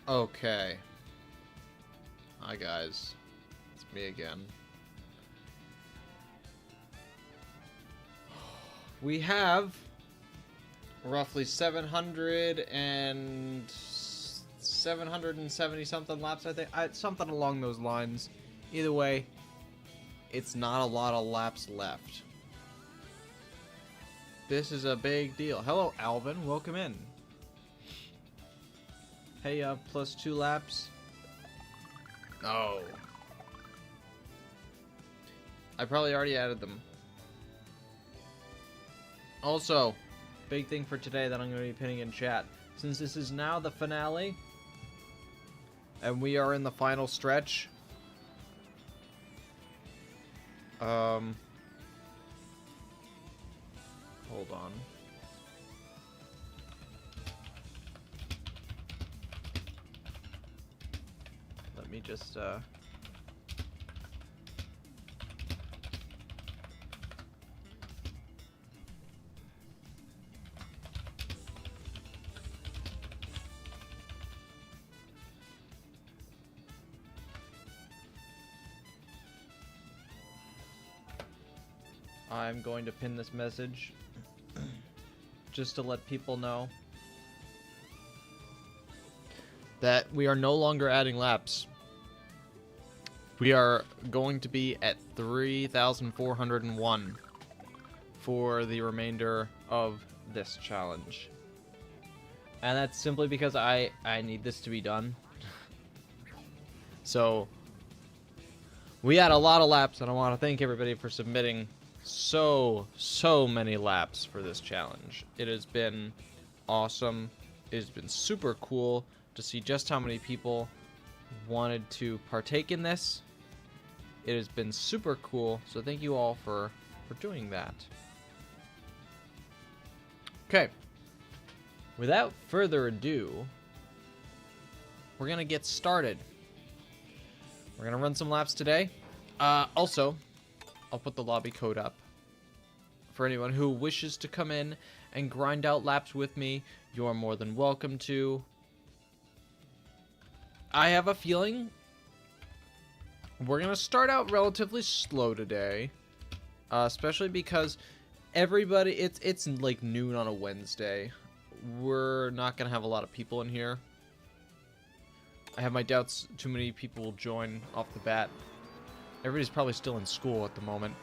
Okay. Hi guys. It's me again. We have roughly 770 something laps, I think. Something along those lines. Either way, it's not a lot of laps left. This is a big deal. Hello, Alvin. Welcome in. Hey, plus 2 laps. Oh. I probably already added them. Also, big thing for today that I'm going to be pinning in chat. Since this is now the finale, and we are in the final stretch, hold on. Let me just, I'm going to pin this message just to let people know that we are no longer adding laps. We are going to be at 3,401 for the remainder of this challenge. And that's simply because I need this to be done. So, we had a lot of laps, and I want to thank everybody for submitting so many laps for this challenge. It has been awesome. It has been super cool to see just how many people wanted to partake in this. It has been super cool, so thank you all for doing that. Okay, without further ado, we're gonna get started. We're gonna run some laps today. Also, I'll put the lobby code up. For anyone who wishes to come in and grind out laps with me, you're more than welcome to. I have a feeling we're going to start out relatively slow today. Especially because everybody, it's like noon on a Wednesday. We're not going to have a lot of people in here. I have my doubts too many people will join off the bat. Everybody's probably still in school at the moment,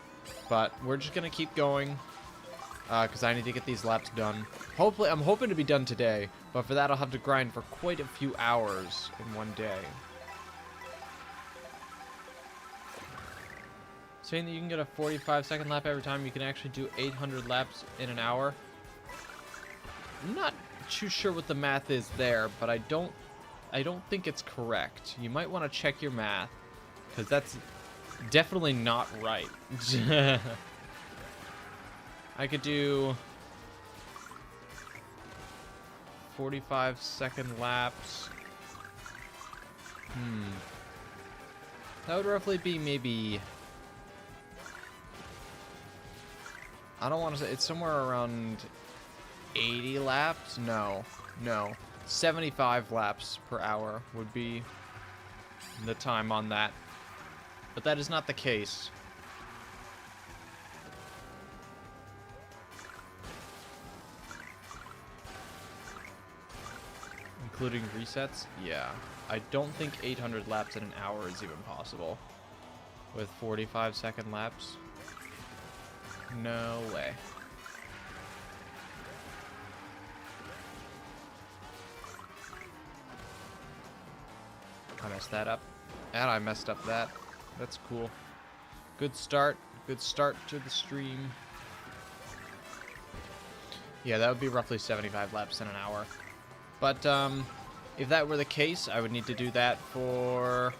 but we're just gonna keep going because I need to get these laps done. Hopefully, I'm hoping to be done today, but for that I'll have to grind for quite a few hours in one day. Saying that you can get a 45-second lap every time, you can actually do 800 laps in an hour. I'm not too sure what the math is there, but I don't think it's correct. You might want to check your math, because that's definitely not right. I could do 45-second laps. That would roughly be maybe, I don't want to say, it's somewhere around 80 laps? No. 75 laps per hour would be the time on that. But that is not the case. Including resets? Yeah. I don't think 800 laps in an hour is even possible. With 45-second laps? No way. I messed that up. And I messed up that. That's cool. Good start. Good start to the stream. Yeah, that would be roughly 75 laps in an hour. But, if that were the case, I would need to do that for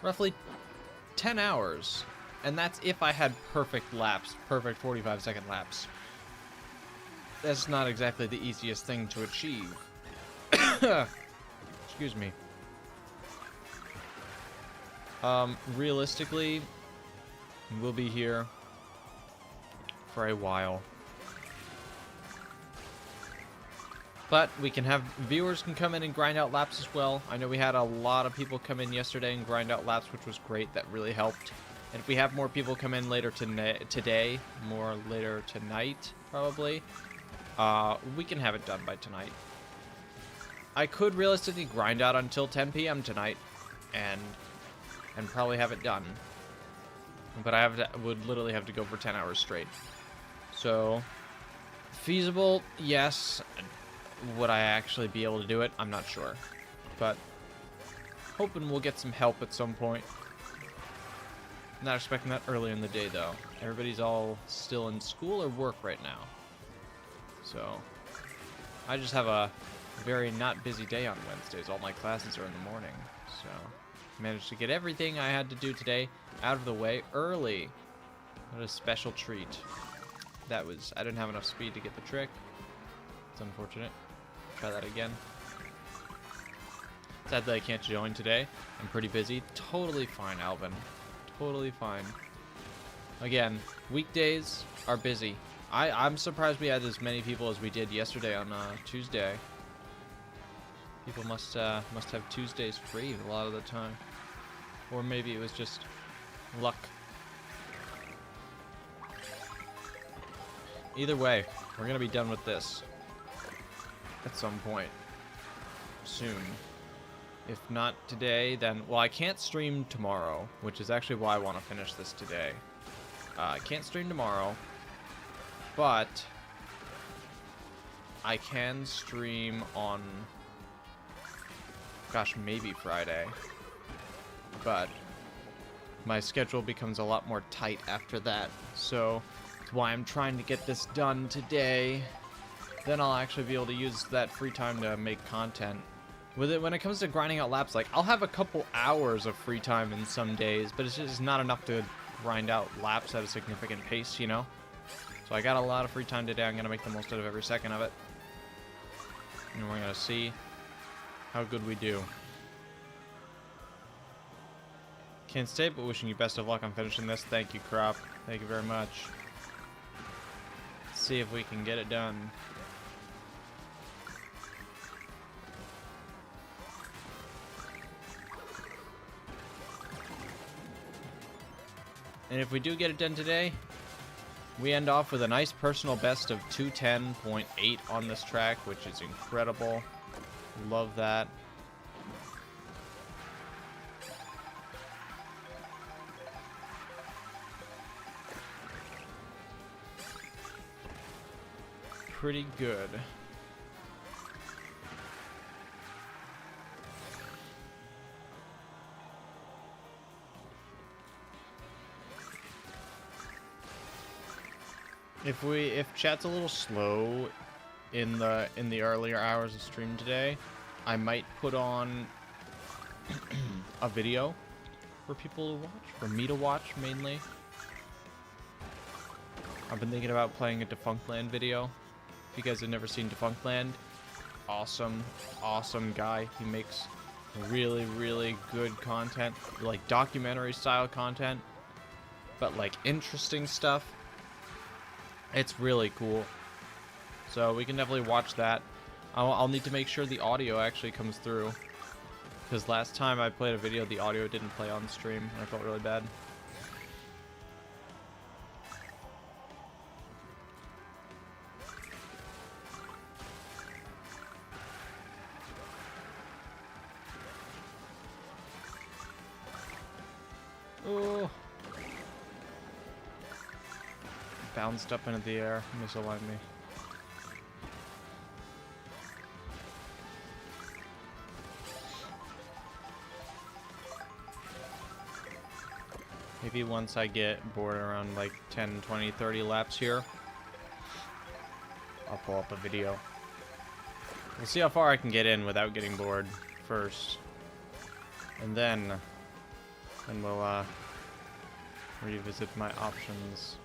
roughly 10 hours. And that's if I had perfect laps, perfect 45-second laps. That's not exactly the easiest thing to achieve. Excuse me. Realistically, we'll be here for a while. But we can have viewers can come in and grind out laps as well. I know we had a lot of people come in yesterday and grind out laps, which was great. That really helped. And if we have more people come in later today, more later tonight, probably, we can have it done by tonight. I could realistically grind out until 10 p.m. tonight and probably have it done. But would literally have to go for 10 hours straight. So, feasible, yes. Would I actually be able to do it? I'm not sure. But, hoping we'll get some help at some point. Not expecting that early in the day, though. Everybody's all still in school or work right now. So, I just have a very not busy day on Wednesdays. All my classes are in the morning. So, managed to get everything I had to do today out of the way early. What a special treat. I didn't have enough speed to get the trick. It's unfortunate. Try that again. Sad that I can't join today. I'm pretty busy. Totally fine, Alvin. Totally fine. Again, weekdays are busy. I'm surprised we had as many people as we did yesterday on Tuesday. People must have Tuesdays free a lot of the time. Or maybe it was just luck. Either way, we're going to be done with this at some point soon. If not today, then... Well, I can't stream tomorrow, which is actually why I want to finish this today. I can't stream tomorrow, but I can stream on... Gosh, maybe Friday. But my schedule becomes a lot more tight after that, so that's why I'm trying to get this done today. Then I'll actually be able to use that free time to make content. With it, when it comes to grinding out laps, like, I'll have a couple hours of free time in some days, but it's just not enough to grind out laps at a significant pace, you know? So I got a lot of free time today. I'm going to make the most out of every second of it. And we're going to see how good we do. Can't stay, but wishing you best of luck on finishing this. Thank you, Crop. Thank you very much. Let's see if we can get it done. And if we do get it done today, we end off with a nice personal best of 210.8 on this track, which is incredible. Love that. Pretty good. If chat's a little slow in the earlier hours of stream today, I might put on a video for people to watch, for me to watch mainly. I've been thinking about playing a Defunctland video. If you guys have never seen Defunctland, awesome guy. He makes really good content, like documentary style content, but like interesting stuff. It's really cool. So we can definitely watch that. I'll need to make sure the audio actually comes through, because last time I played a video, the audio didn't play on stream, and I felt really bad. Oh. Bounced up into the air, misaligned me. Maybe once I get bored around like 10, 20, 30 laps here, I'll pull up a video. We'll see how far I can get in without getting bored first. And then we'll revisit my options.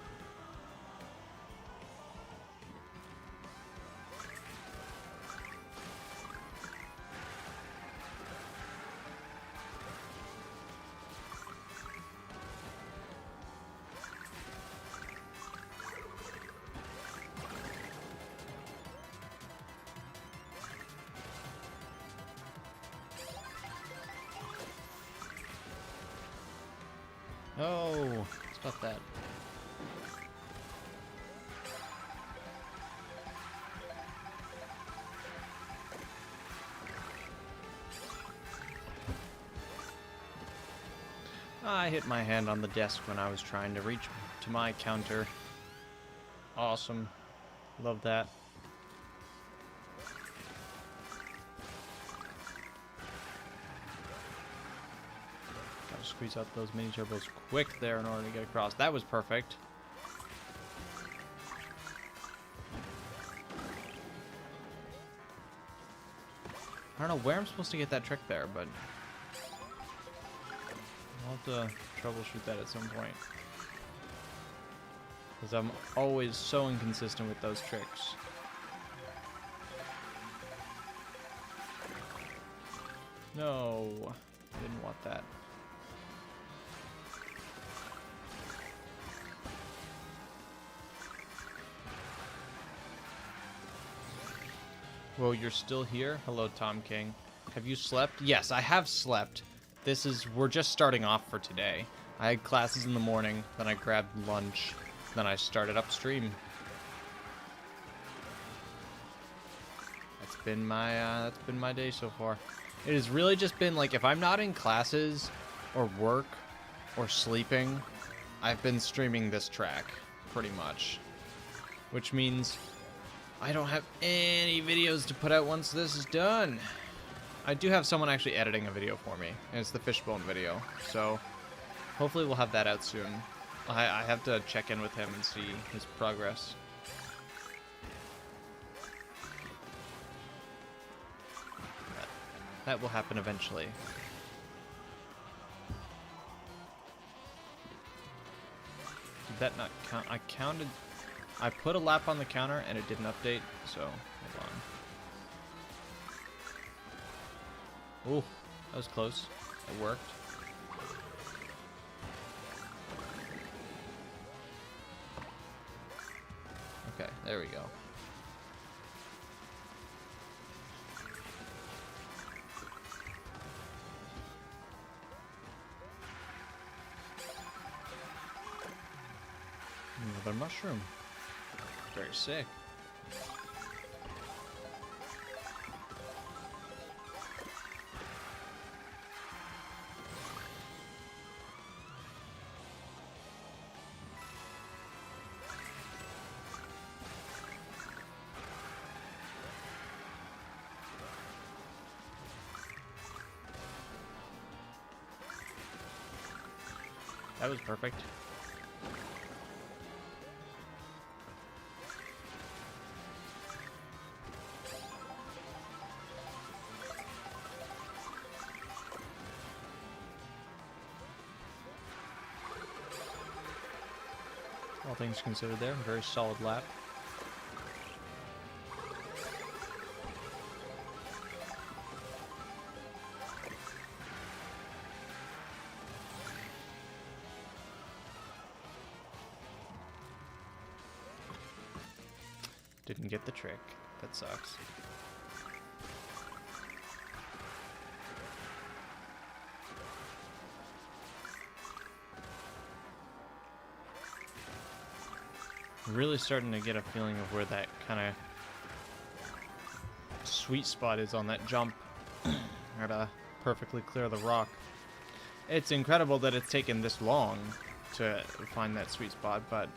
No, stop that. I hit my hand on the desk when I was trying to reach to my counter. Awesome. Love that. Gotta squeeze out those mini turbos quick there in order to get across. That was perfect. I don't know where I'm supposed to get that trick there, but I'll have to troubleshoot that at some point. Because I'm always so inconsistent with those tricks. No, didn't want that. Whoa, you're still here? Hello, Tom King. Have you slept? Yes, I have slept. We're just starting off for today. I had classes in the morning, then I grabbed lunch, then I started upstream. That's been my day so far. It has really just been like, if I'm not in classes or work or sleeping, I've been streaming this track pretty much, which means I don't have any videos to put out once this is done. I do have someone actually editing a video for me, and it's the fishbone video, so hopefully we'll have that out soon. I have to check in with him and see his progress. That will happen eventually. Did that not count? I put a lap on the counter and it didn't update, so hold on. Ooh, that was close. It worked. Okay, there we go. Another mushroom. Very sick. That was perfect. All things considered there, very solid lap. Didn't get the trick. That sucks. Really starting to get a feeling of where that kind of sweet spot is on that jump. How to perfectly clear the rock. It's incredible that it's taken this long to find that sweet spot, but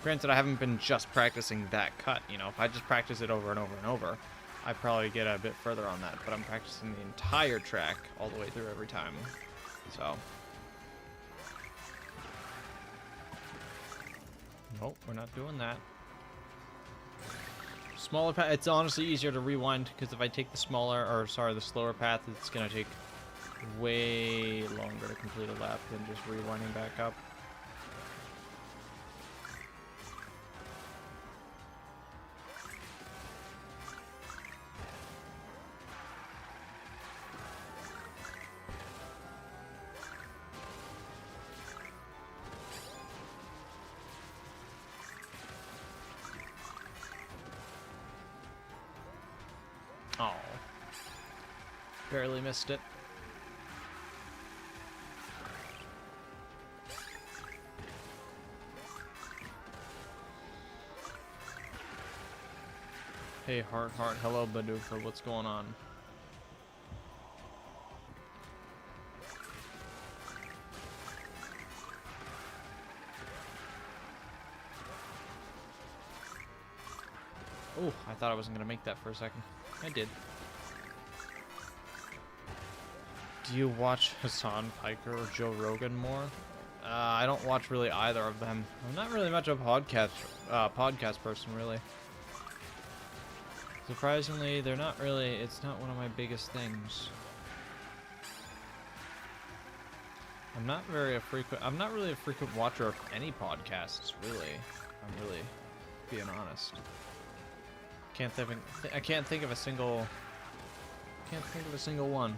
granted, I haven't been just practicing that cut. You know, if I just practice it over and over and over, I probably get a bit further on that, but I'm practicing the entire track all the way through every time. So nope, we're not doing that. Smaller path, it's honestly easier to rewind, because if I take the the slower path, it's going to take way longer to complete a lap than just rewinding back up. Oh, barely missed it. Hey, Heart, hello, Baduka, what's going on? Oh, I thought I wasn't going to make that for a second. I did. Do you watch Hassan Piker or Joe Rogan more? I don't watch really either of them. I'm not really much of a podcast person, really. Surprisingly, they're not really, it's not one of my biggest things. I'm not really a frequent watcher of any podcasts, really. I'm really being honest. I can't think of a single one.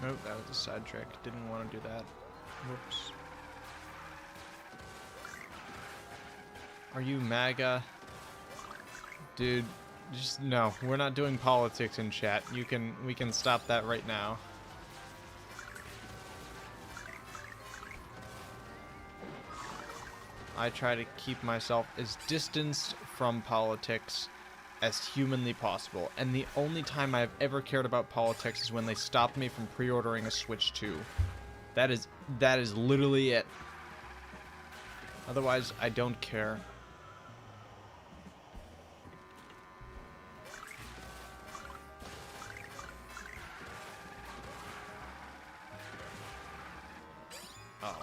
Nope, that was a sidetrack. Didn't want to do that. Whoops. Are you MAGA? Dude, just no. We're not doing politics in chat. We can stop that right now. I try to keep myself as distanced from politics as humanly possible, and the only time I've ever cared about politics is when they stopped me from pre-ordering a Switch 2. That is literally it. Otherwise, I don't care. Oh.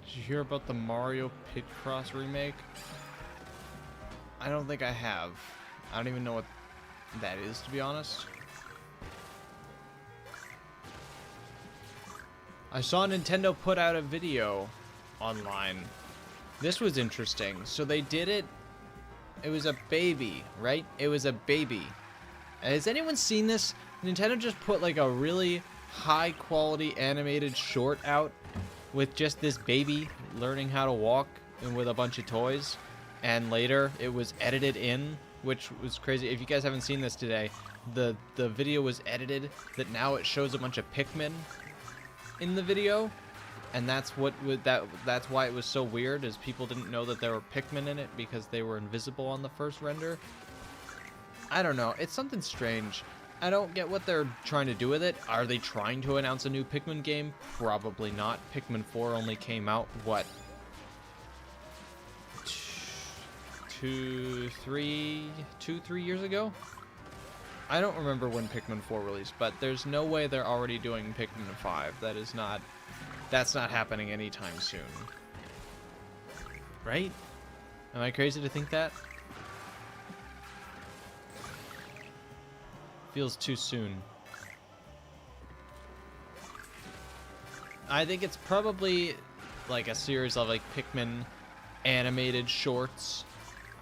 Did you hear about the Mario Pitcross remake? I don't think I have. I don't even know what that is, to be honest. I saw Nintendo put out a video online. This was interesting. So they did it. It was a baby, right? It was a baby. Has anyone seen this? Nintendo just put like a really high quality animated short out with just this baby learning how to walk and with a bunch of toys, and later it was edited in, which was crazy. If you guys haven't seen this today, the video was edited that now it shows a bunch of Pikmin in the video, and that's why it was so weird, is people didn't know that there were Pikmin in it because they were invisible on the first render. I don't know, it's something strange. I don't get what they're trying to do with it. Are they trying to announce a new Pikmin game? Probably not. Pikmin 4 only came out, what? 2-3 years ago? I don't remember when Pikmin 4 released, but there's no way they're already doing Pikmin 5. That's not happening anytime soon. Right? Am I crazy to think that? Feels too soon. I think it's probably like a series of like Pikmin animated shorts.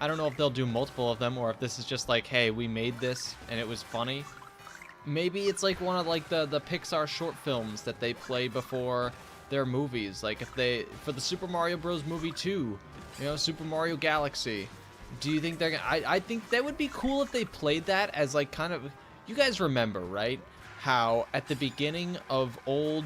I don't know if they'll do multiple of them, or if this is just like, hey, we made this and it was funny. Maybe it's like one of like the Pixar short films that they play before their movies. Like if they, for the Super Mario Bros. Movie 2, you know, Super Mario Galaxy. Do you think they're gonna, I think that would be cool if they played that as like kind of, you guys remember, right? How at the beginning of old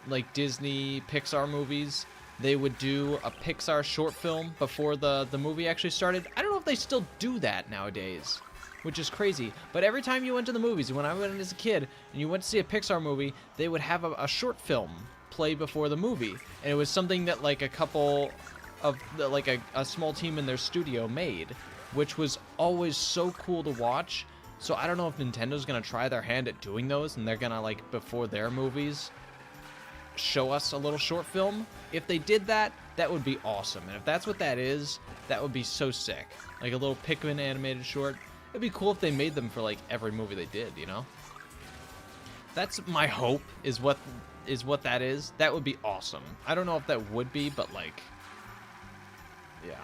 like Disney Pixar movies, they would do a Pixar short film before the movie actually started. I don't know if they still do that nowadays, which is crazy. But every time you went to the movies, when I went as a kid and you went to see a Pixar movie, they would have a short film play before the movie. And it was something that like a couple like a small team in their studio made, which was always so cool to watch. So I don't know if Nintendo's gonna try their hand at doing those, and they're gonna, like, before their movies, show us a little short film. If they did that, that would be awesome. And if that's what that is, that would be so sick. Like a little Pikmin animated short. It'd be cool if they made them for, like, every movie they did, you know? That's my hope, is what that is. That would be awesome. I don't know if that would be, but, like, yeah.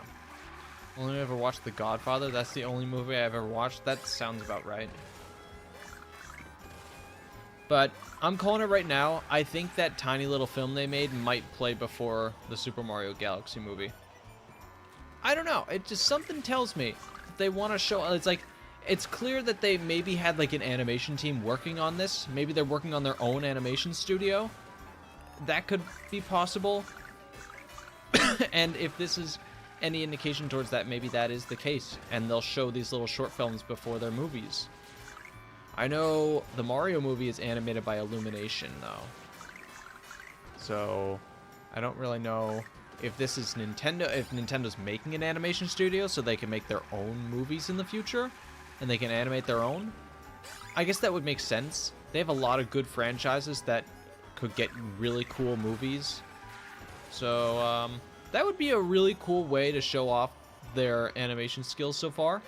Only ever watched The Godfather. That's the only movie I've ever watched. That sounds about right. But I'm calling it right now. I think that tiny little film they made might play before the Super Mario Galaxy movie. I don't know. It just, something tells me that they want to show. It's like, it's clear that they maybe had like an animation team working on this. Maybe they're working on their own animation studio. That could be possible. And if this is any indication towards that, maybe that is the case. And they'll show these little short films before their movies. I know the Mario movie is animated by Illumination, though. So, I don't really know if this is Nintendo, if Nintendo's making an animation studio so they can make their own movies in the future, and they can animate their own. I guess that would make sense. They have a lot of good franchises that could get really cool movies. So, that would be a really cool way to show off their animation skills so far.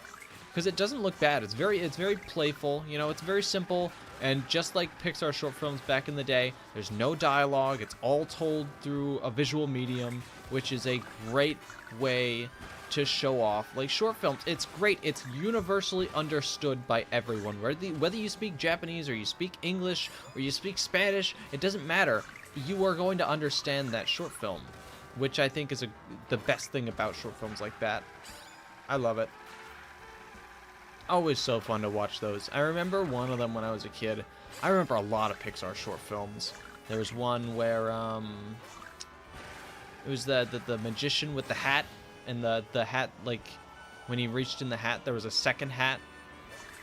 Because it doesn't look bad. It's very playful. You know, it's very simple. And just like Pixar short films back in the day, there's no dialogue. It's all told through a visual medium, which is a great way to show off. Like short films, it's great. It's universally understood by everyone. Whether you speak Japanese or you speak English or you speak Spanish, it doesn't matter. You are going to understand that short film, which I think is the best thing about short films like that. I love it. Always so fun to watch those. I remember one of them when I was a kid. I remember a lot of Pixar short films. There was one where it was the magician with the hat, and the hat, like when he reached in the hat, there was a second hat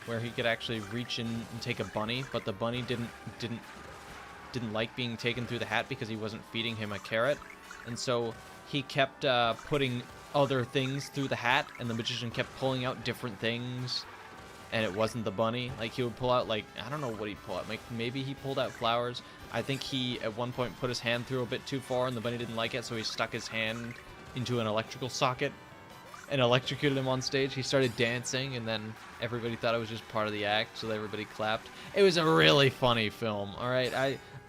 where he could actually reach in and take a bunny, but the bunny didn't like being taken through the hat because he wasn't feeding him a carrot, and so he kept putting other things through the hat, and the magician kept pulling out different things, and it wasn't the bunny. Like he would pull out, like, I don't know what he'd pull out. Like maybe he pulled out flowers. I think he at one point put his hand through a bit too far, and the bunny didn't like it, so he stuck his hand into an electrical socket and electrocuted him on stage. He started dancing, and then everybody thought it was just part of the act, so everybody clapped. It was a really funny film. All right,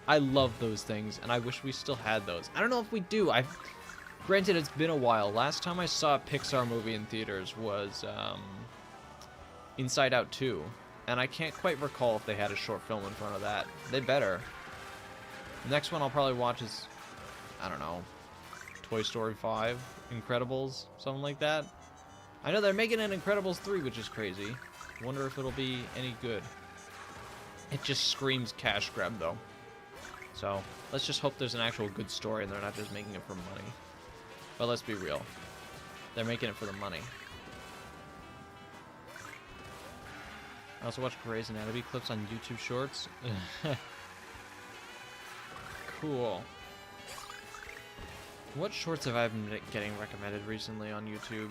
I love those things, and I wish we still had those. I don't know if we do. Granted, it's been a while. Last time I saw a Pixar movie in theaters was Inside Out 2, and I can't quite recall if they had a short film in front of that. They better. The next one I'll probably watch is, I don't know, Toy Story 5, Incredibles, something like that. I know they're making an Incredibles 3, which is crazy. Wonder if it'll be any good. It just screams cash grab, though. So, let's just hope there's an actual good story and they're not just making it for money. But let's be real. They're making it for the money. I also watch Grey's Anatomy clips on YouTube Shorts. Cool. What shorts have I been getting recommended recently on YouTube?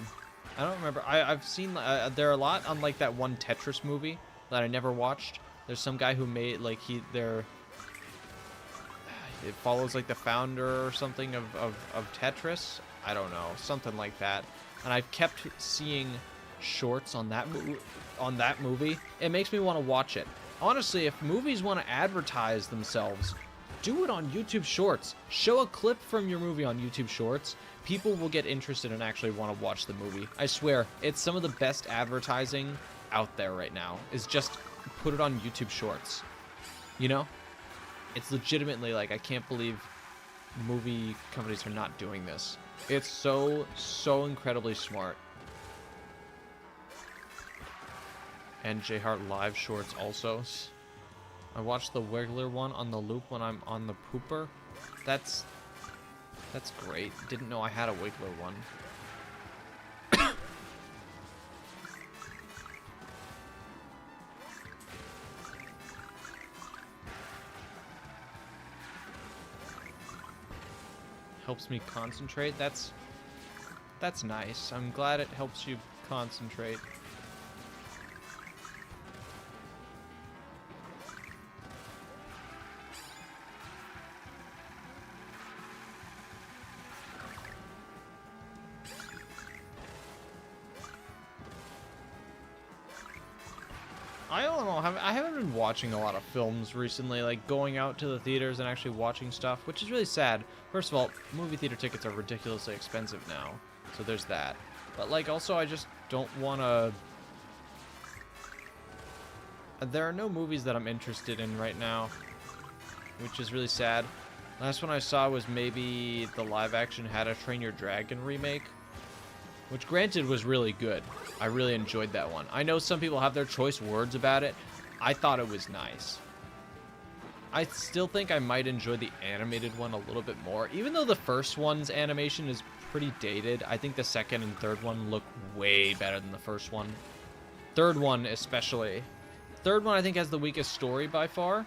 I don't remember. I've seen... there are a lot on, like, that one Tetris movie that I never watched. There's some guy who made, like, it follows, like, the founder or something of Tetris. I don't know. Something like that. And I've kept seeing shorts on that movie. It makes me want to watch it. Honestly, if movies want to advertise themselves, do it on YouTube Shorts. Show a clip from your movie on YouTube Shorts. People will get interested and actually want to watch the movie. I swear, it's some of the best advertising out there right now, is just put it on YouTube Shorts. You know? It's legitimately, like, I can't believe movie companies are not doing this. It's so incredibly smart. And J-Heart Live Shorts also. I watched the Wiggler one on the loop when I'm on the pooper. That's great. Didn't know I had a Wiggler one. Helps me concentrate. That's That's nice. I'm glad it helps you concentrate. I don't know. I haven't been watching a lot of films recently, like going out to the theaters and actually watching stuff, which is really sad. First of all, movie theater tickets are ridiculously expensive now, so there's that. But, like, also, I just don't want to... There are no movies that I'm interested in right now, which is really sad. Last one I saw was maybe the live-action How to Train Your Dragon remake, which, granted, was really good. I really enjoyed that one. I know some people have their choice words about it. I thought it was nice. I still think I might enjoy the animated one a little bit more. Even though the first one's animation is pretty dated, I think the second and third one look way better than the first one. Third one especially. Third one I think has the weakest story by far.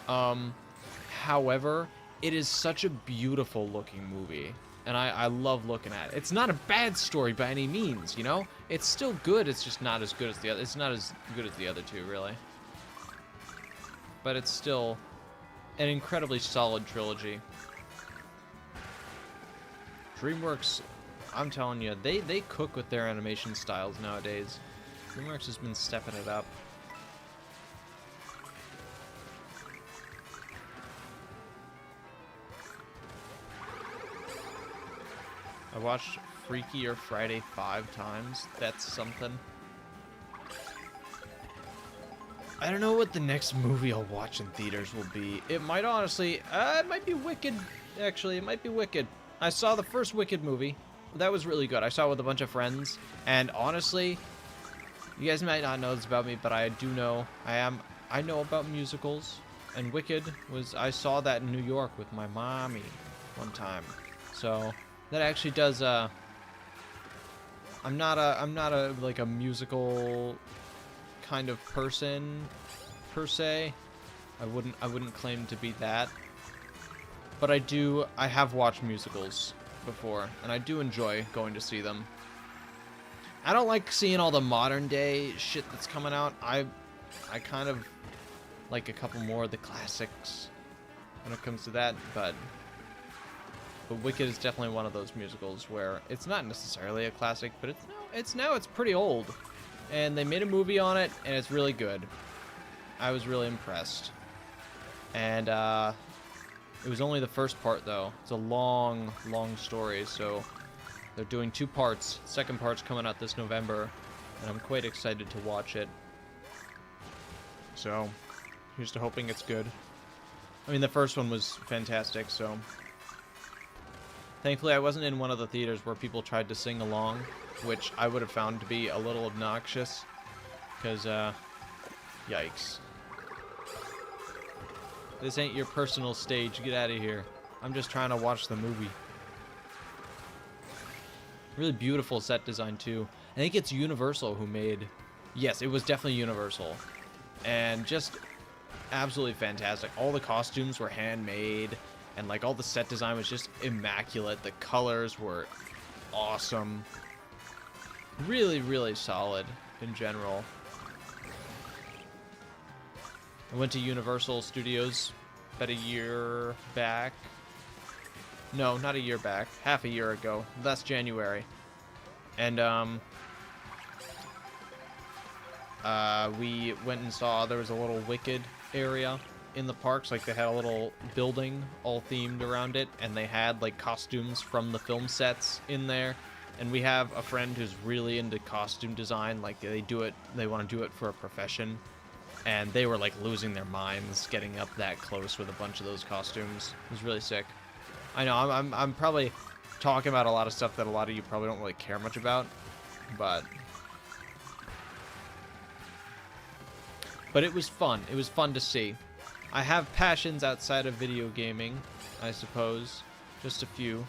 However, it is such a beautiful looking movie. And I love looking at it. It's not a bad story by any means, you know? It's still good, it's just not as good as the other. It's not as good as the other two, really. But it's still an incredibly solid trilogy. DreamWorks, I'm telling you, they cook with their animation styles nowadays. DreamWorks has been stepping it up. I watched Freakier Friday 5 times. That's something. I don't know what the next movie I'll watch in theaters will be. It might honestly... it might be Wicked. Actually, it might be Wicked. I saw the first Wicked movie. That was really good. I saw it with a bunch of friends. And honestly, you guys might not know this about me, but I do know... I know about musicals. And Wicked was... I saw that in New York with my mommy one time. So... That actually does, I'm not a, like, a musical kind of person, per se. I wouldn't claim to be that. But I have watched musicals before, and I do enjoy going to see them. I don't like seeing all the modern day shit that's coming out. I kind of like a couple more of the classics when it comes to that, but Wicked is definitely one of those musicals where it's not necessarily a classic, but it's pretty old. And they made a movie on it, and it's really good. I was really impressed. And it was only the first part, though. It's a long, long story, so they're doing 2 parts. Second part's coming out this November, and I'm quite excited to watch it. So, here's to hoping it's good. I mean, the first one was fantastic, so... Thankfully, I wasn't in one of the theaters where people tried to sing along, which I would have found to be a little obnoxious, because, yikes. This ain't your personal stage, get out of here. I'm just trying to watch the movie. Really beautiful set design, too. I think it's Universal who made... Yes, it was definitely Universal. And just absolutely fantastic. All the costumes were handmade. And, like, all the set design was just immaculate. The colors were awesome. Really, really solid in general. I went to Universal Studios about a year back. No, not a year back. Half a year ago. Last January. And, we went and saw, there was a little Wicked area in the parks. Like, they had a little building all themed around it, and they had, like, costumes from the film sets in there. And we have a friend who's really into costume design. Like, they want to do it for a profession. And they were, like, losing their minds getting up that close with a bunch of those costumes. It was really sick. I know, I'm probably talking about a lot of stuff that a lot of you probably don't really care much about, but it was fun. It was fun to see. I have passions outside of video gaming, I suppose. Just a few.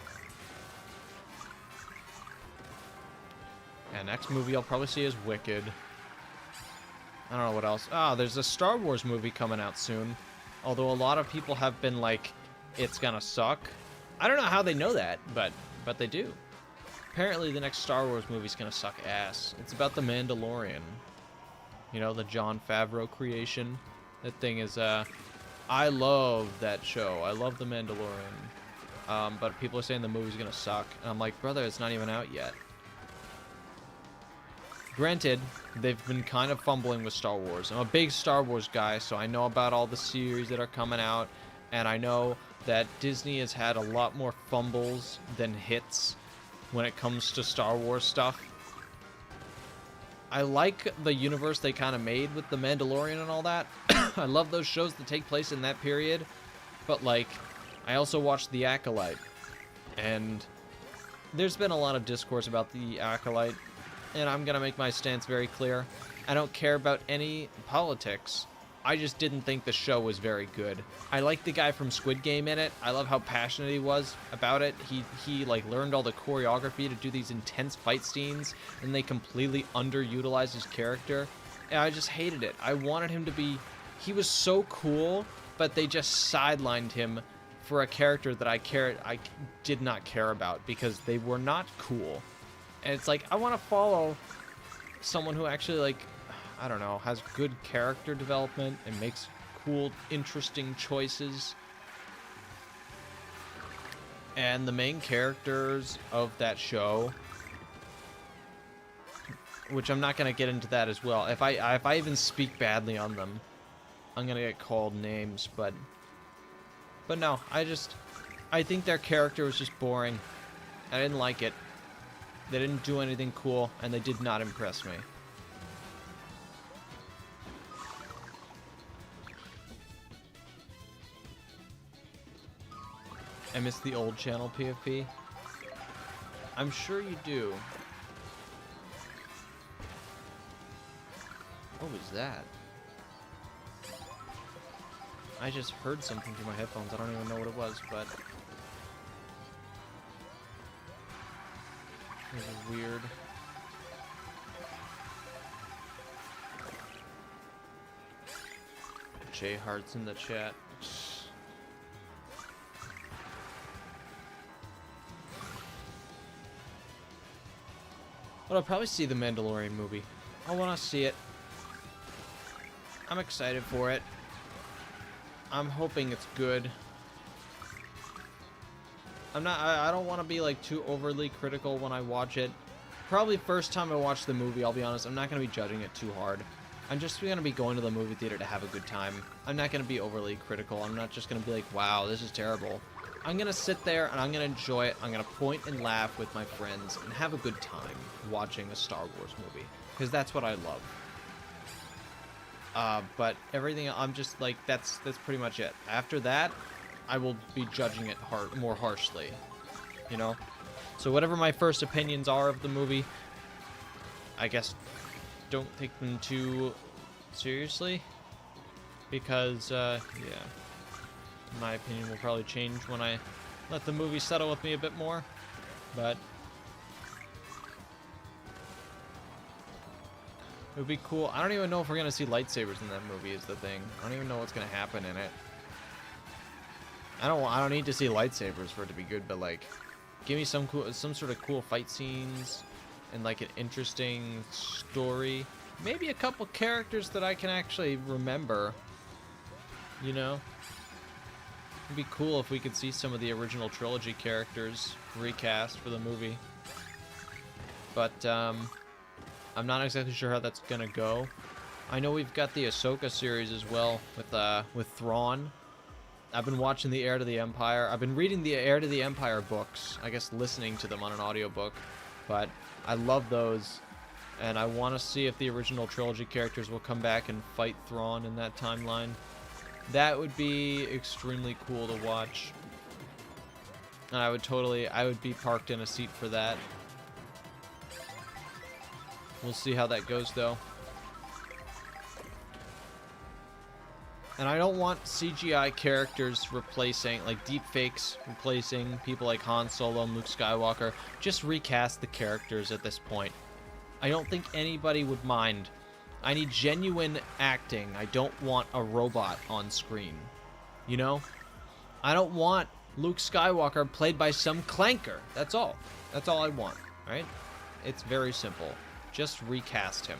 And next movie I'll probably see is Wicked. I don't know what else. Ah, there's a Star Wars movie coming out soon. Although a lot of people have been like, it's gonna suck. I don't know how they know that, but they do. Apparently the next Star Wars movie's gonna suck ass. It's about the Mandalorian. You know, the Jon Favreau creation. That thing is, I love that show. I love the Mandalorian. But people are saying the movie's gonna suck. And I'm like, brother, it's not even out yet. Granted, they've been kind of fumbling with Star Wars. I'm a big Star Wars guy, so I know about all the series that are coming out. And I know that Disney has had a lot more fumbles than hits when it comes to Star Wars stuff. I like the universe they kind of made with The Mandalorian and all that. I love those shows that take place in that period. But, like, I also watched The Acolyte. And there's been a lot of discourse about The Acolyte. And I'm going to make my stance very clear. I don't care about any politics. I just didn't think the show was very good. I like the guy from Squid Game in it. I love how passionate he was about it. He like learned all the choreography to do these intense fight scenes, and they completely underutilized his character. And I just hated it. I wanted him to be... He was so cool, but they just sidelined him for a character that I did not care about because they were not cool. And it's like, I want to follow someone who actually, like, I don't know, has good character development and makes cool, interesting choices. And the main characters of that show, which I'm not going to get into that as well. If I even speak badly on them, I'm going to get called names, but no, I think their character was just boring. I didn't like it. They didn't do anything cool, and they did not impress me. I miss the old channel PFP. I'm sure you do. What was that? I just heard something through my headphones. I don't even know what it was, but it was weird. J Heart's in the chat. But I'll probably see the Mandalorian movie. I want to see it. I'm excited for it. I'm hoping it's good. I don't want to be like too overly critical when I watch it. Probably first time I watch the movie, I'll be honest, I'm not going to be judging it too hard. I'm just going to be going to the movie theater to have a good time. I'm not going to be overly critical. I'm not just going to be like, wow, this is terrible. I'm going to sit there and I'm going to enjoy it. I'm going to point and laugh with my friends and have a good time watching a Star Wars movie. Because that's what I love. But everything, I'm just like, that's pretty much it. After that, I will be judging it more harshly. You know? So whatever my first opinions are of the movie, I guess don't take them too seriously. Because, yeah. My opinion will probably change when I let the movie settle with me a bit more, but it would be cool. I don't even know if we're gonna see lightsabers in that movie is the thing. I don't even know what's gonna happen in it. I don't need to see lightsabers for it to be good, but like, give me some sort of cool fight scenes and like an interesting story. Maybe a couple characters that I can actually remember. You know? It'd be cool if we could see some of the original trilogy characters recast for the movie. But, I'm not exactly sure how that's gonna go. I know we've got the Ahsoka series as well with Thrawn. I've been watching the Heir to the Empire. I've been reading the Heir to the Empire books. I guess listening to them on an audiobook. But I love those. And I want to see if the original trilogy characters will come back and fight Thrawn in that timeline. That would be extremely cool to watch. And I would be parked in a seat for that. We'll see how that goes, though. And I don't want CGI characters replacing, like deepfakes replacing people like Han Solo and Luke Skywalker. Just recast the characters at this point. I don't think anybody would mind. I need genuine acting. I don't want a robot on screen. You know? I don't want Luke Skywalker played by some clanker. That's all. That's all I want. Alright? It's very simple. Just recast him.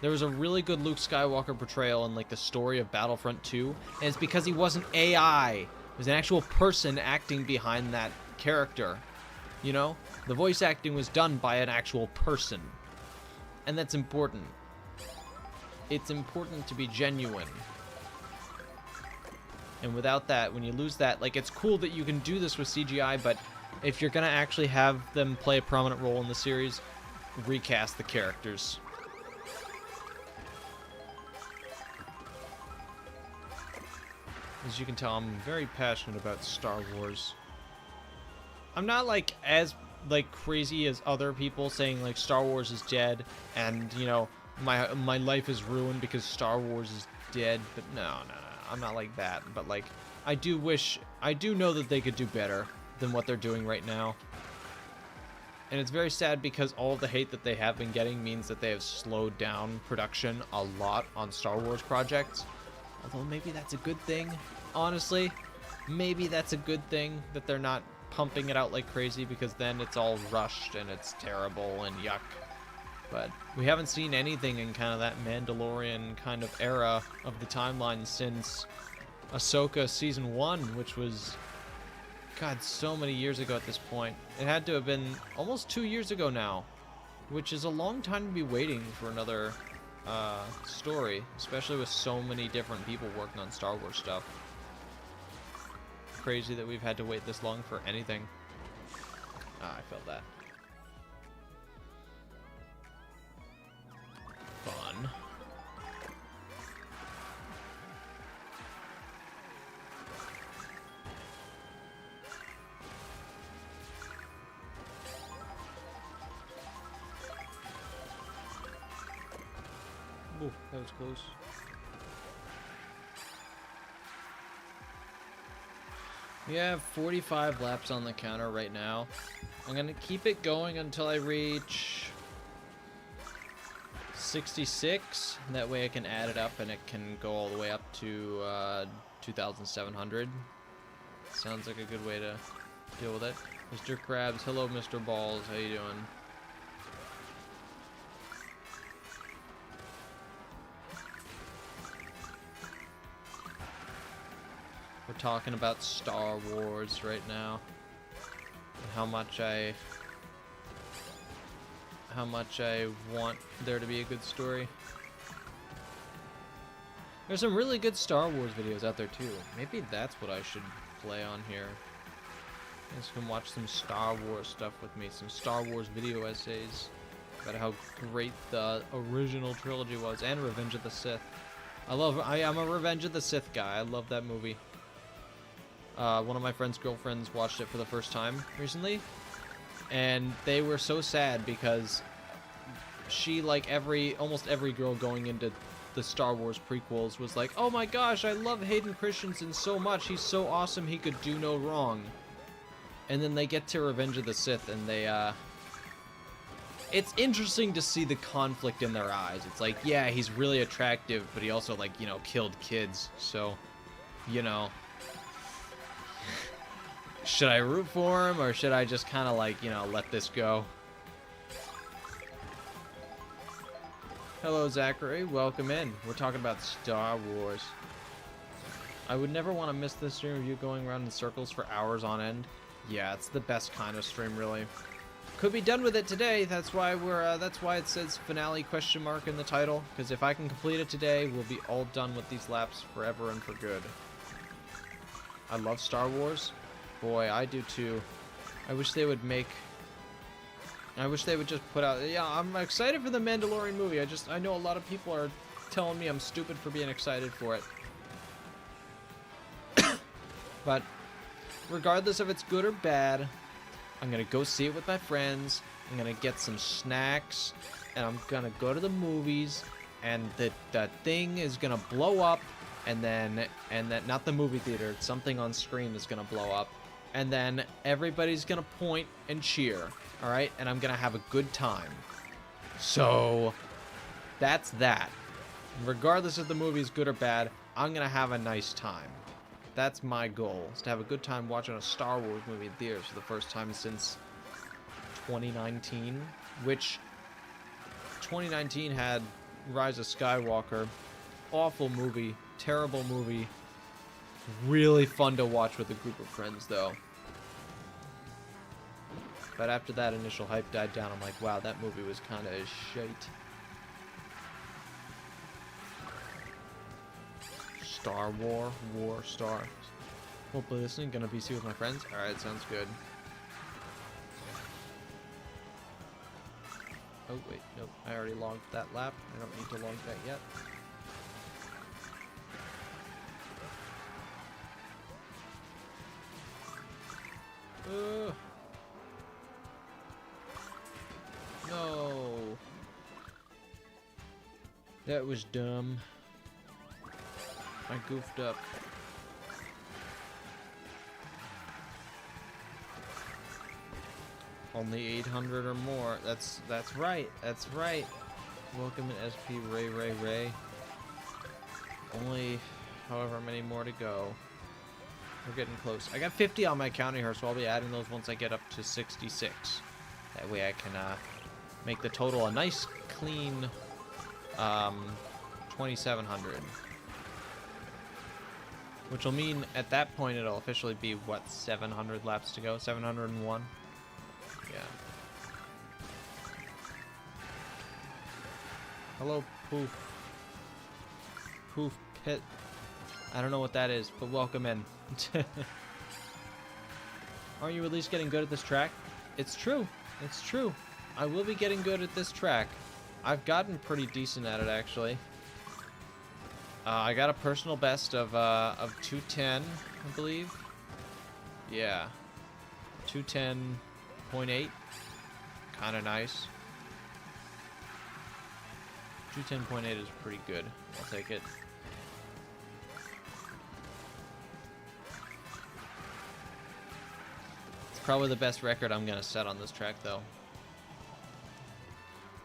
There was a really good Luke Skywalker portrayal in, like, the story of Battlefront 2, and it's because he wasn't AI. It was an actual person acting behind that character. You know? The voice acting was done by an actual person. And that's important. It's important to be genuine. And without that, when you lose that, like, it's cool that you can do this with CGI, but if you're gonna actually have them play a prominent role in the series, recast the characters. As you can tell, I'm very passionate about Star Wars. I'm not, like, as, like, crazy as other people saying, like, Star Wars is dead, and, you know, my life is ruined because Star Wars is dead, but no, I'm not like that. But, like, I do know that they could do better than what they're doing right now. And it's very sad because all of the hate that they have been getting means that they have slowed down production a lot on Star Wars projects. Although maybe that's a good thing, honestly. Maybe that's a good thing that they're not pumping it out like crazy, because then it's all rushed and it's terrible and yuck. But we haven't seen anything in kind of that Mandalorian kind of era of the timeline since Ahsoka Season 1, which was, God, so many years ago at this point. It had to have been almost 2 years ago now, which is a long time to be waiting for another story, especially with so many different people working on Star Wars stuff. Crazy that we've had to wait this long for anything. Ah, I felt that. Fun. Ooh, that was close. We have 45 laps on the counter right now. I'm gonna keep it going until I reach 66. That way I can add it up and it can go all the way up to 2,700. Sounds like a good way to deal with it. Mr. Krabs, hello Mr. Balls, how you doing? We're talking about Star Wars right now. And how much I want there to be a good story. There's some really good Star Wars videos out there too. Maybe that's what I should play on here. You guys can watch some Star Wars stuff with me, some Star Wars video essays about how great the original trilogy was, and Revenge of the Sith. I am a Revenge of the Sith guy. I love that movie. One of my friend's girlfriends watched it for the first time recently, and they were so sad because she, like almost every girl going into the Star Wars prequels, was like, oh my gosh, I love Hayden Christensen so much, he's so awesome, he could do no wrong. And then they get to Revenge of the Sith and they it's interesting to see the conflict in their eyes. It's like, yeah, he's really attractive, but he also, like, you know, killed kids, so, you know, should I root for him, or should I just kind of, like, you know, let this go? Hello, Zachary. Welcome in. We're talking about Star Wars. I would never want to miss this stream of you going around in circles for hours on end. Yeah, it's the best kind of stream, really. Could be done with it today. That's why that's why it says finale question mark in the title. Because if I can complete it today, we'll be all done with these laps forever and for good. I love Star Wars. Boy, I do too. I wish they would just put out... Yeah, I'm excited for the Mandalorian movie. I know a lot of people are telling me I'm stupid for being excited for it. But regardless if it's good or bad, I'm gonna go see it with my friends. I'm gonna get some snacks, and I'm gonna go to the movies, and the thing is gonna blow up, and then not the movie theater, something on screen is gonna blow up. And then everybody's gonna point and cheer, all right? And I'm gonna have a good time. So that's that. Regardless if the movie is good or bad, I'm gonna have a nice time. That's my goal, is to have a good time watching a Star Wars movie in theaters for the first time since 2019, which 2019 had Rise of Skywalker. Awful movie. Terrible movie. Really fun to watch with a group of friends, though. But after that initial hype died down, I'm like, wow, that movie was kind of shite. Star War. Star. Hopefully listening. Gonna BC with my friends. Alright, sounds good. Oh, wait. Nope. I already logged that lap. I don't need to log that yet. No. That was dumb. I goofed up. Only 800 or more. That's right. That's right. Welcome in SP Ray. Only however many more to go. We're getting close. I got 50 on my counter here, so I'll be adding those once I get up to 66. That way I can make the total a nice clean 2,700. Which will mean at that point it'll officially be, what, 700 laps to go? 701? Yeah. Hello, Poof. Poof Pit. I don't know what that is, but welcome in. Aren't you at least getting good at this track? It's true. It's true. I will be getting good at this track. I've gotten pretty decent at it, actually. I got a personal best of 210, I believe. Yeah. 210.8. Kind of nice. 210.8 is pretty good. I'll take it. It's probably the best record I'm going to set on this track, though.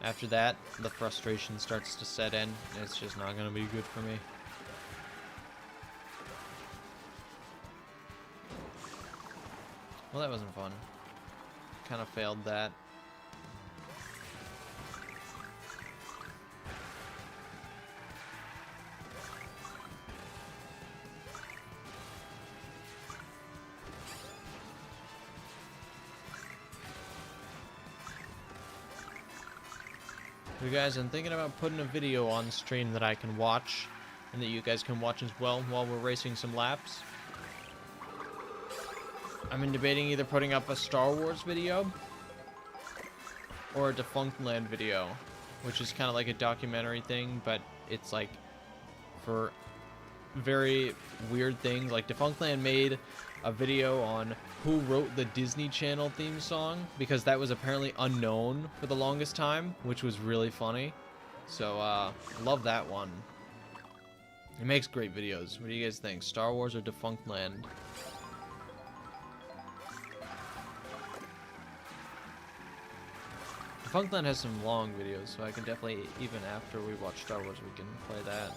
After that, the frustration starts to set in, and it's just not going to be good for me. Well, that wasn't fun. Kind of failed that. You guys, I'm thinking about putting a video on stream that I can watch, and that you guys can watch as well while we're racing some laps. I'm debating either putting up a Star Wars video or a Defunct Land video, which is kind of like a documentary thing, but it's like for very weird things. Like Defunct Land made a video on who wrote the Disney Channel theme song, because that was apparently unknown for the longest time, which was really funny. So love that one. It makes great videos. What do you guys think? Star Wars or Defunct Land? Defunct Land has some long videos, so I can definitely, even after we watch Star Wars, we can play that.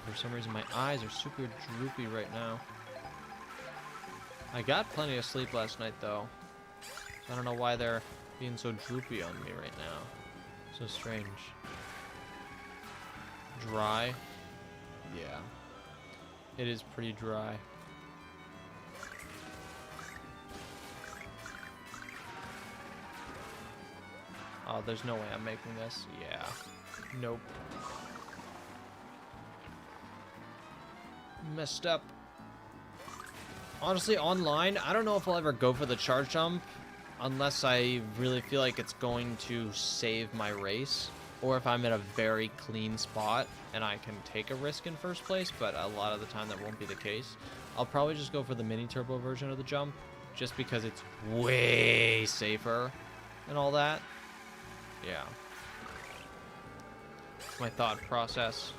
For some reason, my eyes are super droopy right now. I got plenty of sleep last night, though. So I don't know why they're being so droopy on me right now. So strange. Dry? Yeah. It is pretty dry. Oh, there's no way I'm making this. Yeah. Nope. Messed up. Honestly, online, I don't know if I'll ever go for the charge jump unless I really feel like it's going to save my race, or if I'm in a very clean spot and I can take a risk in first place, but a lot of the time that won't be the case. I'll probably just go for the mini turbo version of the jump, just because it's way safer and all that. Yeah. That's my thought process.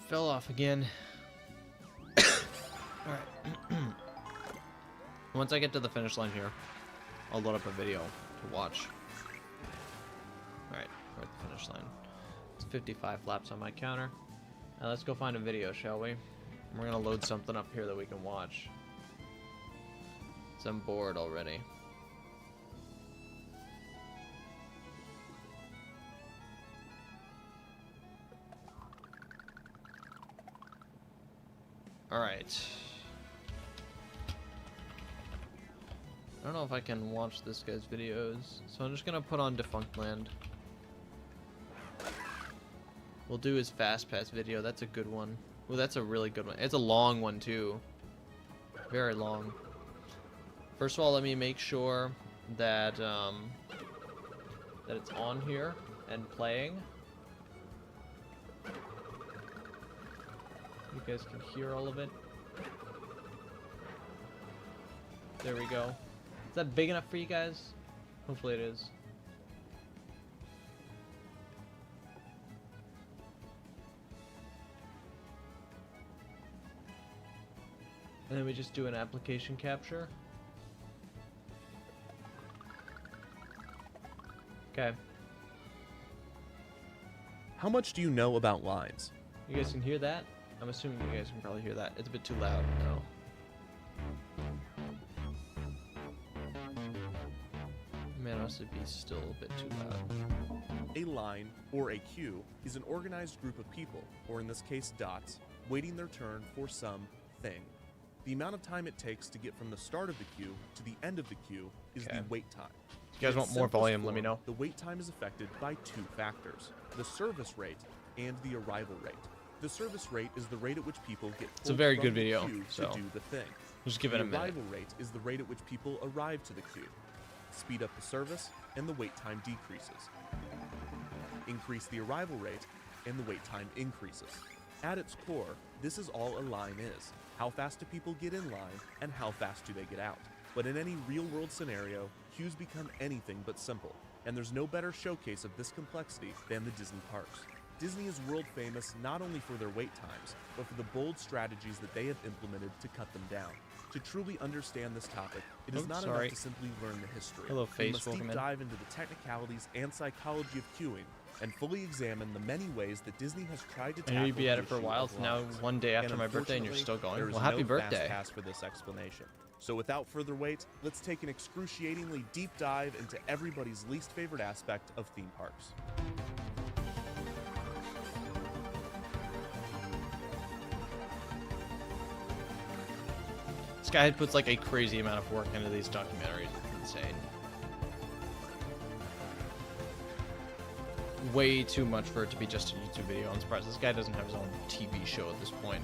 fell off again. Alright. Once I get to the finish line here, I'll load up a video to watch. Alright, we're at the finish line. It's 55 laps on my counter. Now let's go find a video, shall we? We're gonna load something up here that we can watch. 'Cause I'm bored already. Alright. I don't know if I can watch this guy's videos, so I'm just gonna put on Defunct Land. We'll do his Fast Pass video. That's a good one. Well, that's a really good one. It's a long one too. Very long. First of all, let me make sure that that it's on here and playing. You guys can hear all of it. There we go. Is that big enough for you guys? Hopefully it is. And then we just do an application capture. Okay. How much do you know about lines? You guys can hear that? I'm assuming you guys can probably hear that. It's a bit too loud. No. Man, must be still a bit too loud. A line, or a queue, is an organized group of people, or in this case dots, waiting their turn for some thing. The amount of time it takes to get from the start of the queue to the end of the queue is the wait time. If you guys want more volume, let me know. The wait time is affected by two factors, the service rate and the arrival rate. The service rate is the rate at which people get It's a very from good the video, queue so to do the thing. just give it a minute. The arrival rate is the rate at which people arrive to the queue. Speed up the service, and the wait time decreases. Increase the arrival rate, and the wait time increases. At its core, this is all a line is. How fast do people get in line, and how fast do they get out? But in any real-world scenario, queues become anything but simple, and there's no better showcase of this complexity than the Disney parks. Disney is world famous not only for their wait times, but for the bold strategies that they have implemented to cut them down. To truly understand this topic, it is not enough to simply learn the history. Hello, We must deep dive into the technicalities and psychology of queuing, and fully examine the many ways that Disney has tried to tackle Maybe be at the it for a issue while. of It's now lines. one day after And my birthday and you're still unfortunately, going. there is Well, happy no birthday. fast pass for this explanation. So without further wait, let's take an excruciatingly deep dive into everybody's least favorite aspect of theme parks. This guy puts like a crazy amount of work into these documentaries. It's insane. Way too much for it to be just a YouTube video. I'm surprised this guy doesn't have his own TV show at this point.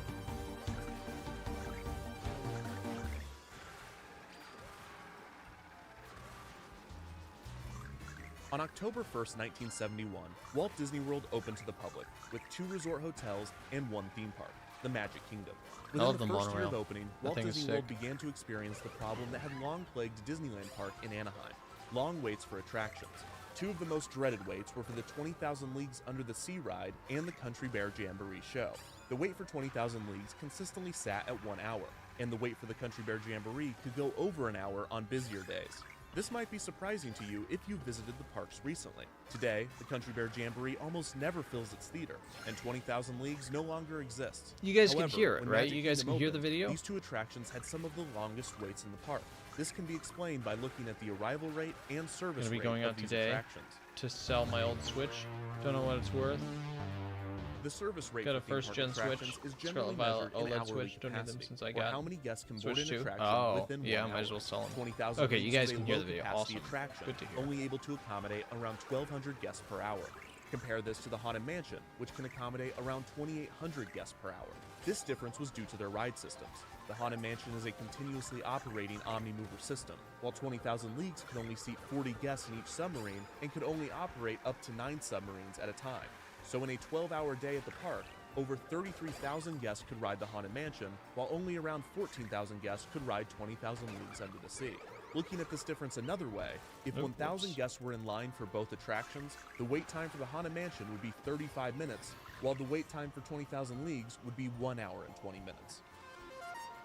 On October 1st, 1971, Walt Disney World opened to the public, with 2 resort hotels and 1 theme park, the Magic Kingdom. I love Within the the first year of monorail. opening, That Walt thing is Disney World sick. began to experience the problem that had long plagued Disneyland Park in Anaheim: long waits for attractions. 2 of the most dreaded waits were for the 20,000 Leagues Under the Sea ride and the Country Bear Jamboree show. The wait for 20,000 Leagues consistently sat at 1 hour, and the wait for the Country Bear Jamboree could go over an hour on busier days. This might be surprising to you if you visited the parks recently. Today, the Country Bear Jamboree almost never fills its theater, and 20,000 Leagues no longer exists. You guys However, can hear it, when right? Magic You guys Kingdom can hear the opened, video? These 2 attractions had some of the longest waits in the park. This can be explained by looking at the arrival rate and service Gonna be rate going of out these today attractions. to sell my old Switch. Don't know what it's worth. The service rate Got a for theme park first-gen attractions Switch. is Scarlet generally Violet measured in OLED hourly Switch. Don't need them capacity, since I or got how many guests can board Switch an 2. attraction Oh, within yeah, 1 might as hour. well sell them. 20,000 Okay, you Leagues guys is a can hear the low video. capacity Awesome. attraction, Good to hear. only able to accommodate around 1,200 guests per hour. Compare this to the Haunted Mansion, which can accommodate around 2,800 guests per hour. This difference was due to their ride systems. The Haunted Mansion is a continuously operating omni-mover system, while 20,000 Leagues could only seat 40 guests in each submarine and could only operate up to 9 submarines at a time. So in a 12-hour day at the park, over 33,000 guests could ride the Haunted Mansion, while only around 14,000 guests could ride 20,000 Leagues Under the Sea. Looking at this difference another way, if 1,000 guests were in line for both attractions, the wait time for the Haunted Mansion would be 35 minutes, while the wait time for 20,000 Leagues would be 1 hour and 20 minutes.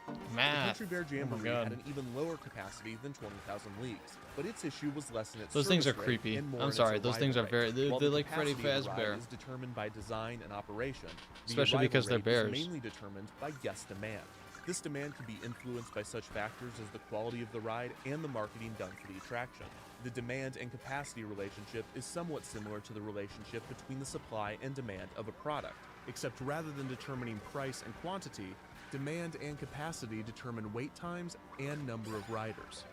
The Math. Country Bear Oh my Jamboree God. had an even lower capacity than 20,000 Leagues, but its issue was less in its Those things are service rate creepy. and more I'm in its sorry, those things are arrival rate. very. While They're the like Freddy capacity of the ride Fazbear. is determined by design and operation, the Especially arrival because they're rate bears. is mainly determined by guest demand. This demand can be influenced by such factors as the quality of the ride and the marketing done for the attraction. The demand and capacity relationship is somewhat similar to the relationship between the supply and demand of a product, except rather than determining price and quantity, demand and capacity determine wait times and number of riders.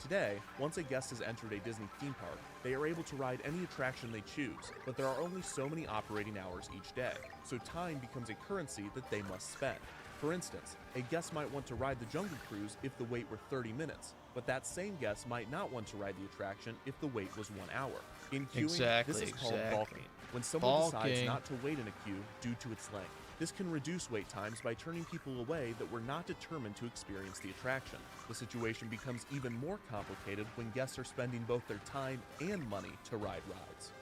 Today, once a guest has entered a Disney theme park, they are able to ride any attraction they choose, but there are only so many operating hours each day, so time becomes a currency that they must spend. For instance, a guest might want to ride the Jungle Cruise if the wait were 30 minutes, but that same guest might not want to ride the attraction if the wait was 1 hour. In queuing, this is called balking, when someone decides not to wait in a queue due to its length. This can reduce wait times by turning people away that were not determined to experience the attraction. The situation becomes even more complicated when guests are spending both their time and money to ride rides.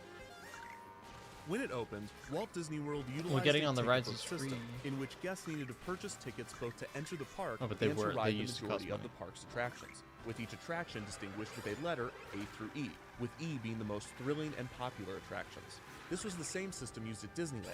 When it opened, Walt Disney World utilized getting a on the ticket rides book is system free. in which guests needed to purchase tickets both to enter the park Oh, but and to they ride the used to cost majority of money. the park's attractions, with each attraction distinguished with a letter A through E, with E being the most thrilling and popular attractions. This was the same system used at Disneyland,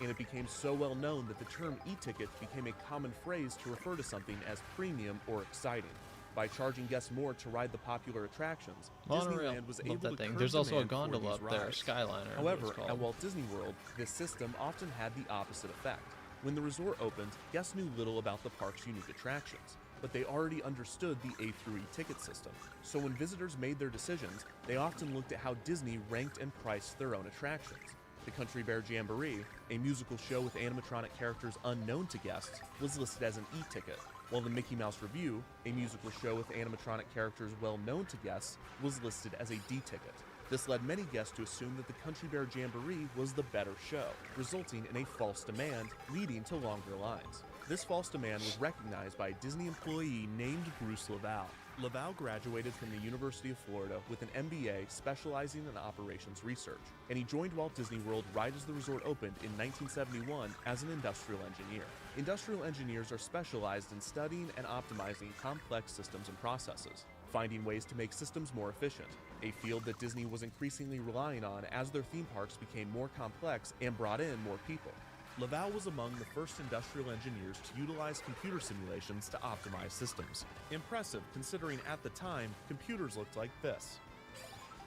and it became so well known that the term e-ticket became a common phrase to refer to something as premium or exciting. By charging guests more to ride the popular attractions, Monorail. Disneyland was Love able that to thing. curb There's also a demand for gondola these up there, rides. Skyliner. However, at Walt Disney World, this system often had the opposite effect. When the resort opened, guests knew little about the park's unique attractions, but they already understood the A through E ticket system. So when visitors made their decisions, they often looked at how Disney ranked and priced their own attractions. The Country Bear Jamboree, a musical show with animatronic characters unknown to guests, was listed as an e-ticket, while the Mickey Mouse Revue, a musical show with animatronic characters well known to guests, was listed as a D-ticket. This led many guests to assume that the Country Bear Jamboree was the better show, resulting in a false demand, leading to longer lines. This false demand was recognized by a Disney employee named Bruce Laval. Laval graduated from the University of Florida with an MBA specializing in operations research, and he joined Walt Disney World right as the resort opened in 1971 as an industrial engineer. Industrial engineers are specialized in studying and optimizing complex systems and processes, finding ways to make systems more efficient, a field that Disney was increasingly relying on as their theme parks became more complex and brought in more people. Laval was among the first industrial engineers to utilize computer simulations to optimize systems. Impressive considering at the time, computers looked like this.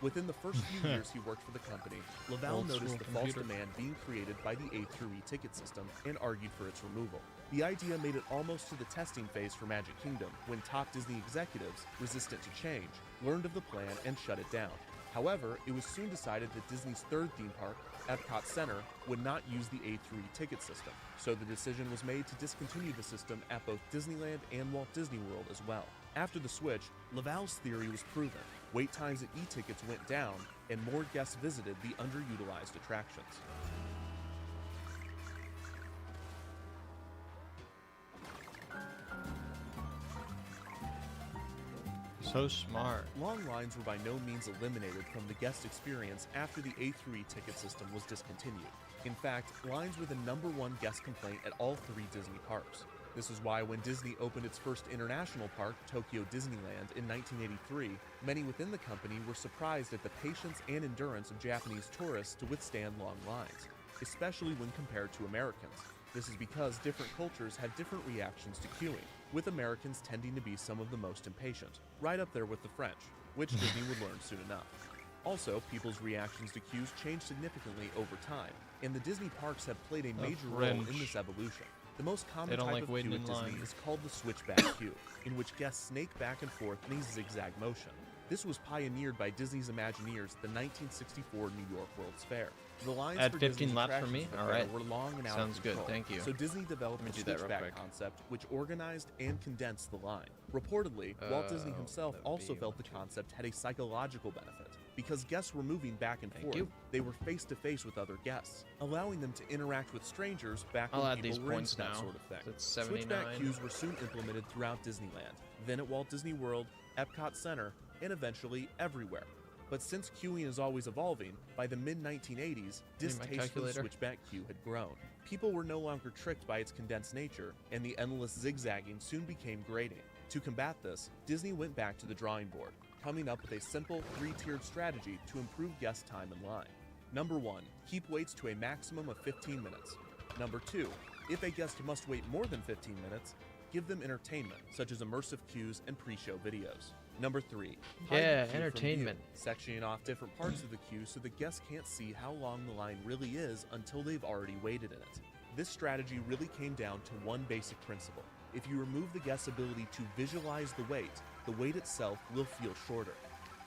Within the first few years he worked for the company, Laval Old noticed school the false computer. demand being created by the A through E ticket system and argued for its removal. The idea made it almost to the testing phase for Magic Kingdom when top Disney executives, resistant to change, learned of the plan and shut it down. However, it was soon decided that Disney's third theme park, Epcot Center, would not use the A through E ticket system, so the decision was made to discontinue the system at both Disneyland and Walt Disney World as well. After the switch, Laval's theory was proven. Wait times at e-tickets went down, and more guests visited the underutilized attractions. So smart. Long lines were by no means eliminated from the guest experience after the A through E ticket system was discontinued. In fact, lines were the #1 guest complaint at all 3 Disney parks. This is why when Disney opened its first international park, Tokyo Disneyland, in 1983, many within the company were surprised at the patience and endurance of Japanese tourists to withstand long lines, especially when compared to Americans. This is because different cultures have different reactions to queuing, with Americans tending to be some of the most impatient, right up there with the French, which Disney would learn soon enough. Also, people's reactions to queues changed significantly over time, and the Disney parks have played a major role in French. this evolution. The most common They don't type like of waiting queue at in Disney line. is called the switchback queue, in which guests snake back and forth in a zigzag motion. This was pioneered by Disney's Imagineers at the 1964 New York World's Fair. The lines Add for 15 Disney's laps for attractions me? at the All fair right. were long and out Sounds of good, control. thank you. So Disney developed Let the me do that real switchback quick. concept, which organized and condensed the line. Reportedly, Walt Disney himself that would also be felt the 1, 2. concept had a psychological benefit. Because guests were moving back and Thank forth, you. they were face to face with other guests, allowing them to interact with strangers back I'll when add people these were points into that now. sort of thing. That's Switchback 79. queues were soon implemented throughout Disneyland, then at Walt Disney World, Epcot Center, and eventually everywhere. But since queuing is always evolving, by the mid-1980s, distaste for the calculator? switchback queue had grown. People were no longer tricked by its condensed nature, and the endless zigzagging soon became grating. To combat this, Disney went back to the drawing board, coming up with a simple, three-tiered strategy to improve guest time in line. Number 1, keep waits to a maximum of 15 minutes. Number 2, if a guest must wait more than 15 minutes, give them entertainment, such as immersive queues and pre-show videos. Number 3, hide Yeah, the queue from entertainment. view, sectioning off different parts of the queue so the guests can't see how long the line really is until they've already waited in it. This strategy really came down to one basic principle. If you remove the guest's ability to visualize the wait itself will feel shorter.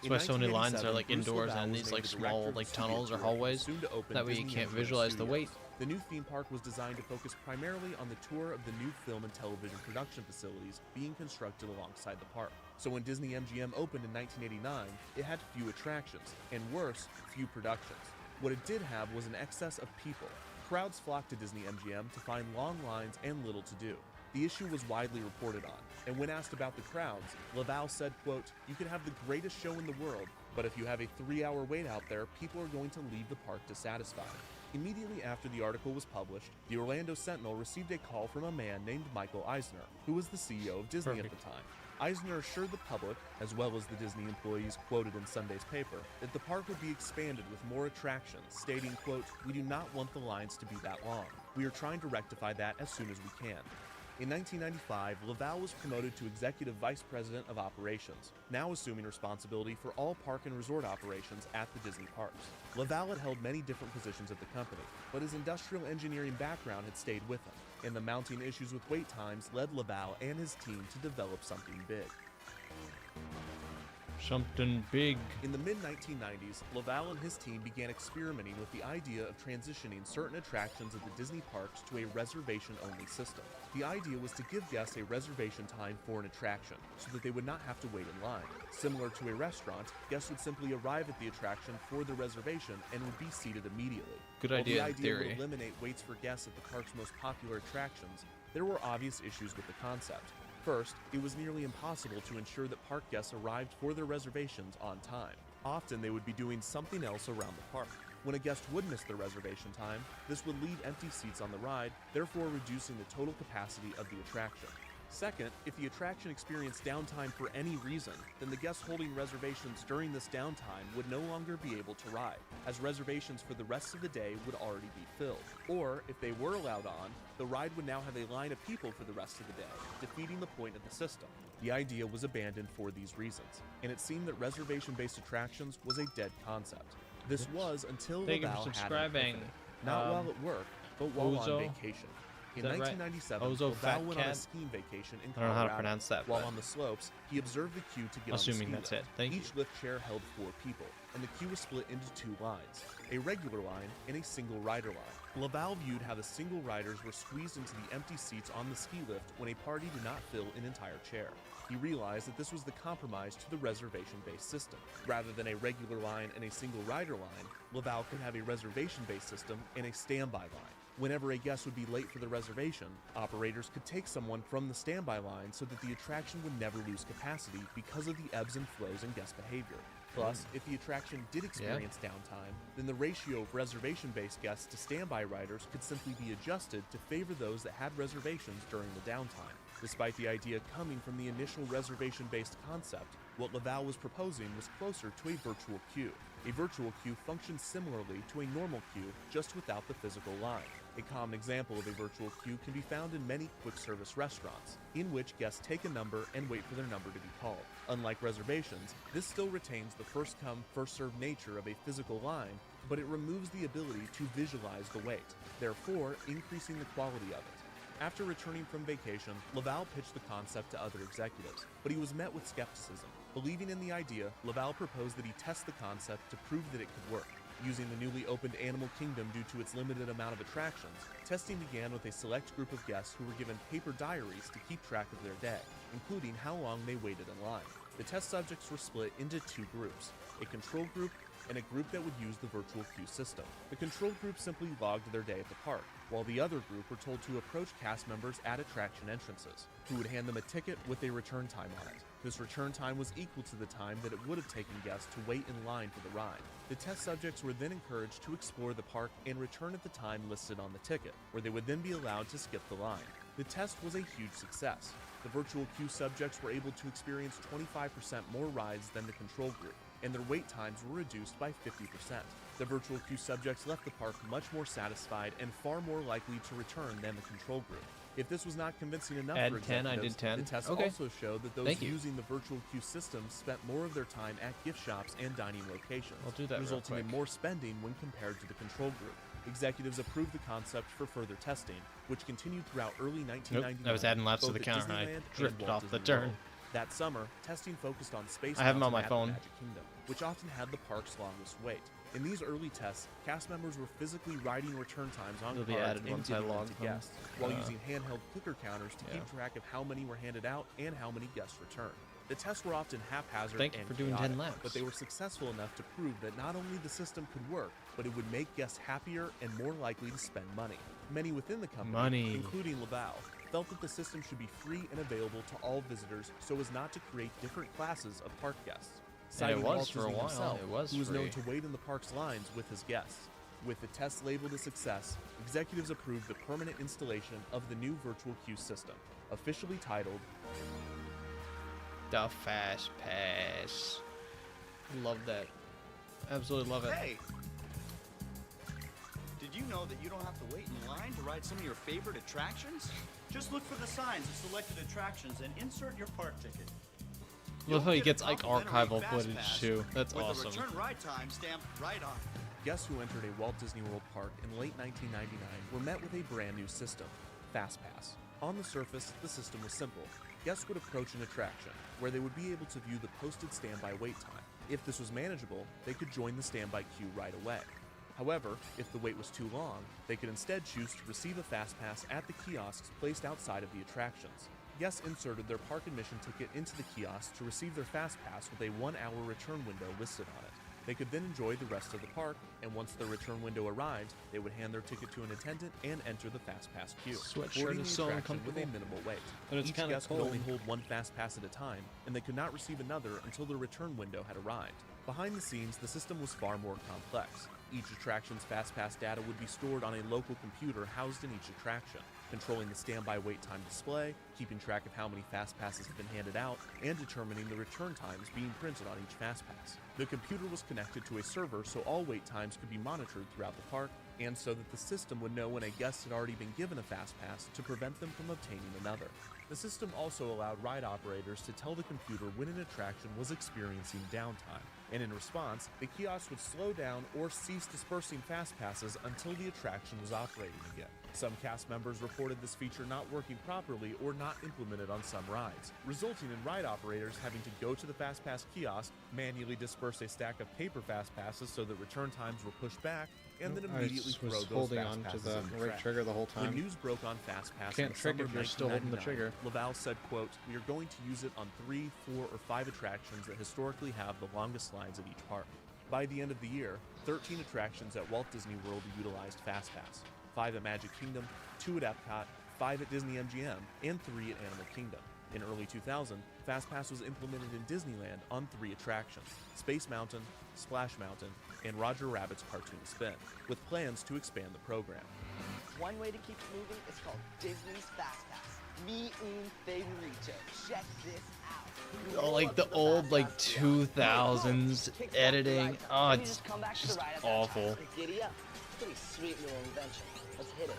That's why so many lines are 1987, like Bruce indoors Lavelle and was these named like the small director of like the studio tunnels or tour and hallways. soon to open That way you Disney can't MGM visualize the Studios. wait. The new theme park was designed to focus primarily on the tour of the new film and television production facilities being constructed alongside the park. So when Disney MGM opened in 1989, it had few attractions, and worse, few productions. What it did have was an excess of people. Crowds flocked to Disney MGM to find long lines and little to do. The issue was widely reported on, and when asked about the crowds, Lavelle said, quote, "You could have the greatest show in the world, but if you have a 3-hour wait out there, people are going to leave the park dissatisfied." Immediately after the article was published, the Orlando Sentinel received a call from a man named Michael Eisner, who was the CEO of Disney at the time. Eisner assured the public, as well as the Disney employees quoted in Sunday's paper, that the park would be expanded with more attractions, stating, quote, "We do not want the lines to be that long. We are trying to rectify that as soon as we can." In 1995, Lavelle was promoted to Executive Vice President of Operations, now assuming responsibility for all park and resort operations at the Disney parks. Lavelle had held many different positions at the company, but his industrial engineering background had stayed with him, and the mounting issues with wait times led Lavelle and his team to develop something big. Something big. In the mid-1990s, Lavelle and his team began experimenting with the idea of transitioning certain attractions at the Disney parks to a reservation-only system. The idea was to give guests a reservation time for an attraction, so that they would not have to wait in line. Similar to a restaurant, guests would simply arrive at the attraction for the reservation and would be seated immediately. Good While idea the in idea theory. would eliminate waits for guests at the park's most popular attractions, there were obvious issues with the concept. First, it was nearly impossible to ensure that park guests arrived for their reservations on time. Often they would be doing something else around the park. When a guest would miss their reservation time, this would leave empty seats on the ride, therefore reducing the total capacity of the attraction. Second, if the attraction experienced downtime for any reason, then the guests holding reservations during this downtime would no longer be able to ride, as reservations for the rest of the day would already be filled. Or, if they were allowed on, the ride would now have a line of people for the rest of the day, defeating the point of the system. The idea was abandoned for these reasons, and it seemed that reservation-based attractions was a dead concept. This was until Thank you for Lavelle had an subscribing. epiphany. Not while at work, but while Ozo? on vacation. In Is that right? 1997, Ozo Fat Lavelle went on a Cat? skiing vacation in I don't know how Colorado. to pronounce that, While but on the slopes, he observed the queue to get assuming on the that's ski it. lift. Thank you. Each lift chair held 4 people, and the queue was split into 2 lines, a regular line and a single rider line. Lavelle viewed how the single riders were squeezed into the empty seats on the ski lift when a party did not fill an entire chair. He realized that this was the compromise to the reservation-based system. Rather than a regular line and a single rider line, Lavelle could have a reservation-based system and a standby line. Whenever a guest would be late for the reservation, operators could take someone from the standby line so that the attraction would never lose capacity because of the ebbs and flows in guest behavior. Plus, if the attraction did experience downtime, then the ratio of reservation-based guests to standby riders could simply be adjusted to favor those that had reservations during the downtime. Despite the idea coming from the initial reservation-based concept, what Lavelle was proposing was closer to a virtual queue. A virtual queue functions similarly to a normal queue, just without the physical line. A common example of a virtual queue can be found in many quick-service restaurants, in which guests take a number and wait for their number to be called. Unlike reservations, this still retains the first-come, first-served nature of a physical line, but it removes the ability to visualize the wait, therefore increasing the quality of it. After returning from vacation, Lavelle pitched the concept to other executives, but he was met with skepticism. Believing in the idea, Lavelle proposed that he test the concept to prove that it could work. Using the newly opened Animal Kingdom due to its limited amount of attractions, testing began with a select group of guests who were given paper diaries to keep track of their day, including how long they waited in line. The test subjects were split into 2 groups, a control group and a group that would use the virtual queue system. The control group simply logged their day at the park, while the other group were told to approach cast members at attraction entrances, who would hand them a ticket with a return time on it. This return time was equal to the time that it would have taken guests to wait in line for the ride. The test subjects were then encouraged to explore the park and return at the time listed on the ticket, where they would then be allowed to skip the line. The test was a huge success. The virtual queue subjects were able to experience 25% more rides than the control group, and their wait times were reduced by 50%. The virtual queue subjects left the park much more satisfied and far more likely to return than the control group. If this was not convincing enough Add for 10, I executives, did 10. the test Okay. also showed that those Thank you. using the virtual queue system spent more of their time at gift shops and dining locations, I'll do that real resulting in quick. more spending when compared to the control group. Executives approved the concept for further testing, which continued throughout early 1999. Nope, I was adding laps to both the at counter and I Disneyland drifted Walt off the Disney World. turn. That summer, testing focused on Space I have 'em on Mountain my at the phone. Magic Kingdom, which often had the park's longest wait. In these early tests, cast members were physically writing return times on It'll be cards added and once I giving them log to them. guests, while using handheld clicker counters to yeah. keep track of how many were handed out and how many guests returned. The tests were often haphazard Thank you and for doing 10 chaotic, laps. but they were successful enough to prove that not only the system could work, but it would make guests happier and more likely to spend money. Many within the company, Money. including Laval, felt that the system should be free and available to all visitors so as not to create different classes of park guests. And it Citing was Walt for a Disney while, himself, it was who was known free. to wait in the park's lines with his guests. With the test labeled a success, executives approved the permanent installation of the new virtual queue system, officially titled The Fast Pass. Love that. Absolutely love it. Hey! Did you know that you don't have to wait in line to ride some of your favorite attractions? Just look for the signs of selected attractions and insert your park ticket. Love how he You'll gets get a like complimentary archival Fast footage Pass too. That's with awesome. the return ride time stamped right on it. guests who entered a Walt Disney World park in late 1999 were met with a brand new system, Fast Pass. On the surface, the system was simple. Guests would approach an attraction, where they would be able to view the posted standby wait time. If this was manageable, they could join the standby queue right away. However, if the wait was too long, they could instead choose to receive a Fast Pass at the kiosks placed outside of the attractions. Guests inserted their park admission ticket into the kiosk to receive their Fast Pass with a 1-hour return window listed on it. They could then enjoy the rest of the park, and once their return window arrived, they would hand their ticket to an attendant and enter the Fast Pass queue, Sweatshirt boarding is the so attraction with a uncomfortable. minimal wait. But it's Each kinda guest could only cold. hold one Fast Pass at a time, and they could not receive another until their return window had arrived. Behind the scenes, the system was far more complex. Each attraction's Fast Pass data would be stored on a local computer housed in each attraction, controlling the standby wait time display, keeping track of how many Fast Passes have been handed out, and determining the return times being printed on each Fast Pass. The computer was connected to a server so all wait times could be monitored throughout the park, and so that the system would know when a guest had already been given a Fast Pass to prevent them from obtaining another. The system also allowed ride operators to tell the computer when an attraction was experiencing downtime, and in response, the kiosk would slow down or cease dispersing Fast Passes until the attraction was operating again. Some cast members reported this feature not working properly or not implemented on some rides, resulting in ride operators having to go to the Fast Pass kiosk, manually disperse a stack of paper Fast Passes so that return times were pushed back, and then I immediately just throw was those holding Fast on to Passes the in the right trash. trigger the whole When time. news broke on Fast Pass Can't in the trick summer if of you're still holding the 1999, trigger. Laval said, quote, "We are going to use it on 3, 4, or 5 attractions that historically have the longest lines at each park." By the end of the year, 13 attractions at Walt Disney World utilized Fast Pass, 5 at Magic Kingdom, 2 at Epcot, 5 at Disney MGM, and 3 at Animal Kingdom. In early 2000, Fast Pass was implemented in Disneyland on 3 attractions, Space Mountain, Splash Mountain, and Roger Rabbit's Cartoon Spin, with plans to expand the program. One way to keep it moving is called Disney's Fast Pass. Mi un favorito. Check this out. Oh, like the old like 2000s editing. Oh, it's just awful. Giddy up. Pretty sweet little invention. Let's hit it.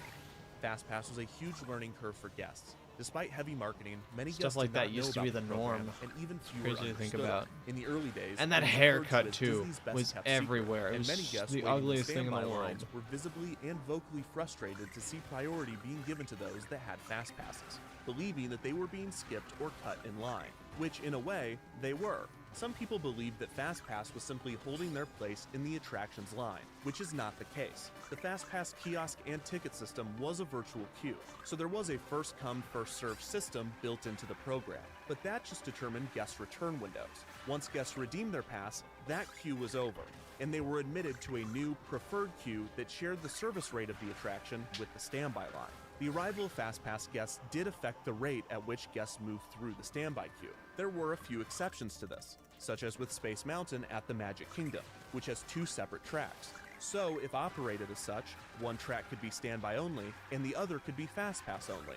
Fast Pass was a huge learning curve for guests. Despite heavy marketing, many Stuff guests like did not that used know to be about the program, norm. and even fewer Crazy to think understood it. about. In the early days, And that it was haircut, referred to as too, Disney's best was kept secret, everywhere. It and was many guests the waiting ugliest thing in the standby world. lines were visibly and vocally frustrated to see priority being given to those that had Fast Passes, believing that they were being skipped or cut in line, which in a way, they were. Some people believed that FastPass was simply holding their place in the attractions line, which is not the case. The FastPass kiosk and ticket system was a virtual queue, so there was a first-come, first-served system built into the program, but that just determined guest return windows. Once guests redeemed their pass, that queue was over, and they were admitted to a new preferred queue that shared the service rate of the attraction with the standby line. The arrival of FastPass guests did affect the rate at which guests moved through the standby queue. There were a few exceptions to this, such as with Space Mountain at the Magic Kingdom, which has 2 separate tracks. So, if operated as such, one track could be standby only, and the other could be FastPass only.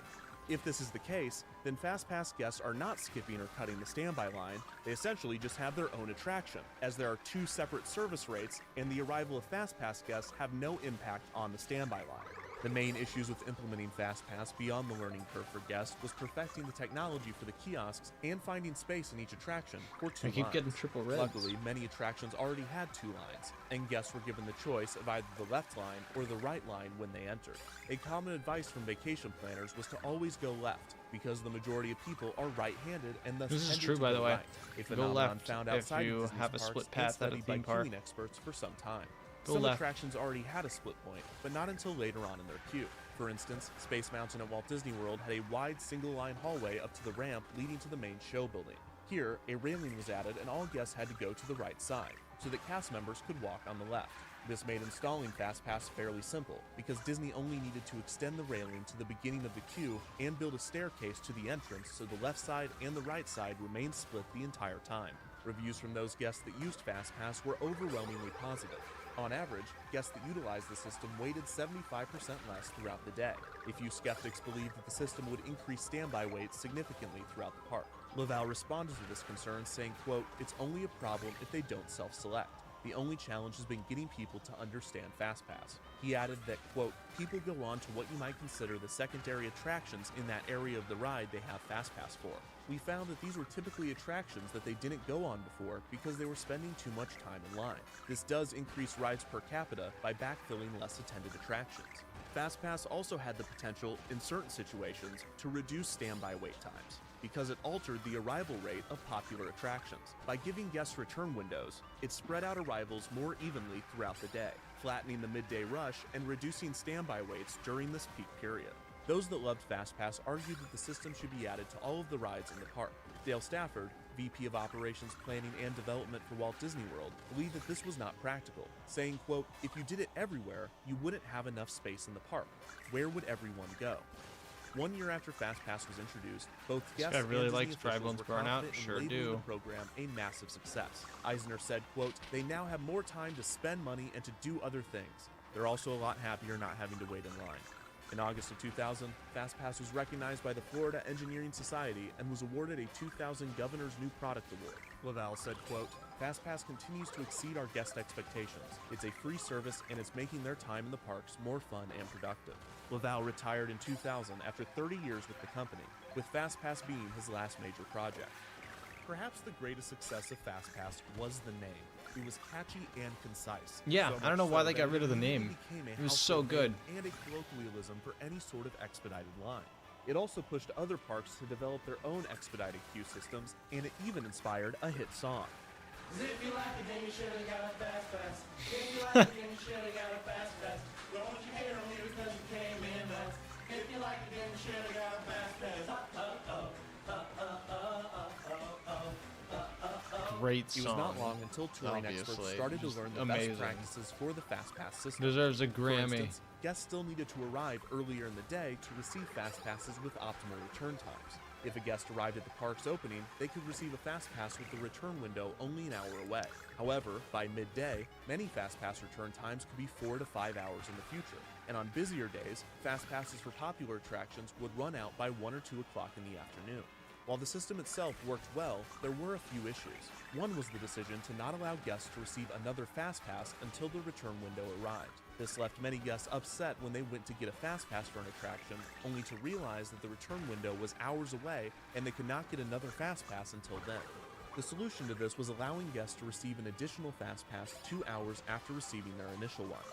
If this is the case, then FastPass guests are not skipping or cutting the standby line, they essentially just have their own attraction, as there are 2 separate service rates, and the arrival of FastPass guests have no impact on the standby line. The main issues with implementing FastPass beyond the learning curve for guests was perfecting the technology for the kiosks and finding space in each attraction for 2 I keep lines. getting triple reds. Luckily, many attractions already had 2 lines, and guests were given the choice of either the left line or the right line when they entered. A common advice from vacation planners was to always go left, because the majority of people are right-handed and thus This is tended true, to by go the way. right. A Go phenomenon left found if outside you of Disney's have a parks split and path at a studied by theme park. queuing experts for some time. Go Some left. attractions already had a split point, but not until later on in their queue. For instance, Space Mountain at Walt Disney World had a wide single-line hallway up to the ramp leading to the main show building. Here, a railing was added and all guests had to go to the right side, so that cast members could walk on the left. This made installing FastPass fairly simple, because Disney only needed to extend the railing to the beginning of the queue and build a staircase to the entrance so the left side and the right side remained split the entire time. Reviews from those guests that used FastPass were overwhelmingly positive. On average, guests that utilized the system waited 75% less throughout the day. A few skeptics believed that the system would increase standby waits significantly throughout the park. Laval responded to this concern, saying, quote, "It's only a problem if they don't self-select. The only challenge has been getting people to understand FastPass." He added that, quote, "People go on to what you might consider the secondary attractions in that area of the ride they have FastPass for. We found that these were typically attractions that they didn't go on before because they were spending too much time in line. This does increase rides per capita by backfilling less attended attractions." FastPass also had the potential, in certain situations, to reduce standby wait times, because it altered the arrival rate of popular attractions. By giving guests return windows, it spread out arrivals more evenly throughout the day, flattening the midday rush and reducing standby waits during this peak period. Those that loved FastPass argued that the system should be added to all of the rides in the park. Dale Stafford, VP of Operations Planning and Development for Walt Disney World, believed that this was not practical, saying, quote, "If you did it everywhere, you wouldn't have enough space in the park. Where would everyone go?" 1 year after FastPass was introduced, both guests guy really and Disney likes Dry officials Bones were Burnout. confident in Sure labeling do. the program a massive success. Eisner said, quote, "They now have more time to spend money and to do other things. They're also a lot happier not having to wait in line." In August of 2000, FastPass was recognized by the Florida Engineering Society and was awarded a 2000 Governor's New Product Award. Laval said, quote, "FastPass continues to exceed our guest expectations. It's a free service and it's making their time in the parks more fun and productive." Laval retired in 2000 after 30 years with the company, with FastPass being his last major project. Perhaps the greatest success of FastPass was the name. It was catchy and concise. Yeah, So I don't much know why so they that got rid of the immediately name. became a It was so household good. name and a colloquialism for any sort of expedited line. It also pushed other parks to develop their own expedited queue systems, and it even inspired a hit song. If you like it, then you should've got a fast pass. If you like it, then you should've got a fast pass. Don't you hear me because you came in last. If you like it, then you should've got a fast pass. Great It was song. not long until touring experts Obviously. started to Just learn the amazing. best practices for the FastPass system. Deserves a For Grammy. instance, guests still needed to arrive earlier in the day to receive FastPasses with optimal return times. If a guest arrived at the park's opening, they could receive a FastPass with the return window only an hour away. However, by midday, many FastPass return times could be 4 to 5 hours in the future. And on busier days, FastPasses for popular attractions would run out by 1 or 2 o'clock in the afternoon. While the system itself worked well, there were a few issues. One was the decision to not allow guests to receive another FastPass until the return window arrived. This left many guests upset when they went to get a FastPass for an attraction, only to realize that the return window was hours away and they could not get another FastPass until then. The solution to this was allowing guests to receive an additional FastPass 2 hours after receiving their initial one.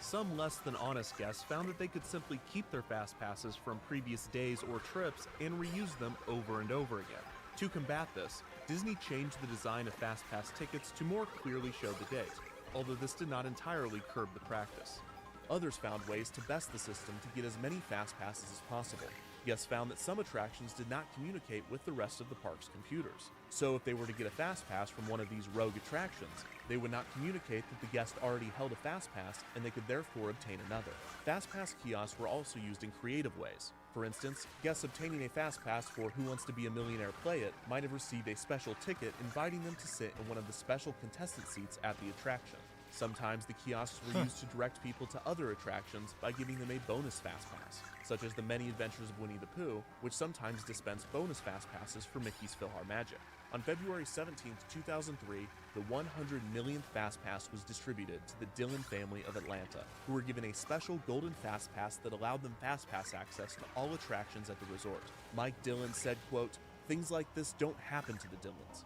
Some less than honest guests found that they could simply keep their FastPasses from previous days or trips and reuse them over and over again. To combat this, Disney changed the design of FastPass tickets to more clearly show the date, although this did not entirely curb the practice. Others found ways to best the system to get as many FastPasses as possible. Guests found that some attractions did not communicate with the rest of the park's computers. So if they were to get a FastPass from one of these rogue attractions, they would not communicate that the guest already held a FastPass and they could therefore obtain another. FastPass kiosks were also used in creative ways. For instance, guests obtaining a FastPass for Who Wants to Be a Millionaire Play It might have received a special ticket inviting them to sit in one of the special contestant seats at the attraction. Sometimes the kiosks were used to direct people to other attractions by giving them a bonus FastPass, such as the Many Adventures of Winnie the Pooh, which sometimes dispensed bonus FastPasses for Mickey's PhilharMagic. On February 17, 2003, the 100 millionth FastPass was distributed to the Dillon family of Atlanta, who were given a special golden FastPass that allowed them FastPass access to all attractions at the resort. Mike Dillon said, quote, "Things like this don't happen to the Dillons."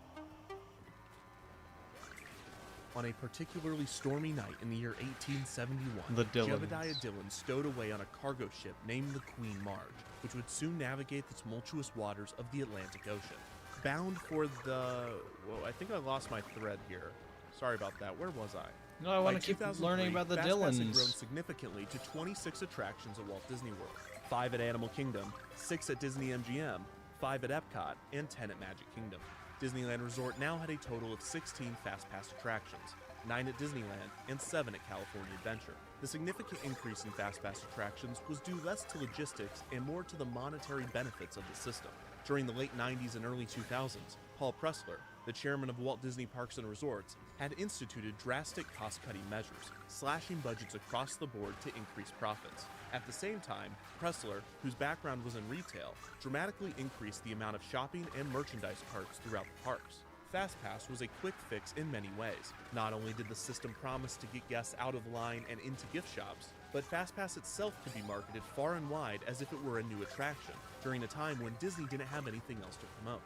On a particularly stormy night in the year 1871, The Dillons. Jebediah Dillon stowed away on a cargo ship named the Queen Marge, which would soon navigate the tumultuous waters of the Atlantic Ocean. Bound for the... Whoa, I think I lost my thread here. Sorry about that. Where was I? No, I want By to keep 2003, learning about the FastPass had grown Dillons. significantly to 26 attractions at Walt Disney World, 5 at Animal Kingdom, 6 at Disney MGM, 5 at Epcot, and 10 at Magic Kingdom. Disneyland Resort now had a total of 16 FastPass attractions, 9 at Disneyland, and 7 at California Adventure. The significant increase in FastPass attractions was due less to logistics and more to the monetary benefits of the system. During the late 90s and early 2000s, Paul Pressler, the chairman of Walt Disney Parks and Resorts, had instituted drastic cost-cutting measures, slashing budgets across the board to increase profits. At the same time, Pressler, whose background was in retail, dramatically increased the amount of shopping and merchandise carts throughout the parks. FastPass was a quick fix in many ways. Not only did the system promise to get guests out of line and into gift shops, but FastPass itself could be marketed far and wide as if it were a new attraction, during a time when Disney didn't have anything else to promote.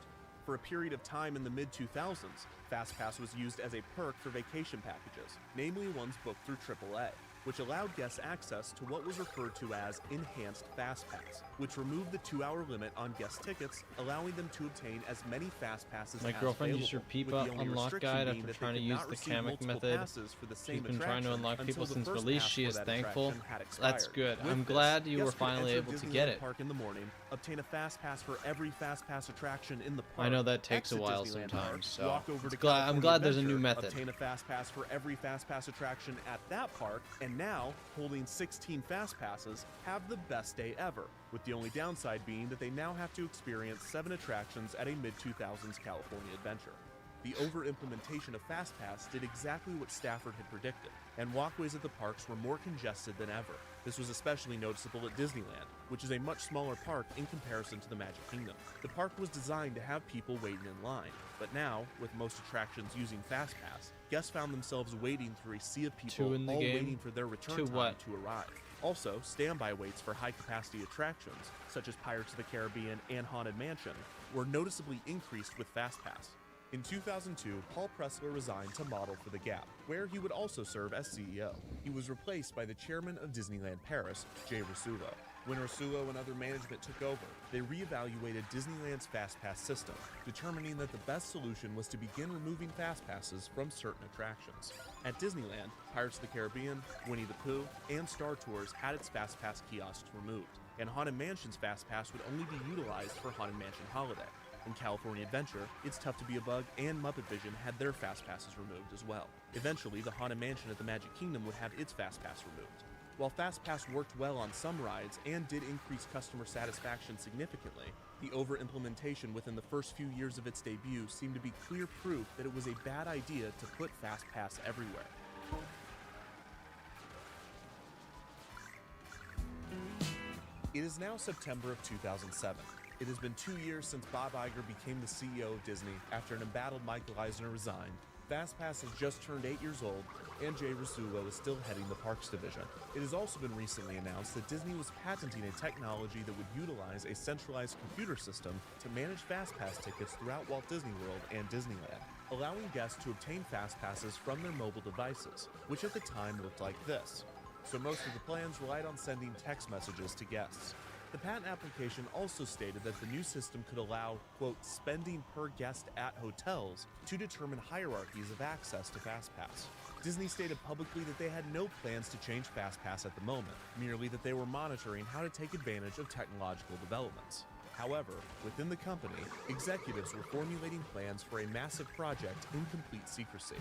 For a period of time in the mid-2000s, FastPass was used as a perk for vacation packages, namely ones booked through AAA, which allowed guests access to what was referred to as Enhanced FastPass, which removed the 2-hour limit on guest tickets, allowing them to obtain as many FastPasses My as girlfriend available, used her with Peepa the only unlock restriction guide being after that they trying to could use not the receive Kamek multiple method. passes for the She's same been trying to attraction unlock people until the since first release. pass She for is that thankful. attraction had That's expired. good. With I'm this, glad you were guests could finally enter able to get Disneyland it. Park in the morning, obtain a FastPass for every FastPass attraction in the park. I know that takes a exit while Disneyland Park, sometimes, so walk over it's to glad- I'm California glad there's a new Adventure, method. obtain a FastPass for every FastPass attraction at that park, and now, holding 16 FastPasses, have the best day ever, with the only downside being that they now have to experience 7 attractions at a mid-2000s California Adventure. The over-implementation of FastPass did exactly what Stafford had predicted, and walkways at the parks were more congested than ever. This was especially noticeable at Disneyland, which is a much smaller park in comparison to the Magic Kingdom. The park was designed to have people waiting in line, but now, with most attractions using FastPass, guests found themselves waiting through a sea of people, Two in the all game? waiting for their return To time what? to arrive. Also, standby waits for high-capacity attractions, such as Pirates of the Caribbean and Haunted Mansion, were noticeably increased with FastPass. In 2002, Paul Pressler resigned to model for The Gap, where he would also serve as CEO. He was replaced by the chairman of Disneyland Paris, Jay Rasulo. When Rasulo and other management took over, they reevaluated Disneyland's FastPass system, determining that the best solution was to begin removing FastPasses from certain attractions. At Disneyland, Pirates of the Caribbean, Winnie the Pooh, and Star Tours had its FastPass kiosks removed, and Haunted Mansion's FastPass would only be utilized for Haunted Mansion Holiday. In California Adventure, It's Tough to Be a Bug and Muppet Vision had their FastPasses removed as well. Eventually, the Haunted Mansion at the Magic Kingdom would have its FastPass removed. While FastPass worked well on some rides and did increase customer satisfaction significantly, the over-implementation within the first few years of its debut seemed to be clear proof that it was a bad idea to put FastPass everywhere. It is now September of 2007. It has been 2 years since Bob Iger became the CEO of Disney after an embattled Michael Eisner resigned. FastPass has just turned 8 years old, and Jay Rasulo is still heading the Parks division. It has also been recently announced that Disney was patenting a technology that would utilize a centralized computer system to manage FastPass tickets throughout Walt Disney World and Disneyland, allowing guests to obtain FastPasses from their mobile devices, which at the time looked like this. So most of the plans relied on sending text messages to guests. The patent application also stated that the new system could allow, quote, spending per guest at hotels to determine hierarchies of access to FastPass. Disney stated publicly that they had no plans to change FastPass at the moment, merely that they were monitoring how to take advantage of technological developments. However, within the company, executives were formulating plans for a massive project in complete secrecy.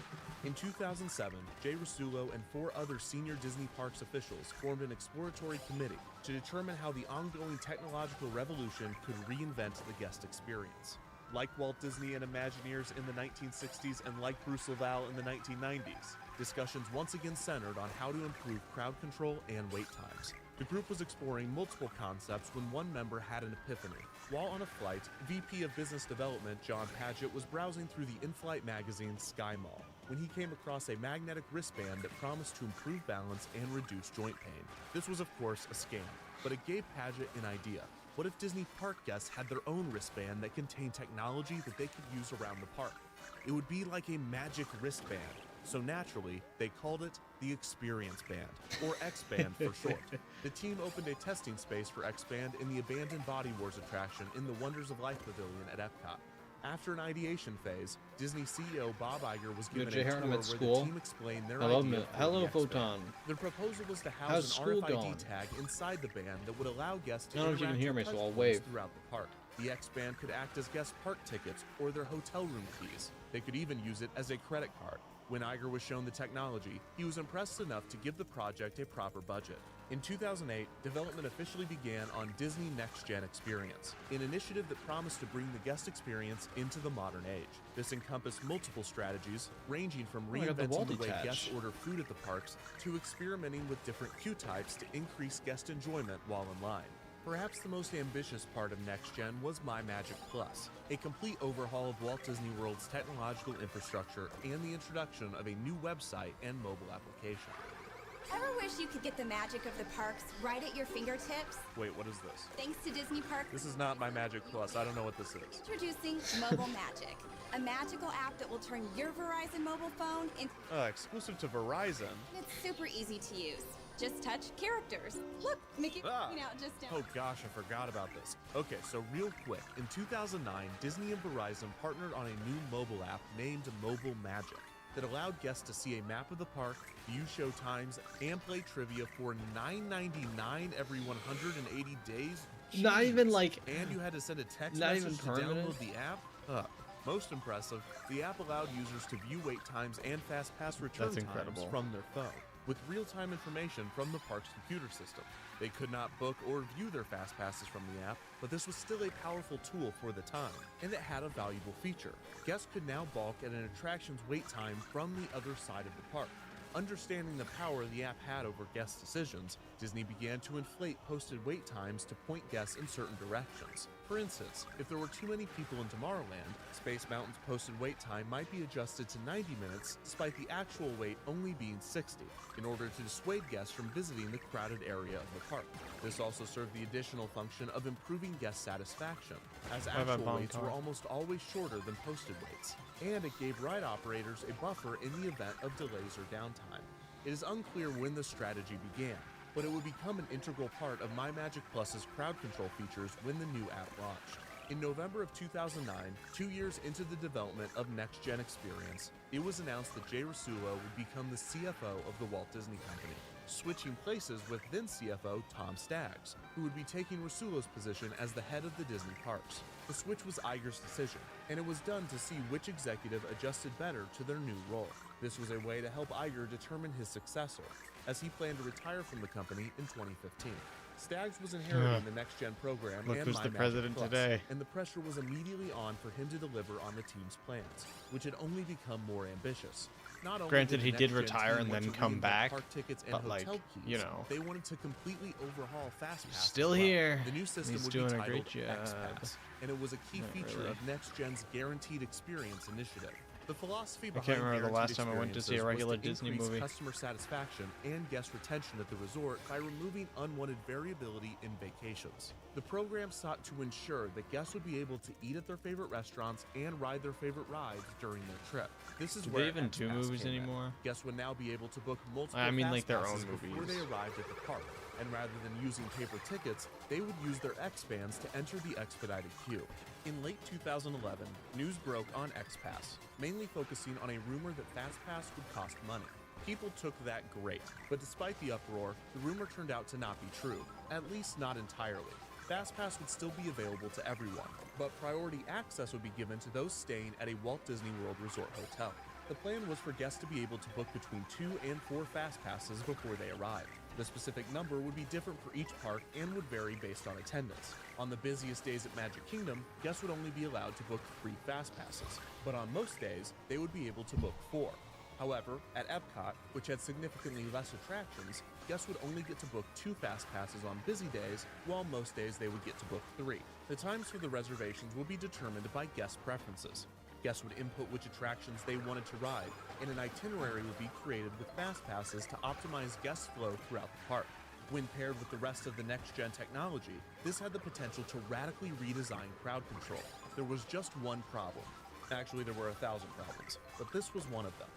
In 2007, Jay Rasulo and 4 other senior Disney Parks officials formed an exploratory committee to determine how the ongoing technological revolution could reinvent the guest experience. Like Walt Disney and Imagineers in the 1960s and like Bruce Laval in the 1990s, discussions once again centered on how to improve crowd control and wait times. The group was exploring multiple concepts when one member had an epiphany. While on a flight, VP of Business Development John Padgett was browsing through the in-flight magazine Sky Mall when he came across a magnetic wristband that promised to improve balance and reduce joint pain. This was, of course, a scam, but it gave Padgett an idea. What if Disney park guests had their own wristband that contained technology that they could use around the park? It would be like a magic wristband. So naturally, they called it the Experience Band, or X-Band for short. The team opened a testing space for X-Band in the abandoned Body Wars attraction in the Wonders of Life Pavilion at Epcot. After an ideation phase, Disney CEO Bob Iger was given a tour where the team explained their idea for Hello, the X-Band. Photon. Their proposal was to How's house an school RFID going? tag inside the band that would allow guests to I don't know if you interact can hear me, with so I'll touchpoints wave. throughout the park. The X-Band could act as guest park tickets or their hotel room keys. They could even use it as a credit card. When Iger was shown the technology, he was impressed enough to give the project a proper budget. In 2008, development officially began on Disney Next Gen Experience, an initiative that promised to bring the guest experience into the modern age. This encompassed multiple strategies, ranging from I got the wall reinventing the way detached. guests order food at the parks to experimenting with different queue types to increase guest enjoyment while in line. Perhaps the most ambitious part of Next Gen was My Magic Plus, a complete overhaul of Walt Disney World's technological infrastructure and the introduction of a new website and mobile application. Ever wish you could get the magic of the parks right at your fingertips? Wait, what is this? Thanks to Disney Parks. This is not My Magic Plus. I don't know what this is. Introducing Mobile Magic, a magical app that will turn your Verizon mobile phone into. Exclusive to Verizon. It's super easy to use. Just touch characters. Look, Mickey, just down. Oh gosh, I forgot about this. Okay, so real quick, in 2009, Disney and Verizon partnered on a new mobile app named Mobile Magic that allowed guests to see a map of the park, view show times, and play trivia for $9.99 every 180 days. Not even, Jeez. like- And you had to send a text not message even to permanent? download the app? Most impressive, the app allowed users to view wait times and FastPass return That's times incredible. from their phone, with real-time information from the park's computer system. They could not book or view their fast passes from the app, but this was still a powerful tool for the time, and it had a valuable feature. Guests could now balk at an attraction's wait time from the other side of the park. Understanding the power the app had over guest decisions, Disney began to inflate posted wait times to point guests in certain directions. For instance, if there were too many people in Tomorrowland, Space Mountain's posted wait time might be adjusted to 90 minutes despite the actual wait only being 60, in order to dissuade guests from visiting the crowded area of the park. This also served the additional function of improving guest satisfaction, as actual waits were almost always shorter than posted waits, and it gave ride operators a buffer in the event of delays or downtime. It is unclear when this strategy began, but it would become an integral part of My Magic Plus's crowd control features when the new app launched. In November of 2009, 2 years into the development of Next Gen Experience, it was announced that Jay Rasulo would become the CFO of the Walt Disney Company, switching places with then CFO Tom Staggs, who would be taking Rasulo's position as the head of the Disney parks. The switch was Iger's decision, and it was done to see which executive adjusted better to their new role. This was a way to help Iger determine his successor, as he planned to retire from the company in 2015. Staggs was inheriting the Next Gen program Look and who's My the Magic president Plus, today. and the pressure was immediately on for him to deliver on the team's plans, which had only become more ambitious. Not only Granted, the he did Next Gen retire team and want then to come reinvent back, park tickets and but, like, hotel keys, you know. they wanted to completely overhaul FastPass. Still as well. here. The new system He's would doing be a titled great job. XPass, and it was a key Not feature really. of Next Gen's Guaranteed Experience initiative. The philosophy behind can't remember the Guaranteed last time I went to see a Experiences regular was to Disney increase movie. customer satisfaction and guest retention at the resort by removing unwanted variability in vacations. The program sought to ensure that guests would be able to eat at their favorite restaurants and ride their favorite rides during their trip. This is Do where they even do XPass movies came in. anymore? Guests would now be able to book multiple I mean, like, their FastPasses own before movies. they arrived at the park. and rather than using paper tickets, they would use their X-Bands to enter the expedited queue. In late 2011, news broke on X-Pass, mainly focusing on a rumor that FastPass would cost money. People took that great, but despite the uproar, the rumor turned out to not be true, at least not entirely. FastPass would still be available to everyone, but priority access would be given to those staying at a Walt Disney World Resort hotel. The plan was for guests to be able to book between 2 and 4 FastPasses before they arrived. The specific number would be different for each park and would vary based on attendance. On the busiest days at Magic Kingdom, guests would only be allowed to book 3 FastPasses, but on most days, they would be able to book 4. However, at Epcot, which had significantly less attractions, guests would only get to book 2 FastPasses on busy days, while most days they would get to book 3. The times for the reservations will be determined by guest preferences. Guests would input which attractions they wanted to ride, and an itinerary would be created with FastPasses to optimize guest flow throughout the park. When paired with the rest of the next-gen technology, this had the potential to radically redesign crowd control. There was just one problem. Actually, there were 1,000 problems, but this was one of them.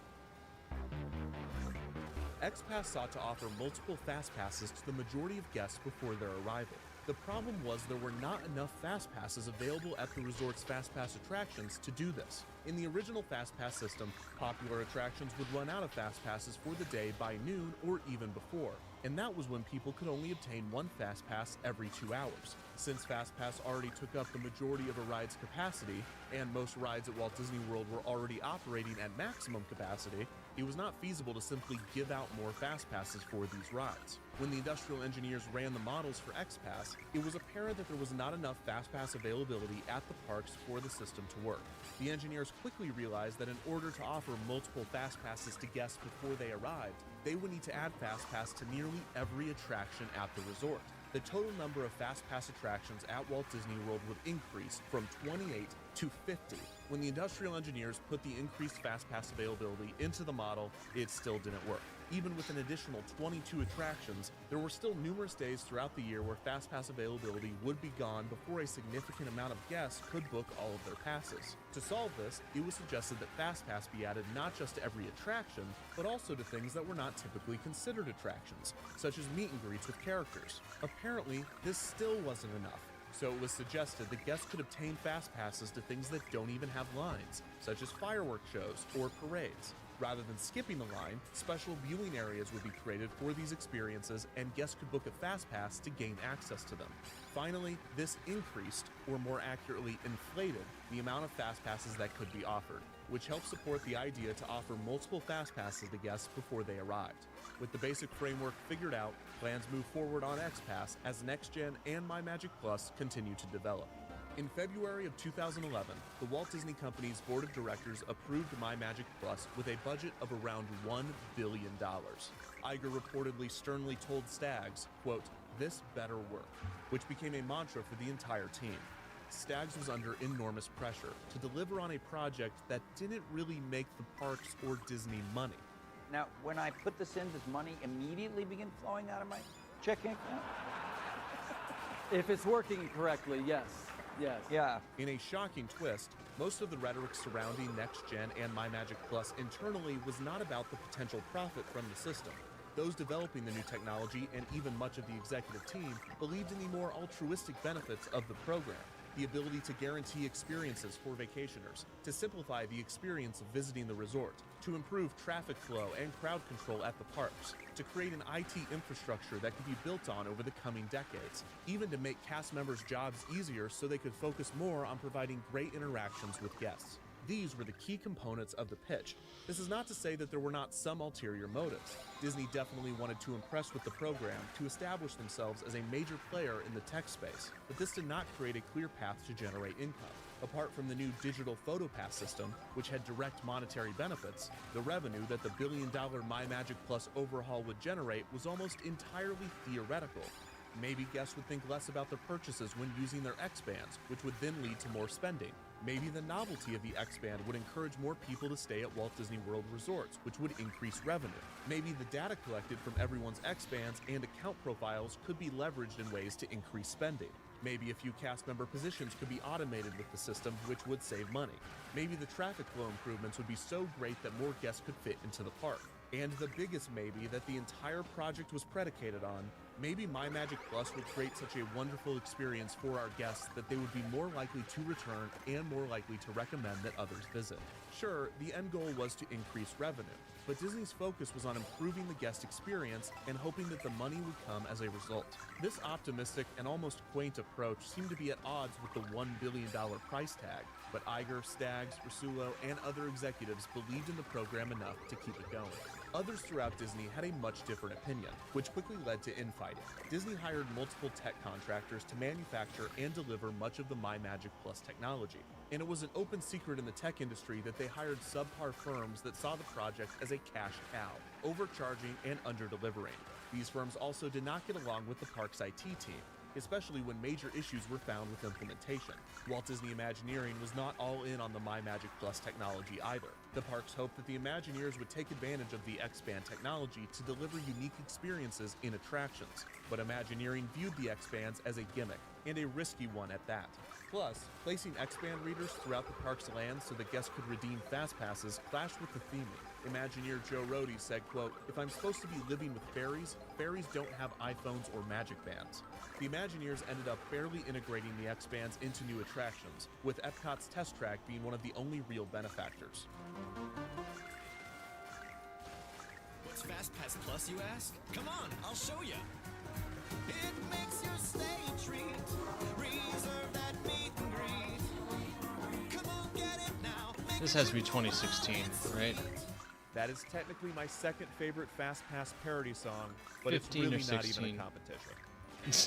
X-Pass sought to offer multiple FastPasses to the majority of guests before their arrival. The problem was there were not enough FastPasses available at the resort's FastPass attractions to do this. In the original FastPass system, popular attractions would run out of FastPasses for the day by noon or even before, and that was when people could only obtain one FastPass every 2 hours. Since FastPass already took up the majority of a ride's capacity, and most rides at Walt Disney World were already operating at maximum capacity, it was not feasible to simply give out more FastPasses for these rides. When the industrial engineers ran the models for X-Pass, it was apparent that there was not enough FastPass availability at the parks for the system to work. The engineers quickly realized that in order to offer multiple FastPasses to guests before they arrived, they would need to add FastPass to nearly every attraction at the resort. The total number of FastPass attractions at Walt Disney World would increase from 28 to 50. When the industrial engineers put the increased FastPass availability into the model, it still didn't work. Even with an additional 22 attractions, there were still numerous days throughout the year where FastPass availability would be gone before a significant amount of guests could book all of their passes. To solve this, it was suggested that FastPass be added not just to every attraction, but also to things that were not typically considered attractions, such as meet and greets with characters. Apparently, this still wasn't enough. So it was suggested that guests could obtain FastPasses to things that don't even have lines, such as fireworks shows or parades. Rather than skipping the line, special viewing areas would be created for these experiences, and guests could book a FastPass to gain access to them. Finally, this increased, or more accurately inflated, the amount of FastPasses that could be offered, which helped support the idea to offer multiple FastPasses to guests before they arrived. With the basic framework figured out, plans move forward on X-Pass as Next Gen and MyMagic Plus continue to develop. In February of 2011, the Walt Disney Company's board of directors approved MyMagic Plus with a budget of around $1 billion. Iger reportedly sternly told Staggs, quote, "This better work," which became a mantra for the entire team. Staggs was under enormous pressure to deliver on a project that didn't really make the parks or Disney money. Now, when I put this in, does money immediately begin flowing out of my checking account? If it's working correctly, yes. Yes. Yeah. In a shocking twist, most of the rhetoric surrounding Next Gen and MyMagic Plus internally was not about the potential profit from the system. Those developing the new technology and even much of the executive team believed in the more altruistic benefits of the program. The ability to guarantee experiences for vacationers, to simplify the experience of visiting the resort, to improve traffic flow and crowd control at the parks, to create an IT infrastructure that could be built on over the coming decades, even to make cast members' jobs easier so they could focus more on providing great interactions with guests. These were the key components of the pitch. This is not to say that there were not some ulterior motives. Disney definitely wanted to impress with the program to establish themselves as a major player in the tech space, but this did not create a clear path to generate income. Apart from the new digital PhotoPass system, which had direct monetary benefits, the revenue that the billion-dollar MyMagic Plus overhaul would generate was almost entirely theoretical. Maybe guests would think less about their purchases when using their X-Bands, which would then lead to more spending. Maybe the novelty of the X-Band would encourage more people to stay at Walt Disney World resorts, which would increase revenue. Maybe the data collected from everyone's X-Bands and account profiles could be leveraged in ways to increase spending. Maybe a few cast member positions could be automated with the system, which would save money. Maybe the traffic flow improvements would be so great that more guests could fit into the park. And the biggest maybe that the entire project was predicated on Maybe My Magic Plus would create such a wonderful experience for our guests that they would be more likely to return and more likely to recommend that others visit. Sure, the end goal was to increase revenue, but Disney's focus was on improving the guest experience and hoping that the money would come as a result. This optimistic and almost quaint approach seemed to be at odds with the $1 billion price tag, but Iger, Staggs, Rasulo, and other executives believed in the program enough to keep it going. Others throughout Disney had a much different opinion, which quickly led to infighting. Disney hired multiple tech contractors to manufacture and deliver much of the My Magic Plus technology, and it was an open secret in the tech industry that they hired subpar firms that saw the project as a cash cow, overcharging and under-delivering. These firms also did not get along with the park's IT team, especially when major issues were found with implementation. Walt Disney Imagineering was not all in on the My Magic Plus technology either. The parks hoped that the Imagineers would take advantage of the X-Band technology to deliver unique experiences in attractions, but Imagineering viewed the X-Bands as a gimmick, and a risky one at that. Plus, placing X-Band readers throughout the park's land so that guests could redeem Fast Passes clashed with the theming. Imagineer Joe Rohde said, quote, "If I'm supposed to be living with fairies, fairies don't have iPhones or magic bands." The Imagineers ended up barely integrating the X-Bands into new attractions, with Epcot's test track being one of the only real benefactors. What's FastPass Plus, you ask? Come on, I'll show you. It makes your stay a treat. Reserve that meet and greet. Come on, get it now. This has to be 2016, right? That is technically my second favorite Fast Pass parody song, but it's 15 or really not 16. even a competition.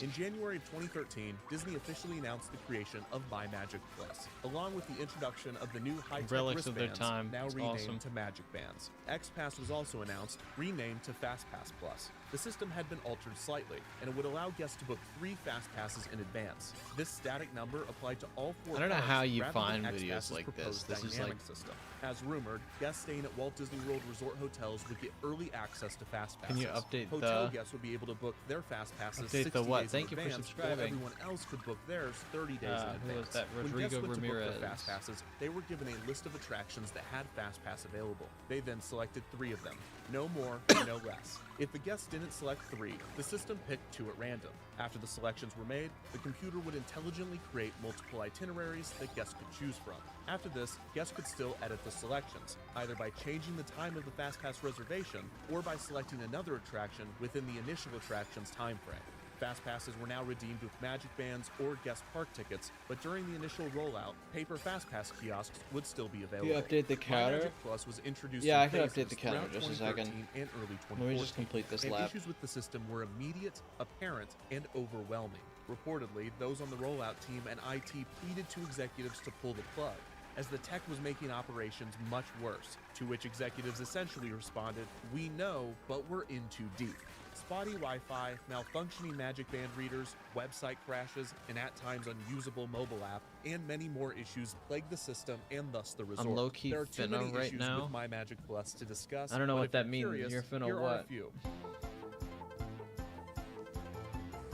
In January of 2013, Disney officially announced the creation of My Magic Plus, along with the introduction of the new high-tech Relics of their wristbands, time. now It's renamed awesome. to Magic Bands. X-Pass was also announced, renamed to Fast Pass Plus. The system had been altered slightly, and it would allow guests to book 3 Fast Passes in advance. This static number applied to all 4 I don't know parks how you rather find than videos X-Pass's like this. proposed This is dynamic like- system. As rumored, guests staying at Walt Disney World Resort hotels would get early access to Fast Passes. Can you update Hotel the- guests would be able to book their Fast Passes Update 60 the what? days Thank in you for advance, subscribing. while everyone else could book theirs 30 days in advance. Who was that? When Rodrigo guests went to book Ramirez. their Fast Passes, they were given a list of attractions that had Fast Pass available. They then selected 3 of them. No more, no less. If the guest didn't select 3, the system picked 2 at random. After the selections were made, the computer would intelligently create multiple itineraries that guests could choose from. After this, guests could still edit the selections, either by changing the time of the Fast Pass reservation or by selecting another attraction within the initial attraction's time frame. Fast Passes were now redeemed with Magic Bands or guest park tickets, but during the initial rollout, paper Fast Pass kiosks would still be available. You update the My counter? Magic Plus was introduced Yeah, in I can phases update the counter throughout just a second. 2013 and early 2014. Let me just complete this and lap. issues with the system were immediate, apparent, and overwhelming. Reportedly, those on the rollout team and IT pleaded to executives to pull the plug, as the tech was making operations much worse, to which executives essentially responded, "We know, but we're in too deep." Spotty Wi-Fi, malfunctioning Magic Band readers, website crashes, an at times unusable mobile app, and many more issues plagued the system and thus the resort. low-key There are too finna many right issues now. with My Magic Plus to discuss. I don't know but what if that you're means. curious, You're finna here are a what? few.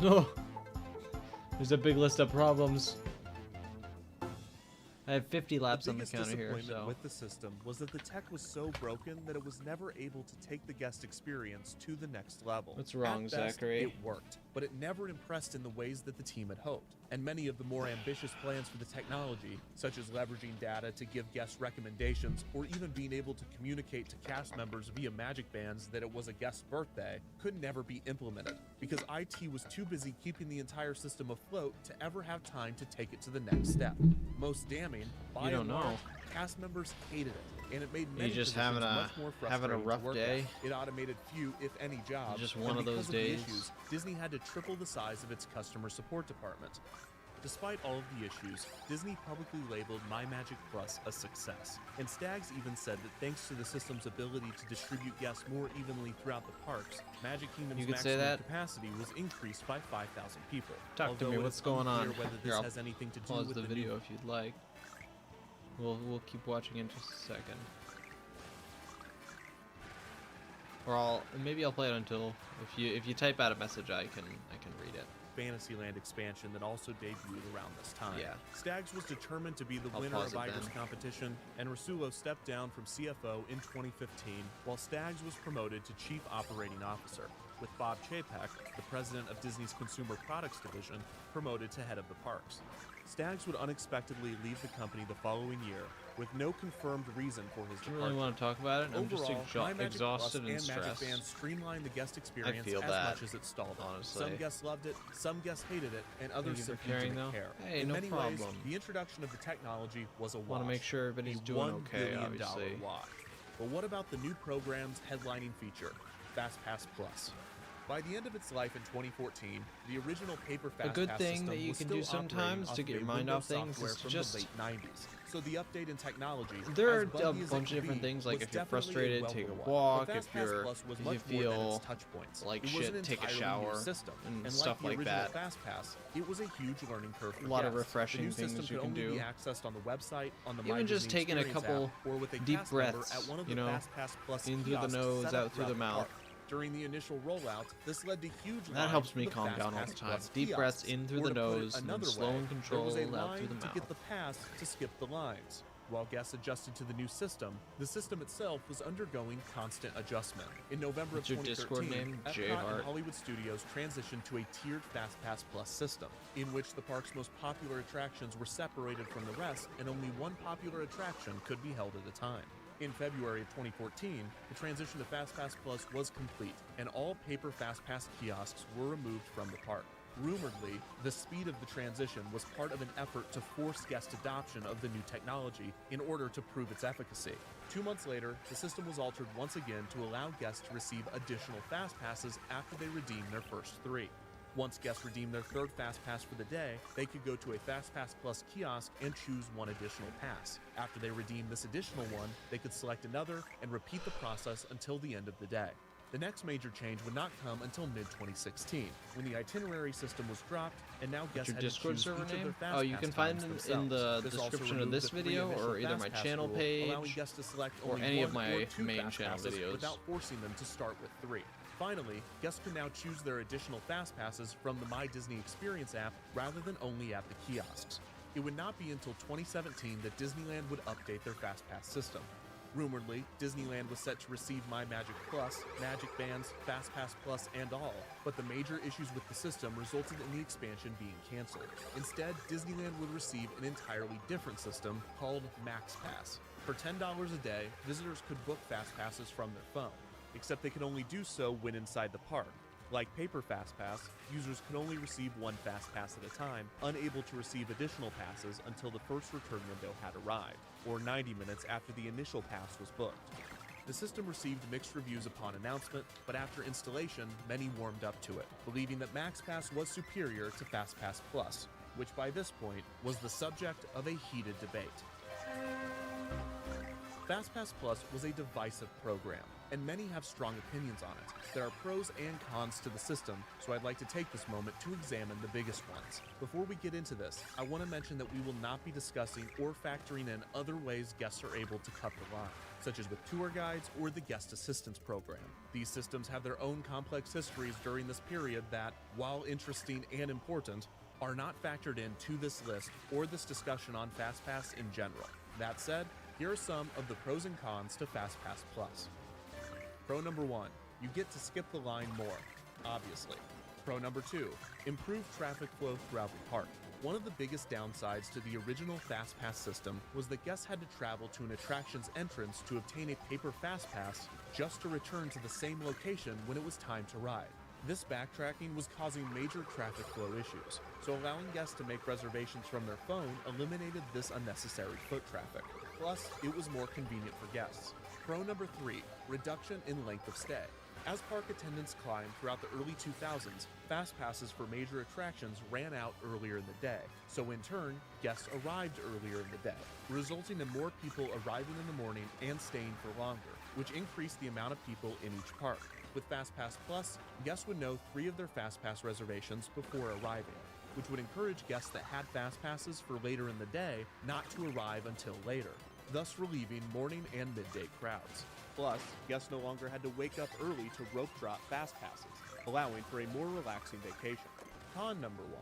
No. There's a big list of problems. I have 50 laps The on the biggest counter here, disappointment so with the system was that the tech was so broken that it was never able to take the guest experience to the next level. What's wrong, At best, Zachary? It worked, but it never impressed in the ways that the team had hoped. And many of the more ambitious plans for the technology, such as leveraging data to give guests recommendations or even being able to communicate to cast members via Magic Bands that it was a guest's birthday, could never be implemented because IT was too busy keeping the entire system afloat to ever have time to take it to the next step. Most damning, by You don't and know. large, cast members hated it, and it made many just positions having a- much more having a frustrating to rough work day? at. It automated few, if any, jobs. Just and one of because those days? The issues, Disney had to triple the size of its customer support department. Despite all of the issues, Disney publicly labeled My Magic Plus a success, and Staggs even said that thanks to the system's ability to distribute guests more evenly throughout the parks, Magic Kingdom's You could say maximum that? capacity was increased by 5,000 people. talk to Although me. it What's is going on? unclear whether Here, this I'll has anything to do pause with the the video new if you'd like. We'll keep watching in just a second. Or maybe I'll play it until if you type out a message I can read it. Fantasyland expansion that also debuted around this time. Yeah. Staggs was determined to be the I'll winner pause of it Iger's then. competition, and Rasulo stepped down from CFO in 2015, while Staggs was promoted to Chief Operating Officer. with Bob Chapek, the president of Disney's Consumer Products Division, promoted to head of the parks. Staggs would unexpectedly leave the company the following year, with no confirmed reason for his Do you departure. really want to talk about it? I'm just Overall, My Magic exhausted Plus and Magic stressed. Band streamlined the guest experience feel as that, much as it stalled it. honestly. Some guests loved it, some guests hated it, and others you for simply caring, didn't though. care. Hey, In no many ways, problem. the introduction of the technology was a wash. Want to make sure everybody's a doing $1 okay, billion obviously. wash. But what about the new program's headlining feature, FastPass Plus? By the end of its life in 2014, the original paper FastPass good thing system that you was can still do sometimes operating to off get of your a mind off Windows things software is from just- the late 90s. So the update in technology, There as are buggy a as it bunch of could different be, things, like was if you're definitely frustrated, welcome take a one. walk, But if FastPass Plus was you much more than feel its touch points. like It was shit, an take a entirely shower new system, and like stuff the like original that. FastPass, it was a huge learning curve for A lot of guests. refreshing the new things system you could can only be do. accessed on the website, on the Even My just Disney taking a Experience couple app, or with a deep cast member breaths, at one of the you know, FastPass Plus in through the kiosks nose, set up out through throughout the mouth. park. During the initial rollout, this led to huge That lines helps me for the calm down all the FastPass time. Plus Deep breaths kiosks. in through Or the to put it nose, and then another slow way, and there controlled was a out line through the to mouth. get the pass to skip the lines. While guests adjusted to the new system, the system itself was undergoing constant adjustment. In November What's of your Discord 2013, name? Epcot J-Hart. and Hollywood Studios transitioned to a tiered FastPass Plus system, in which the park's most popular attractions were separated from the rest, and only one popular attraction could be held at a time. In February of 2014, the transition to FastPass Plus was complete, and all paper FastPass kiosks were removed from the park. Rumoredly, the speed of the transition was part of an effort to force guest adoption of the new technology in order to prove its efficacy. 2 months later, the system was altered once again to allow guests to receive additional fast passes after they redeemed their first 3. Once guests redeemed their third fast pass for the day, they could go to a FastPass Plus kiosk and choose one additional pass. After they redeemed this additional one, they could select another and repeat the process until the end of the day. The next major change would not come until mid-2016, when the itinerary system was dropped, and now guests Your had to Discord choose server each of name? their fast Oh, you pass can find times it in themselves. the This also description of removed this the 3 video, initial or either my fast pass channel rule, page, allowing guests to select or only any of one my or 2 main fast channel passes videos. without forcing them to start with 3. Finally, guests can now choose their additional fast passes from the My Disney Experience app rather than only at the kiosks. It would not be until 2017 that Disneyland would update their FastPass system. Rumoredly, Disneyland was set to receive My Magic Plus, Magic Bands, FastPass Plus, and all, but the major issues with the system resulted in the expansion being canceled. Instead, Disneyland would receive an entirely different system called MaxPass. For $10 a day, visitors could book fast passes from their phone, except they could only do so when inside the park. Like paper FastPass, users could only receive one fast pass at a time, unable to receive additional passes until the first return window had arrived, or 90 minutes after the initial pass was booked. The system received mixed reviews upon announcement, but after installation, many warmed up to it, believing that MaxPass was superior to FastPass Plus, which by this point was the subject of a heated debate. FastPass Plus was a divisive program, and many have strong opinions on it. There are pros and cons to the system, so I'd like to take this moment to examine the biggest ones. Before we get into this, I want to mention that we will not be discussing or factoring in other ways guests are able to cut the line, such as with tour guides or the guest assistance program. These systems have their own complex histories during this period that, while interesting and important, are not factored into this list or this discussion on FastPass in general. That said, here are some of the pros and cons to FastPass Plus. Pro number 1, you get to skip the line more, obviously. Pro number 2, improved traffic flow throughout the park. One of the biggest downsides to the original FastPass system was that guests had to travel to an attraction's entrance to obtain a paper FastPass just to return to the same location when it was time to ride. This backtracking was causing major traffic flow issues, so allowing guests to make reservations from their phone eliminated this unnecessary foot traffic. Plus, it was more convenient for guests. Pro number 3, reduction in length of stay. As park attendance climbed throughout the early 2000s, fast passes for major attractions ran out earlier in the day, so in turn, guests arrived earlier in the day, resulting in more people arriving in the morning and staying for longer, which increased the amount of people in each park. With FastPass Plus, guests would know 3 of their FastPass reservations before arriving, which would encourage guests that had FastPasses for later in the day not to arrive until later, thus relieving morning and midday crowds. Plus, guests no longer had to wake up early to rope drop FastPasses, allowing for a more relaxing vacation. Con number 1,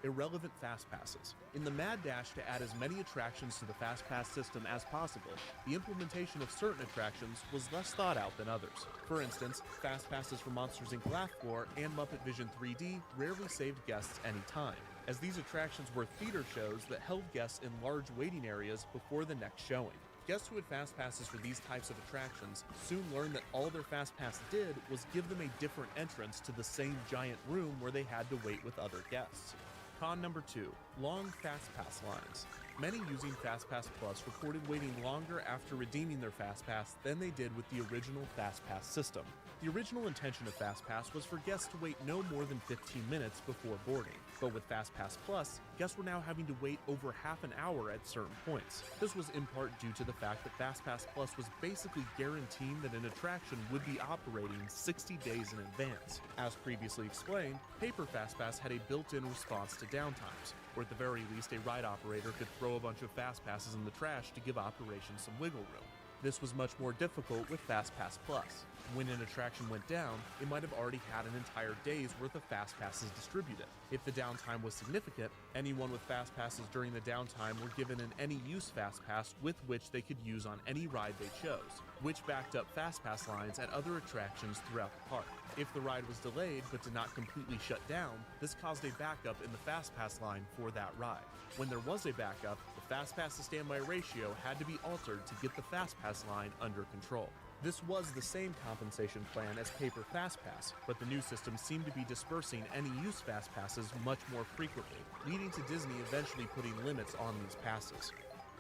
irrelevant Fast Passes. In the mad dash to add as many attractions to the Fast Pass system as possible, the implementation of certain attractions was less thought out than others. For instance, Fast Passes for Monsters Inc. Laugh Floor and Muppet Vision 3D rarely saved guests any time, as these attractions were theater shows that held guests in large waiting areas before the next showing. Guests who had Fast Passes for these types of attractions soon learned that all their Fast Pass did was give them a different entrance to the same giant room where they had to wait with other guests. Con number 2, long Fast Pass lines. Many using Fast Pass Plus reported waiting longer after redeeming their Fast Pass than they did with the original Fast Pass system. The original intention of Fast Pass was for guests to wait no more than 15 minutes before boarding, but with Fast Pass Plus, guests were now having to wait over half an hour at certain points. This was in part due to the fact that Fast Pass Plus was basically guaranteeing that an attraction would be operating 60 days in advance. As previously explained, Paper Fast Pass had a built-in response to downtimes, or at the very least a ride operator could throw a bunch of Fast Passes in the trash to give operations some wiggle room. This was much more difficult with Fast Pass Plus. When an attraction went down, it might have already had an entire day's worth of Fast Passes distributed. If the downtime was significant, anyone with Fast Passes during the downtime were given an any-use Fast Pass with which they could use on any ride they chose, which backed up Fast Pass lines at other attractions throughout the park. If the ride was delayed but did not completely shut down, this caused a backup in the Fast Pass line for that ride. When there was a backup, the Fast Pass to standby ratio had to be altered to get the Fast Pass line under control. This was the same compensation plan as Paper Fast Pass, but the new system seemed to be dispersing any use Fast Passes much more frequently, leading to Disney eventually putting limits on these passes.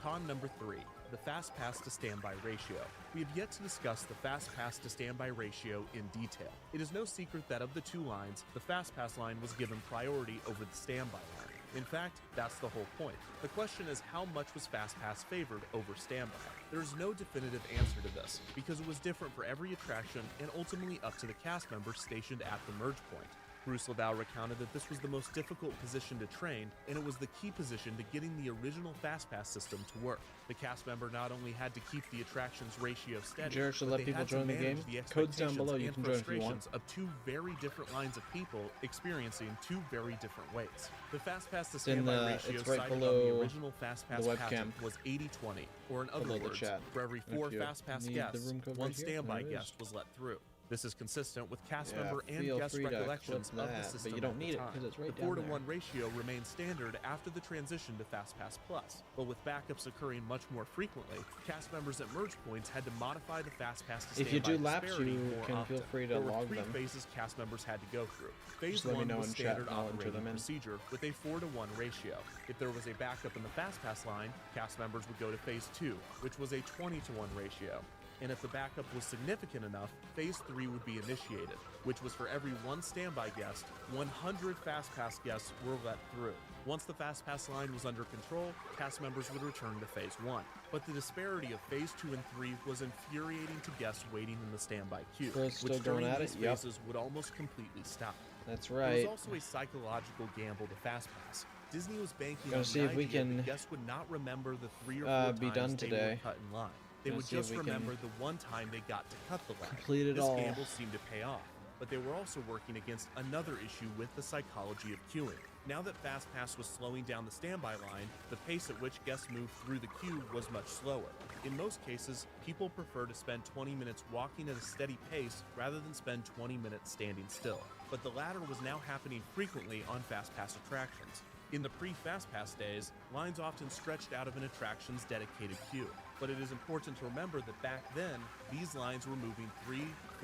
Con number 3, the Fast Pass to Standby ratio. We have yet to discuss the Fast Pass to Standby ratio in detail. It is no secret that of the two lines, the Fast Pass line was given priority over the Standby line. In fact, that's the whole point. The question is, how much was Fast Pass favored over Standby? There is no definitive answer to this, because it was different for every attraction and ultimately up to the cast members stationed at the merge point. Bruce Lavelle recounted that this was the most difficult position to train, and it was the key position to getting the original Fast Pass system to work. The cast member not only had to keep the attraction's ratio steady, Jared should but let they people had to join the manage game. the Code's down below. expectations You and can join if you want. frustrations of two very different lines of people experiencing two very different ways. The Fast Pass to Standby ratio it's right cited on below the original Fast Pass the webcam. patent was 80-20, or in other Below the words, chat. for every If 4 you Fast Pass need the guests, room code one right here, standby there it is. guest was let through. This is consistent with cast Yeah, member and feel guest free to recollections clip of the that, system but you don't at the need it time. because it's right The down 4-to-1 ratio remained standard after the transition to Fast Pass Plus, but with backups occurring much more frequently, cast members at merge points had to modify the Fast Pass to If you standby do laps, disparity you more can often. feel free to There were log 3 them. phases cast members had to go through. Phase Just let me 1 know was in chat standard and I'll enter operating them in. procedure with a 4-to-1 ratio. If there was a backup in the Fast Pass line, cast members would go to Phase 2, which was a 20-to-1 ratio. And if the backup was significant enough, Phase 3 would be initiated, which was for every 1 standby guest, 100 Fast Pass guests were let through. Once the Fast Pass line was under control, cast members would return to Phase 1. But the disparity of Phase 2 and 3 was infuriating to guests waiting in the standby queue, Bro's still which going during at these it? Yep. phases would almost completely stop. That's There right. was also a psychological gamble to Fast Pass. Disney was banking Gonna on see the if we idea can, that guests would not remember the 3 or 4 be times done they today. were cut in line. They Gonna would see if just we can remember the one time they got to cut the line. complete it This all. gamble seemed to pay off, but they were also working against another issue with the psychology of queuing. Now that Fast Pass was slowing down the standby line, the pace at which guests moved through the queue was much slower. In most cases, people prefer to spend 20 minutes walking at a steady pace rather than spend 20 minutes standing still. But the latter was now happening frequently on Fast Pass attractions. In the pre-Fast Pass days, lines often stretched out of an attraction's dedicated queue. But it is important to remember that back then, these lines were moving 3,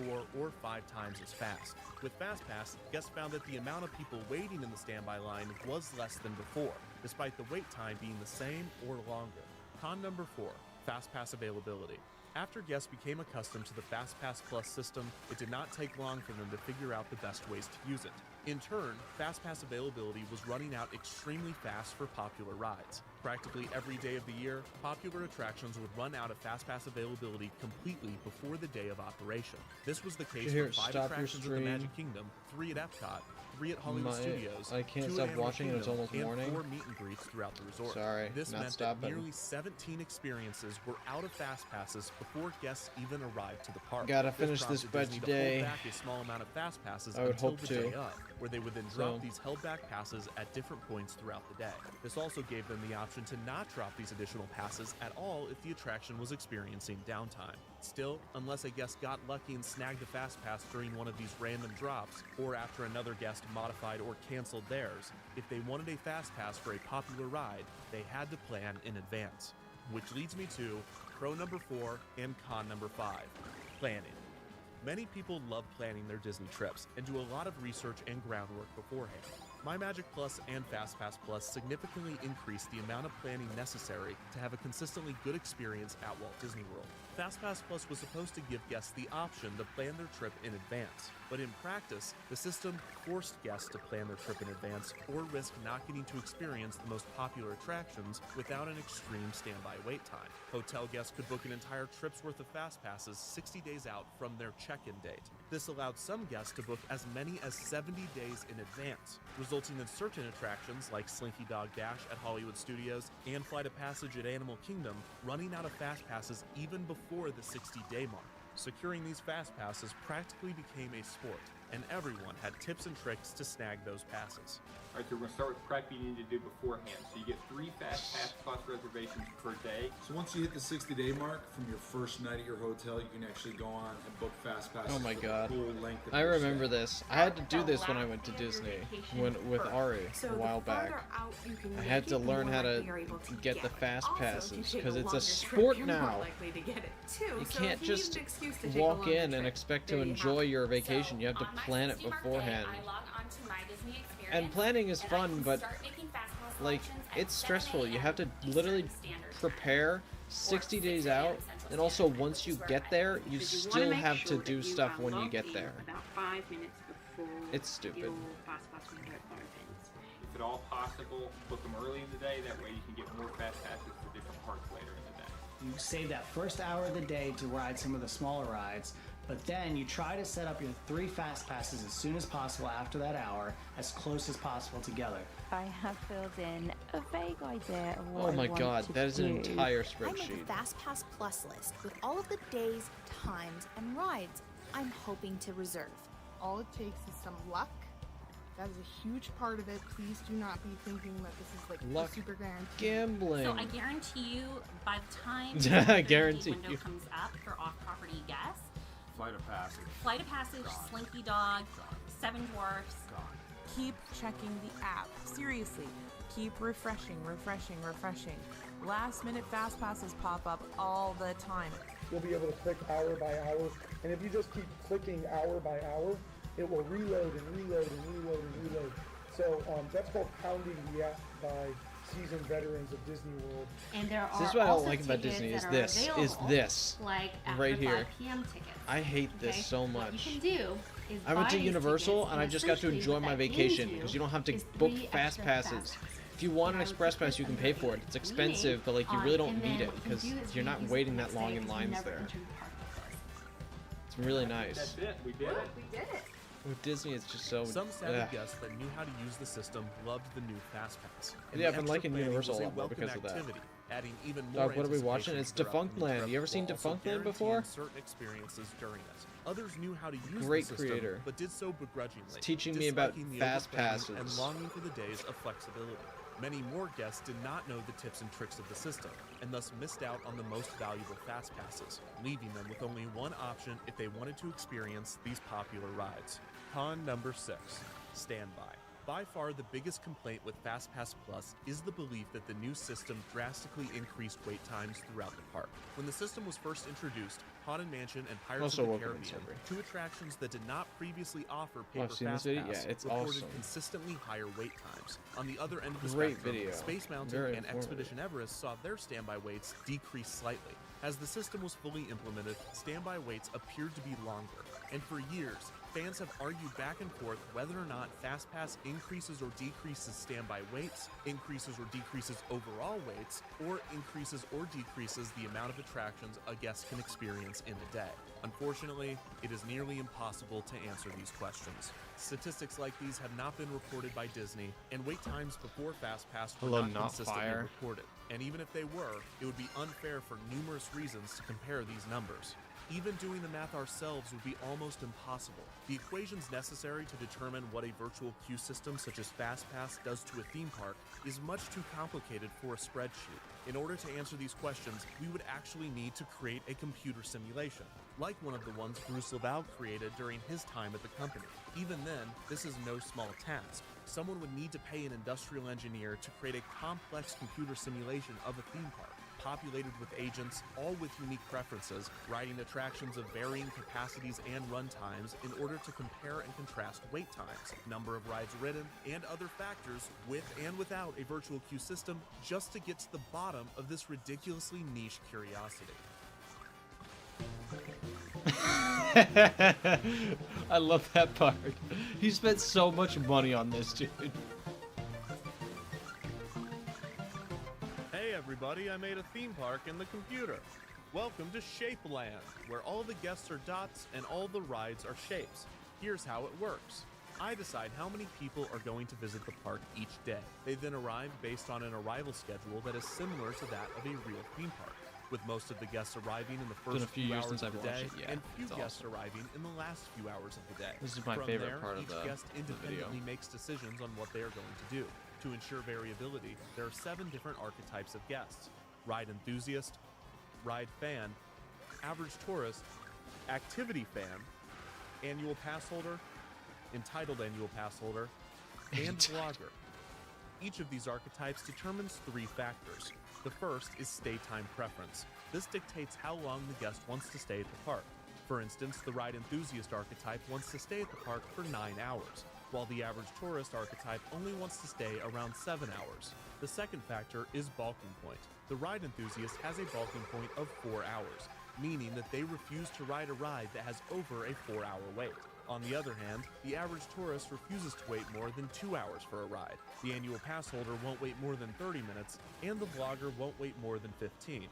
4, or 5 times as fast. With Fast Pass, guests found that the amount of people waiting in the standby line was less than before, despite the wait time being the same or longer. Con number 4, Fast Pass availability. After guests became accustomed to the Fast Pass Plus system, it did not take long for them to figure out the best ways to use it. In turn, Fast Pass availability was running out extremely fast for popular rides. Practically every day of the year, popular attractions would run out of Fast Pass availability completely before the day of operation. This was the case Here, for 5 stop your attractions in the stream. Magic Kingdom, 3 at Epcot, 3 at Hollywood Studios, I can't 2 at stop Animal watching it. It's Kingdom, almost and morning. 4 meet and greets throughout the resort. Sorry, This not meant stopping. that nearly 17 experiences were out of fast passes before guests even arrived to the park. Gotta finish this prompted by Disney to today. hold back a small amount of fast passes I would until hope the to. day of, where they would then drop So- these held back passes at different points throughout the day. This also gave them the option to not drop these additional passes at all if the attraction was experiencing downtime. Still, unless a guest got lucky and snagged a fast pass during one of these random drops, or after another guest modified or canceled theirs, if they wanted a fast pass for a popular ride, they had to plan in advance. Which leads me to pro number 4 and con number 5, planning. Many people love planning their Disney trips and do a lot of research and groundwork beforehand. MyMagic Plus and FastPass Plus significantly increase the amount of planning necessary to have a consistently good experience at Walt Disney World. FastPass Plus was supposed to give guests the option to plan their trip in advance, but in practice, the system forced guests to plan their trip in advance or risk not getting to experience the most popular attractions without an extreme standby wait time. Hotel guests could book an entire trip's worth of fast passes 60 days out from their check-in date. This allowed some guests to book as many as 70 days in advance, resulting in certain attractions like Slinky Dog Dash at Hollywood Studios and Flight of Passage at Animal Kingdom running out of fast passes even before the 60-day mark. Securing these fast passes practically became a sport, and everyone had tips and tricks to snag those passes. Alright, so we're going to start with prep you need to do beforehand. So you get 3 Fast Pass Plus reservations per day. So once you hit the 60-day mark from your first night at your hotel, you can actually go on and book fast passes. Oh my for god. the full length of I your remember stay. this. I had to do this when I went to Disney with Ari a while back. I had to learn how to get the fast passes because it's a sport now. You can't just walk in and expect to enjoy your vacation. You have to plan it beforehand. And planning is fun, but like it's stressful. You have to literally prepare 60 days out, and also once you get there, you still have to do stuff when you get there. It's stupid. If at all possible, book them early in the day. That way you can get more fast passes for different parks later in the day. You save that first hour of the day to ride some of the smaller rides, but then you try to set up your 3 fast passes as soon as possible after that hour, as close as possible together. I have filled in a vague idea of what Oh my I want god, to that is an do. entire I make a spreadsheet. FastPass Plus list with all of the days, times, and rides I'm hoping to reserve. All it takes is some luck. That is a huge part of it. Please do not be thinking that this is like Luck. super guaranteed. Gambling. So I guarantee you, by the time I the guarantee window you. comes up for off-property guests, Flight of Passage. Flight of Passage, Slinky Dog, Seven Dwarfs. Keep checking the app. Seriously, keep refreshing. Last minute fast passes pop up all the time. You'll be able to click hour by hour, and if you just keep clicking hour by hour, it will reload and reload and reload and reload. So that's called pounding the app by seasoned veterans of Disney World. And there This is what I don't like about Disney is this like right here. 5 p.m. tickets. I hate this Okay? so What much. you can do is I went buy to these Universal tickets, and I just got to essentially enjoy what my that vacation means because you don't have to is book 3 fast extra passes. If you want an express pass, you can pay for it. It's expensive, but like you really don't need it because you're not waiting that long in lines there. It's really nice. That's it. We did it. We did it. With Disney, it's just so. Some savvy ugh. guests that knew how to use the system loved the new Fast Pass. And Yeah, the I've been extra liking planning Universal was a lot more welcome because of that. activity, adding even more Dog, what are we watching? anticipation It's throughout the Defunctland. trip, You ever seen while also Defunctland before? guaranteeing certain experiences during it. Others knew how to use Great the system, creator. but did so begrudgingly, It's teaching me about disliking the fast overplanning passes. and longing for the days of flexibility. Many more guests did not know the tips and tricks of the system, and thus missed out on the most valuable fast passes, leaving them with only one option if they wanted to experience these popular rides. Con number 6, standby. By far the biggest complaint with FastPass Plus is the belief that the new system drastically increased wait times throughout the park. When the system was first introduced, Haunted Mansion and Pirates Also of the welcome in Caribbean, Survey. 2 attractions that did not previously offer paper I've seen this fast video. pass, Yeah, it's reported awesome. consistently higher wait times. On the other end of the Great spectrum, video. Space Mountain Very and informative. Expedition Everest saw their standby waits decrease slightly. As the system was fully implemented, standby waits appeared to be longer, and for years, fans have argued back and forth whether or not FastPass increases or decreases standby waits, increases or decreases overall waits, or increases or decreases the amount of attractions a guest can experience in a day. Unfortunately, it is nearly impossible to answer these questions. Statistics like these have not been reported by Disney, and wait times before FastPass were not consistently Fire. reported. And even if they were, it would be unfair for numerous reasons to compare these numbers. Even doing the math ourselves would be almost impossible. The equations necessary to determine what a virtual queue system such as FastPass does to a theme park is much too complicated for a spreadsheet. In order to answer these questions, we would actually need to create a computer simulation, like one of the ones Bruce Laval created during his time at the company. Even then, this is no small task. Someone would need to pay an industrial engineer to create a complex computer simulation of a theme park, populated with agents, all with unique preferences, riding attractions of varying capacities and run times in order to compare and contrast wait times, number of rides ridden, and other factors with and without a virtual queue system, just to get to the bottom of this ridiculously niche curiosity. I love that part. He spent so much money on this, dude. Hey everybody, I made a theme park in the computer. Welcome to Shapeland, where all the guests are dots and all the rides are shapes. Here's how it works. I decide how many people are going to visit the park each day. They then arrive based on an arrival schedule that is similar to that of a real theme park, with most of the guests arriving in the first few hours of the day and few guests arriving in the last few hours of the day. This is my From favorite there, part of each the guest video. independently makes decisions on what they are going to do. To ensure variability, there are 7 different archetypes of guests: ride enthusiast, ride fan, average tourist, activity fan, annual pass holder, entitled annual pass holder, and vlogger. Each of these archetypes determines 3 factors. The first is stay time preference. This dictates how long the guest wants to stay at the park. For instance, the ride enthusiast archetype wants to stay at the park for 9 hours, while the average tourist archetype only wants to stay around 7 hours. The second factor is balking point. The ride enthusiast has a balking point of 4 hours, meaning that they refuse to ride a ride that has over a 4-hour wait. On the other hand, the average tourist refuses to wait more than 2 hours for a ride. The annual pass holder won't wait more than 30 minutes, and the vlogger won't wait more than 15.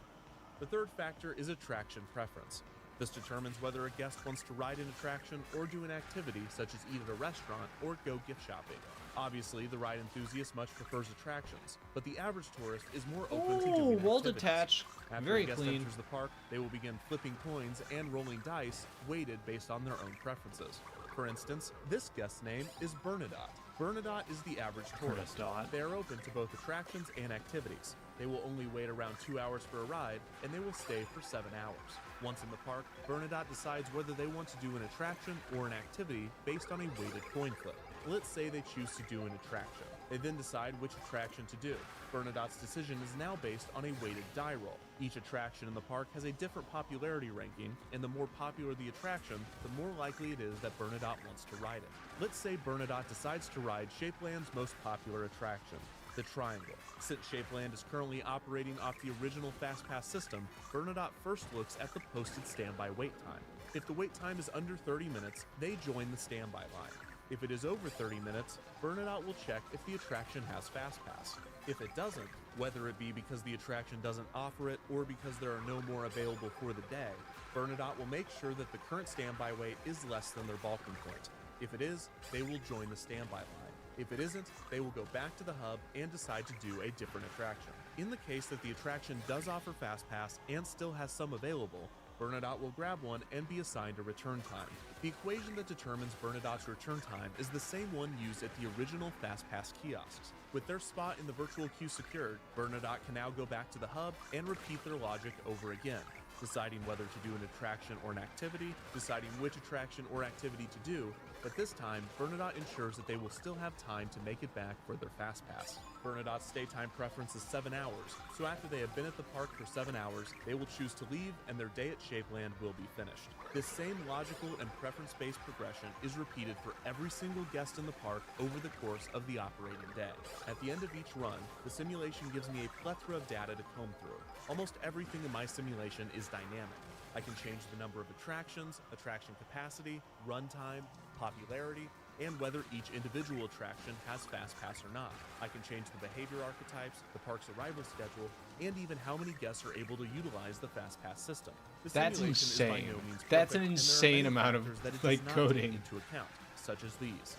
The third factor is attraction preference. This determines whether a guest wants to ride an attraction or do an activity such as eat at a restaurant or go gift shopping. Obviously, the ride enthusiast much prefers attractions, but the average tourist is more open to doing well activities. detached. After Very a guest clean. enters the park, they will begin flipping coins and rolling dice, weighted based on their own preferences. For instance, this guest's name is Bernadotte. Bernadotte is the average tourist. They are open to both attractions and activities. They will only wait around 2 hours for a ride, and they will stay for 7 hours. Once in the park, Bernadotte decides whether they want to do an attraction or an activity based on a weighted coin flip. Let's say they choose to do an attraction. They then decide which attraction to do. Bernadotte's decision is now based on a weighted die roll. Each attraction in the park has a different popularity ranking, and the more popular the attraction, the more likely it is that Bernadotte wants to ride it. Let's say Bernadotte decides to ride Shapeland's most popular attraction, the Triangle. Since Shapeland is currently operating off the original FastPass system, Bernadotte first looks at the posted standby wait time. If the wait time is under 30 minutes, they join the standby line. If it is over 30 minutes, Bernadotte will check if the attraction has FastPass. If it doesn't, whether it be because the attraction doesn't offer it or because there are no more available for the day, Bernadotte will make sure that the current standby wait is less than their balking point. If it is, they will join the standby line. If it isn't, they will go back to the hub and decide to do a different attraction. In the case that the attraction does offer FastPass and still has some available, Bernadotte will grab one and be assigned a return time. The equation that determines Bernadotte's return time is the same one used at the original FastPass kiosks. With their spot in the virtual queue secured, Bernadotte can now go back to the hub and repeat their logic over again, deciding whether to do an attraction or an activity, deciding which attraction or activity to do, but this time, Bernadotte ensures that they will still have time to make it back for their FastPass. Bernadotte's stay time preference is 7 hours, so after they have been at the park for 7 hours, they will choose to leave and their day at Shapeland will be finished. This same logical and preference-based progression is repeated for every single guest in the park over the course of the operating day. At the end of each run, the simulation gives me a plethora of data to comb through. Almost everything in my simulation is dynamic. I can change the number of attractions, attraction capacity, runtime, popularity, and whether each individual attraction has Fast Pass or not. I can change the behavior archetypes, the park's arrival schedule, and even how many guests are able to utilize the Fast Pass system. The That's simulation is by insane. no means That's perfect, an and there are insane many amount of, factors that it like, does not coding. take into account, such as these.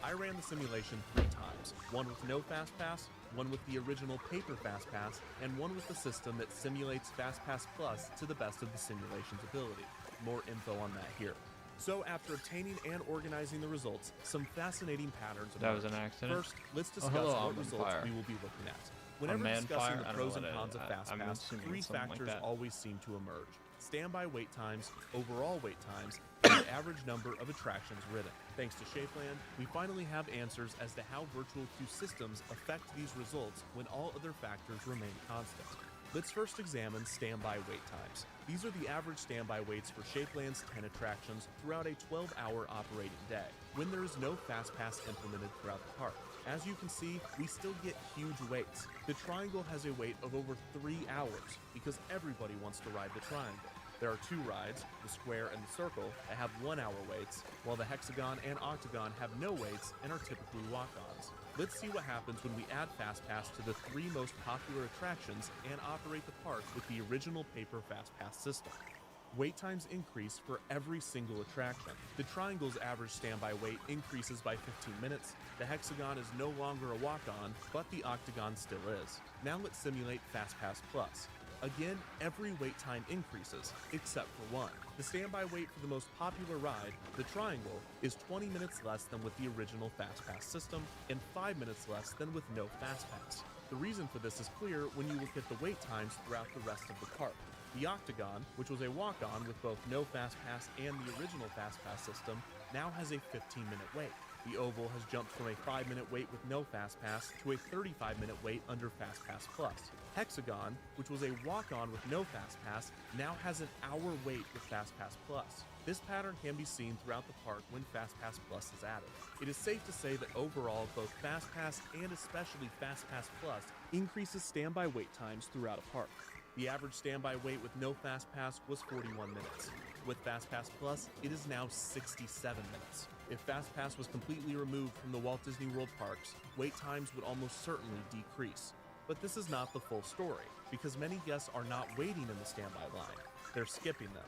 I ran the simulation 3 times, one with no Fast Pass, one with the original paper Fast Pass, and one with the system that simulates Fast Pass Plus to the best of the simulation's ability. More info on that here. So after obtaining and organizing the results, some fascinating patterns That was emerged. an accident? First, let's Oh, discuss hello, what I'm on results fire. we will be looking at. A Whenever man discussing fire? the I don't pros know and what it cons is. of Fast I'm Pass, assuming 3 it's something like factors that. always seem to emerge: standby wait times, overall wait times, and the average number of attractions ridden. Thanks to Shapeland, we finally have answers as to how virtual queue systems affect these results when all other factors remain constant. Let's first examine standby wait times. These are the average standby waits for Shapeland's 10 attractions throughout a 12-hour operating day, when there is no Fast Pass implemented throughout the park. As you can see, we still get huge waits. The Triangle has a wait of over 3 hours, because everybody wants to ride the Triangle. There are 2 rides, the Square and the Circle, that have 1-hour waits, while the Hexagon and Octagon have no waits and are typically walk-ons. Let's see what happens when we add Fast Pass to the 3 most popular attractions and operate the park with the original paper Fast Pass system. Wait times increase for every single attraction. The Triangle's average standby wait increases by 15 minutes, the Hexagon is no longer a walk-on, but the Octagon still is. Now let's simulate Fast Pass Plus. Again, every wait time increases, except for one. The standby wait for the most popular ride, the Triangle, is 20 minutes less than with the original Fast Pass system, and 5 minutes less than with no Fast Pass. The reason for this is clear when you look at the wait times throughout the rest of the park. The Octagon, which was a walk-on with both no Fast Pass and the original Fast Pass system, now has a 15-minute wait. The Oval has jumped from a 5-minute wait with no Fast Pass to a 35-minute wait under Fast Pass Plus. Hexagon, which was a walk-on with no Fast Pass, now has an hour wait with Fast Pass Plus. This pattern can be seen throughout the park when Fast Pass Plus is added. It is safe to say that overall, both Fast Pass and especially Fast Pass Plus increases standby wait times throughout a park. The average standby wait with no Fast Pass was 41 minutes. With Fast Pass Plus, it is now 67 minutes. If Fast Pass was completely removed from the Walt Disney World parks, wait times would almost certainly decrease. But this is not the full story, because many guests are not waiting in the standby line, they're skipping them.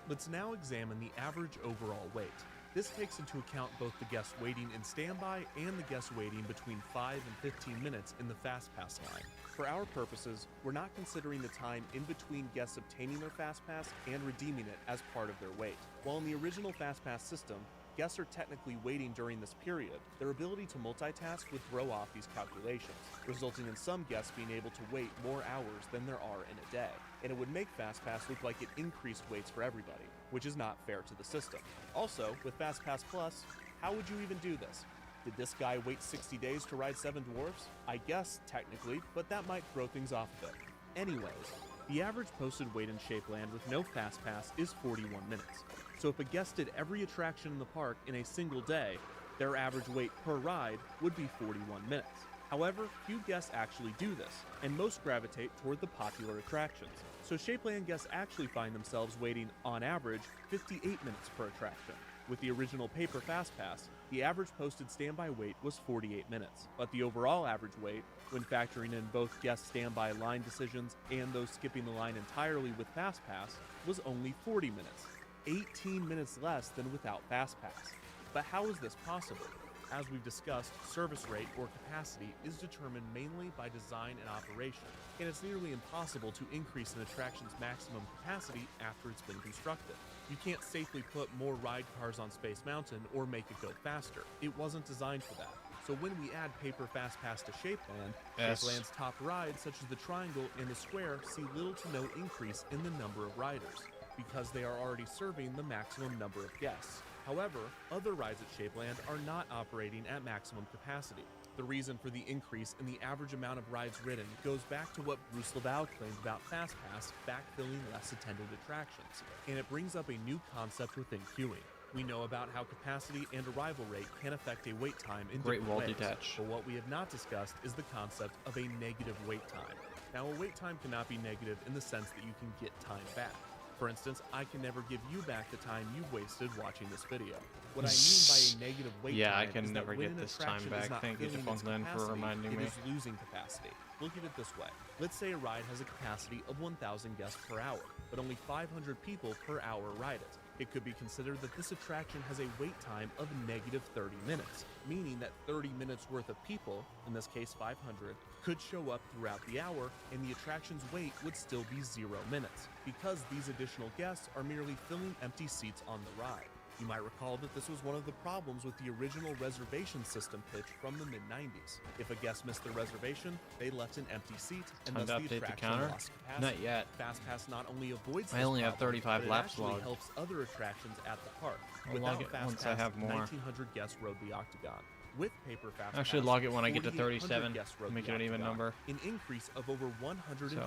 Let's now examine the average overall wait. This takes into account both the guests waiting in standby and the guests waiting between 5 and 15 minutes in the Fast Pass line. For our purposes, we're not considering the time in between guests obtaining their Fast Pass and redeeming it as part of their wait. While in the original Fast Pass system, guests are technically waiting during this period, their ability to multitask would throw off these calculations, resulting in some guests being able to wait more hours than there are in a day. And it would make Fast Pass look like it increased waits for everybody, which is not fair to the system. Also, with Fast Pass Plus, how would you even do this? Did this guy wait 60 days to ride 7 Dwarfs? I guess, technically, but that might throw things off a bit. Anyways, the average posted wait in Shapeland with no Fast Pass is 41 minutes. So if a guest did every attraction in the park in a single day, their average wait per ride would be 41 minutes. However, few guests actually do this, and most gravitate toward the popular attractions. So Shapeland guests actually find themselves waiting, on average, 58 minutes per attraction. With the original paper Fast Pass, the average posted standby wait was 48 minutes, but the overall average wait, when factoring in both guest standby line decisions and those skipping the line entirely with Fast Pass, was only 40 minutes, 18 minutes less than without Fast Pass. But how is this possible? As we've discussed, service rate or capacity is determined mainly by design and operation, and it's nearly impossible to increase an attraction's maximum capacity after it's been constructed. You can't safely put more ride cars on Space Mountain or make it go faster. It wasn't designed for that. So when we add paper Fast Pass to Shapeland, Shapeland's top rides such as the Triangle and the Square see little to no increase in the number of riders, because they are already serving the maximum number of guests. However, other rides at Shapeland are not operating at maximum capacity. The reason for the increase in the average amount of rides ridden goes back to what Bruce Laval claimed about Fast Pass backfilling less attended attractions, and it brings up a new concept within queuing. We know about how capacity and arrival rate can affect a wait time in Great different Wall ways, Detach. but what we have not discussed is the concept of a negative wait time. Now, a wait time cannot be negative in the sense that you can get time back. For instance, I can never give you back the time you've wasted watching this video. What I mean by a negative wait Yeah, I time can is never that when get an this time attraction back. is not Thank you to filling its Funkland for capacity, reminding it me. is losing capacity. Look at it this way. Let's say a ride has a capacity of 1,000 guests per hour, but only 500 people per hour ride it. It could be considered that this attraction has a wait time of negative 30 minutes, meaning that 30 minutes worth of people, in this case 500, could show up throughout the hour and the attraction's wait would still be 0 minutes, because these additional guests are merely filling empty seats on the ride. You might recall that this was one of the problems with the original reservation system pitch from the mid-90s. If a guest missed their reservation, they left an empty seat, and Time thus to the update the attraction counter? lost capacity. Not yet. FastPass not only avoids I this only have problem, 35 but it laps actually logged. helps other attractions at the park. I'll Without log it FastPass, once I have more. 1,900 guests rode the Octagon. With Paper FastPass, Actually, log it when I get to 4,800 37. guests rode Make the it an even Octagon, number. an increase of over 150%.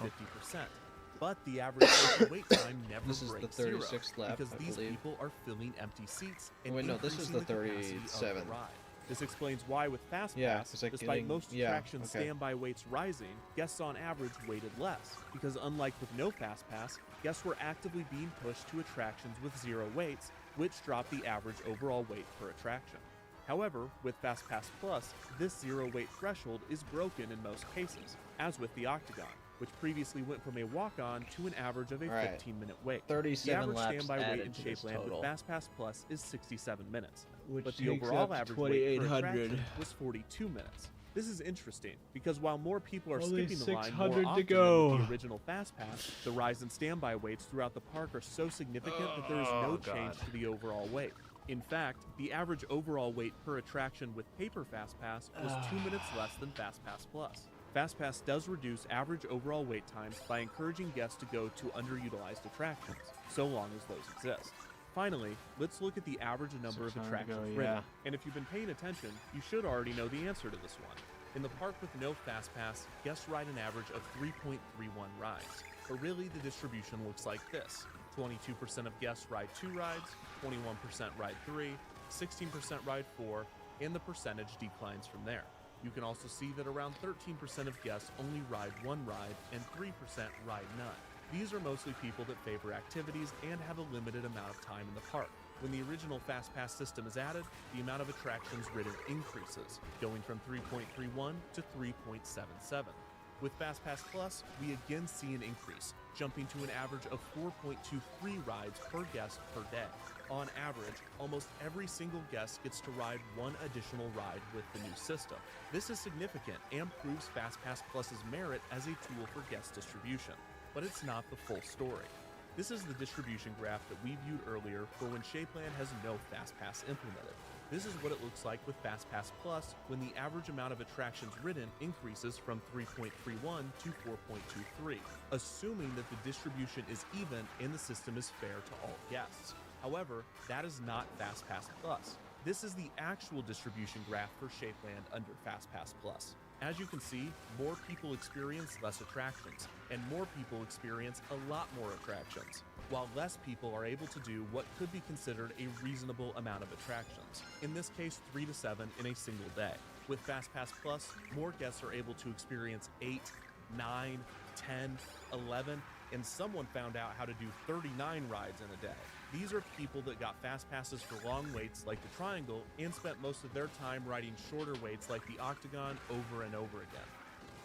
But the average total wait time never This is the breaks 36th zero, lap, because I these believe. people are filling empty seats and Wait, no, this is increasing the capacity of 37. the ride. This explains why with FastPass, Yeah, 'cause I despite getting- most yeah, attractions okay. standby weights rising, guests on average waited less, because unlike with no FastPass, guests were actively being pushed to attractions with 0 waits, which dropped the average overall weight per attraction. However, with FastPass Plus, this 0 wait threshold is broken in most cases, as with the Octagon, which previously went from a walk-on to an average of a Alright. 15-minute wait. 37 the average laps standby wait added in to this Shapeland with total. FastPass Plus is 67 minutes, Which but the takes overall up to average wait per 2,800. attraction was 42 minutes. This is interesting, because while more people are Only skipping the line 600 more to often go. than with the original FastPass, the rise in standby waits throughout the park are so significant that there is no Oh, change God. to the overall wait. In fact, the average overall wait per attraction with Paper FastPass was 2 minutes less than FastPass Plus. FastPass does reduce average overall wait times by encouraging guests to go to underutilized attractions, so long as those exist. Finally, let's look at the average number of 600 to go, attractions yeah. ridden. And if you've been paying attention, you should already know the answer to this one. In the park with no FastPass, guests ride an average of 3.31 rides. But really, the distribution looks like this. 22% of guests ride 2 rides, 21% ride 3, 16% ride 4, and the percentage declines from there. You can also see that around 13% of guests only ride 1 ride, and 3% ride none. These are mostly people that favor activities and have a limited amount of time in the park. When the original FastPass system is added, the amount of attractions ridden increases, going from 3.31 to 3.77. With FastPass Plus, we again see an increase, jumping to an average of 4.23 rides per guest per day. On average, almost every single guest gets to ride 1 additional ride with the new system. This is significant and proves FastPass Plus's merit as a tool for guest distribution. But it's not the full story. This is the distribution graph that we viewed earlier for when Shapeland has no FastPass implemented. This is what it looks like with FastPass Plus when the average amount of attractions ridden increases from 3.31 to 4.23, assuming that the distribution is even and the system is fair to all guests. However, that is not FastPass Plus. This is the actual distribution graph for Shapeland under FastPass Plus. As you can see, more people experience less attractions, and more people experience a lot more attractions, while less people are able to do what could be considered a reasonable amount of attractions, in this case 3 to 7 in a single day. With FastPass Plus, more guests are able to experience 8, 9, 10, 11, and someone found out how to do 39 rides in a day. These are people that got fast passes for long waits like the Triangle and spent most of their time riding shorter waits like the Octagon over and over again.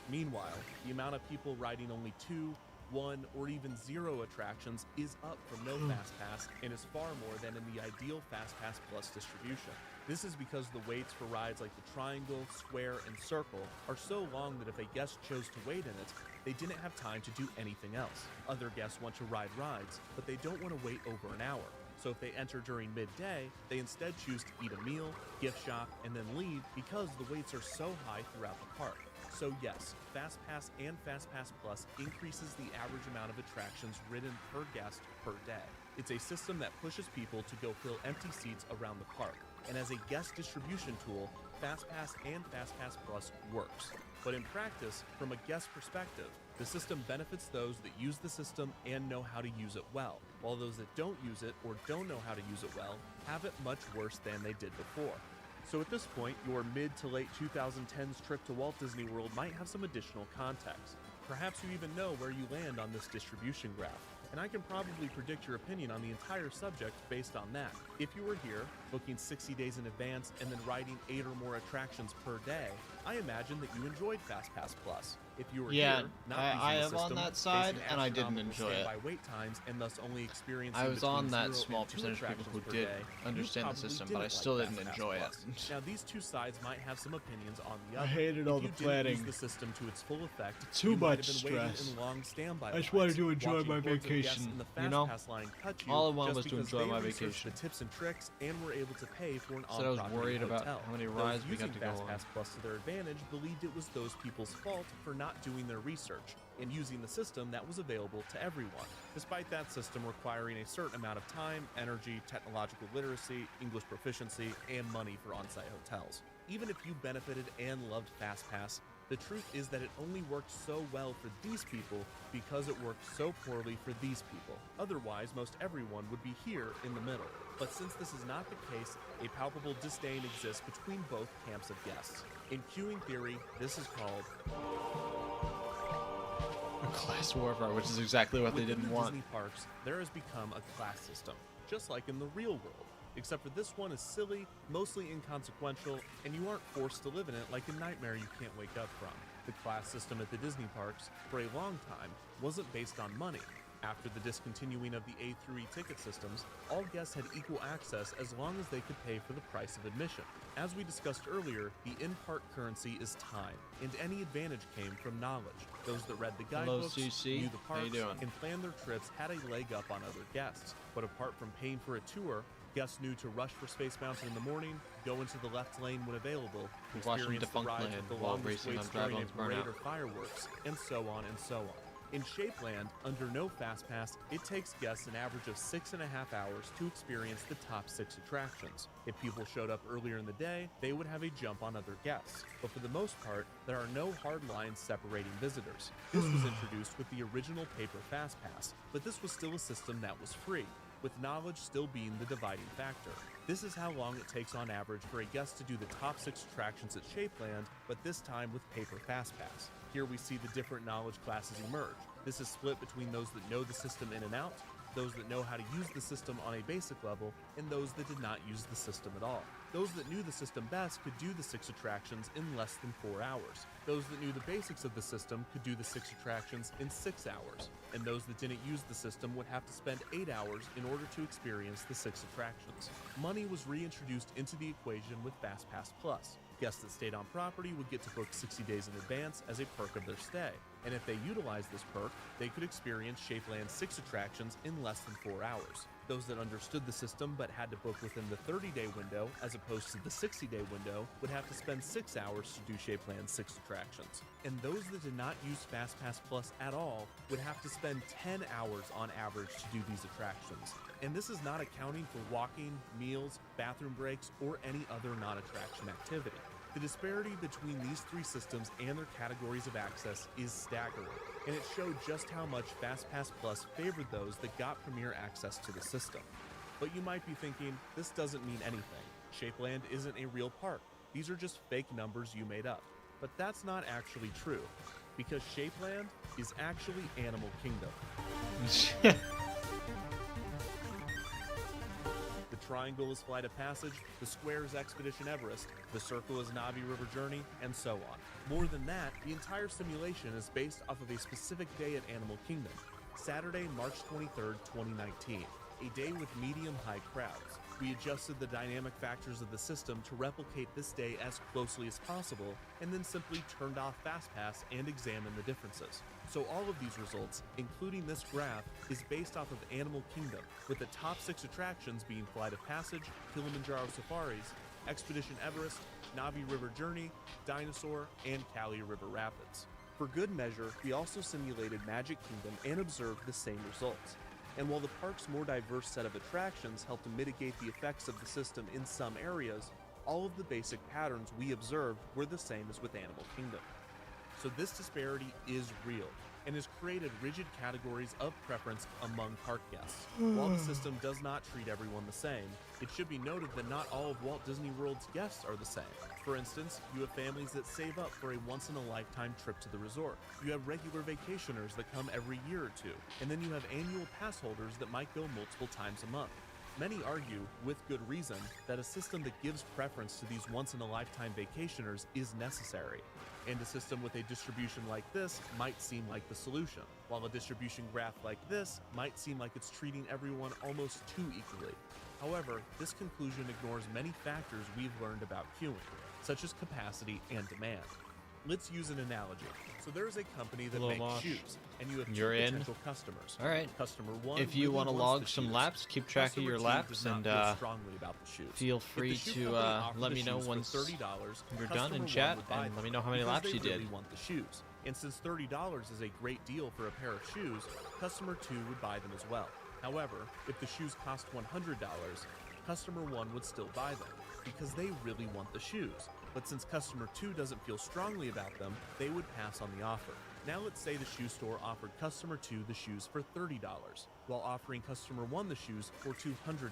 Meanwhile, the amount of people riding only 2, 1, or even 0 attractions is up from no Fast Pass and is far more than in the ideal Fast Pass Plus distribution. This is because the waits for rides like the Triangle, Square, and Circle are so long that if a guest chose to wait in it, they didn't have time to do anything else. Other guests want to ride rides, but they don't want to wait over an hour. So if they enter during midday, they instead choose to eat a meal, gift shop, and then leave because the waits are so high throughout the park. So yes, FastPass and FastPass Plus increases the average amount of attractions ridden per guest per day. It's a system that pushes people to go fill empty seats around the park. And as a guest distribution tool, FastPass and FastPass Plus works. But in practice, from a guest perspective, the system benefits those that use the system and know how to use it well, while those that don't use it or don't know how to use it well have it much worse than they did before. So at this point, your mid to late 2010s trip to Walt Disney World might have some additional context. Perhaps you even know where you land on this distribution graph, and I can probably predict your opinion on the entire subject based on that. If you were here, booking 60 days in advance and then riding 8 or more attractions per day, I imagine that you enjoyed FastPass Plus. If you were Yeah, here, not I using the am on system, that side, facing and I didn't astronomical enjoy it. standby wait times and thus only experiencing I was between on that 0 small and 2 percentage of people who attractions per did day, understand you the system, probably but I didn't still like didn't FastPass enjoy it. Plus. Now, these two sides might have some opinions on the I other. hated If all the you planning. didn't use the system to its full effect, Too you might much have been waiting stress. in long standby I just lines, wanted to enjoy watching my hordes of guests vacation, in the you know? FastPass line cut you All I wanted just was to because enjoy they my researched vacation. the tips and tricks and were able to pay for an Said I was on-property worried about hotel. how many Those rides we got using to go on. FastPass Plus to their advantage believed it was those people's fault for not doing their research and using the system that was available to everyone, despite that system requiring a certain amount of time, energy, technological literacy, English proficiency, and money for on-site hotels. Even if you benefited and loved FastPass, the truth is that it only worked so well for these people because it worked so poorly for these people. Otherwise, most everyone would be here in the middle. But since this is not the case, a palpable disdain exists between both camps of guests. In queuing theory, this is called Class warfare, which is exactly what they Within didn't the want. Disney parks, there has become a class system, just like in the real world. Except for this one is silly, mostly inconsequential, and you aren't forced to live in it like a nightmare you can't wake up from. The class system at the Disney parks, for a long time, wasn't based on money. After the discontinuing of the A through E ticket systems, all guests had equal access as long as they could pay for the price of admission. As we discussed earlier, the in-park currency is time, and any advantage came from knowledge. Those that read the Hello, guidebooks, CC. knew the How you parks, doing? and planned their trips had a leg up on other guests. But apart from paying for a tour, guests knew to rush for Space Mountain in the morning, go into the left lane when available, We're watching experience the Defunct rides Land with the while longest racing waits on Dry during a Bones parade Burnout. or fireworks, and so on and so on. In Shapeland, under no FastPass, it takes guests an average of 6.5 hours to experience the top 6 attractions. If people showed up earlier in the day, they would have a jump on other guests. But for the most part, there are no hard lines separating visitors. This was introduced with the original paper FastPass, but this was still a system that was free, with knowledge still being the dividing factor. This is how long it takes on average for a guest to do the top 6 attractions at Shapeland, but this time with paper FastPass. Here we see the different knowledge classes emerge. This is split between those that know the system in and out, those that know how to use the system on a basic level, and those that did not use the system at all. Those that knew the system best could do the 6 attractions in less than 4 hours. Those that knew the basics of the system could do the 6 attractions in 6 hours. And those that didn't use the system would have to spend 8 hours in order to experience the 6 attractions. Money was reintroduced into the equation with FastPass Plus. Guests that stayed on property would get to book 60 days in advance as a perk of their stay. And if they utilized this perk, they could experience Shapeland's 6 attractions in less than 4 hours. Those that understood the system but had to book within the 30-day window as opposed to the 60-day window would have to spend 6 hours to do Shapeland's 6 attractions. And those that did not use FastPass Plus at all would have to spend 10 hours on average to do these attractions. And this is not accounting for walking, meals, bathroom breaks, or any other non-attraction activity. The disparity between these 3 systems and their categories of access is staggering, and it showed just how much FastPass Plus favored those that got premier access to the system. But you might be thinking, this doesn't mean anything. Shapeland isn't a real park. These are just fake numbers you made up. But that's not actually true, because Shapeland is actually Animal Kingdom. The triangle is Flight of Passage, the square is Expedition Everest, the circle is Navi River Journey, and so on. More than that, the entire simulation is based off of a specific day at Animal Kingdom, Saturday, March 23rd, 2019, a day with medium-high crowds. We adjusted the dynamic factors of the system to replicate this day as closely as possible, and then simply turned off FastPass and examined the differences. So all of these results, including this graph, is based off of Animal Kingdom, with the top 6 attractions being Flight of Passage, Kilimanjaro Safaris, Expedition Everest, Navi River Journey, Dinosaur, and Cali River Rapids. For good measure, we also simulated Magic Kingdom and observed the same results. And while the park's more diverse set of attractions helped to mitigate the effects of the system in some areas, all of the basic patterns we observed were the same as with Animal Kingdom. So this disparity is real, and has created rigid categories of preference among park guests. While the system does not treat everyone the same, it should be noted that not all of Walt Disney World's guests are the same. For instance, you have families that save up for a once-in-a-lifetime trip to the resort. You have regular vacationers that come every year or two, and then you have annual pass holders that might go multiple times a month. Many argue, with good reason, that a system that gives preference to these once-in-a-lifetime vacationers is necessary, and a system with a distribution like this might seem like the solution, while a distribution graph like this might seem like it's treating everyone almost too equally. However, this conclusion ignores many factors we've learned about queuing, such as capacity and demand. Let's use an analogy. So there is a company that makes shoes, and you have two potential customers. All right. Customer one. If you really want to wants log the some shoes. laps, keep track of Customer your two laps, does not and feel strongly about the shoes. feel If the free shoe to company offered let the me know shoes for once $30, you're done customer in one chat, would buy and them let me know how many because laps they you did. really want the shoes. And since $30 is a great deal for a pair of shoes, customer two would buy them as well. However, if the shoes cost $100, customer one would still buy them because they really want the shoes. But since customer 2 doesn't feel strongly about them, they would pass on the offer. Now let's say the shoe store offered customer 2 the shoes for $30, while offering customer 1 the shoes for $200.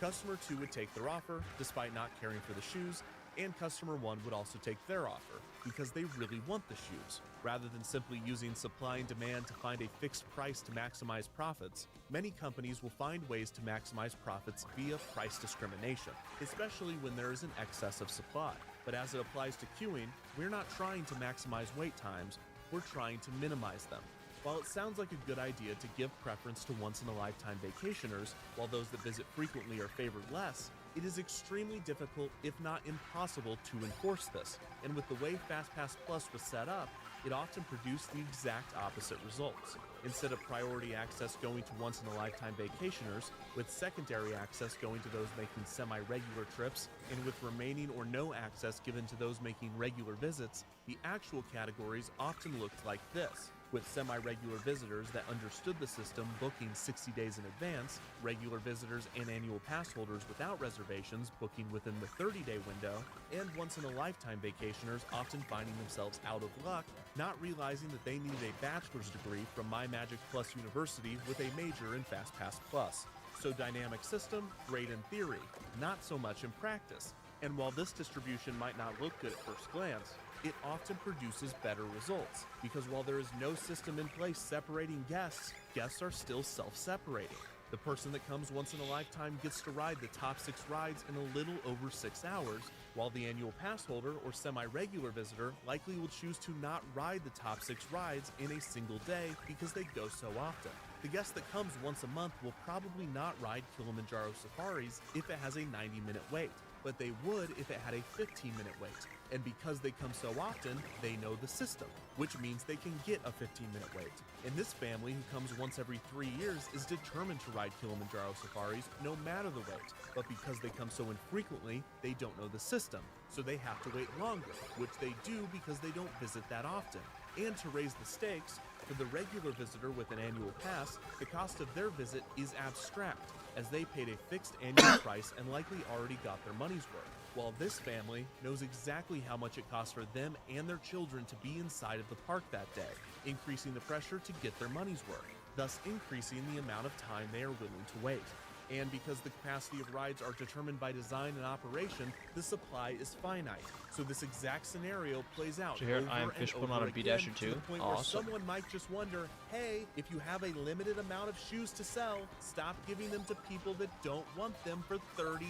Customer 2 would take their offer, despite not caring for the shoes, and customer 1 would also take their offer, because they really want the shoes. Rather than simply using supply and demand to find a fixed price to maximize profits, many companies will find ways to maximize profits via price discrimination, especially when there is an excess of supply. But as it applies to queuing, we're not trying to maximize wait times, we're trying to minimize them. While it sounds like a good idea to give preference to once-in-a-lifetime vacationers, while those that visit frequently are favored less, it is extremely difficult, if not impossible, to enforce this. And with the way FastPass Plus was set up, it often produced the exact opposite results. Instead of priority access going to once-in-a-lifetime vacationers, with secondary access going to those making semi-regular trips, and with remaining or no access given to those making regular visits, the actual categories often looked like this, with semi-regular visitors that understood the system booking 60 days in advance, regular visitors and annual pass holders without reservations booking within the 30-day window, and once-in-a-lifetime vacationers often finding themselves out of luck, not realizing that they needed a bachelor's degree from My Magic Plus University with a major in FastPass Plus. So dynamic system, great in theory, not so much in practice. And while this distribution might not look good at first glance, it often produces better results, because while there is no system in place separating guests, guests are still self-separating. The person that comes once in a lifetime gets to ride the top 6 rides in a little over 6 hours, while the annual pass holder or semi-regular visitor likely will choose to not ride the top 6 rides in a single day because they go so often. The guest that comes once a month will probably not ride Kilimanjaro safaris if it has a 90-minute wait, but they would if it had a 15-minute wait. And because they come so often, they know the system, which means they can get a 15-minute wait. And this family, who comes once every 3 years, is determined to ride Kilimanjaro safaris no matter the wait. But because they come so infrequently, they don't know the system, so they have to wait longer, which they do because they don't visit that often. And to raise the stakes, for the regular visitor with an annual pass, the cost of their visit is abstract, as they paid a fixed annual price and likely already got their money's worth, while this family knows exactly how much it costs for them and their children to be inside of the park that day, increasing the pressure to get their money's worth, thus increasing the amount of time they are willing to wait. And because the capacity of rides are determined by design and operation, the supply is finite. So this exact scenario plays out Did you hear over I am and Fishbone over on a again, B-Dasher to too? the point where someone might just wonder, hey, if you have a limited amount of shoes to sell, stop giving them to people that don't want them for $30.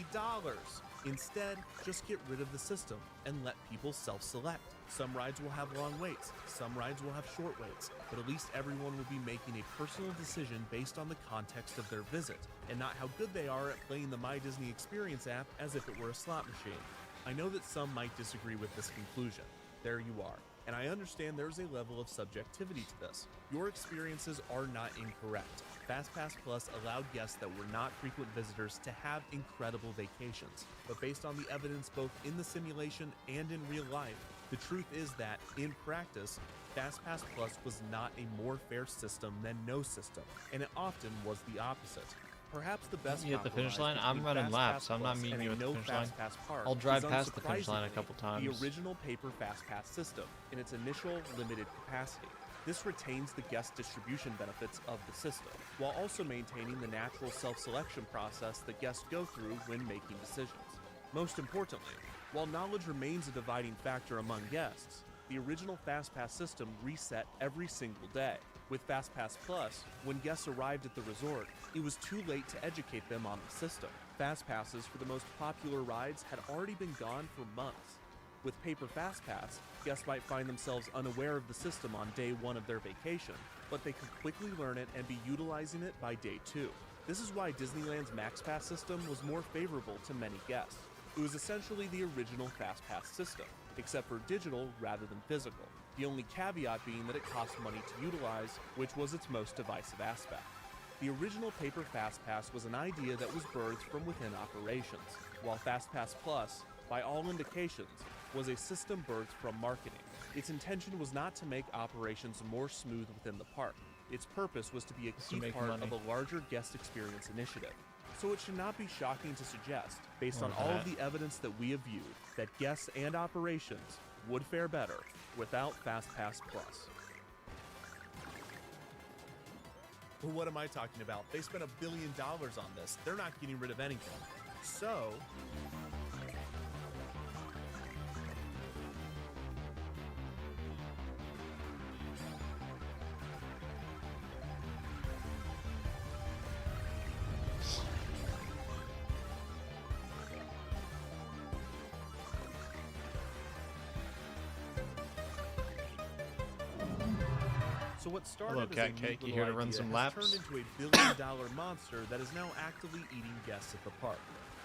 Instead, just get rid of the system and let people self-select. Some rides will have long waits, some rides will have short waits, but at least everyone will be making a personal decision based on the context of their visit, and not how good they are at playing the My Disney Experience app as if it were a slot machine. I know that some might disagree with this conclusion. There you are. And I understand there's a level of subjectivity to this. Your experiences are not incorrect. FastPass Plus allowed guests that were not frequent visitors to have incredible vacations. But based on the evidence both in the simulation and in real life, the truth is that, in practice, FastPass Plus was not a more fair system than no system, and it often was the opposite. Perhaps the best You at the finish line? I'm running laps, so I'm not meeting you at the finish line. I'll drive past the finish line a couple times. The original paper FastPass system in its initial limited capacity. This retains the guest distribution benefits of the system, while also maintaining the natural self-selection process that guests go through when making decisions. Most importantly, while knowledge remains a dividing factor among guests, the original FastPass system reset every single day. With FastPass Plus, when guests arrived at the resort, it was too late to educate them on the system. FastPasses for the most popular rides had already been gone for months. With Paper FastPass, guests might find themselves unaware of the system on day 1 of their vacation, but they could quickly learn it and be utilizing it by day 2. This is why Disneyland's MaxPass system was more favorable to many guests. It was essentially the original FastPass system, except for digital rather than physical. The only caveat being that it cost money to utilize, which was its most divisive aspect. The original Paper FastPass was an idea that was birthed from within operations, while FastPass Plus, by all indications, was a system birthed from marketing. Its intention was not to make operations more smooth within the park. Its purpose was to be a key part of a larger guest experience initiative. So it should not be shocking to suggest, based on all of the evidence that we have viewed, that guests and operations would fare better without FastPass Plus. Well, what am I talking about? They spent $1 billion on this. They're not getting rid of anything. So... So what started Hello, as Cat a neat Cake. You little here to run idea some has laps? turned into a $1 billion monster that is now actively eating guests at the park.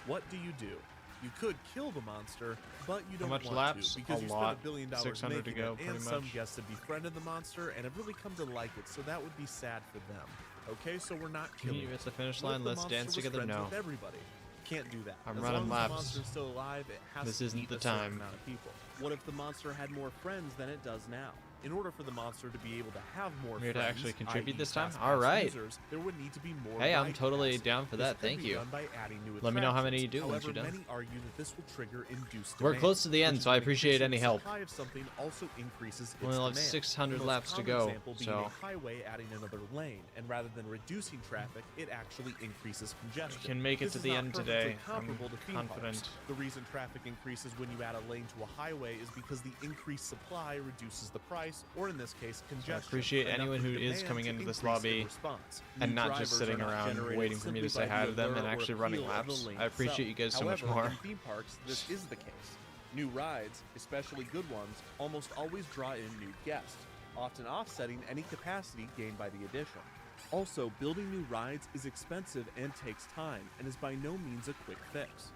What do? You could kill the monster, but you don't much want laps? to because A you lot. spent $1 billion 600 to making go, it, pretty and some much. guests have befriended the monster and have really come to like it, so that would be sad for them. Okay, so we're not killing you it. at the finish What if line? the Let's monster dance was together? friends No. with everybody? Can't do that. I'm As running long as laps. the monster's still alive, it has This to isn't eat the a certain time. amount of people. What if the monster had more friends than it does now? In order for the monster to be able to have more Here to friends, actually contribute i.e. this time? FastPass Alright. users, there would need to be more Hey, I'm ride totally passes. down for This that. could Thank be you. done by adding new Let me know how many you attractions. do once However, you're done. many argue that this will trigger induced We're demand, close to the end, which so I is when appreciate any increasing help. supply of something also increases its Only have demand. 600 The most laps to common go, example being so- a highway adding another lane, and rather than reducing traffic, it actually increases congestion. We can make it This to is the not end perfectly today. I'm comparable to theme confident. parks. The reason traffic increases when you add a lane to a highway is because the increased supply reduces the price, or in this case, congestion. I appreciate enough anyone for who is demand coming to into this increase in lobby response. and New not drivers just sitting are not around generated waiting for me to simply say by hi the to them and allure or actually running appeal of the laps. lane I appreciate itself. you guys so much However, more. in theme parks, this is the case. New rides, especially good ones, almost always draw in new guests, often offsetting any capacity gained by the addition. Also, building new rides is expensive and takes time, and is by no means a quick fix.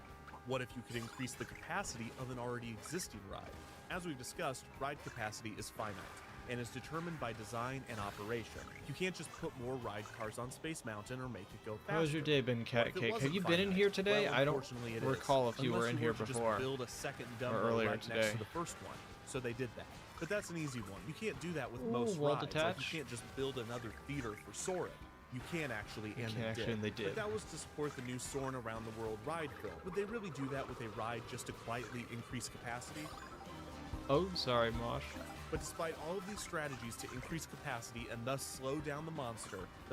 What if you could increase the capacity of an already existing ride? As we've discussed, ride capacity is finite, and is determined by design and operation. You can't just put more ride cars on Space Mountain or make it go faster. How's your day been, What Cat if it Cake? Have wasn't you been in finite? here today? Well, I don't unfortunately it recall is. if you Unless were in here to just before. build a second Or Dumbo earlier right today. next to the first one, so they did that. But that's an easy one. You can't do that with Ooh, most well rides. Like, detached. you can't just build another theater for Soarin'. You can actually, and can they actually, did. and they did. But that was to support the new Soarin' Around the World ride film. Would they really do that with a ride just to quietly increase capacity? Oh, sorry, Mosh. But despite all of these strategies to increase capacity and thus slow down the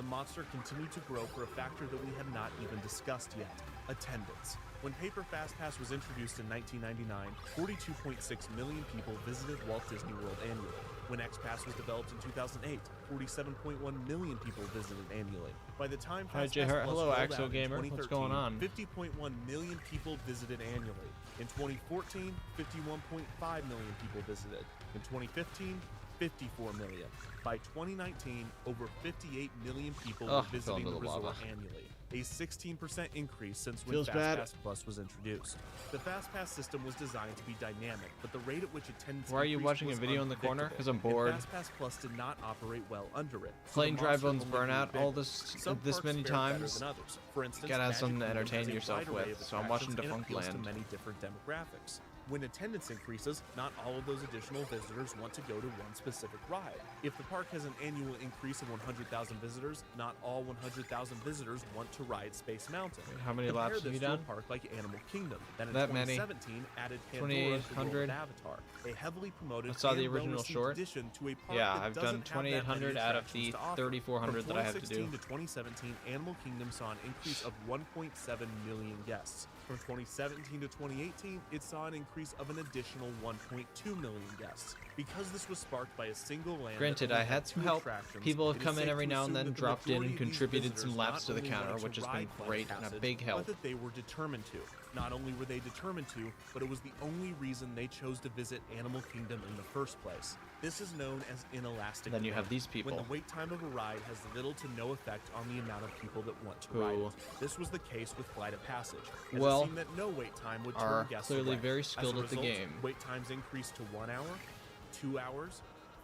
monster continued to grow for a factor that we have not even discussed yet: attendance. When Paper FastPass was introduced in 1999, 42.6 million people visited Walt Disney World annually. When XPass was developed in 2008, 47.1 million people visited annually. By the time Hi, FastPass Jay Plus Hart. Hello, rolled Axel out in Gamer. What's 2013, going on? 50.1 million people visited annually. In 2014, 51.5 million people visited. In 2015, 54 million. By 2019, over 58 million people were Ugh, I fell visiting into the the resort lava. annually. A 16% increase since when Feels bad. FastPass Plus was introduced. The FastPass system was designed to be dynamic, but the rate at which attendance Why are you increased watching a was video in the corner? unpredictable, 'Cause I'm bored. And FastPass Plus did not operate well under it. so Playing the Dry monster Bones only grew Burnout all bigger. this Some this parks many fared better times. than others. For instance, Gotta have Magic something to Kingdom entertain has a yourself wide array with, of so I'm watching attractions and Defunct appeals to Land. many different demographics. When attendance increases, not all of those additional visitors want to go to one specific ride. If the park has an annual increase of 100,000 visitors, not all 100,000 visitors want to ride Space Mountain. How many Compare laps have this you to done? a park like Animal Kingdom that in That many. 2017 added Pandora to the world of 2,800. Avatar, a heavily promoted I saw the and original well-received short. addition to a park Yeah, that I've doesn't done have that many 2,800 out of attractions the to offer. 3,400 that I have to do. From 2016 to 2017, Animal Kingdom saw an increase of 1.7 million guests. From 2017 to 2018, it saw an increase of an additional 1.2 million guests. Because this was sparked by a single land. Granted, that only I had two some help. attractions, People have it is come in safe every to now and assume then, that the dropped in, majority and of these contributed visitors some not laps to the only counter, wanted to which has been ride Flight great and a Passage, big help. But that they were determined to. Not only were they determined to, but it was the only reason they chose to visit Animal Kingdom in the first place. This is known as inelastic Then you demand, have these people. when the wait time of a ride has little to no effect on the amount of people that want to ride Who it. This was the case with Flight of Passage, as Well, it seemed that no wait time would are turn guests clearly away. very As a skilled at the result, game. Wait times increased to 1 hour, 2 hours,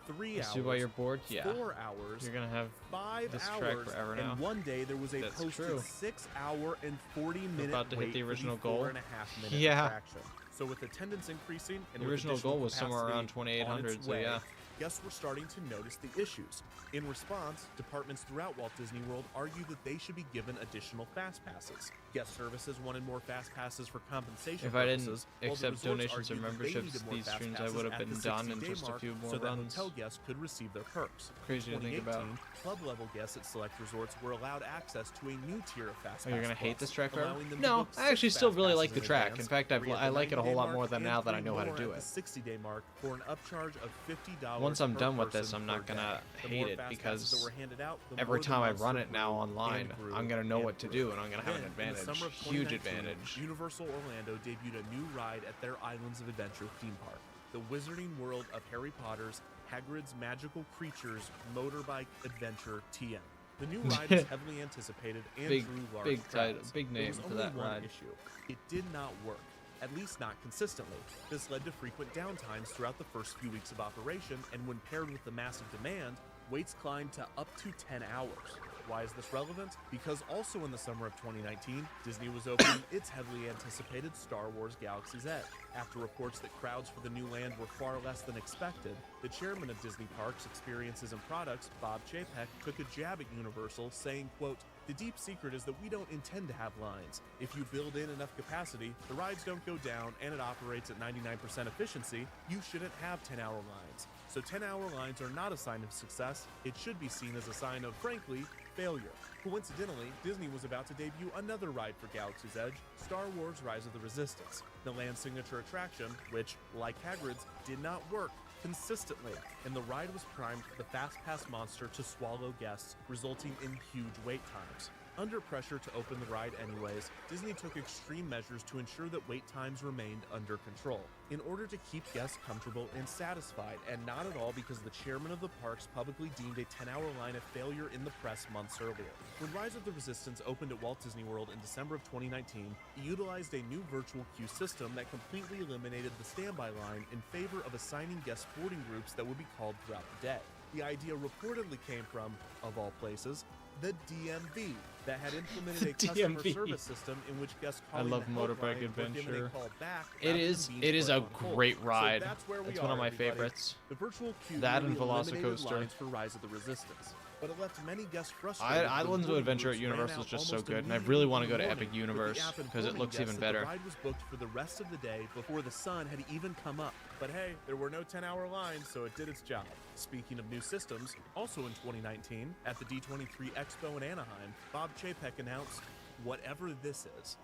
3 You hours, see why you're bored? Yeah. 4 hours, You're gonna have 5 this hours, track forever now. and one day there was a That's posted true. 6-hour and 40-minute about to hit wait the original for goal. the 4.5-minute Yeah. attraction. So with attendance increasing and The with original additional goal was somewhere capacity around 2,800, on its so way, yeah. guests were starting to notice the issues. In response, departments throughout Walt Disney World argued that they should be given additional fast passes. Guest services wanted more fast passes for compensation If I didn't purposes, while the accept resorts donations or argued that they memberships, needed more these fast streams I passes would have at been the done in 60-day just a mark few more so that runs. hotel guests could receive their perks. Crazy to think about. 2018, club-level guests at select resorts were allowed access to a new tier of fast Oh, you're pass gonna hate plus, this track forever? allowing them to No, book I actually 6 still fast really passes like the in track. advance, In fact, 3 at I the like it a whole 90-day lot mark, more than and now that I 3 know how to more do at it. the 60-day mark for an upcharge of $50 Once I'm per done with person this, I'm per not gonna day. The hate more it fast passes because that were handed out, the every more the time I monster run it now grew online, and grew I'm gonna know and what to grew. do, and I'm gonna have an Then, in the advantage. summer of Huge 2019, advantage. Universal Orlando debuted a new ride at their Islands of Adventure theme park, the Wizarding World of Harry Potter's Hagrid's Magical Creatures Motorbike Adventure TM. The new ride was heavily anticipated and Big- drew large big crowds. title- big There name was for only that one ride. issue. It did not work, at least not consistently. This led to frequent downtimes throughout the first few weeks of operation, and when paired with the massive demand, waits climbed to up to 10 hours. Why is this relevant? Because also in the summer of 2019, Disney was opening its heavily anticipated Star Wars Galaxy's Edge. After reports that crowds for the new land were far less than expected, the chairman of Disney Parks, Experiences and Products, Bob Chapek, took a jab at Universal, saying, quote, "The deep secret is that we don't intend to have lines. If you build in enough capacity, the rides don't go down, and it operates at 99% efficiency, you shouldn't have 10-hour lines. So 10-hour lines are not a sign of success. It should be seen as a sign of, frankly, failure." Coincidentally, Disney was about to debut another ride for Galaxy's Edge, Star Wars Rise of the Resistance, the land's signature attraction, which, like Hagrid's, did not work consistently, and the ride was primed for the Fast Pass monster to swallow guests, resulting in huge wait times. Under pressure to open the ride anyways, Disney took extreme measures to ensure that wait times remained under control, in order to keep guests comfortable and satisfied, and not at all because the chairman of the parks publicly deemed a 10-hour line a failure in the press months earlier. When Rise of the Resistance opened at Walt Disney World in December of 2019, it utilized a new virtual queue system that completely eliminated the standby line in favor of assigning guest boarding groups that would be called throughout the day. The idea reportedly came from, of all places, the DMV, that had implemented a customer DMV. service system in which guests I calling love the Motorbike helpline were given a Adventure. call back It rather is than being it is put a on hold. great So ride. that's where we It's are, one of my everybody. favorites. The virtual queue That and really eliminated Velocicoaster. lines for Rise of the Resistance, but it left many guests frustrated. Islands of Adventure at Universal is just so good, and I really want to go to Epic Universe because it looks even better. The ride was booked for the rest of the day before the sun had even come up. But hey, there were no 10-hour lines, so it did its job. Speaking of new systems, also in 2019, at the D23 Expo in Anaheim, Bob Chapek announced, "Whatever this is."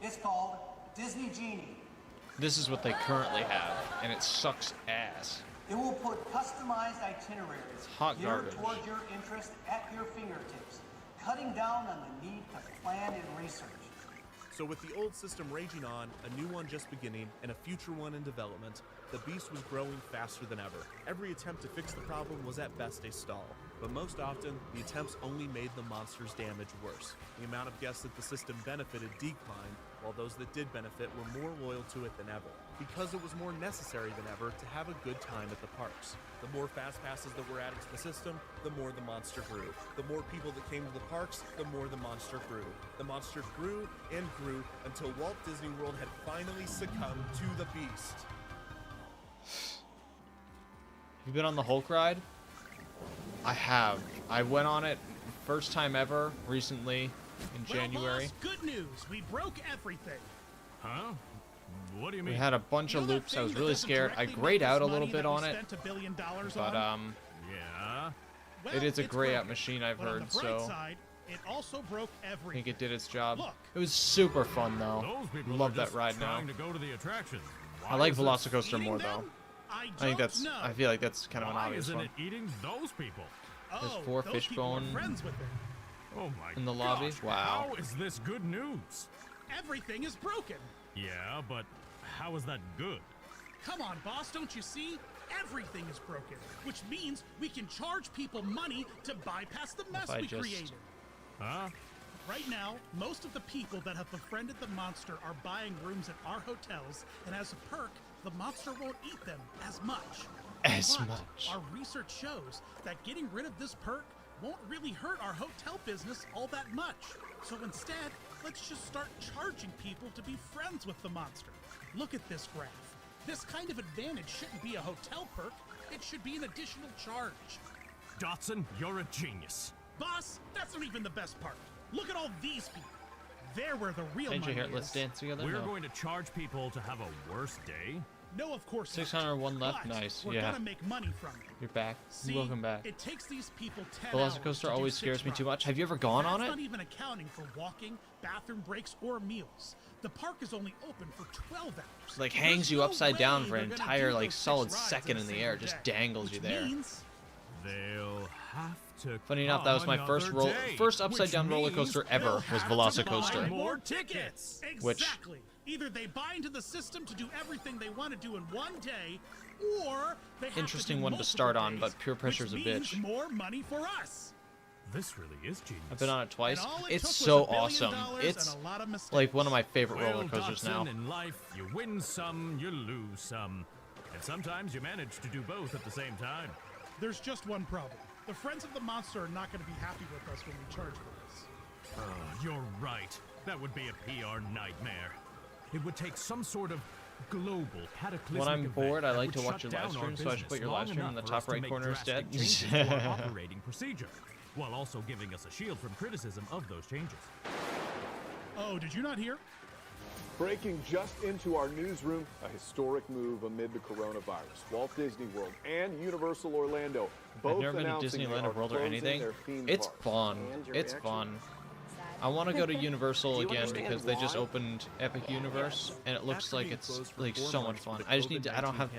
It's called Disney Genie. This is what they currently have, and it sucks ass. It will put customized itineraries hot geared garbage. toward your interest at your fingertips, cutting down on the need to plan and research. So with the old system raging on, a new one just beginning, and a future one in development, the beast was growing faster than ever. Every attempt to fix the problem was at best a stall. But most often, the attempts only made the monster's damage worse. The amount of guests that the system benefited declined, while those that did benefit were more loyal to it than ever, because it was more necessary than ever to have a good time at the parks. The more fast passes that were added to the system, the more the monster grew. The more people that came to the parks, the more the monster grew. The monster grew and grew until Walt Disney World had finally succumbed to the beast. You been on the Hulk ride? I have. I went on it first time ever recently in January. Well, boss, good news. We broke everything. Huh? What do you mean? We had a bunch of loops. I was really scared. I grayed out a little bit on it, but yeah. it is a gray out machine, I've heard, so it also broke I think it did its job. Look. It was super fun though. Love that ride now. To go to the attractions. I like Velocicoaster more though. I think that's. know. I feel like that's kind of an Why obvious isn't one. it eating those people? There's 4 those fishbone people are friends with it. Oh my in the lobby. gosh, Wow. How is this good news? Everything is broken. Yeah, but how is that good? Come on, boss, don't you see? Everything is broken, which means we can charge people money to bypass the mess we created. Huh? Right now, most of the people that have befriended the monster are buying rooms at our hotels, and as a perk, the monster won't eat them as much. But our research shows that getting rid of this perk won't really hurt our hotel business all that much. So instead, let's just start charging people to be friends with the monster. Look at this graph. This kind of advantage shouldn't be a hotel perk. It should be an additional charge. Dotson, you're a genius. Boss, that's not even the best part. Look at all these people. They're where the real money is. Let's dance together. We're going to charge people to have a worse day? No, of course 601 left. Nice. We're gonna make money from it. You're back. See, Welcome back. It takes these people 10 Velocicoaster always scares me too much. Have you ever gone on it? That's not even accounting for walking, bathroom breaks, or meals. The park is only open for 12 hours. Like hangs you upside down for an entire like solid second in the air. Just dangles you there. They'll have to. Funny enough, that was my first upside down roller coaster ever was Velocicoaster. More tickets. Which Exactly. Either they buy into the system to do everything they want to do in one day, or they have interesting to do one to multiple start on, days, but peer pressure's a which means bitch. more money for us. This really is genius. I've been on it twice. And all it It's took was so $1 billion awesome. and It's a lot of mistakes. like one of my favorite Well, roller coasters Dotson, now. in life, you win some, you lose some. And sometimes you manage to do both at the same time. There's just one problem. The friends of the monster are not going to be happy with us when we charge for this. You're right. That would be a PR nightmare. It would take some sort of global cataclysmic When I'm event bored, I that like would to watch shut your live down our stream, so I should put your live business stream in the long enough top for us to right make corner drastic instead. changes to our operating procedure, while also giving us a shield from criticism of those changes. Oh, did you not hear? Breaking just into our newsroom, a historic move amid the coronavirus. Walt Disney World and Universal Orlando both I've never been to announcing they Disneyland are World or closing anything. their theme It's parks. fun. It's fun. I want to go to Universal again because they just opened Epic Universe and it looks like it's like so much fun. I just need to. I don't have.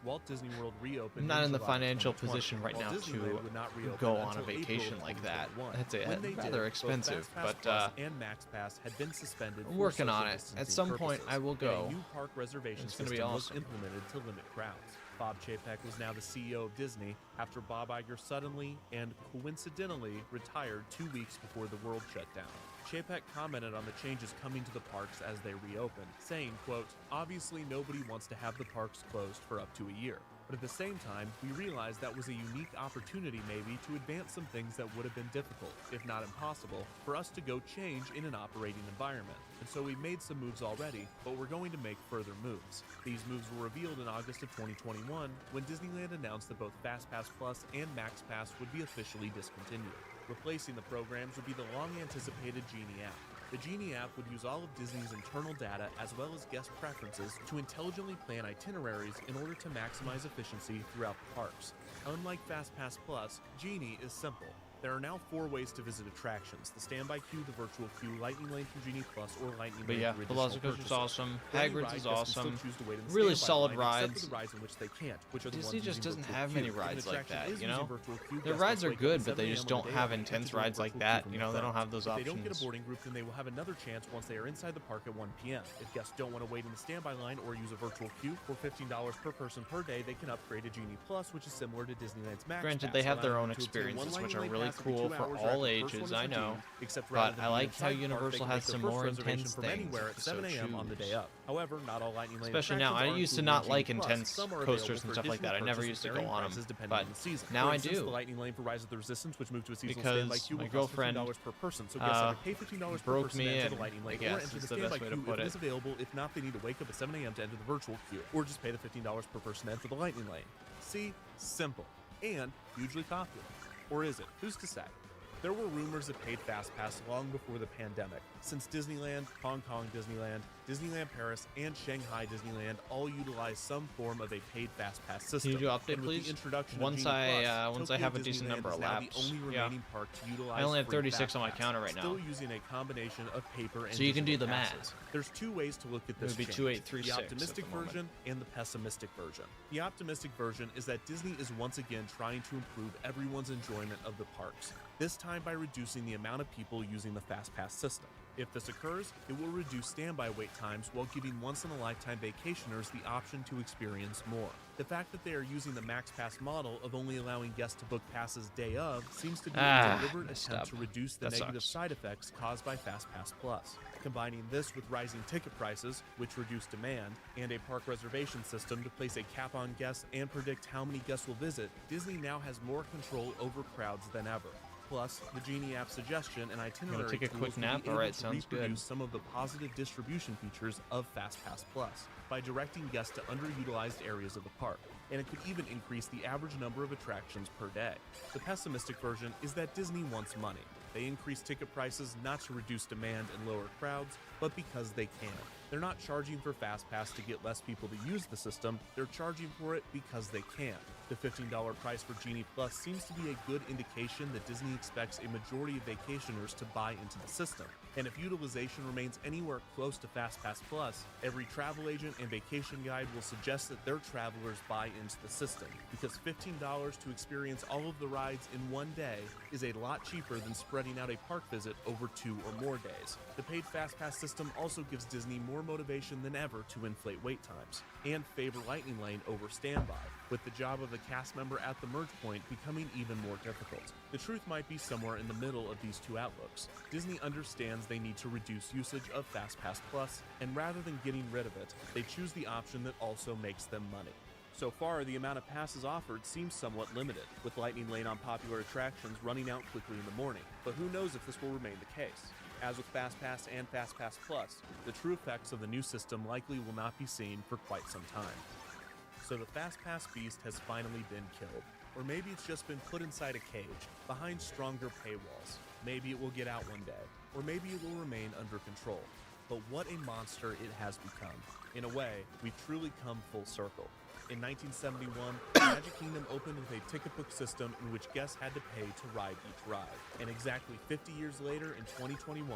Walt Disney World reopened. I'm not in the July financial 2020, position right while now Disneyland to would not reopen go on a until April vacation of like that. 2021. That's When they rather did, expensive, both but FastPass Plus and MaxPass had been suspended. I'm for working on social it. At distancing some point, purposes, I will and go. A new park reservation It's gonna be system awesome. was implemented to limit crowds. Bob Chapek was now the CEO of Disney after Bob Iger suddenly and coincidentally retired 2 weeks before the world shut down. Chapek commented on the changes coming to the parks as they reopened, saying, quote, "Obviously nobody wants to have the parks closed for up to a year. But at the same time, we realized that was a unique opportunity maybe to advance some things that would have been difficult, if not impossible, for us to go change in an operating environment. And so we made some moves already, but we're going to make further moves. These moves were revealed in August of 2021 when Disneyland announced that both FastPass Plus and MaxPass would be officially discontinued. Replacing the programs would be the long-anticipated Genie app. The Genie app would use all of Disney's internal data as well as guest preferences to intelligently plan itineraries in order to maximize efficiency throughout the parks. Unlike FastPass Plus, Genie is simple. There are now 4 ways to visit attractions: the standby queue, the virtual queue, Lightning Lane from Genie Plus, or Lightning But Lane yeah, for Velocicoaster's additional awesome. purchases. For any Hagrid's ride, is guests can still awesome. choose to wait in the Really standby solid line, rides. Except for the rides in which they can't, which are the Disney ones just using doesn't virtual have queue. many If an rides like attraction that, is you using know? virtual queue, Their guests rides must are wake up good, at but they 7 just a.m. on don't the day have of and intense enter the rides like virtual queue that. from You their know, they don't phones. have those If they don't get a options. boarding group, then they will have another chance once they are inside the park at 1 p.m. If guests don't want to wait in the standby line or use a virtual queue, for $15 per person per day, they can upgrade to Genie Plus, which is similar to Disneyland's Max Granted, Pass, they have their allowing own them to obtain one experiences, which Lightning are Lane really pass every cool 2 for hours all after the first ages, one I is know. redeemed, except rather But than I being like how inside the park, they Universal can has make their some first more reservation intense from things anywhere if at you so 7 a.m. on the choose. day of. However, not all Lightning Lane Especially now, I attractions are used to included not in like Genie Plus. intense Some are coasters available and for stuff like that. I additional never purchase used to with go varying on prices them, depending but on the season. now For I instance, do. the Lightning Lane for Rise of the Resistance, which moved to a seasonal Because standby queue, my will cost girlfriend $15 per person. So guests either pay $15 per broke person me to enter in, the Lightning I Lane or guess, enter is the the best standby way to queue put if it it. is available. If not, they need to wake up at 7 a.m. to enter the virtual queue, or just pay the $15 per person to enter the Lightning Lane. See? Simple. And hugely popular. Or is it? Who's to say? There were rumors of paid FastPass long before the pandemic, since Disneyland, Hong Kong Disneyland, Disneyland Paris, and Shanghai Disneyland all utilize some form of a paid FastPass system. Can you do an update, And with please? the introduction of Once Genie I Plus, have Tokyo a decent Disneyland number is of now laps. the only remaining park to utilize I only have free 36 on my FastPass, counter right now. still using a combination of paper and So you can do digital the math. passes. There's 2 ways to look at this It would be change: 2836 the at optimistic the moment. version and the pessimistic version. The optimistic version is that Disney is once again trying to improve everyone's enjoyment of the parks, this time by reducing the amount of people using the FastPass system. If this occurs, it will reduce standby wait times while giving once-in-a-lifetime vacationers the option to experience more. The fact that they are using the Max Pass model of only allowing guests to book passes day of seems to be a deliberate attempt to reduce the negative side effects caused by FastPass Plus. Combining this with rising ticket prices, which reduce demand, and a park reservation system to place a cap on guests and predict how many guests will visit, Disney now has more control over crowds than ever. Plus, the Genie app suggestion and itinerary take a tools quick will nap? be able Alright, to sounds good. reproduce some of the positive distribution features of FastPass Plus by directing guests to underutilized areas of the park, and it could even increase the average number of attractions per day. The pessimistic version is that Disney wants money. They increase ticket prices not to reduce demand and lower crowds, but because they can. They're not charging for FastPass to get less people to use the system, they're charging for it because they can. The $15 price for Genie Plus seems to be a good indication that Disney expects a majority of vacationers to buy into the system. And if utilization remains anywhere close to FastPass Plus, every travel agent and vacation guide will suggest that their travelers buy into the system, because $15 to experience all of the rides in one day is a lot cheaper than spreading out a park visit over 2 or more days. The paid FastPass system also gives Disney more motivation than ever to inflate wait times and favor Lightning Lane over standby, with the job of the cast member at the merge point becoming even more difficult. The truth might be somewhere in the middle of these 2 outlooks. Disney understands they need to reduce usage of FastPass Plus, and rather than getting rid of it, they choose the option that also makes them money. So far, the amount of passes offered seems somewhat limited, with Lightning Lane on popular attractions running out quickly in the morning, but who knows if this will remain the case. As with FastPass and FastPass Plus, the true effects of the new system likely will not be seen for quite some time. So the FastPass beast has finally been killed. Or maybe it's just been put inside a cage, behind stronger paywalls. Maybe it will get out one day, or maybe it will remain under control. But what a monster it has become. In a way, we've truly come full circle. In 1971, Magic Kingdom opened with a ticket book system in which guests had to pay to ride each ride. And exactly 50 years later, in 2021,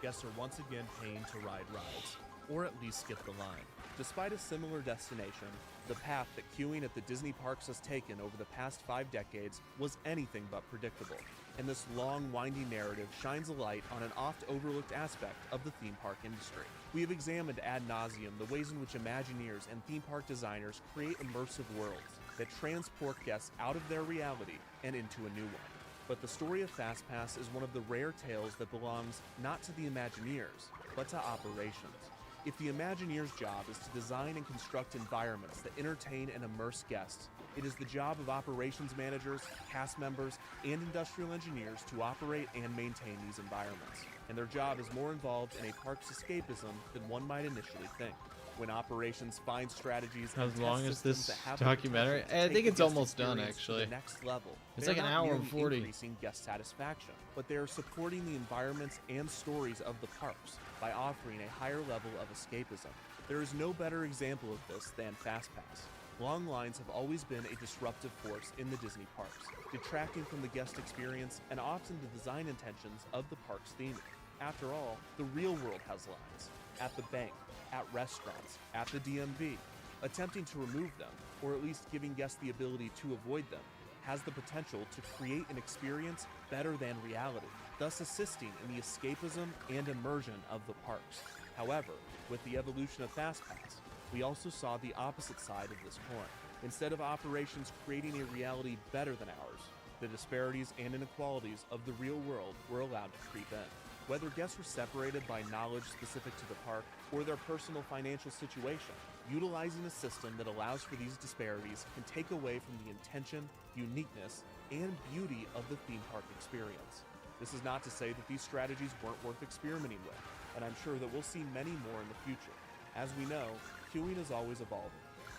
guests are once again paying to ride rides, or at least skip the line. Despite a similar destination, the path that queuing at the Disney parks has taken over the past 5 decades was anything but predictable. And this long, winding narrative shines a light on an oft-overlooked aspect of the theme park industry. We have examined ad nauseum the ways in which Imagineers and theme park designers create immersive worlds that transport guests out of their reality and into a new one. But the story of FastPass is one of the rare tales that belongs not to the Imagineers, but to operations. If the Imagineers' job is to design and construct environments that entertain and immerse guests, it is the job of operations managers, cast members, and industrial engineers to operate and maintain these environments. And their job is more involved in a park's escapism than one might initially think. When operations find strategies and As long test as systems this that have the documentary, potential to I take think the it's guest almost done experience to actually. the next level. It's They like are an not hour and merely 40. increasing guest satisfaction, but they are supporting the environments and stories of the parks by offering a higher level of escapism. There is no better example of this than FastPass. Long lines have always been a disruptive force in the Disney parks, detracting from the guest experience and often the design intentions of the park's theming. After all, the real world has lines. At the bank, at restaurants, at the DMV. Attempting to remove them, or at least giving guests the ability to avoid them, has the potential to create an experience better than reality, thus assisting in the escapism and immersion of the parks. However, with the evolution of FastPass, we also saw the opposite side of this coin. Instead of operations creating a reality better than ours, the disparities and inequalities of the real world were allowed to creep in. Whether guests were separated by knowledge specific to the park or their personal financial situation, utilizing a system that allows for these disparities can take away from the intention, uniqueness, and beauty of the theme park experience. This is not to say that these strategies weren't worth experimenting with, and I'm sure that we'll see many more in the future. As we know, queuing is always evolving,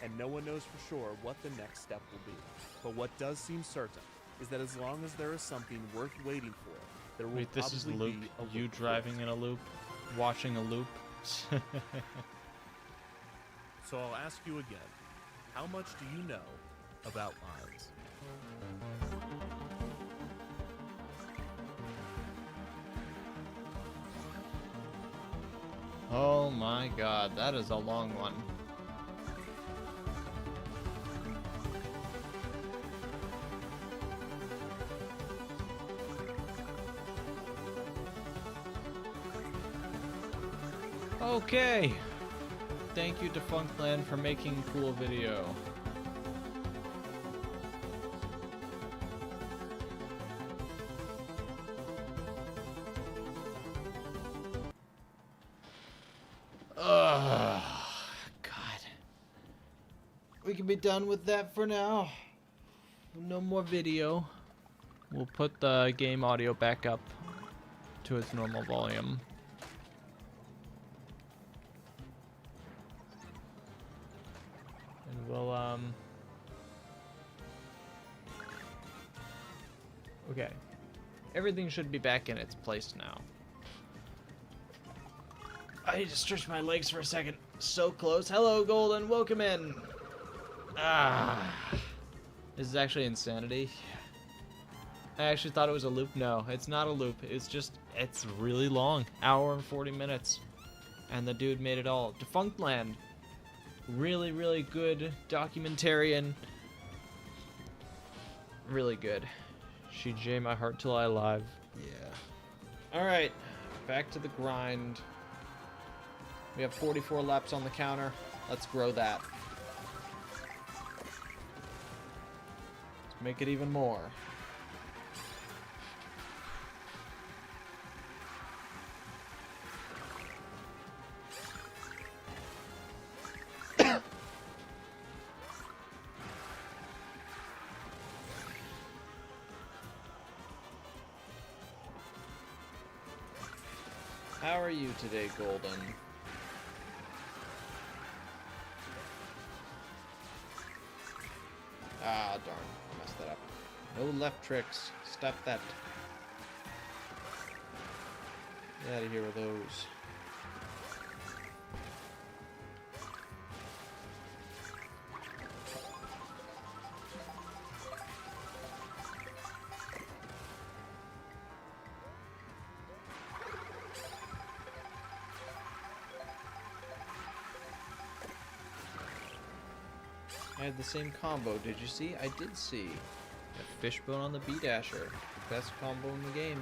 and no one knows for sure what the next step will be. But what does seem certain is that as long as there is something worth waiting for, there will Wait, this is the probably loop. be a You loop driving in a loop, watching a loop. So I'll ask you again, how much do you know about lines? Oh my god, that is a long one. Okay. Thank you, Defunctland, for making cool video. Ugh, God. We can be done with that for now. No more video. We'll put the game audio back up to its normal volume. And we'll, okay. Everything should be back in its place now. I need to stretch my legs for a second. So close. Hello, Golden. Welcome in. Ah. This is actually insanity. I actually thought it was a loop. No, it's not a loop. It's just, it's really long. Hour and 40 minutes. And the dude made it all. Defunctland. Really, really good documentarian. Really good. CJ, my heart till I alive. Yeah. Alright. Back to the grind. We have 44 laps on the counter. Let's grow that. Let's make it even more. How are you today, Golden? Ah, darn. I messed that up. No left tricks. Stop that. Get out of here with those. I had the same combo, did you see? I did see. A fishbone on the B-Dasher. Best combo in the game.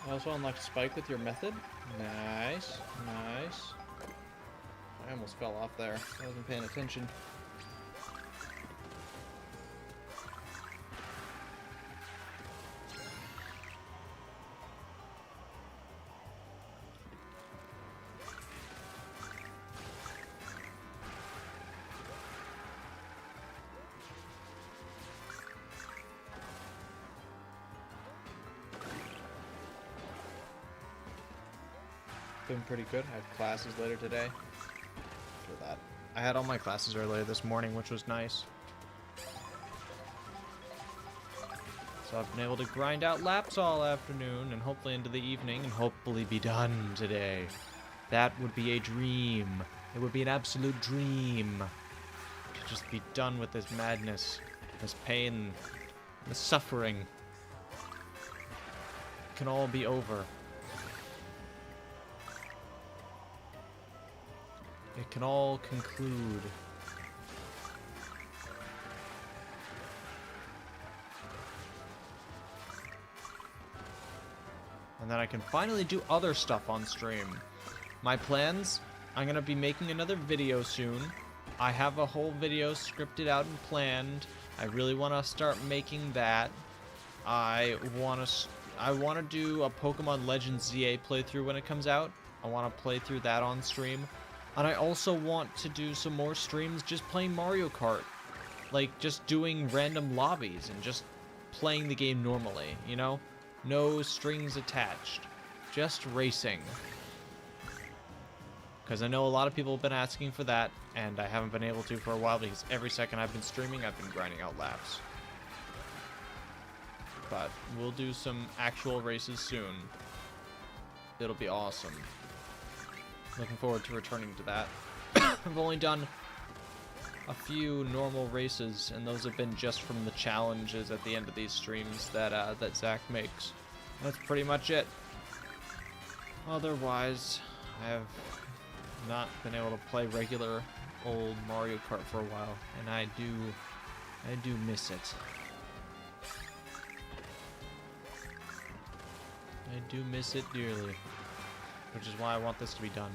I also unlocked Spike with your method. Nice, nice. I almost fell off there. I wasn't paying attention. been pretty good. I have classes later today. For that, I had all my classes earlier this morning, which was nice. So I've been able to grind out laps all afternoon and hopefully into the evening and hopefully be done today. That would be a dream. It would be an absolute dream. To just be done with this madness, this pain, this suffering. It can all be over. It can all conclude. And then I can finally do other stuff on stream. My plans, I'm going to be making another video soon. I have a whole video scripted out and planned. I really want to start making that. I want to do a Pokemon Legends ZA playthrough when it comes out. I want to play through that on stream. And I also want to do some more streams just playing Mario Kart. Like, just doing random lobbies and just playing the game normally, you know? No strings attached. Just racing. Because I know a lot of people have been asking for that, and I haven't been able to for a while because every second I've been streaming, I've been grinding out laps. But we'll do some actual races soon. It'll be awesome. Looking forward to returning to that. I've only done a few normal races, and those have been just from the challenges at the end of these streams that that Zach makes. That's pretty much it. Otherwise, I have not been able to play regular old Mario Kart for a while, and I do miss it. I do miss it dearly, which is why I want this to be done.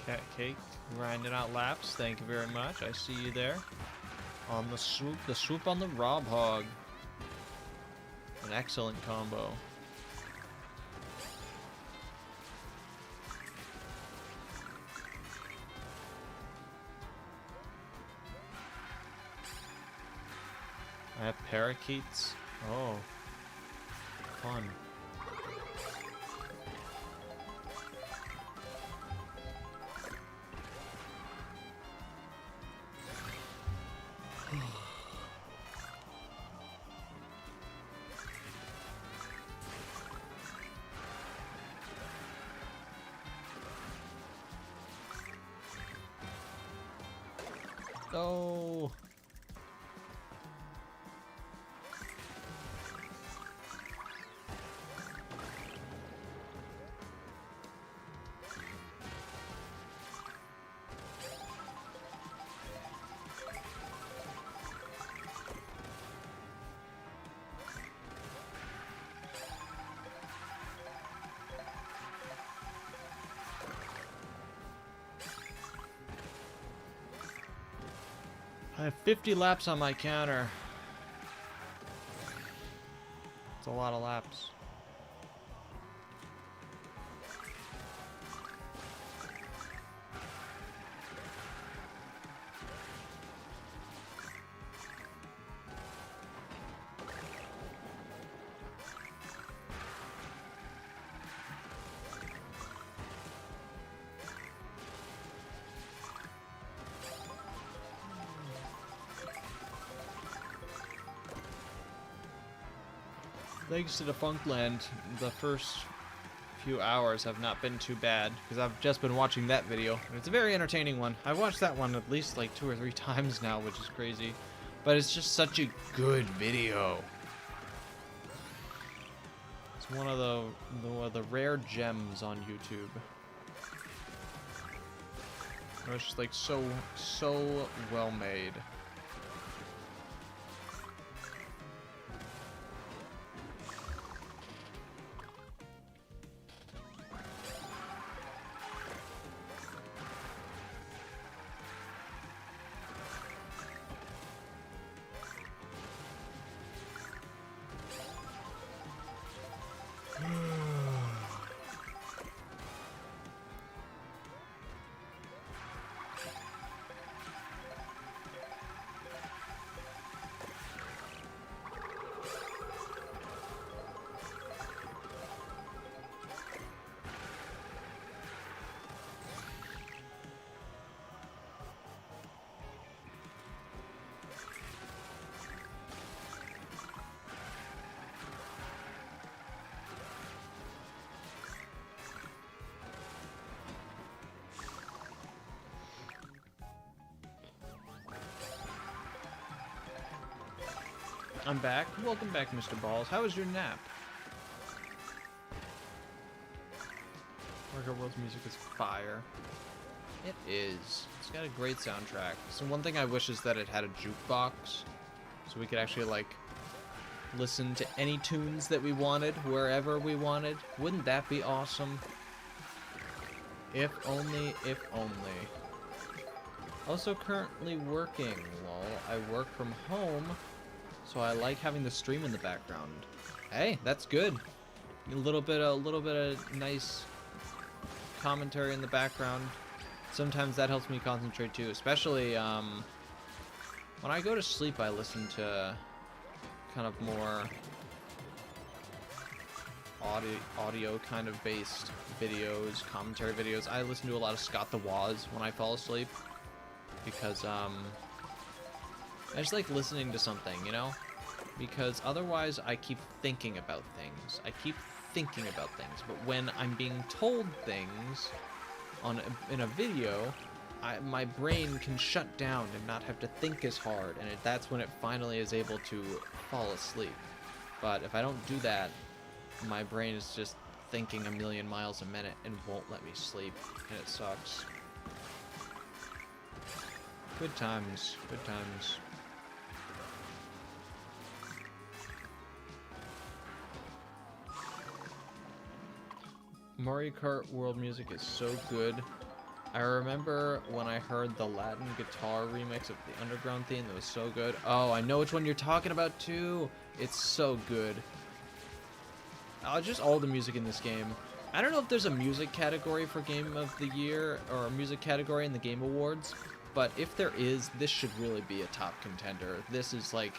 Cat Cake, grinding out laps. Thank you very much. I see you there. On the swoop on the Rob Hog. An excellent combo. I have parakeets. Oh, fun. Oh. I have 50 laps on my counter. It's a lot of laps. Thanks to the Funkland, the first few hours have not been too bad, because I've just been watching that video. And it's a very entertaining one. I've watched that one at least like 2 or 3 times now, which is crazy. But it's just such a good video. It's one of the rare gems on YouTube. It's just like so well made. I'm back. Welcome back, Mr. Balls. How was your nap? Mario Kart World's music is fire. It is. It's got a great soundtrack. So one thing I wish is that it had a jukebox, so we could actually like listen to any tunes that we wanted, wherever we wanted. Wouldn't that be awesome? If only, if only. Also currently working. Lol, I work from home, so I like having the stream in the background. Hey, that's good. A little bit of nice commentary in the background. Sometimes that helps me concentrate too, especially when I go to sleep. I listen to kind of more audio kind of based videos, commentary videos. I listen to a lot of Scott the Woz when I fall asleep because I just like listening to something, you know? Because otherwise I keep thinking about things. But when I'm being told things in a video, my brain can shut down and not have to think as hard, and that's when it finally is able to fall asleep. But if I don't do that, my brain is just thinking a million miles a minute and won't let me sleep, and it sucks. Good times, good times. Mario Kart World music is so good. I remember when I heard the Latin guitar remix of the Underground theme, that was so good. Oh, I know which one you're talking about too. It's so good. Just all the music in this game. I don't know if there's a music category for Game of the Year or a music category in the Game Awards, but if there is, this should really be a top contender. This is like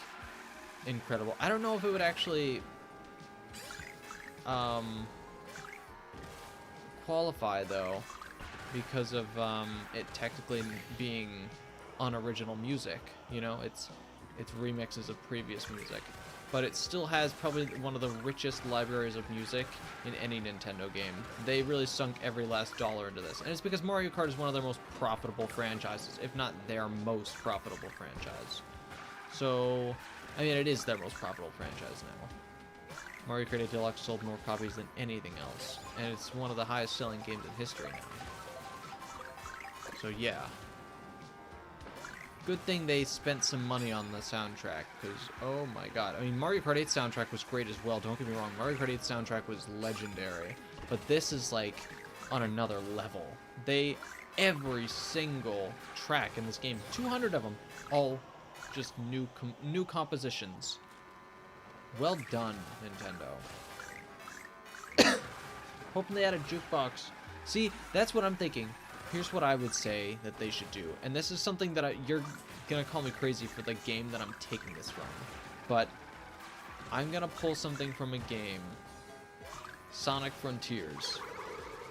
incredible. I don't know if it would actually qualify though, because of it technically being unoriginal music. You know, it's remixes of previous music, but it still has probably one of the richest libraries of music in any Nintendo game. They really sunk every last dollar into this, and it's because Mario Kart is one of their most profitable franchises, if not their most profitable franchise. So, I mean, it is their most profitable franchise now. Mario Kart 8 Deluxe sold more copies than anything else, and it's one of the highest selling games in history now. So yeah. Good thing they spent some money on the soundtrack, because, oh my god. I mean, Mario Kart 8 soundtrack was great as well, don't get me wrong. Mario Kart 8 soundtrack was legendary, but this is like on another level. Every single track in this game, 200 of them, all just new compositions. Well done, Nintendo. Hoping they had a jukebox. See, that's what I'm thinking. Here's what I would say that they should do. And this is something that you're going to call me crazy for the game that I'm taking this from. But I'm going to pull something from a game, Sonic Frontiers.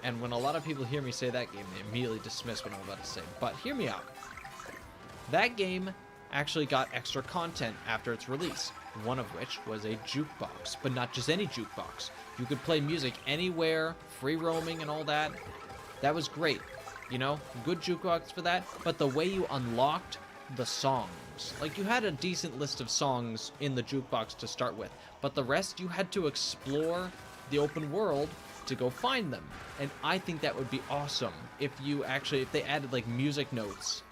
And when a lot of people hear me say that game, they immediately dismiss what I'm about to say. But hear me out. That game actually got extra content after its release. One of which was a jukebox, but not just any jukebox. You could play music anywhere, free roaming and all that. That was great, you know, good jukebox for that. But the way you unlocked the songs, like you had a decent list of songs in the jukebox to start with, but the rest you had to explore the open world to go find them. And I think that would be awesome if they added like music notes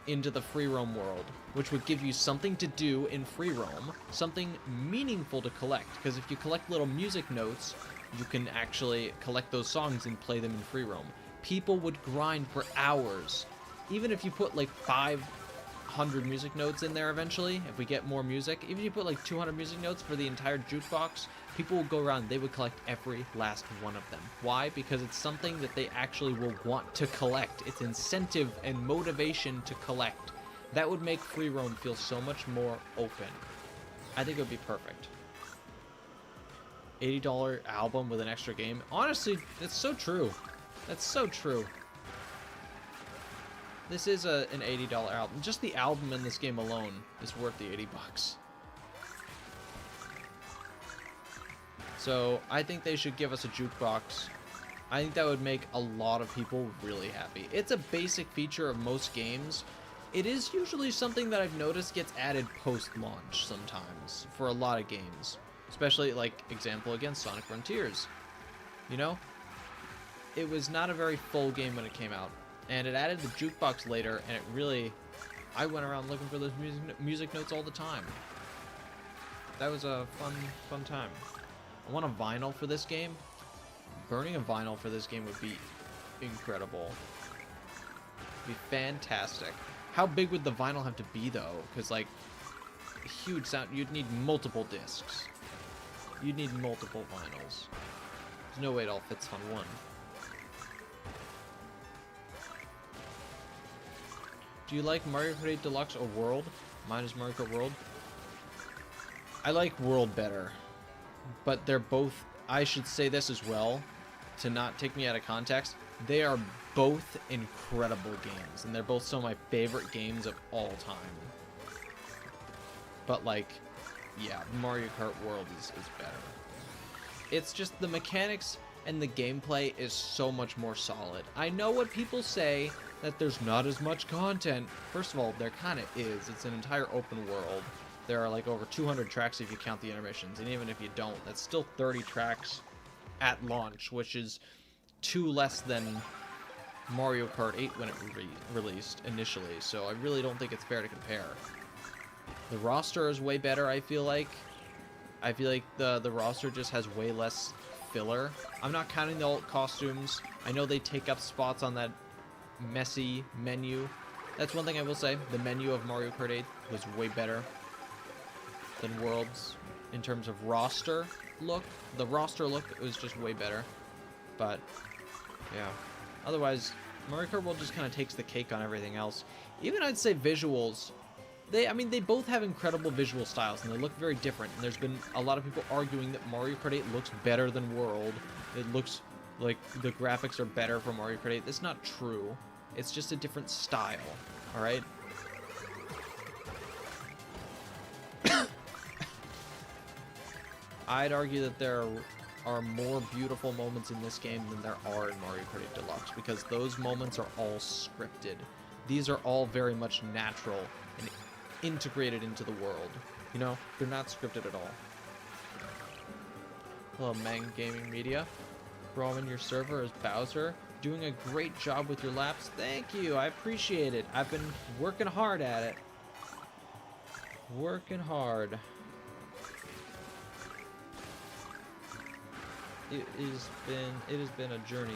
into the free roam world, which would give you something to do in free roam, something meaningful to collect, because if you collect little music notes, you can actually collect those songs and play them in free roam. People would grind for hours. Even if you put like 500 music notes in there eventually, if we get more music, even if you put like 200 music notes for the entire jukebox, people will go around, they would collect every last one of them. Why? Because it's something that they actually will want to collect. It's incentive and motivation to collect. That would make free roam feel so much more open. I think it would be perfect. $80 album with an extra game. Honestly, that's so true. That's so true. This is an $80 album. Just the album in this game alone is worth the $80. So I think they should give us a jukebox. I think that would make a lot of people really happy. It's a basic feature of most games. it is usually something that I've noticed gets added post-launch sometimes for a lot of games. Especially, like, example again, Sonic Frontiers. You know? It was not a very full game when it came out. And it added the jukebox later, and it really... I went around looking for those music notes all the time. That was a fun time. I want a vinyl for this game. Burning a vinyl for this game would be incredible. Be fantastic. How big would the vinyl have to be though? Because like huge sound, you'd need multiple discs. You'd need multiple vinyls. There's no way it all fits on one. Do you like Mario Kart 8 Deluxe or World? Mine is Mario Kart World. I like World better, but they're both. I should say this as well, to not take me out of context. They are both incredible games, and they're both some of my favorite games of all time. But like, yeah, Mario Kart World is better. It's just the mechanics and the gameplay is so much more solid. I know what people say, that there's not as much content. First of all, there kind of is. It's an entire open world. There are like over 200 tracks if you count the intermissions, and even if you don't, that's still 30 tracks at launch, which is 2 less than Mario Kart 8 when it released initially, so I really don't think it's fair to compare. The roster is way better, I feel like. I feel like the roster just has way less filler. I'm not counting the alt costumes. I know they take up spots on that messy menu. That's one thing I will say. The menu of Mario Kart 8 was way better than Worlds in terms of roster look. The roster look was just way better. But, yeah. Otherwise, Mario Kart World just kind of takes the cake on everything else. Even I'd say visuals. I mean, they both have incredible visual styles, and they look very different. And there's been a lot of people arguing that Mario Kart 8 looks better than World. It looks like the graphics are better for Mario Kart 8. That's not true. It's just a different style, alright? I'd argue that there are more beautiful moments in this game than there are in Mario Kart 8 Deluxe, because those moments are all scripted. These are all very much natural and integrated into the world. You know, they're not scripted at all. Hello, Mang Gaming Media. Roman, your server is Bowser. Doing a great job with your laps. Thank you, I appreciate it. I've been working hard at it. Working hard. It has been a journey.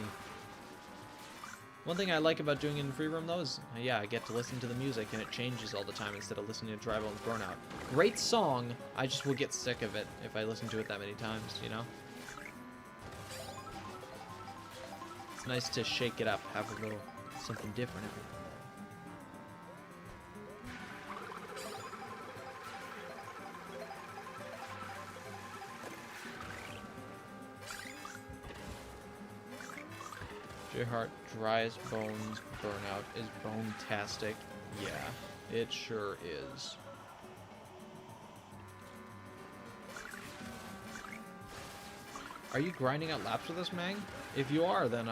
One thing I like about doing it in free roam though is, yeah, I get to listen to the music and it changes all the time instead of listening to Dry Bones Burnout. Great song, I just will get sick of it if I listen to it that many times, you know? It's nice to shake it up, have a little something different every time. J-Heart, Dry Bones Burnout is bone-tastic. Yeah, it sure is. Are you grinding out laps with us, Mang? If you are, then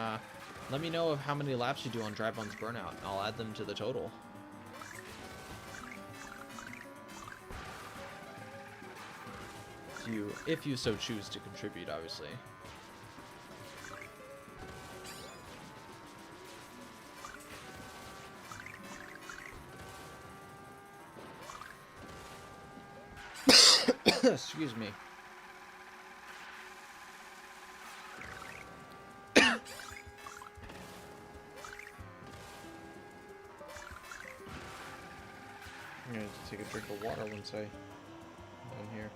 let me know of how many laps you do on Dry Bones Burnout, and I'll add them to the total. If you so choose to contribute, obviously. Excuse me. I'm gonna take a drink of water once I'm done here.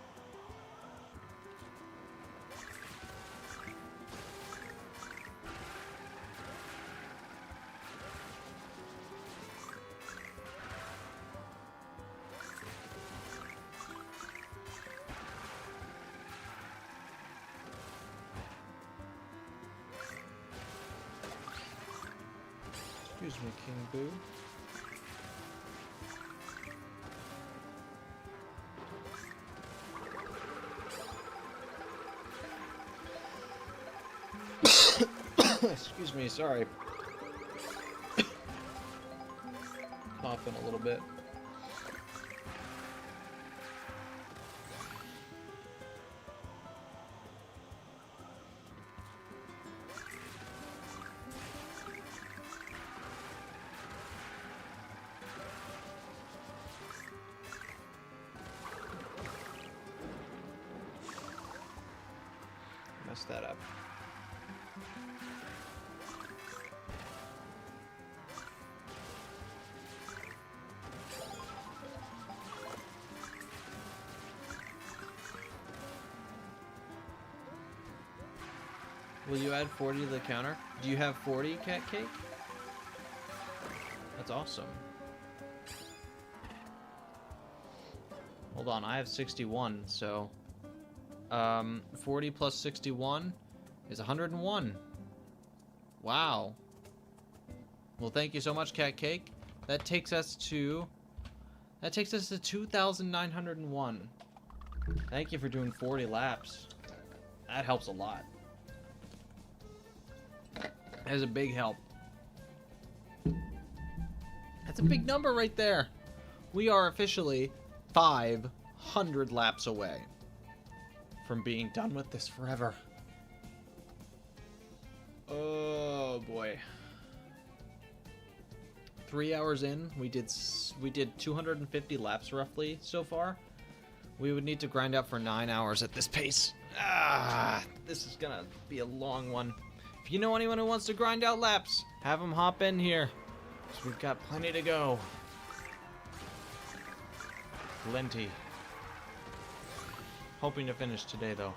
Excuse me, King Boo. Excuse me, sorry. hop in a little bit. Mess that up. Will you add 40 to the counter? Do you have 40, Cat Cake? That's awesome. Hold on, I have 61, so 40 plus 61 is 101. Wow. Well, thank you so much, Cat Cake. That takes us to 2,901. Thank you for doing 40 laps. That helps a lot. That is a big help. That's a big number right there. We are officially 500 laps away from being done with this forever. Oh boy. 3 hours in, we did 250 laps roughly so far. We would need to grind out for 9 hours at this pace. This is gonna be a long one. If you know anyone who wants to grind out laps, have them hop in here, 'cause we've got plenty to go. Plenty. Hoping to finish today, though.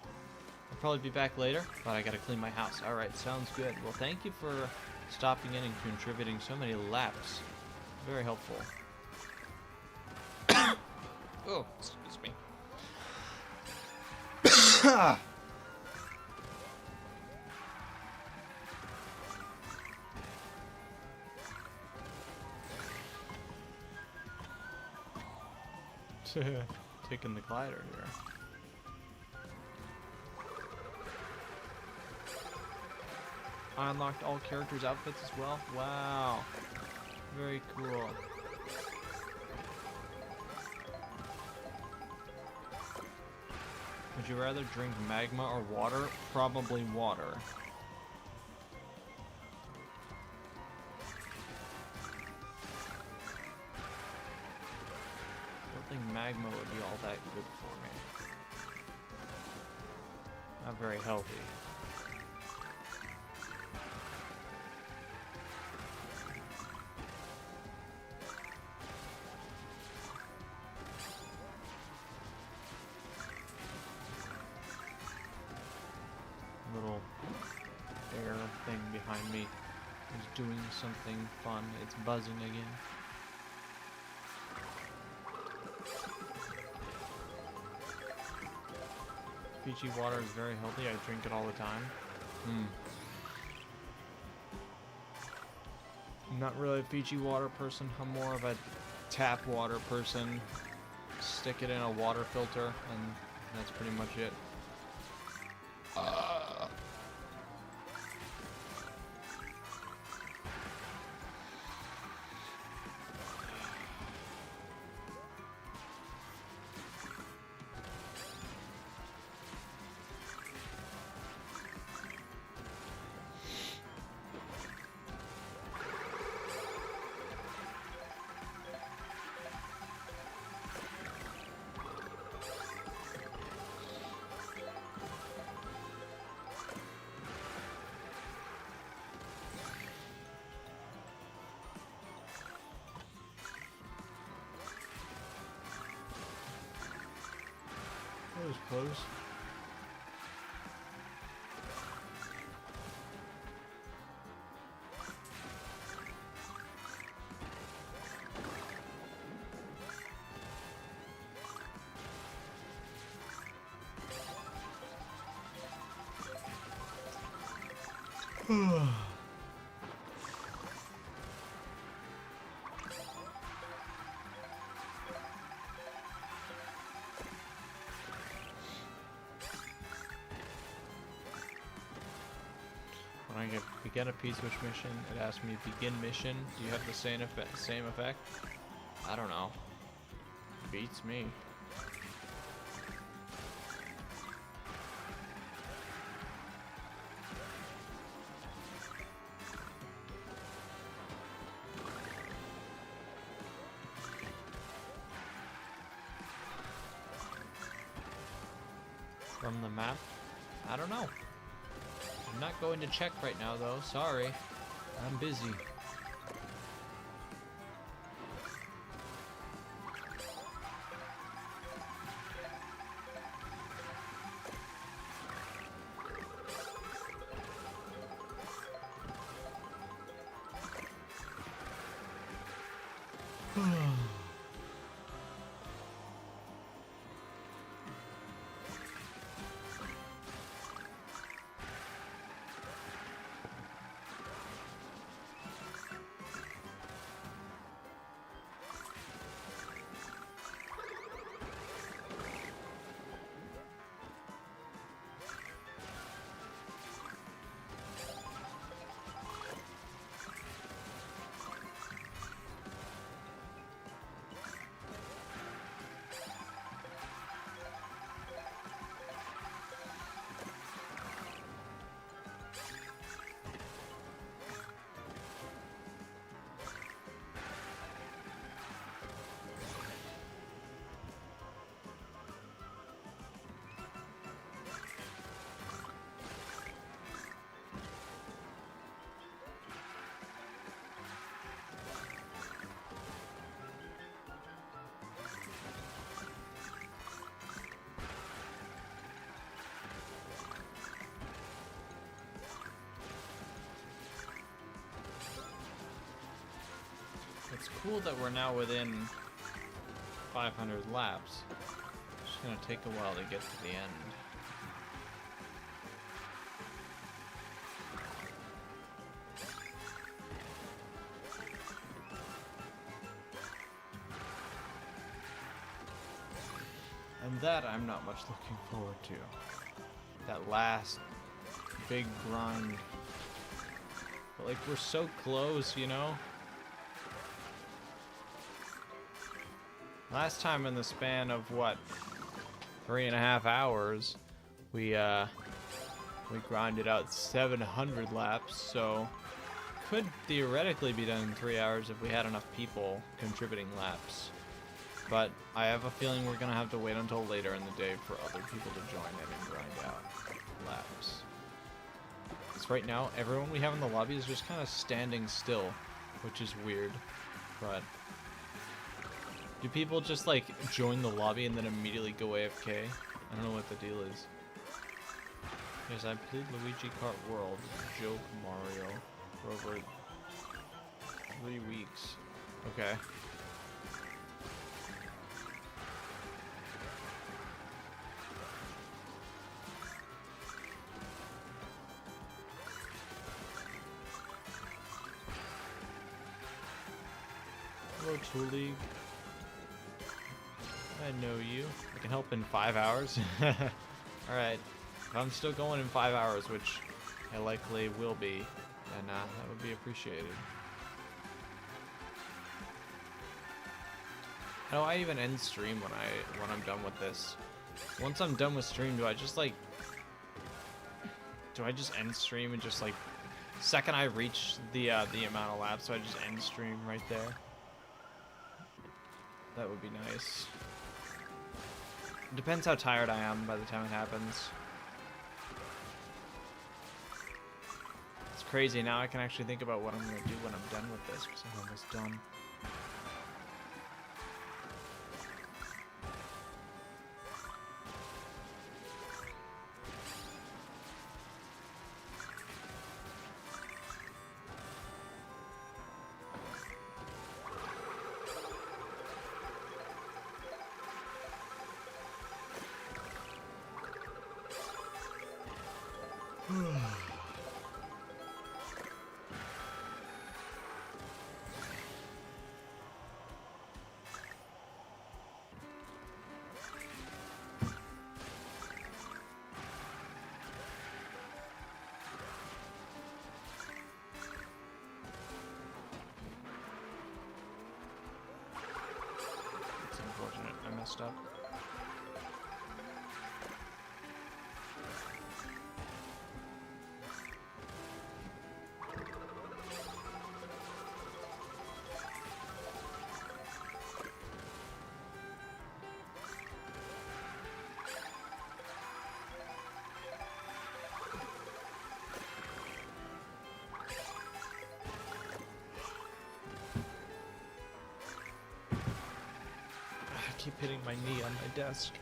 I'll probably be back later, but I gotta clean my house. Alright, sounds good. Well, thank you for stopping in and contributing so many laps. Very helpful. Oh, excuse me. Taking the glider here. I unlocked all characters' outfits as well. Wow. Very cool. Would you rather drink magma or water? Probably water. I don't think magma would be all that good for me. Not very healthy. Little air thing behind me is doing something fun. It's buzzing again. Fiji water is very healthy. I drink it all the time. I'm not really a Fiji water person. I'm more of a tap water person. Stick it in a water filter, and that's pretty much it. That was close. When I get begin a P-switch mission. It asks me begin mission. Do you have the same effect? I don't know. Beats me. From the map? I don't know. I'm not going to check right now though, sorry. I'm busy. It's cool that we're now within 500 laps. It's just gonna take a while to get to the end. And that I'm not much looking forward to. That last big grind. But like, we're so close, you know? Last time in the span of what, 3.5 hours, we grinded out 700 laps, so could theoretically be done in 3 hours if we had enough people contributing laps. But I have a feeling we're gonna have to wait until later in the day for other people to join in and grind out laps. Because right now, everyone we have in the lobby is just kind of standing still, which is weird, but... Do people just, like, join the lobby and then immediately go AFK? I don't know what the deal is. Yes, I played Luigi Kart World, Joke Mario, for over 3 weeks. Okay. Hello, Tool League. I know you. I can help in 5 hours. Alright. If I'm still going in 5 hours, which I likely will be, then that would be appreciated. How do I even end stream when I'm done with this? Once I'm done with stream, do I just like... Do I just end stream and just like... Second I reach the amount of laps, so I just end stream right there? That would be nice. Depends how tired I am by the time it happens. It's crazy. Now I can actually think about what I'm going to do when I'm done with this, because I'm almost done. messed up. I keep hitting my knee on my desk.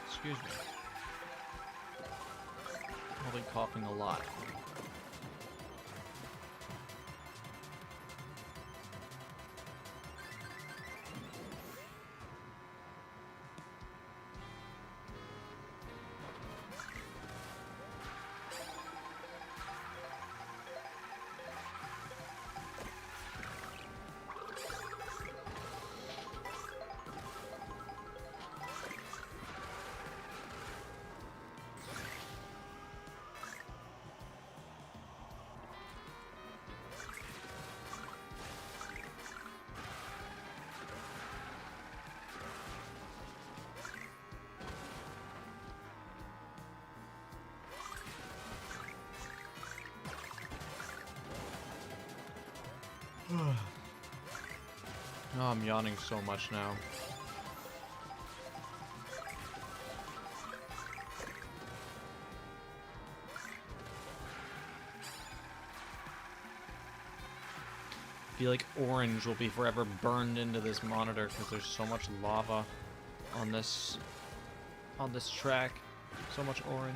Excuse me. I've been coughing a lot. Oh, I'm yawning so much now. I feel like orange will be forever burned into this monitor because there's so much lava on this track. So much orange.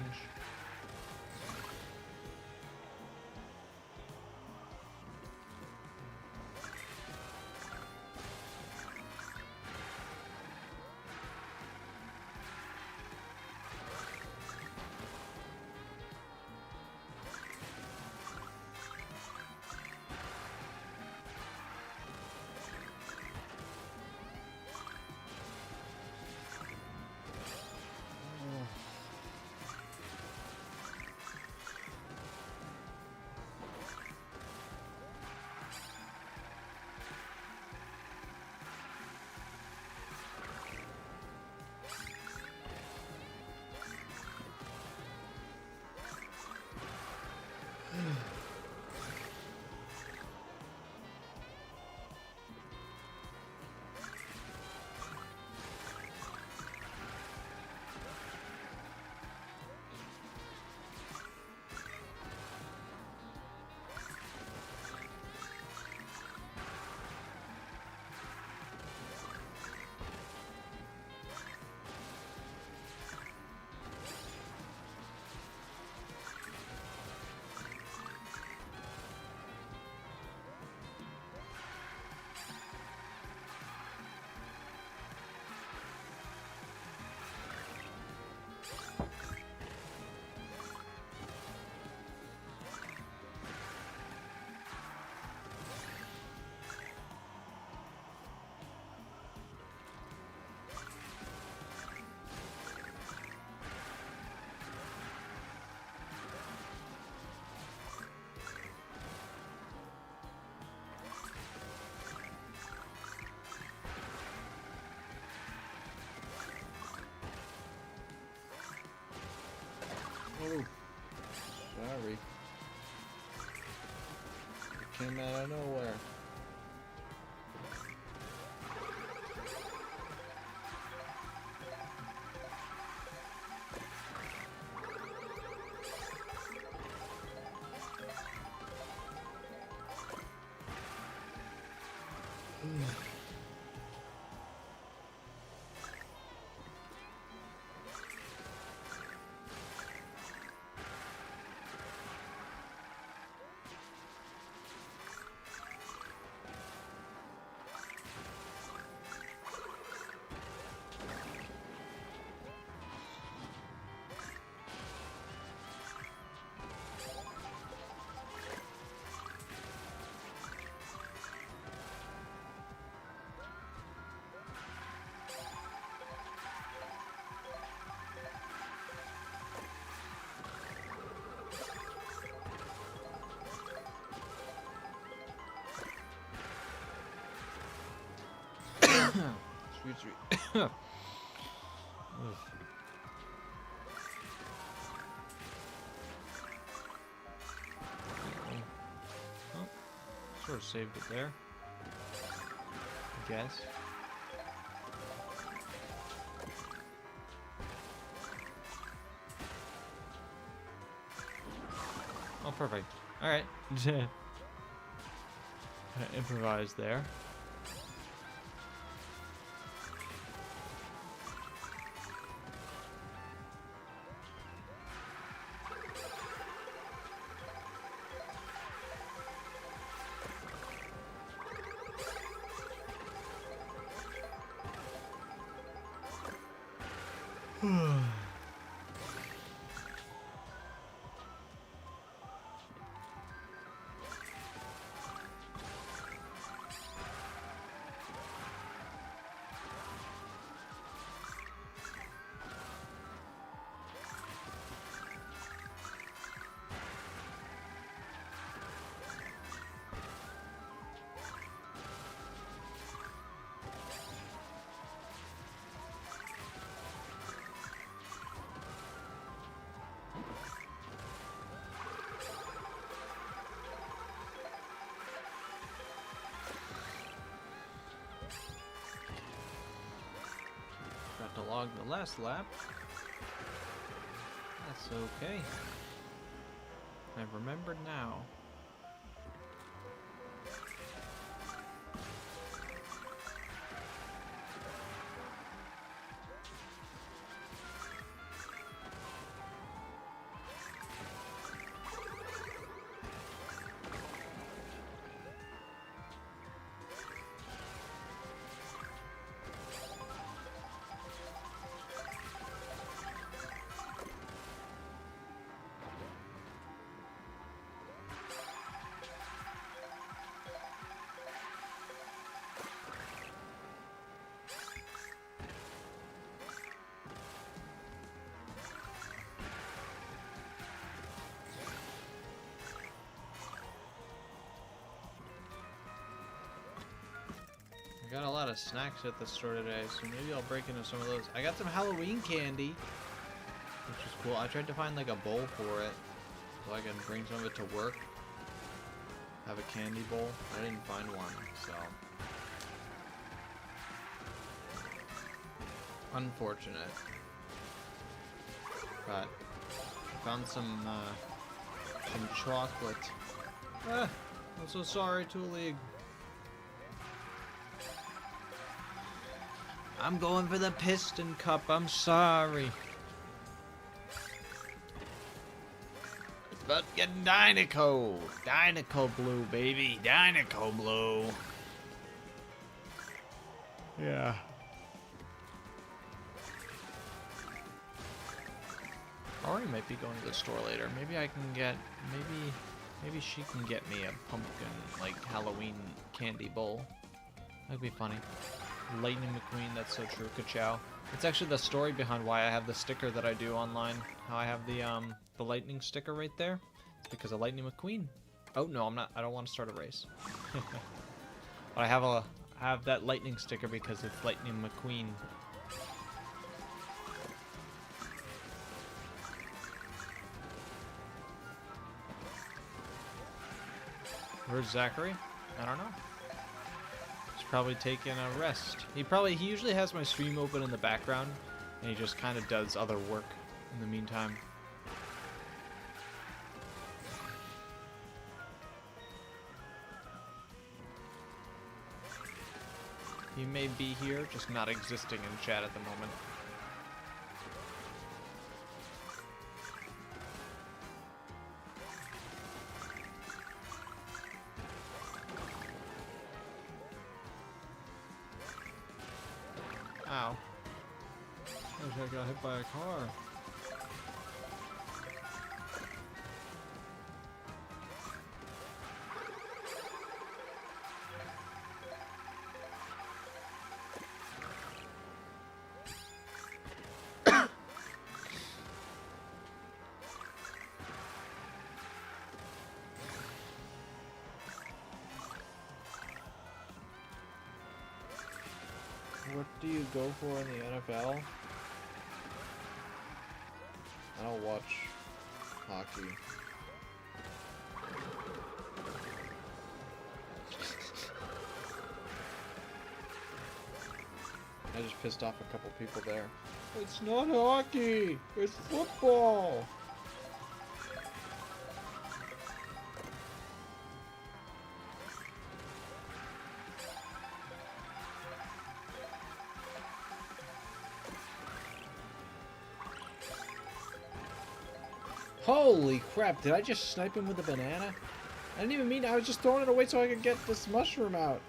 Oh, sorry. It came out of nowhere. Sweet, sweet. Ugh. Oh, sort of saved it there, I guess. Oh, perfect. All right. Improvise there. Got to log the last lap. That's okay. I've remembered now. I got a lot of snacks at the store today, so maybe I'll break into some of those. I got some Halloween candy, which is cool. I tried to find like a bowl for it, so I can bring some of it to work. Have a candy bowl. I didn't find one, so unfortunate. But found some chocolate. I'm so sorry, Toolie. I'm going for the piston cup. I'm sorry. It's about getting Dynaco. Dynaco blue, baby. Dynaco blue. Yeah. Ari might be going to the store later. Maybe I can get, maybe she can get me a pumpkin, like, Halloween candy bowl. That'd be funny. Lightning McQueen, that's so true. Ka-chow. It's actually the story behind why I have the sticker that I do online. How I have the lightning sticker right there. It's because of Lightning McQueen. Oh no, I'm not. I don't want to start a race. But I have that lightning sticker because it's Lightning McQueen. Where's Zachary? I don't know. He's probably taking a rest. He usually has my stream open in the background, and he just kind of does other work in the meantime. He may be here, just not existing in chat at the moment. Ow. I got hit by a car. What do you go for in the NFL? I don't watch hockey. I just pissed off a couple people there. It's not hockey! It's football! Holy crap, did I just snipe him with a banana? I didn't even mean I was just throwing it away so I could get this mushroom out.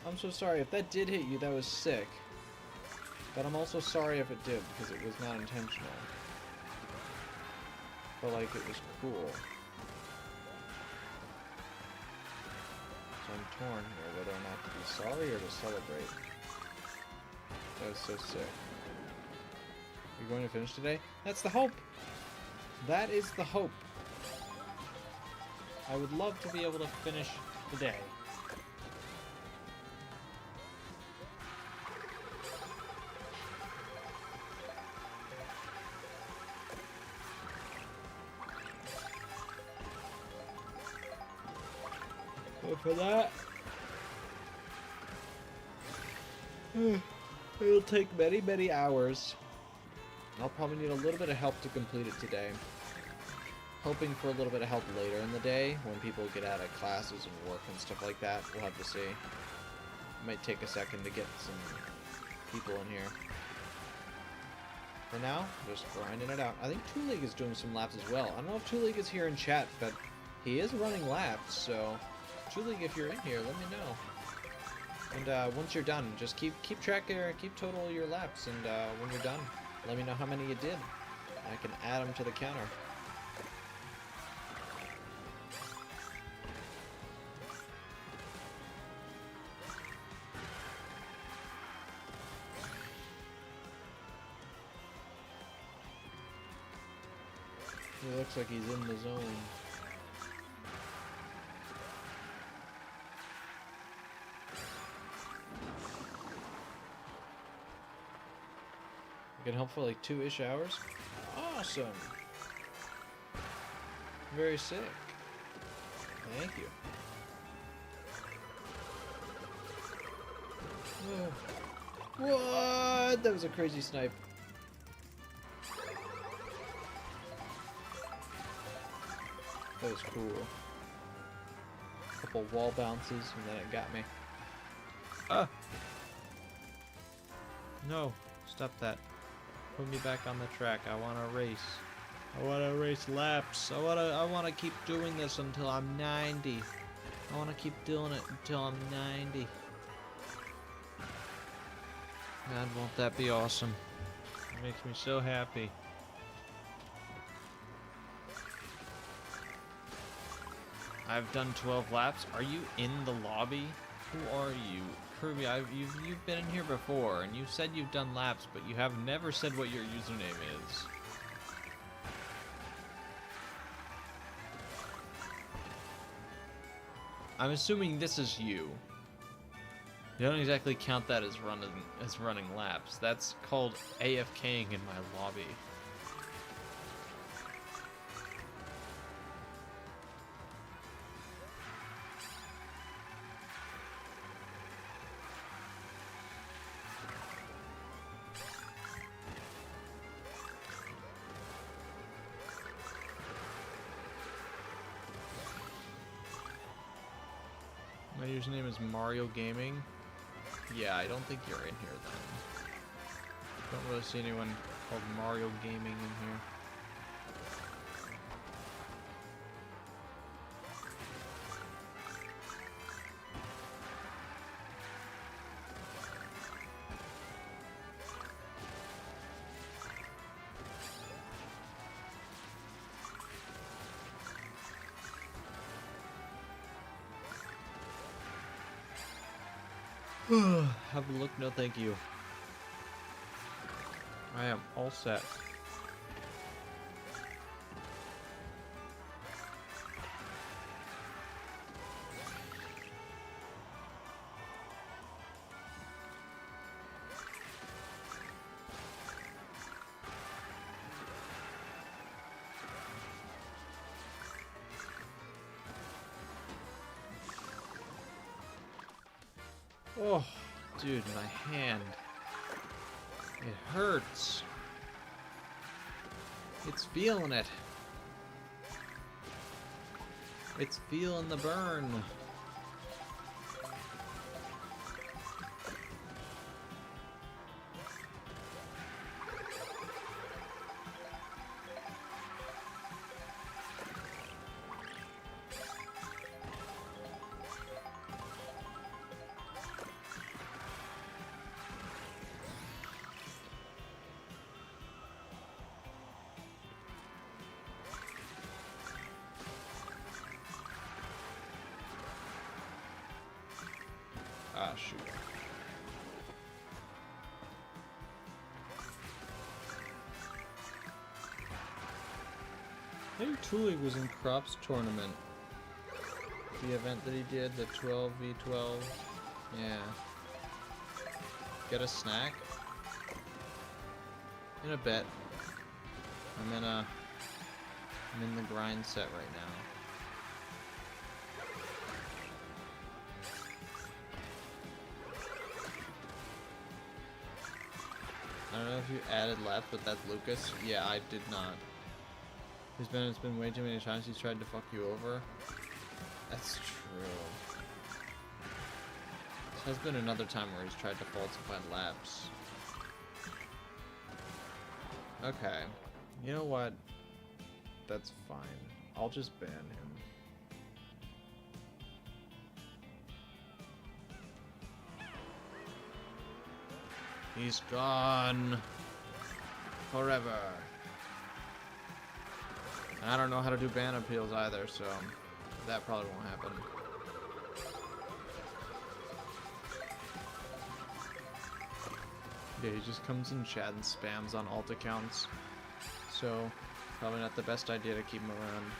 I'm so sorry. If that did hit you, that was sick. But I'm also sorry if it did, because it was not intentional. But, like, it was cool. So I'm torn here whether or not to be sorry or to celebrate. That was so sick. You're going to finish today? That's the hope! That is the hope. I would love to be able to finish the day. So for that, it'll take many, many hours. I'll probably need a little bit of help to complete it today. Hoping for a little bit of help later in the day when people get out of classes and work and stuff like that. We'll have to see. It might take a second to get some people in here. For now, just grinding it out. I think Two League is doing some laps as well. I don't know if Two League is here in chat, but he is running laps, so Two League, if you're in here, let me know. And once you're done, just keep track or keep total of your laps, and when you're done, let me know how many you did. I can add them to the counter. It looks like he's in the zone. Can help for like 2-ish hours. Awesome. Very sick. Thank you. What? That was a crazy snipe. That was cool. Couple wall bounces and then it got me. Ah! No, stop that. Put me back on the track. I want to race. I want to race laps. I want to keep doing this until I'm 90. I want to keep doing it until I'm 90. God, won't that be awesome? It makes me so happy. I've done 12 laps. Are you in the lobby? Who are you? Kirby, you've been in here before, and you've said you've done laps, but you have never said what your username is. I'm assuming this is you. You don't exactly count that as running laps. That's called AFKing in my lobby. My username is Mario Gaming. Yeah, I don't think you're in here then. Don't really see anyone called Mario Gaming in here. Have a look? No, thank you. I am all set. Oh, dude, my hand. It hurts. It's feeling it. It's feeling the burn. Ah, shoot. I think Tulig was in Crop's tournament. The event that he did, the 12v12. Yeah. Get a snack? In a bit. I'm in the grind set right now. I don't know if you added left, but that's Lucas. Yeah, I did not. It's been way too many times he's tried to fuck you over. That's true. There has been another time where he's tried to falsify laps. Okay. You know what? That's fine. I'll just ban him. He's gone forever. And I don't know how to do ban appeals either, so that probably won't happen. Yeah, he just comes in chat and spams on alt accounts, so probably not the best idea to keep him around.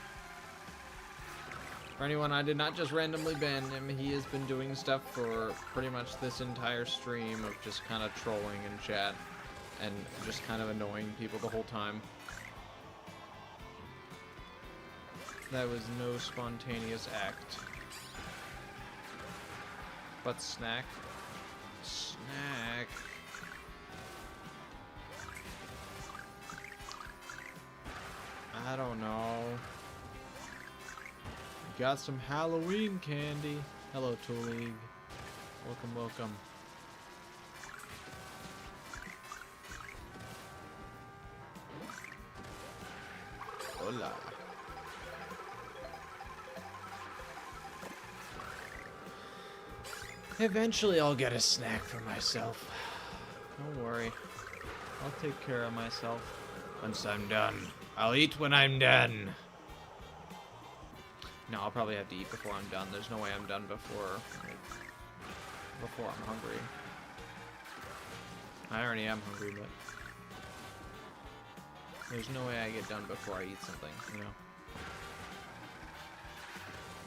For anyone, I did not just randomly ban him. He has been doing stuff for pretty much this entire stream of just kind of trolling in chat and just kind of annoying people the whole time. That was no spontaneous act. But snack. Snack. I don't know. Got some Halloween candy. Hello, Tulig. Welcome, welcome. Hola. Eventually I'll get a snack for myself. Don't worry. I'll take care of myself once I'm done. I'll eat when I'm done. No, I'll probably have to eat before I'm done. There's no way I'm done before I'm hungry. I already am hungry, but there's no way I get done before I eat something, you know?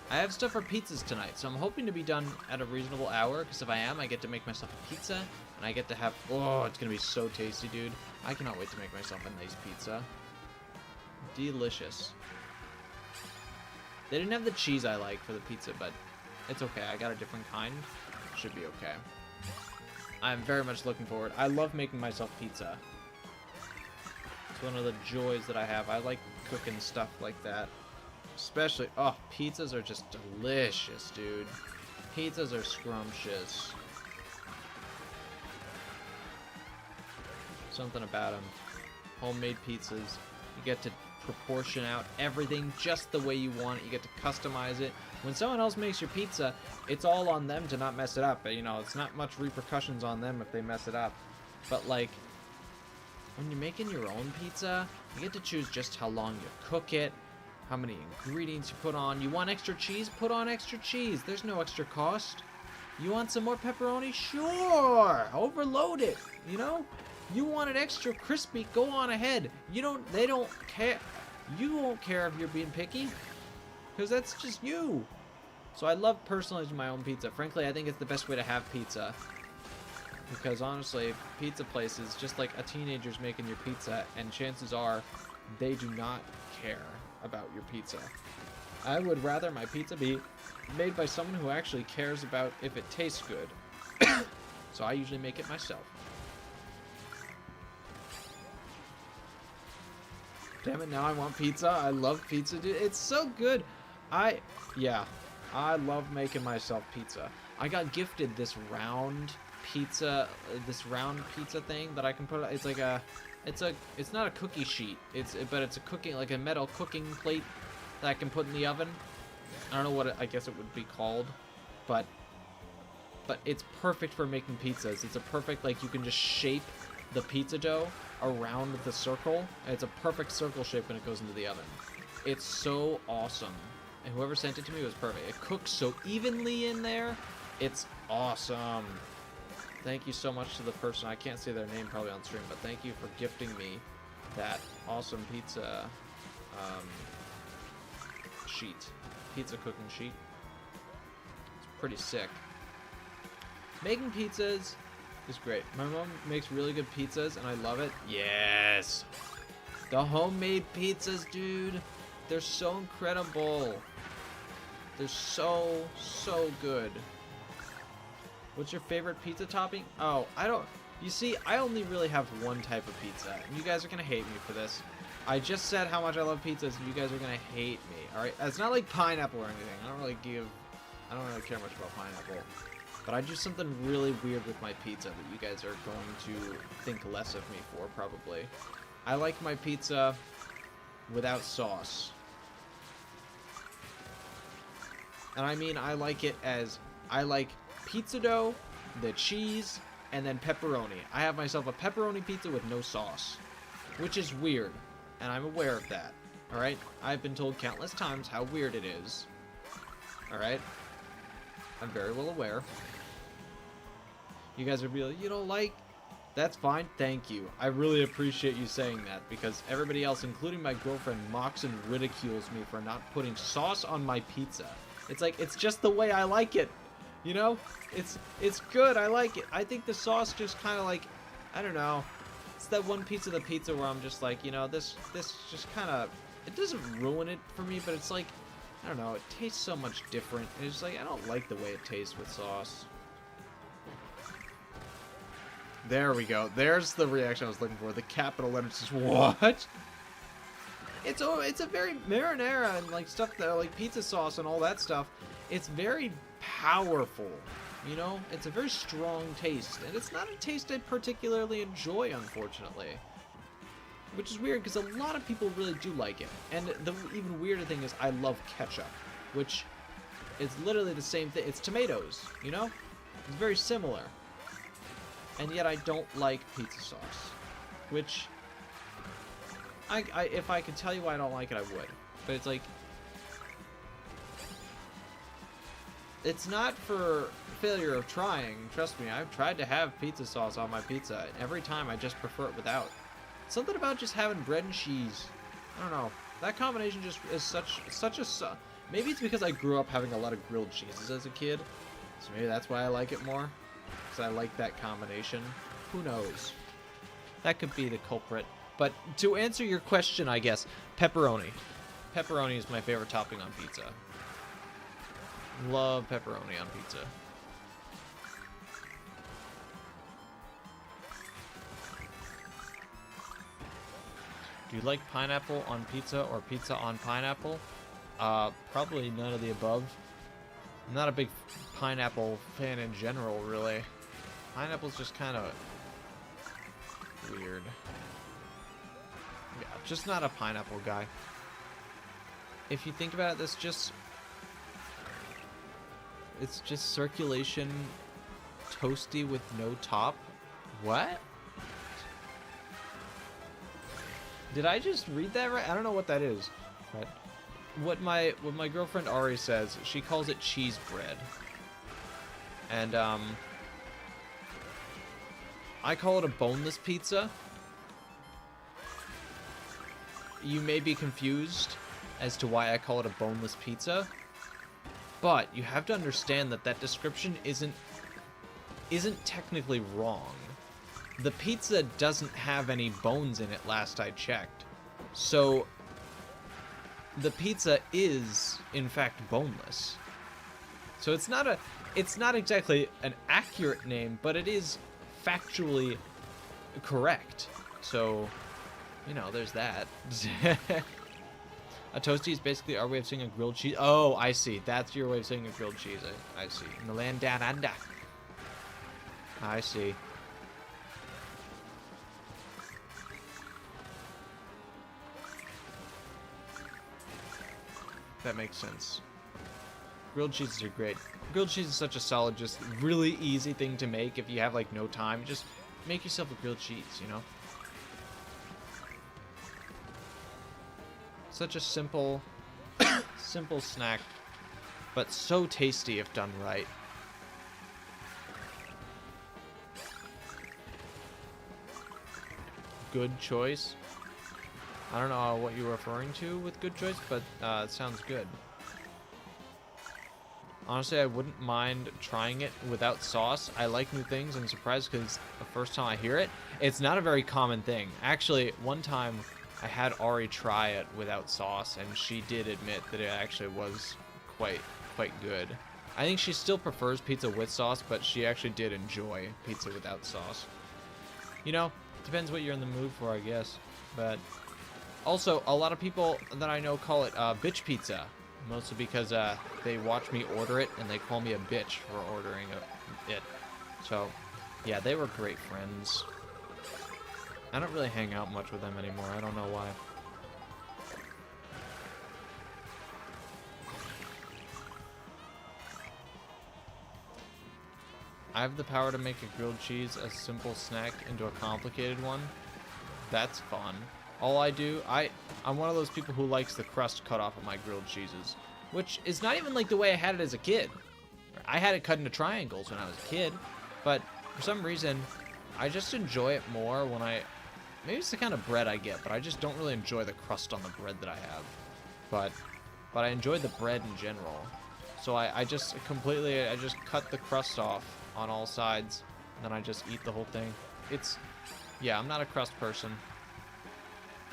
I have stuff for pizzas tonight, so I'm hoping to be done at a reasonable hour, because if I am, I get to make myself a pizza, and I get to have... Oh, it's going to be so tasty, dude. I cannot wait to make myself a nice pizza. Delicious. They didn't have the cheese I like for the pizza, but it's okay. I got a different kind. Should be okay. I'm very much looking forward. I love making myself pizza. It's one of the joys that I have. I like cooking stuff like that. Especially, oh, pizzas are just delicious, dude. Pizzas are scrumptious. Something about them. Homemade pizzas. You get to proportion out everything just the way you want it. You get to customize it. When someone else makes your pizza, it's all on them to not mess it up. You know, it's not much repercussions on them if they mess it up. But like, when you're making your own pizza, you get to choose just how long you cook it, how many ingredients you put on. You want extra cheese? Put on extra cheese. There's no extra cost. You want some more pepperoni? Sure! Overload it, you know? You want it extra crispy? Go on ahead. They don't care. You won't care if you're being picky, because that's just you. So I love personalizing my own pizza. Frankly, I think it's the best way to have pizza. Because honestly, pizza places, just like a teenager's making your pizza, and chances are they do not care about your pizza. I would rather my pizza be made by someone who actually cares about if it tastes good. So I usually make it myself. Damn it, now I want pizza. I love pizza, dude. It's so good. I love making myself pizza. I got gifted this round pizza thing that I can put. It's like it's not a cookie sheet. But it's a cooking, like a metal cooking plate that I can put in the oven. I don't know what I guess it would be called, but it's perfect for making pizzas. It's a perfect, like, you can just shape the pizza dough around the circle. It's a perfect circle shape when it goes into the oven. It's so awesome. And whoever sent it to me was perfect. It cooks so evenly in there. It's awesome. Thank you so much to the person. I can't say their name probably on stream, but thank you for gifting me that awesome pizza pizza cooking sheet. It's pretty sick. Making pizzas is great. My mom makes really good pizzas, and I love it. Yes! The homemade pizzas, dude. They're so incredible. They're so good. What's your favorite pizza topping? Oh, you see, I only really have one type of pizza, and you guys are gonna hate me for this. I just said how much I love pizzas, and you guys are gonna hate me, alright? It's not like pineapple or anything. I don't really care much about pineapple. But I do something really weird with my pizza that you guys are going to think less of me for, probably. I like my pizza without sauce. And I mean, I like pizza dough, the cheese, and then pepperoni. I have myself a pepperoni pizza with no sauce, which is weird, and I'm aware of that, alright? I've been told countless times how weird it is, alright? I'm very well aware. You guys would be like, you don't like? That's fine, thank you. I really appreciate you saying that, because everybody else, including my girlfriend, mocks and ridicules me for not putting sauce on my pizza. It's like, it's just the way I like it. You know? It's good, I like it. I think the sauce just kind of like, I don't know. It's that one piece of the pizza where I'm just like, you know, this just kind of, it doesn't ruin it for me, but it's like, I don't know, it tastes so much different. And it's just like, I don't like the way it tastes with sauce. There we go. There's the reaction I was looking for. The capital letters is what? It's a very marinara and like stuff that like pizza sauce and all that stuff. It's very powerful, you know? It's a very strong taste, and it's not a taste I particularly enjoy, unfortunately. Which is weird, because a lot of people really do like it. And the even weirder thing is I love ketchup, which is literally the same thing. It's tomatoes, you know? It's very similar. And yet I don't like pizza sauce, which if I could tell you why I don't like it, I would. But it's like, it's not for failure of trying. Trust me, I've tried to have pizza sauce on my pizza, and every time I just prefer it without. Something about just having bread and cheese. I don't know. That combination just is such a. Maybe it's because I grew up having a lot of grilled cheeses as a kid, so maybe that's why I like it more. Because I like that combination. Who knows? That could be the culprit. But to answer your question, I guess, pepperoni. Pepperoni is my favorite topping on pizza. Love pepperoni on pizza. Do you like pineapple on pizza or pizza on pineapple? Probably none of the above. I'm not a big pineapple fan in general, really. Pineapple's just kind of weird. Yeah, just not a pineapple guy. If you think about it, it's just circulation toasty with no top. What? Did I just read that right? I don't know what that is. But what my girlfriend Ari says, she calls it cheese bread. And I call it a boneless pizza. You may be confused as to why I call it a boneless pizza, but you have to understand that that description isn't technically wrong. The pizza doesn't have any bones in it last I checked. So the pizza is in fact boneless. So it's not exactly an accurate name, but it is factually correct. So, you know, there's that. A toasty is basically our way of saying a grilled cheese. Oh, I see. That's your way of saying a grilled cheese. I see. In the land down under. I see. That makes sense. Grilled cheeses are great. Grilled cheese is such a solid, just really easy thing to make if you have like no time. Just make yourself a grilled cheese, you know? Such a simple, simple snack, but so tasty if done right. Good choice. I don't know what you're referring to with good choice, but it sounds good. Honestly, I wouldn't mind trying it without sauce. I like new things. I'm surprised because the first time I hear it, it's not a very common thing. Actually, one time I had Ari try it without sauce, and she did admit that it actually was quite good. I think she still prefers pizza with sauce, but she actually did enjoy pizza without sauce. You know, depends what you're in the mood for, I guess. But also, a lot of people that I know call it bitch pizza, mostly because they watch me order it and they call me a bitch for ordering it. So, yeah, they were great friends. I don't really hang out much with them anymore. I don't know why. I have the power to make a grilled cheese a simple snack into a complicated one. That's fun. All I do, I'm one of those people who likes the crust cut off of my grilled cheeses, which is not even like the way I had it as a kid. I had it cut into triangles when I was a kid, but for some reason, I just enjoy it more when maybe it's the kind of bread I get, but I just don't really enjoy the crust on the bread that I have. But I enjoy the bread in general. So I just cut the crust off on all sides, and then I just eat the whole thing. Yeah, I'm not a crust person.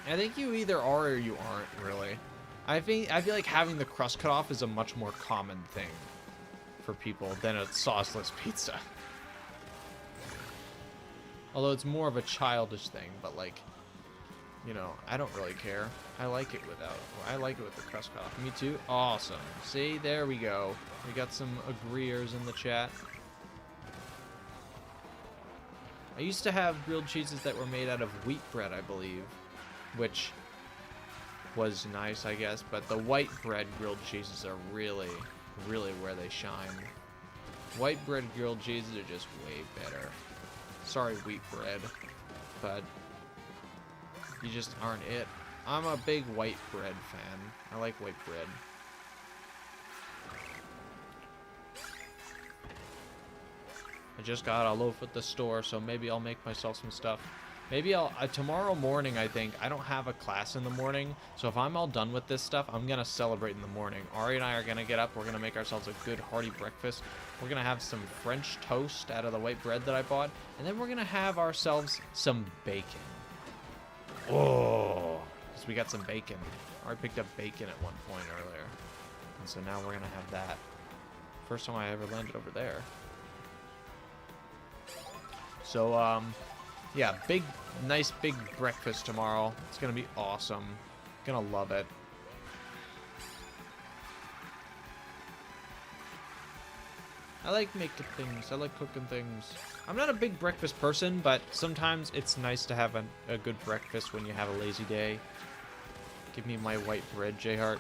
I think you either are or you aren't, really. I feel like having the crust cut off is a much more common thing for people than a sauceless pizza. Although it's more of a childish thing, but like, you know, I don't really care. I like it with the crust cut off. Me too? Awesome. See, there we go. We got some agreeers in the chat. I used to have grilled cheeses that were made out of wheat bread, I believe, which was nice, I guess, but the white bread grilled cheeses are really, really where they shine. White bread grilled cheeses are just way better. Sorry, wheat bread, but you just aren't it. I'm a big white bread fan. I like white bread. I just got a loaf at the store, so maybe I'll make myself some stuff. Maybe tomorrow morning, I think. I don't have a class in the morning, so if I'm all done with this stuff, I'm going to celebrate in the morning. Ari and I are going to get up. We're going to make ourselves a good hearty breakfast. We're going to have some French toast out of the white bread that I bought, and then we're going to have ourselves some bacon. Oh, because we got some bacon. Ari picked up bacon at one point earlier, and so now we're going to have that. First time I ever landed over there. So, yeah, nice big breakfast tomorrow. It's gonna be awesome. Gonna love it. I like making things. I like cooking things. I'm not a big breakfast person, but sometimes it's nice to have a good breakfast when you have a lazy day. Give me my white bread, J-Heart.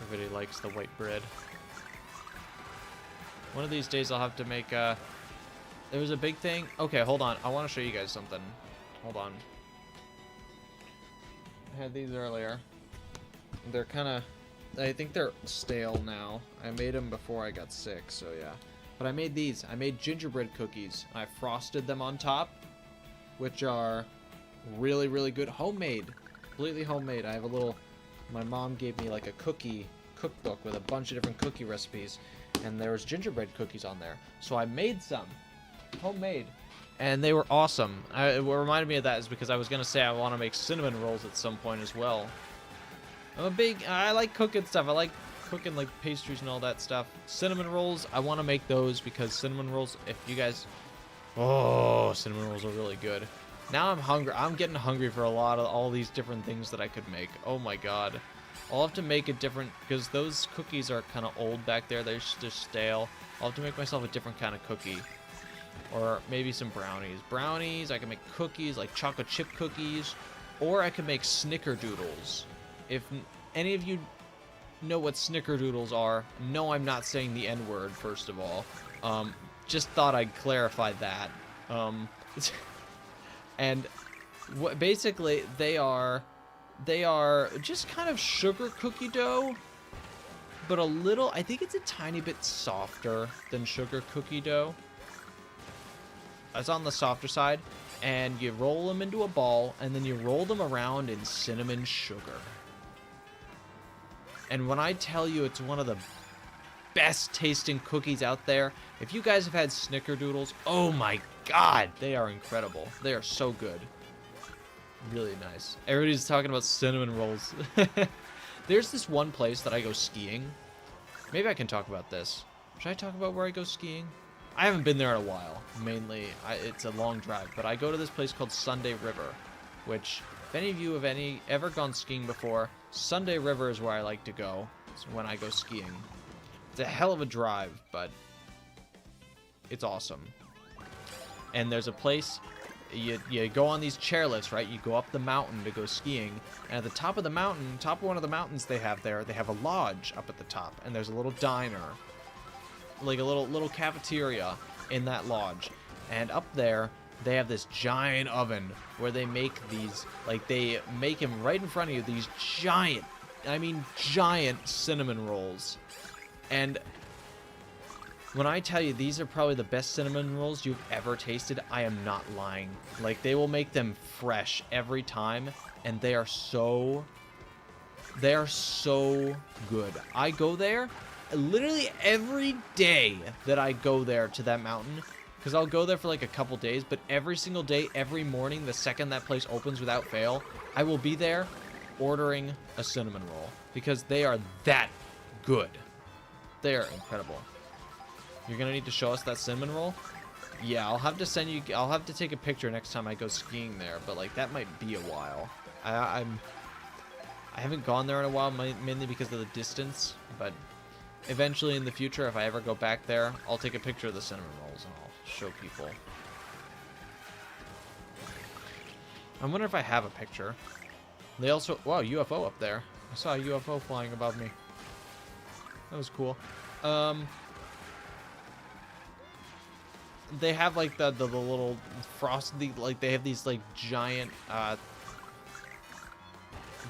Everybody likes the white bread. One of these days I'll have to make there was a big thing. Okay, hold on. I want to show you guys something. Hold on. I had these earlier. They're kind of... I think they're stale now. I made them before I got sick, so yeah. But I made these. I made gingerbread cookies. I frosted them on top, which are really, really good. Homemade. Completely homemade. I have a little... My mom gave me like a cookie cookbook with a bunch of different cookie recipes, and there was gingerbread cookies on there. So I made some. Homemade. And they were awesome. What reminded me of that is because I was going to say I want to make cinnamon rolls at some point as well. I like cooking stuff. I like cooking like pastries and all that stuff. Cinnamon rolls, I want to make those because cinnamon rolls, if you guys... Oh, cinnamon rolls are really good. Now I'm hungry. I'm getting hungry for a lot of all these different things that I could make. Oh my god. I'll have to make a different... Because those cookies are kind of old back there. They're just stale. I'll have to make myself a different kind of cookie. Or maybe some brownies. Brownies, I can make cookies, like chocolate chip cookies. Or I can make snickerdoodles. If any of you know what snickerdoodles are, no, I'm not saying the N-word, first of all. Just thought I'd clarify that. And basically, they are just kind of sugar cookie dough, but a little, I think it's a tiny bit softer than sugar cookie dough. It's on the softer side, and you roll them into a ball, and then you roll them around in cinnamon sugar. And when I tell you it's one of the best tasting cookies out there, if you guys have had snickerdoodles, oh my god, they are incredible. They are so good. Really nice. Everybody's talking about cinnamon rolls. There's this one place that I go skiing. Maybe I can talk about this. Should I talk about where I go skiing? I haven't been there in a while. Mainly, it's a long drive, but I go to this place called Sunday River, which, if any of you have ever gone skiing before, Sunday River is where I like to go when I go skiing. It's a hell of a drive, but it's awesome. And there's a place, you go on these chairlifts, right? You go up the mountain to go skiing, and at the top of the mountain, top of one of the mountains they have there, they have a lodge up at the top, and there's a little diner, like a little cafeteria in that lodge. And up there, they have this giant oven where they make these, like they make them right in front of you, these giant, I mean giant cinnamon rolls. And when I tell you these are probably the best cinnamon rolls you've ever tasted, I am not lying. Like, they will make them fresh every time, and they are so good. I go there literally every day that I go there to that mountain, because I'll go there for like a couple days, but every single day, every morning, the second that place opens without fail, I will be there ordering a cinnamon roll, because they are that good. They are incredible. You're gonna need to show us that cinnamon roll? Yeah, I'll have to send you, I'll have to take a picture next time I go skiing there, but like that might be a while. I haven't gone there in a while, mainly because of the distance, but eventually in the future, if I ever go back there, I'll take a picture of the cinnamon rolls and I'll show people. I wonder if I have a picture. They also, wow, UFO up there. I saw a UFO flying above me. That was cool. They have like the little frosty, like they have these like giant,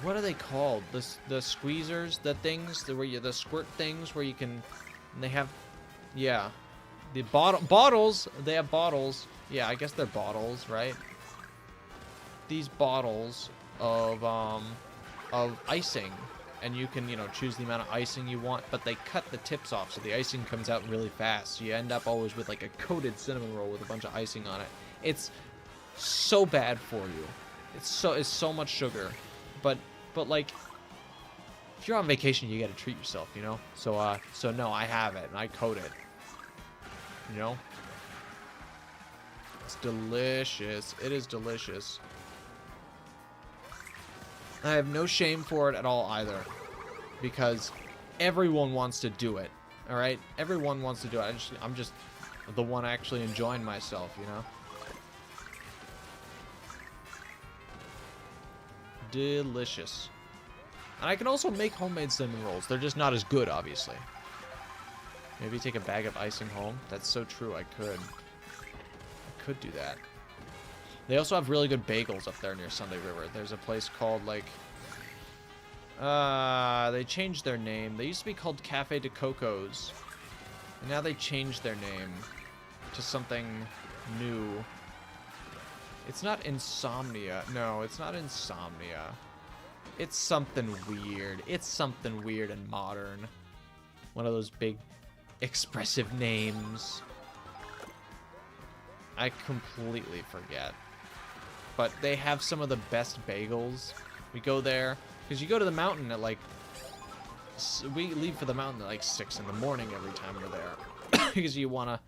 what are they called? The squeezers, the things, the squirt things where you can, they have, yeah, the bottles, they have bottles. Yeah, I guess they're bottles, right? These bottles of icing, and you can, you know, choose the amount of icing you want, but they cut the tips off, so the icing comes out really fast. So you end up always with like a coated cinnamon roll with a bunch of icing on it. It's so bad for you. It's so much sugar, but like, if you're on vacation, you gotta treat yourself, you know. So no, I have it and I coat it. You know, it's delicious. It is delicious. I have no shame for it at all either, because everyone wants to do it. All right, everyone wants to do it. I'm just the one actually enjoying myself, you know. Delicious. And I can also make homemade cinnamon rolls. They're just not as good, obviously. Maybe take a bag of icing home. That's so true. I could do that. They also have really good bagels up there near Sunday River. There's a place called, like... they changed their name. They used to be called Cafe de Cocos. And now they changed their name to something new. It's not Insomnia. No, it's not Insomnia. It's something weird. It's something weird and modern. One of those big, expressive names. I completely forget. But they have some of the best bagels. We go there, because you go to the mountain at like... We leave for the mountain at like 6 in the morning every time we're there. Because you want to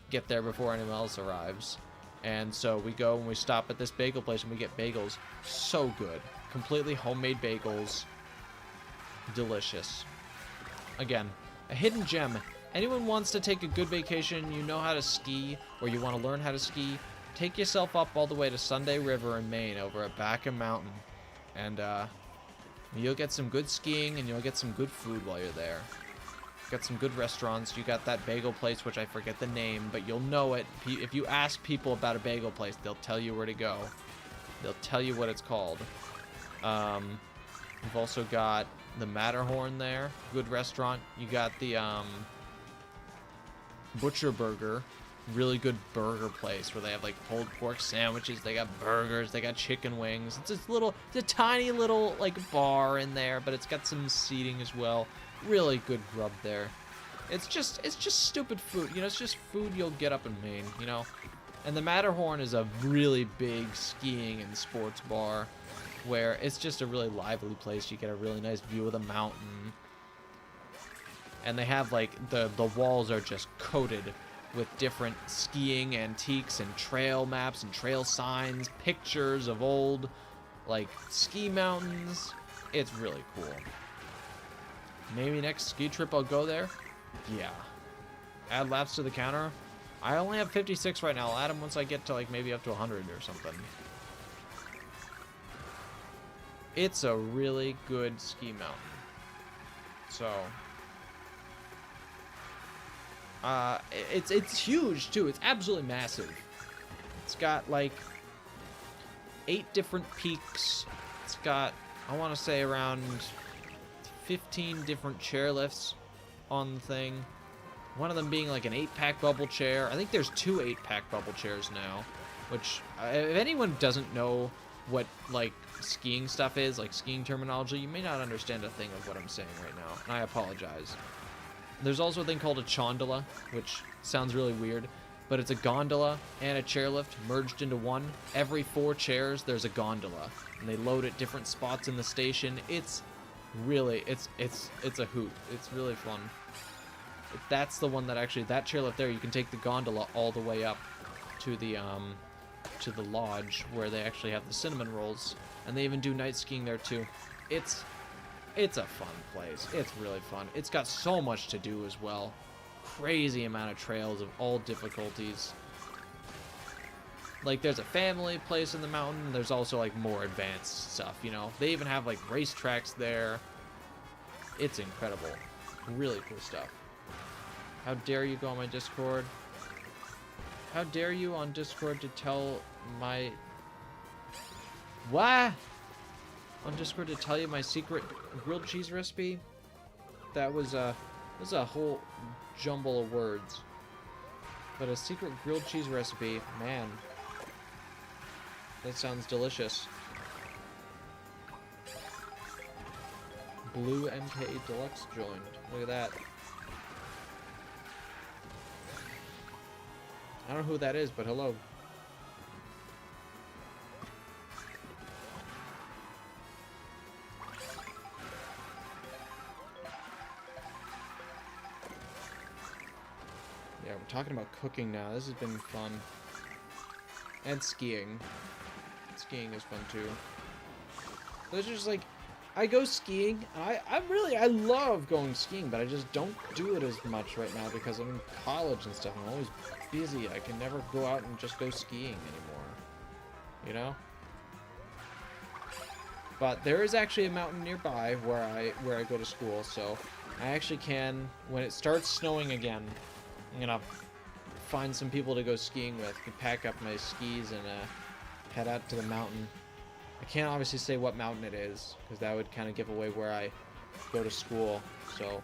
get there before anyone else arrives. And so we go and we stop at this bagel place and we get bagels. So good. Completely homemade bagels. Delicious. Again, a hidden gem. Anyone wants to take a good vacation, you know how to ski, or you want to learn how to ski, take yourself up all the way to Sunday River in Maine over at Backham Mountain. And you'll get some good skiing and you'll get some good food while you're there. Got some good restaurants. You got that bagel place, which I forget the name, but you'll know it. If you ask people about a bagel place, they'll tell you where to go. They'll tell you what it's called. We've also got the Matterhorn there. Good restaurant. You got the Butcher Burger. Really good burger place where they have like pulled pork sandwiches. They got burgers. They got chicken wings. It's a tiny little like bar in there, but it's got some seating as well. Really good grub there. It's just stupid food. You know, it's just food you'll get up in Maine, you know. And the Matterhorn is a really big skiing and sports bar where it's just a really lively place. You get a really nice view of the mountain. And they have like the walls are just coated with different skiing antiques and trail maps and trail signs, pictures of old like ski mountains. It's really cool. Maybe next ski trip I'll go there. Yeah. Add laps to the counter. I only have 56 right now. I'll add them once I get to like maybe up to 100 or something. It's a really good ski mountain. So it's huge too. It's absolutely massive. It's got like 8 different peaks. It's got, I want to say, around 15 different chairlifts on the thing. One of them being like an 8-pack bubble chair. I think there's 2 8-pack bubble chairs now, which if anyone doesn't know what like skiing stuff is, like skiing terminology, you may not understand a thing of what I'm saying right now, and I apologize. There's also a thing called a chondola, which sounds really weird, but it's a gondola and a chairlift merged into one. Every 4 chairs there's a gondola, and they load at different spots in the station. It's really, it's a hoot. It's really fun. That's the one that actually, that chairlift there, you can take the gondola all the way up to the lodge where they actually have the cinnamon rolls, and they even do night skiing there too. It's a fun place. It's really fun. It's got so much to do as well. Crazy amount of trails of all difficulties. Like, there's a family place in the mountain. There's also, like, more advanced stuff, you know. They even have, like, racetracks there. It's incredible. Really cool stuff. How dare you go on my Discord? How dare you on Discord to tell my... What? On Discord to tell you my secret grilled cheese recipe? That was a whole jumble of words. But a secret grilled cheese recipe, man. That sounds delicious. Blue MK Deluxe joined. Look at that. I don't know who that is, but hello. Yeah, we're talking about cooking now. This has been fun. And skiing. Skiing is fun too. Those are just like I go skiing. I love going skiing, but I just don't do it as much right now because I'm in college and stuff. I'm always busy. I can never go out and just go skiing anymore. You know? But there is actually a mountain nearby where I go to school, so I actually can, when it starts snowing again, I'm gonna find some people to go skiing with, pack up my skis and head out to the mountain. I can't obviously say what mountain it is, because that would kind of give away where I go to school, so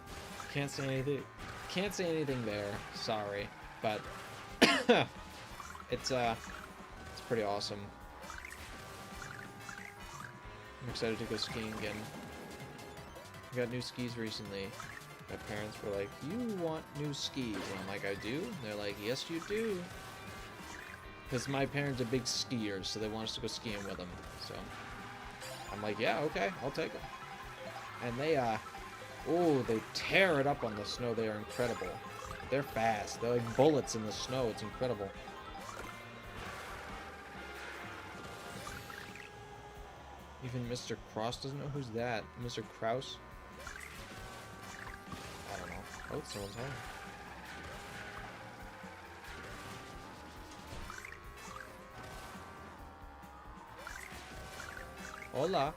can't say anything there, sorry, but it's pretty awesome. I'm excited to go skiing again. I got new skis recently. My parents were like, "You want new skis?" And I'm like, "I do?" And they're like, "Yes, you do." Because my parents are big skiers, so they want us to go skiing with them. So I'm like, "Yeah, okay, I'll take them." And they, they tear it up on the snow. They are incredible. They're fast. They're like bullets in the snow. It's incredible. Even Mr. Cross doesn't know who's that. Mr. Kraus? I don't know. Oh, someone's home. Hola.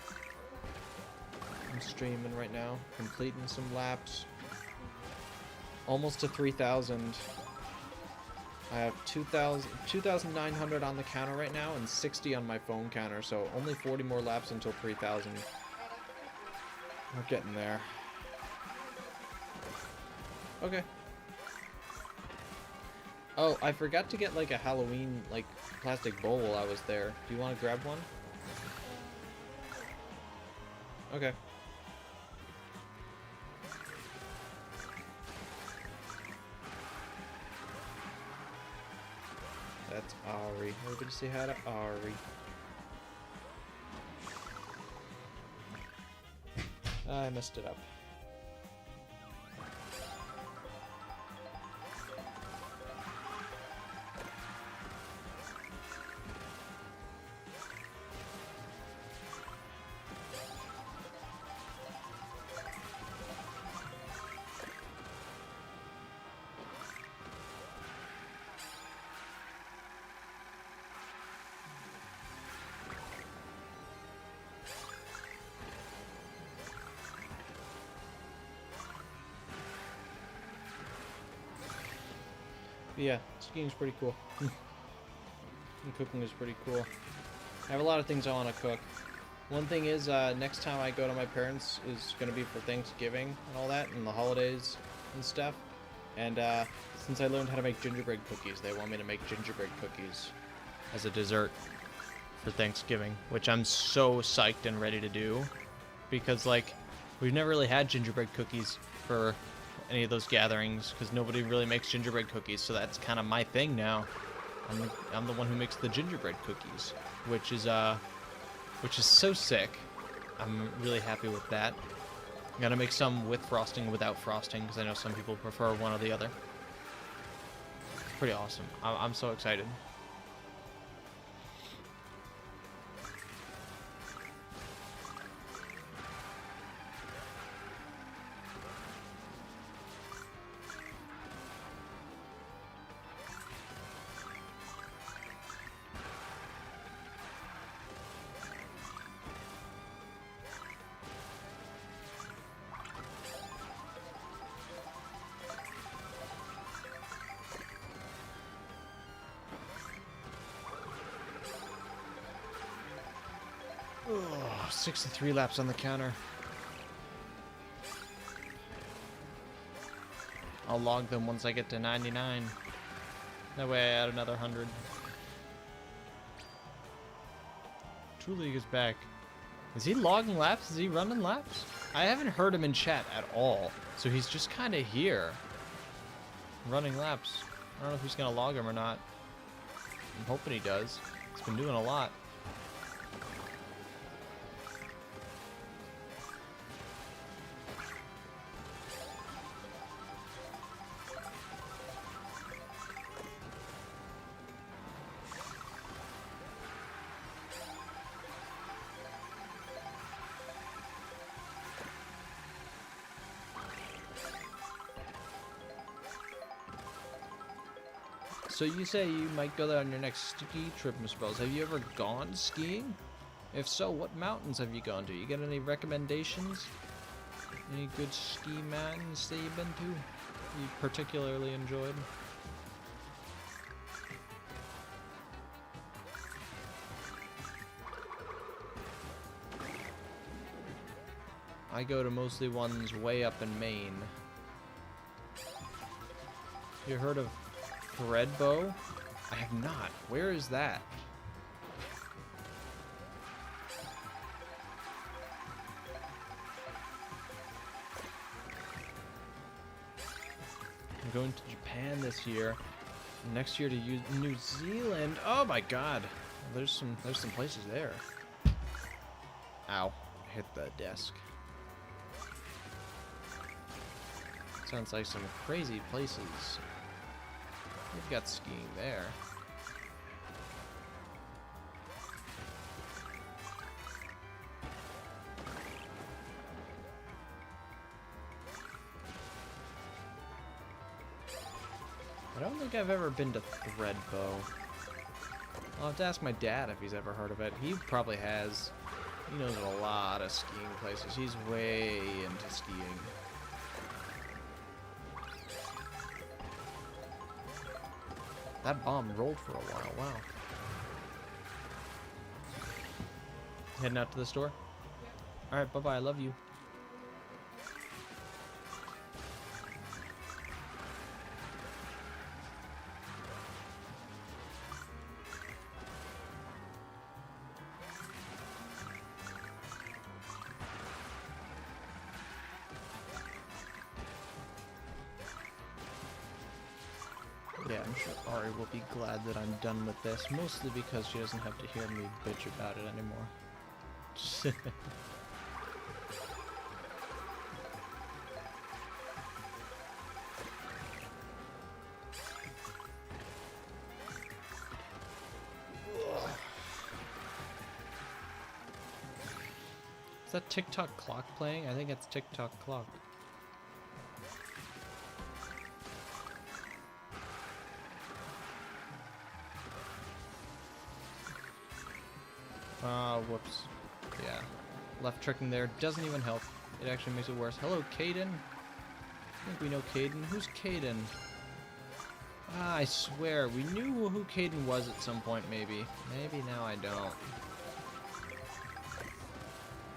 I'm streaming right now, completing some laps. Almost to 3,000. I have 2,900 on the counter right now and 60 on my phone counter, so only 40 more laps until 3,000. We're getting there. Okay. Oh, I forgot to get like a Halloween like plastic bowl while I was there. Do you want to grab one? Okay. That's Ari. Everybody say hi to Ari. I messed it up. But yeah, skiing's pretty cool. And cooking is pretty cool. I have a lot of things I want to cook. One thing is, next time I go to my parents is going to be for Thanksgiving and all that, and the holidays and stuff. And since I learned how to make gingerbread cookies, they want me to make gingerbread cookies as a dessert for Thanksgiving, which I'm so psyched and ready to do. Because, like, we've never really had gingerbread cookies for any of those gatherings, because nobody really makes gingerbread cookies, so that's kind of my thing now. I'm the one who makes the gingerbread cookies, which is so sick. I'm really happy with that. I'm gonna make some with frosting and without frosting, because I know some people prefer one or the other. It's pretty awesome. I'm so excited. Oh, 63 laps on the counter. I'll log them once I get to 99. That way I add another 100. True League is back. Is he logging laps? Is he running laps? I haven't heard him in chat at all. So he's just kind of here. Running laps. I don't know if he's going to log them or not. I'm hoping he does. He's been doing a lot. So you say you might go there on your next ski trip, Mr. Bells. Have you ever gone skiing? If so, what mountains have you gone to? You get any recommendations? Any good ski mountains that you've been to? You particularly enjoyed? I go to mostly ones way up in Maine. You heard of Threadbow? I have not. Where is that? I'm going to Japan this year. Next year to New Zealand. Oh my God! There's some places there. Ow! Hit the desk. Sounds like some crazy places. We've got skiing there. I don't think I've ever been to Threadbow. I'll have to ask my dad if he's ever heard of it. He probably has. He knows a lot of skiing places. He's way into skiing. That bomb rolled for a while, wow. Heading out to the store? Alright, bye-bye, I love you. Yeah, I'm sure Ari will be glad that I'm done with this, mostly because she doesn't have to hear me bitch about it anymore. Is that TikTok clock playing? I think it's TikTok clock. Whoops. Yeah. Left tricking there doesn't even help. It actually makes it worse. Hello, Caden. I think we know Caden. Who's Caden? Ah, I swear, we knew who Caden was at some point, maybe. Maybe now I don't.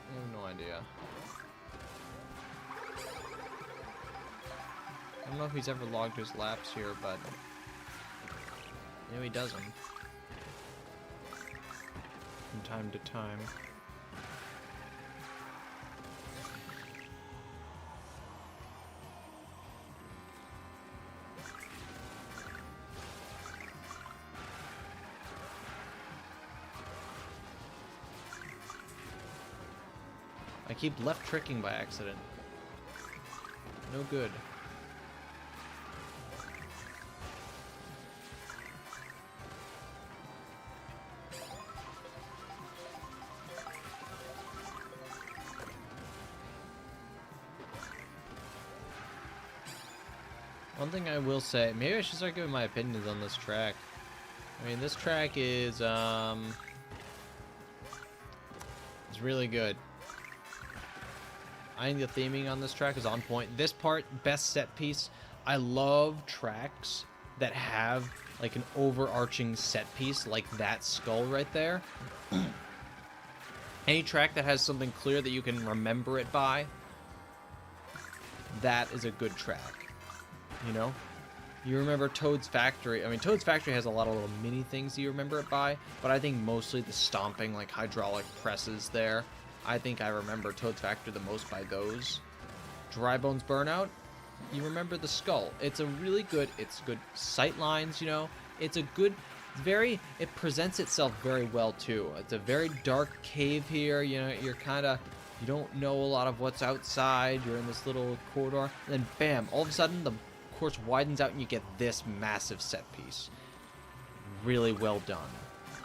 I have no idea. I don't know if he's ever logged his laps here, but I know he does them. From time to time. I keep left tricking by accident. No good. One thing I will say, maybe I should start giving my opinions on this track. I mean, this track is, it's really good. I think the theming on this track is on point. This part, best set piece. I love tracks that have, like, an overarching set piece, like that skull right there. Any track that has something clear that you can remember it by, that is a good track. You know, you remember Toad's Factory. I mean, Toad's Factory has a lot of little mini things that you remember it by, but I think mostly the stomping, like hydraulic presses there. I think I remember Toad's Factory the most by those. Dry Bones Burnout, you remember the skull. It's a really good, it's good sight lines, you know. It's a good, it presents itself very well too. It's a very dark cave here, you know, you don't know a lot of what's outside. You're in this little corridor, and then bam, all of a sudden the course widens out and you get this massive set piece. Really well done.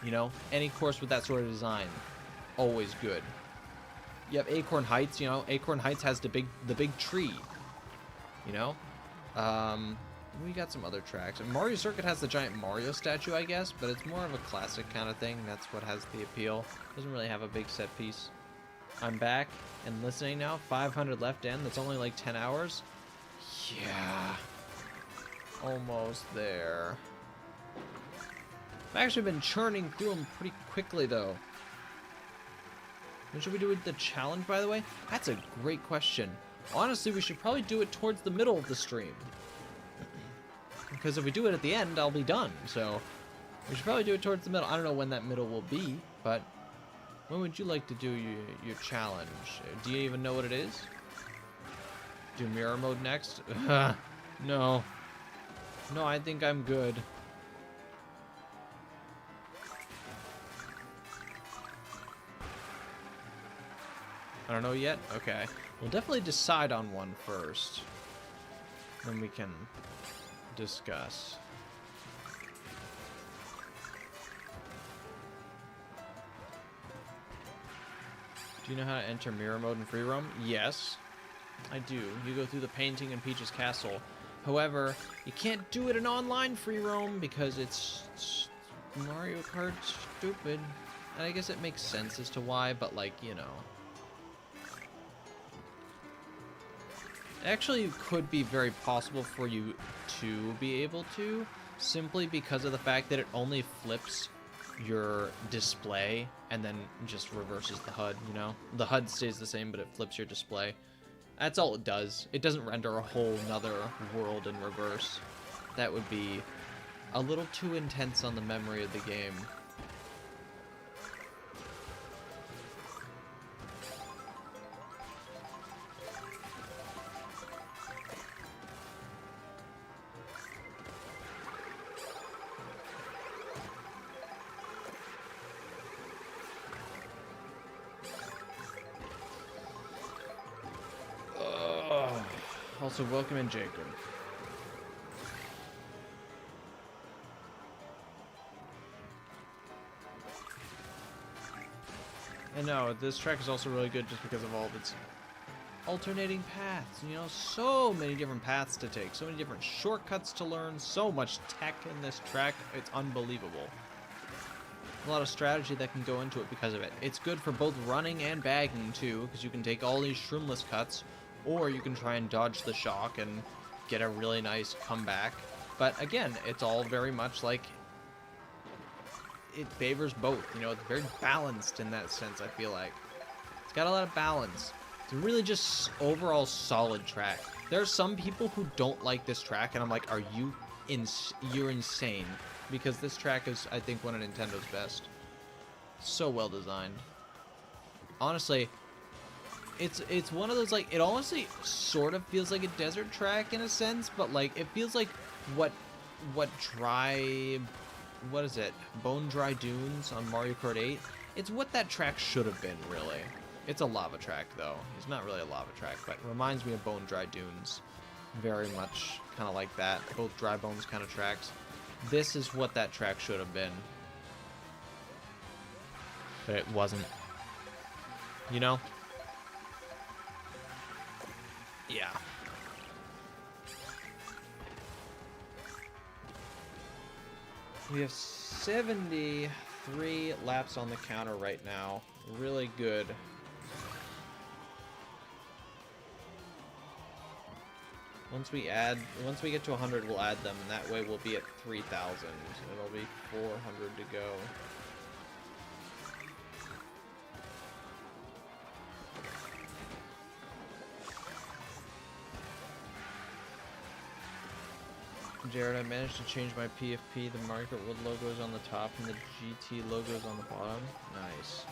You know, any course with that sort of design, always good. You have Acorn Heights, you know, Acorn Heights has the big tree. You know? We got some other tracks. And Mario Circuit has the giant Mario statue, I guess, but it's more of a classic kind of thing. That's what has the appeal. Doesn't really have a big set piece. I'm back and listening now. 500 left in. That's only like 10 hours. Yeah. Almost there. I've actually been churning through them pretty quickly, though. When should we do the challenge, by the way? That's a great question. Honestly, we should probably do it towards the middle of the stream. Because if we do it at the end, I'll be done. So we should probably do it towards the middle. I don't know when that middle will be, but when would you like to do your challenge? Do you even know what it is? Do mirror mode next? No. No, I think I'm good. I don't know yet? Okay. We'll definitely decide on one first. Then we can discuss. Do you know how to enter mirror mode in free roam? Yes, I do. You go through the painting in Peach's castle. However, you can't do it in online free roam because it's Mario Kart stupid. And I guess it makes sense as to why, but like, you know. It actually could be very possible for you to be able to, simply because of the fact that it only flips your display and then just reverses the HUD, you know? The HUD stays the same, but it flips your display. That's all it does. It doesn't render a whole nother world in reverse. That would be a little too intense on the memory of the game. Also, welcome in, Jacob. And no, this track is also really good just because of all of its alternating paths. You know, so many different paths to take, so many different shortcuts to learn, so much tech in this track. It's unbelievable. A lot of strategy that can go into it because of it. It's good for both running and bagging too, because you can take all these shroomless cuts, or you can try and dodge the shock and get a really nice comeback. But again, it's all very much like it favors both. You know, it's very balanced in that sense, I feel like. It's got a lot of balance. It's really just overall solid track. There are some people who don't like this track, and I'm like, are you you're insane. Because this track is, I think, one of Nintendo's best. So well designed. Honestly, it's one of those, like, it honestly sort of feels like a desert track in a sense, but like it feels like what is it? Bone Dry Dunes on Mario Kart 8. It's what that track should have been, really. It's a lava track though. It's not really a lava track, but it reminds me of Bone Dry Dunes. Very much kind of like that. Both Dry Bones kind of tracks. This is what that track should have been. But it wasn't. You know? Yeah. We have 73 laps on the counter right now. Really good. Once we get to 100, we'll add them, and that way we'll be at 3,000. It'll be 400 to go. Jared, I managed to change my PFP. The Mario Kart World logo is on the top, and the GT logo is on the bottom. Nice.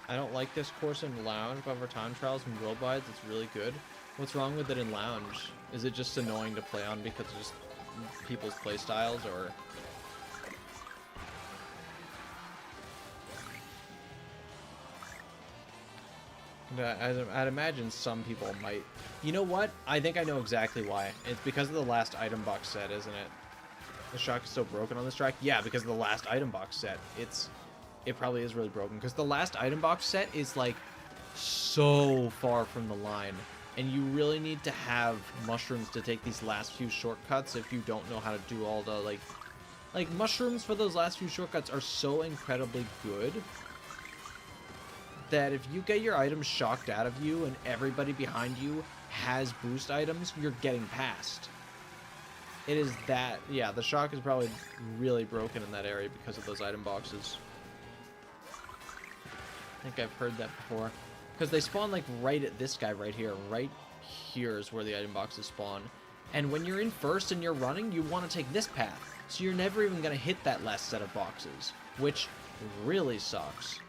I don't like this course in Lounge, but for time trials and world bides, it's really good. What's wrong with it in Lounge? Is it just annoying to play on because of just people's play styles, or? I'd imagine some people might. You know what? I think I know exactly why. It's because of the last item box set, isn't it? The shock is so broken on this track? Yeah, because of the last item box set. It probably is really broken, because the last item box set is like so far from the line. And you really need to have mushrooms to take these last few shortcuts if you don't know how to do all the, like mushrooms for those last few shortcuts are so incredibly good that if you get your items shocked out of you and everybody behind you has boost items, you're getting past. It is that, yeah, the shock is probably really broken in that area because of those item boxes. I think I've heard that before. Because they spawn like right at this guy right here. Right here is where the item boxes spawn. And when you're in first and you're running, you want to take this path. So you're never even going to hit that last set of boxes, which really sucks.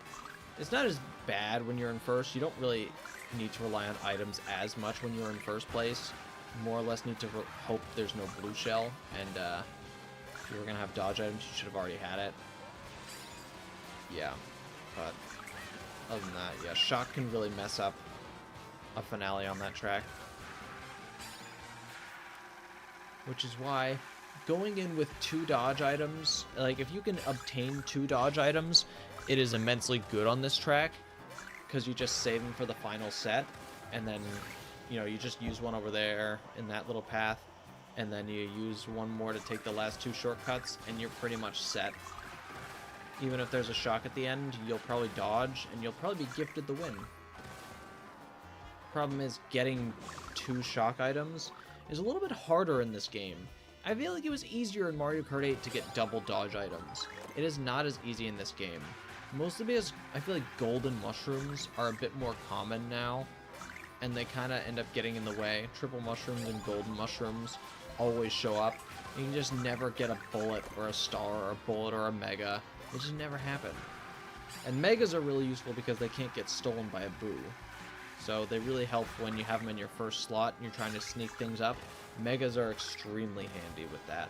It's not as bad when you're in first. You don't really need to rely on items as much when you're in first place. More or less need to hope there's no blue shell. And if you were going to have dodge items, you should have already had it. Yeah, but other than that, yeah, shock can really mess up a finale on that track. Which is why going in with 2 dodge items, like if you can obtain 2 dodge items, it is immensely good on this track because you just save them for the final set, and then, you know, you just use one over there in that little path, and then you use one more to take the last 2 shortcuts, and you're pretty much set. Even if there's a shock at the end, you'll probably dodge, and you'll probably be gifted the win. Problem is, getting 2 shock items is a little bit harder in this game. I feel like it was easier in Mario Kart 8 to get double dodge items. It is not as easy in this game. Mostly because I feel like golden mushrooms are a bit more common now, and they kind of end up getting in the way. Triple mushrooms and golden mushrooms always show up. You can just never get a bullet or a star or a bullet or a mega. It just never happen. And megas are really useful because they can't get stolen by a boo. So they really help when you have them in your first slot and you're trying to sneak things up. Megas are extremely handy with that.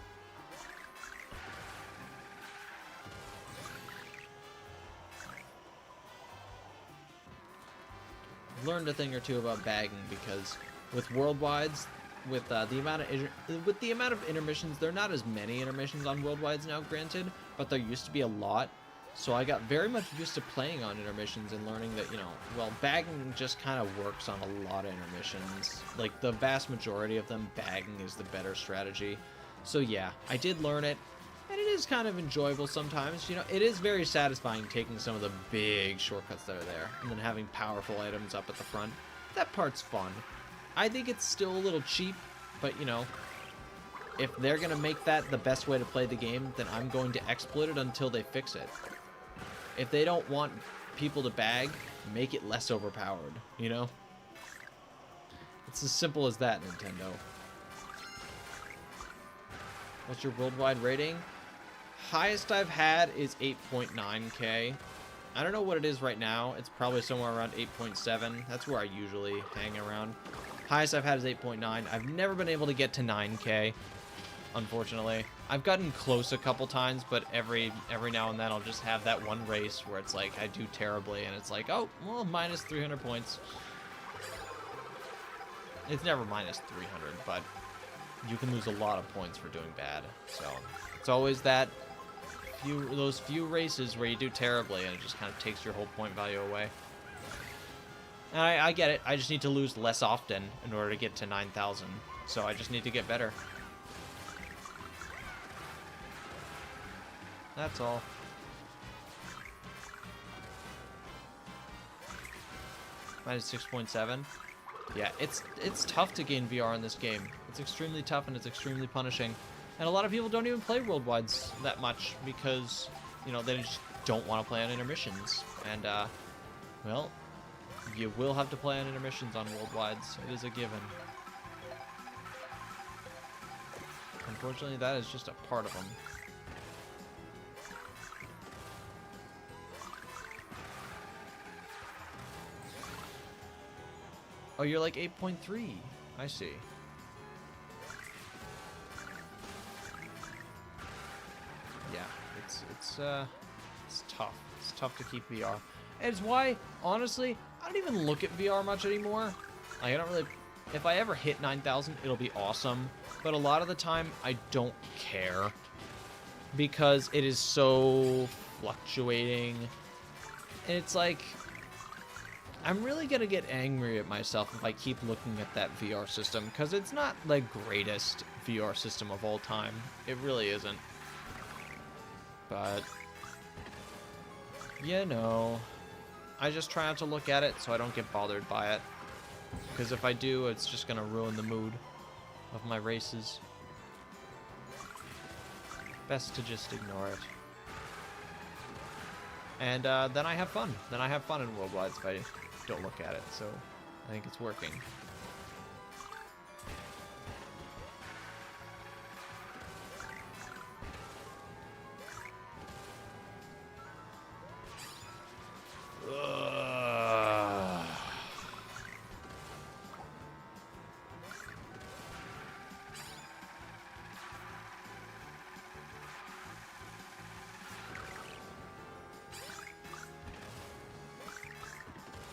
Learned a thing or two about bagging because with worldwides, with the amount of intermissions, there are not as many intermissions on worldwides now, granted, but there used to be a lot. So I got very much used to playing on intermissions and learning that, you know, well, bagging just kind of works on a lot of intermissions. Like, the vast majority of them, bagging is the better strategy. So yeah, I did learn it, and it is kind of enjoyable sometimes. You know, it is very satisfying taking some of the big shortcuts that are there, and then having powerful items up at the front. That part's fun. I think it's still a little cheap, but, you know, if they're going to make that the best way to play the game, then I'm going to exploit it until they fix it. If they don't want people to bag, make it less overpowered, you know? It's as simple as that, Nintendo. What's your worldwide rating? Highest I've had is 8.9k. I don't know what it is right now. It's probably somewhere around 8.7. That's where I usually hang around. Highest I've had is 8.9. I've never been able to get to 9k, unfortunately. I've gotten close a couple times, but every now and then I'll just have that one race where it's like I do terribly, and it's like, oh, well, minus 300 points. It's never minus 300, but you can lose a lot of points for doing bad. So it's always those few races where you do terribly, and it just kind of takes your whole point value away. And I get it. I just need to lose less often in order to get to 9,000. So I just need to get better. That's all. Minus 6.7. Yeah, it's tough to gain VR in this game. It's extremely tough and it's extremely punishing. And a lot of people don't even play worldwides that much because, you know, they just don't want to play on intermissions. And, well, you will have to play on intermissions on worldwides. It is a given. Unfortunately, that is just a part of them. Oh, you're like 8.3. I see. Yeah, it's tough. It's tough to keep VR. It's why, honestly, I don't even look at VR much anymore. Like, I don't really. If I ever hit 9,000, it'll be awesome. But a lot of the time, I don't care because it is so fluctuating. And it's like, I'm really gonna get angry at myself if I keep looking at that VR system, because it's not the greatest VR system of all time. It really isn't. But, you know, I just try not to look at it so I don't get bothered by it. Because if I do, it's just gonna ruin the mood of my races. Best to just ignore it. And then I have fun. Then I have fun in Worldwides if I don't look at it, so I think it's working.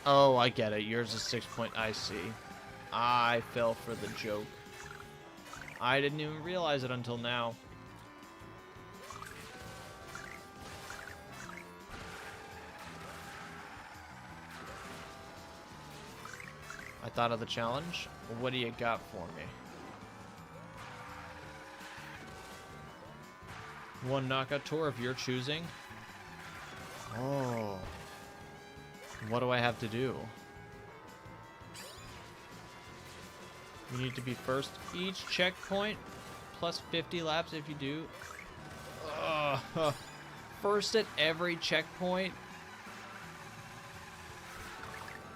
Oh, I get it. Yours is 6 point. I see. I fell for the joke. I didn't even realize it until now. I thought of the challenge. What do you got for me? One knockout tour of your choosing? Oh. What do I have to do? You need to be first each checkpoint, plus 50 laps if you do. First at every checkpoint?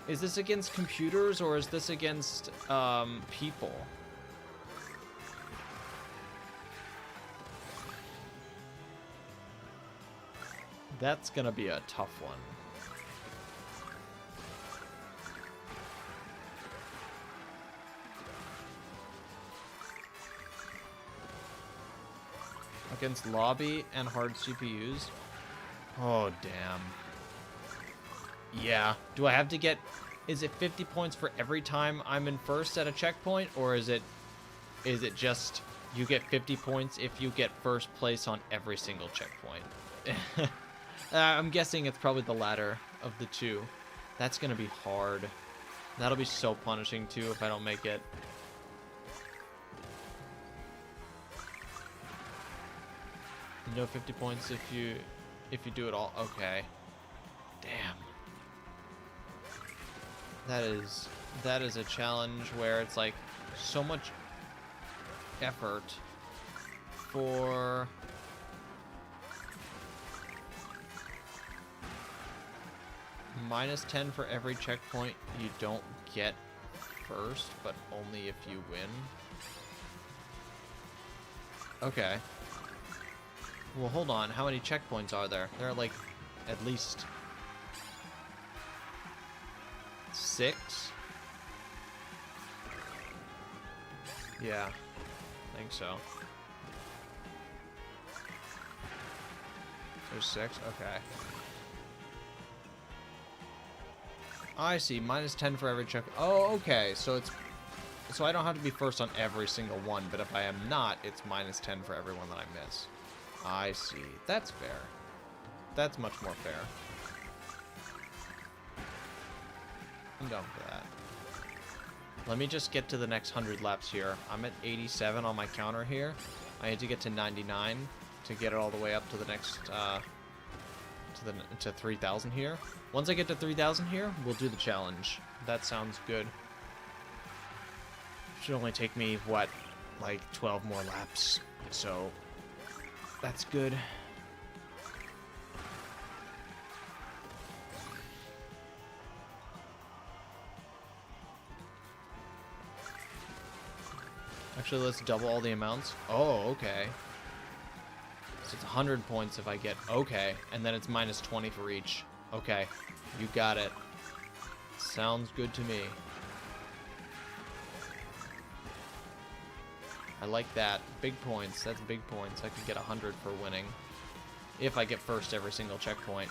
Is this against computers or is this against people? That's gonna be a tough one. Against lobby and hard CPUs? Oh, damn. Yeah. Do I have to get... Is it 50 points for every time I'm in first at a checkpoint? Or is it just you get 50 points if you get first place on every single checkpoint? I'm guessing it's probably the latter of the two. That's going to be hard. That'll be so punishing, too, if I don't make it. No 50 points if you do it all. Okay. Damn. That is a challenge where it's like so much effort for -10 for every checkpoint you don't get first, but only if you win. Okay. Well, hold on. How many checkpoints are there? There are, like, at least 6? Yeah, I think so. There's 6? Okay. I see. -10 for every check. Oh, okay. So it's... So I don't have to be first on every single one, but if I am not, it's -10 for every one that I miss. I see. That's fair. That's much more fair. I'm down for that. Let me just get to the next 100 laps here. I'm at 87 on my counter here. I need to get to 99 to get it all the way up to the next, to 3,000 here. Once I get to 3,000 here, we'll do the challenge. That sounds good. Should only take me, what, like 12 more laps. So... that's good. Actually, let's double all the amounts. Oh, okay. So it's 100 points if I get... Okay. And then it's -20 for each. Okay. You got it. Sounds good to me. I like that. Big points. That's big points. I could get 100 for winning. If I get first every single checkpoint.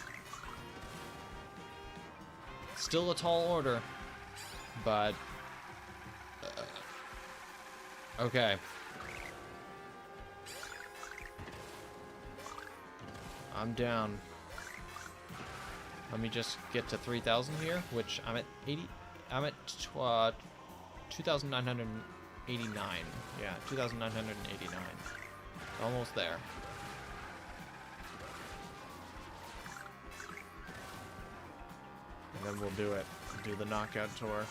Still a tall order. But... okay. I'm down. Let me just get to 3,000 here, which I'm at 80. I'm at 2,989. Yeah, 2,989. Almost there. And then we'll do it. Do the knockout tour.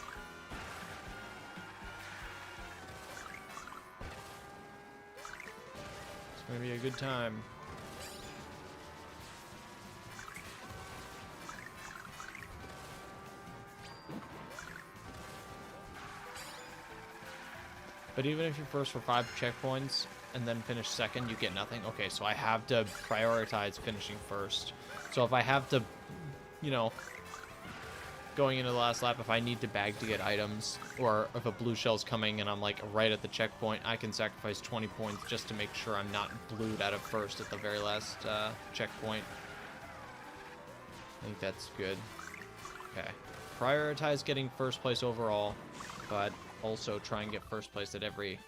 It's gonna be a good time. But even if you're first for 5 checkpoints and then finish second, you get nothing. Okay, so I have to prioritize finishing first. So if I have to, you know, going into the last lap, if I need to bag to get items, or if a blue shell's coming and I'm like right at the checkpoint, I can sacrifice 20 points just to make sure I'm not blued out of first at the very last checkpoint. I think that's good. Okay. Prioritize getting first place overall, but also try and get first place at every...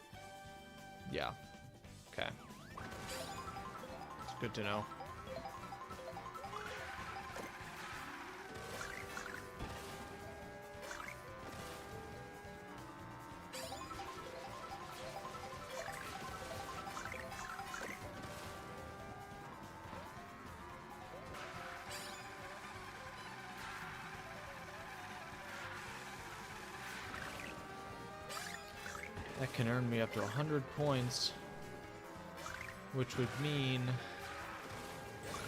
Yeah. Okay. It's good to know. That can earn me up to 100 points, which would mean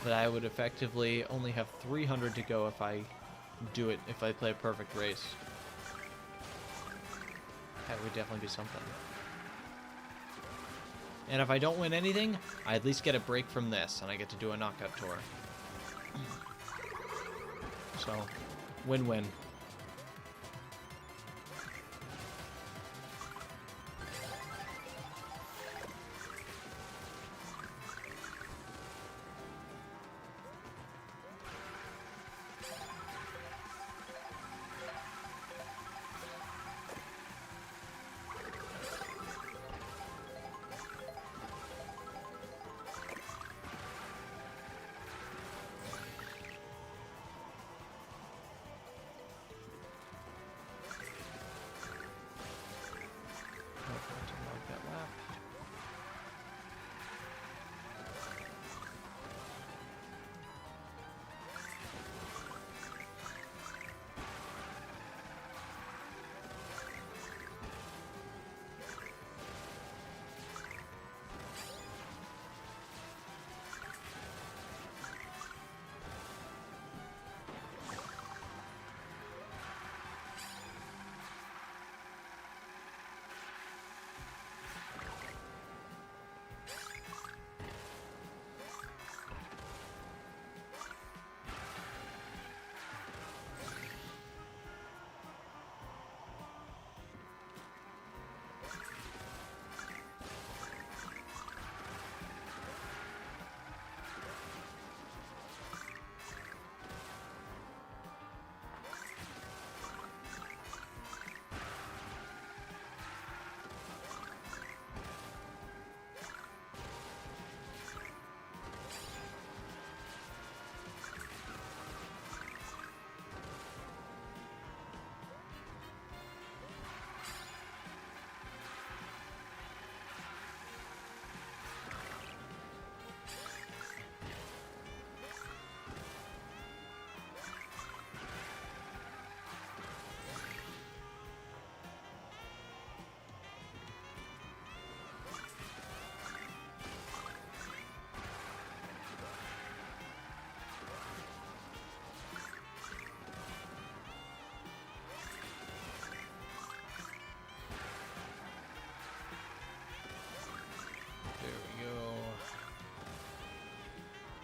that I would effectively only have 300 to go if I do it, if I play a perfect race. That would definitely be something. And if I don't win anything, I at least get a break from this, and I get to do a knockout tour. So, win-win.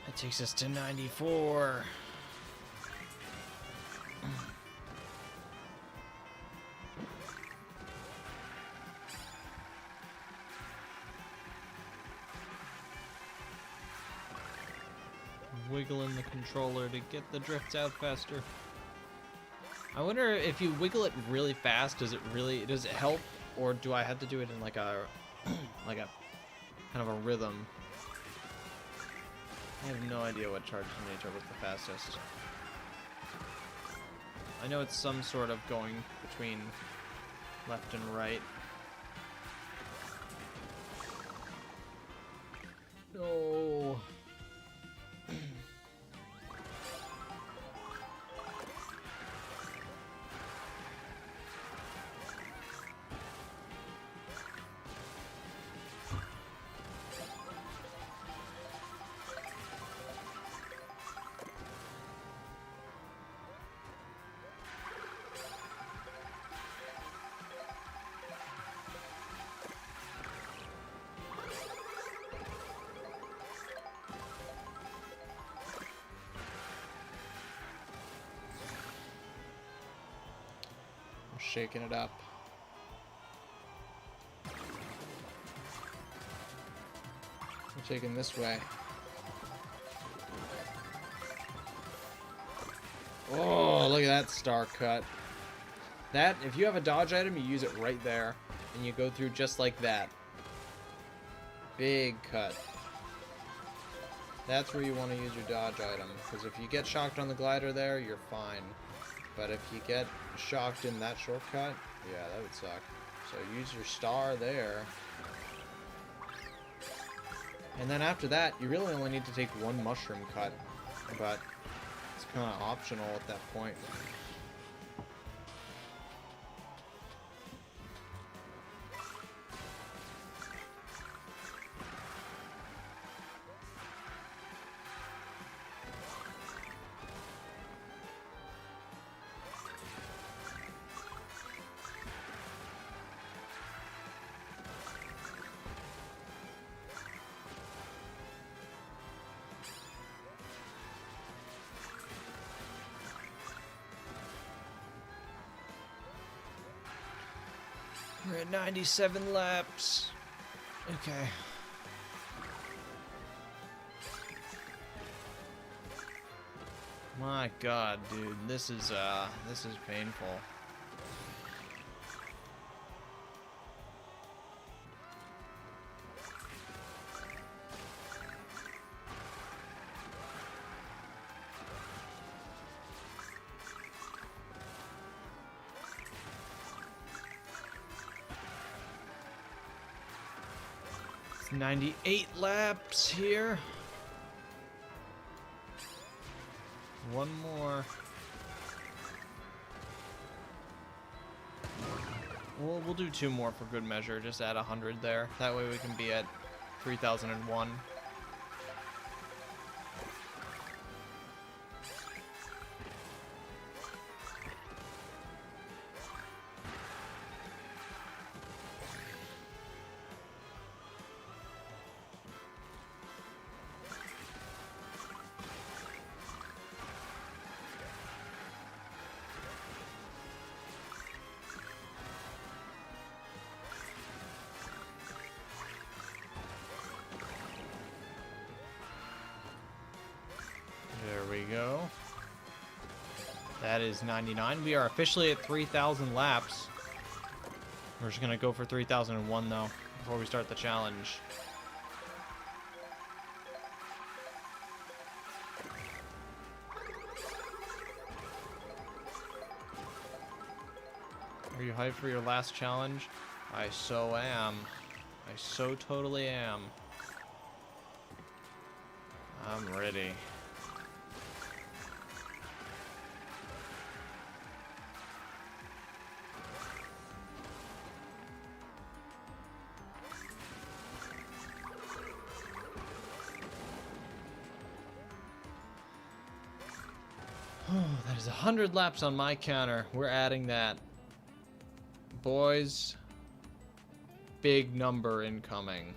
That takes us to 94. Wiggling the controller to get the drifts out faster. I wonder if you wiggle it really fast, does it help, or do I have to do it in like a like a kind of a rhythm? I have no idea what charges me to turbo the fastest. I know it's some sort of going between left and right. No. Shaking it up. We're taking this way. Oh, look at that star cut. That, if you have a dodge item, you use it right there. And you go through just like that. Big cut. That's where you want to use your dodge item. Because if you get shocked on the glider there, you're fine. But if you get shocked in that shortcut, yeah, that would suck. So use your star there. And then after that, you really only need to take one mushroom cut. But it's kind of optional at that point. We're at 97 laps. Okay. My God, dude, this is painful. It's 98 laps here. One more. We'll do two more for good measure. Just add 100 there. That way we can be at 3001. There we go. That is 99. We are officially at 3,000 laps. We're just gonna go for 3001 though before we start the challenge. Are you hyped for your last challenge? I so am. I so totally am. I'm ready. That is 100 laps on my counter. We're adding that. Boys, big number incoming.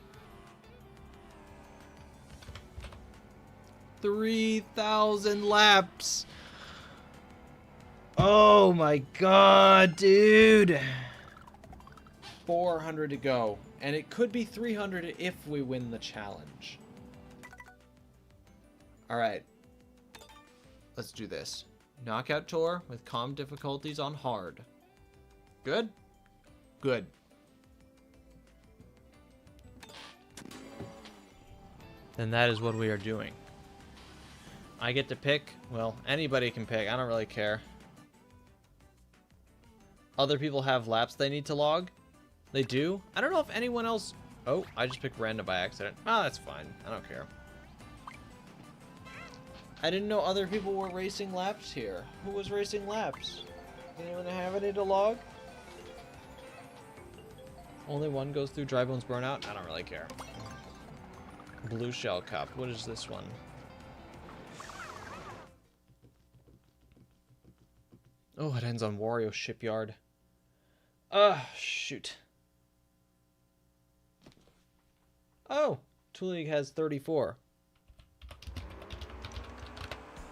3,000 laps. Oh my God, dude. 400 to go. And it could be 300 if we win the challenge. All right. Let's do this. Knockout tour with calm difficulties on hard. Good? Good. Then that is what we are doing. I get to pick. Well, anybody can pick. I don't really care. other people have laps they need to log. They do. I don't know if anyone else... Oh, I just picked random by accident. Oh, that's fine. I don't care. I didn't know other people were racing laps here. Who was racing laps? Does anyone have any to log? Only one goes through Dry Bones Burnout? I don't really care. Blue Shell Cup. What is this one? Oh, it ends on Wario Shipyard. Shoot. Oh, Tool League has 34.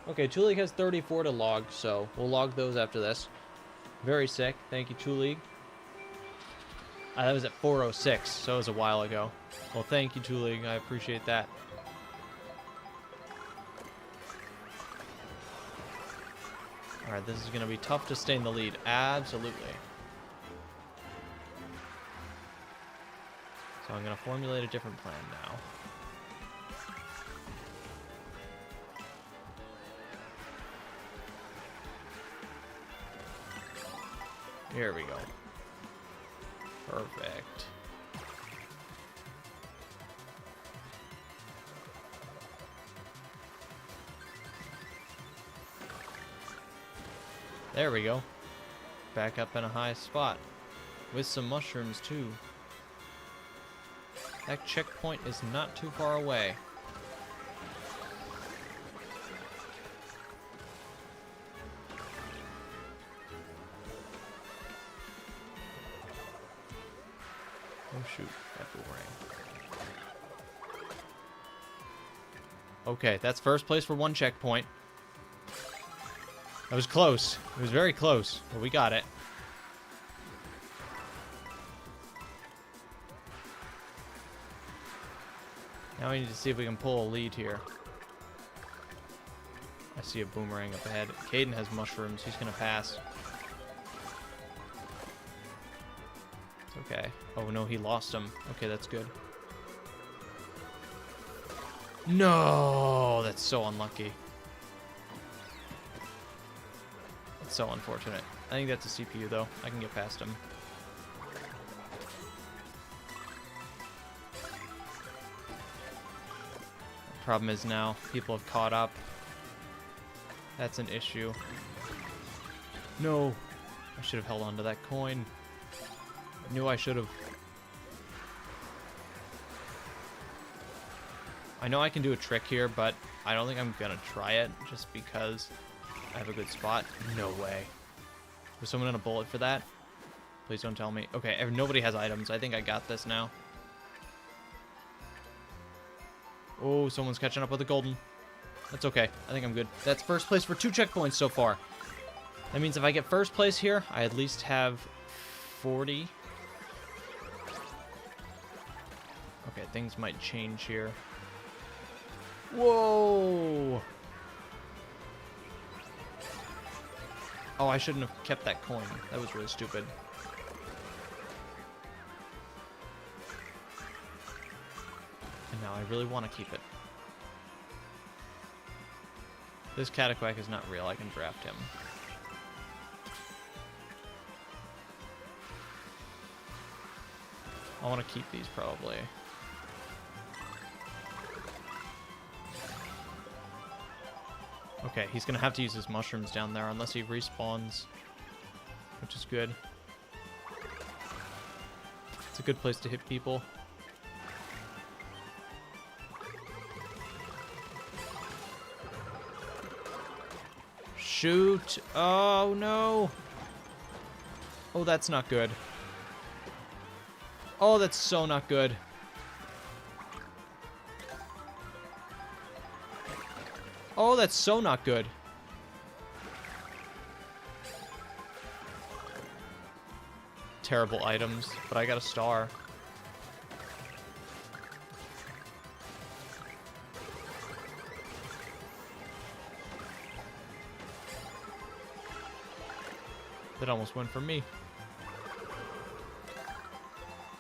Okay, Tool League has 34 to log, so we'll log those after this. Very sick. Thank you, Tool League. That was at 4:06, so it was a while ago. Well, thank you, Tool League. I appreciate that. Alright, this is going to be tough to stay in the lead. Absolutely. So I'm going to formulate a different plan now. Here we go. Perfect. There we go. Back up in a high spot. With some mushrooms, too. That checkpoint is not too far away. Oh shoot, that boomerang. Okay, that's first place for one checkpoint. That was close. It was very close, but we got it. Now we need to see if we can pull a lead here. I see a boomerang up ahead. Caden has mushrooms. He's going to pass. It's okay. Oh, no, he lost them. Okay, that's good. No! That's so unlucky. That's so unfortunate. I think that's a CPU, though. I can get past him. Problem is now people have caught up. That's an issue. No! I should have held on to that coin. I knew I should have. I know I can do a trick here, but I don't think I'm gonna try it just because I have a good spot. No way. Was someone gonna bullet for that? Please don't tell me. Okay, nobody has items. I think I got this now. Oh, someone's catching up with the golden. That's okay. I think I'm good. That's first place for 2 checkpoints so far. That means if I get first place here, I at least have 40. Okay, things might change here. Whoa! Oh, I shouldn't have kept that coin. That was really stupid. And now I really want to keep it. This Cataquack is not real. I can draft him. I want to keep these probably. Okay, he's going to have to use his mushrooms down there unless he respawns, which is good. It's a good place to hit people. Shoot! Oh no! Oh, that's not good. Oh, that's so not good. Oh, that's so not good. Terrible items, but I got a star. That almost went for me.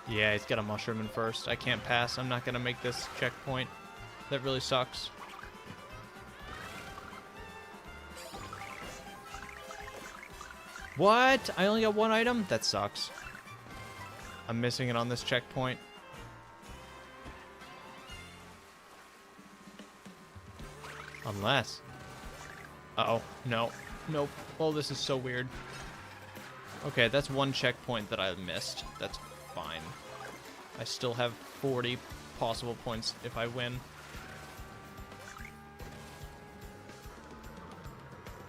Yeah, he's got a mushroom in first. I can't pass. I'm not going to make this checkpoint. That really sucks. What? I only got one item? That sucks. I'm missing it on this checkpoint. Unless... Uh-oh. No. Nope. Oh, this is so weird. Okay, that's one checkpoint that I missed. That's fine. I still have 40 possible points if I win.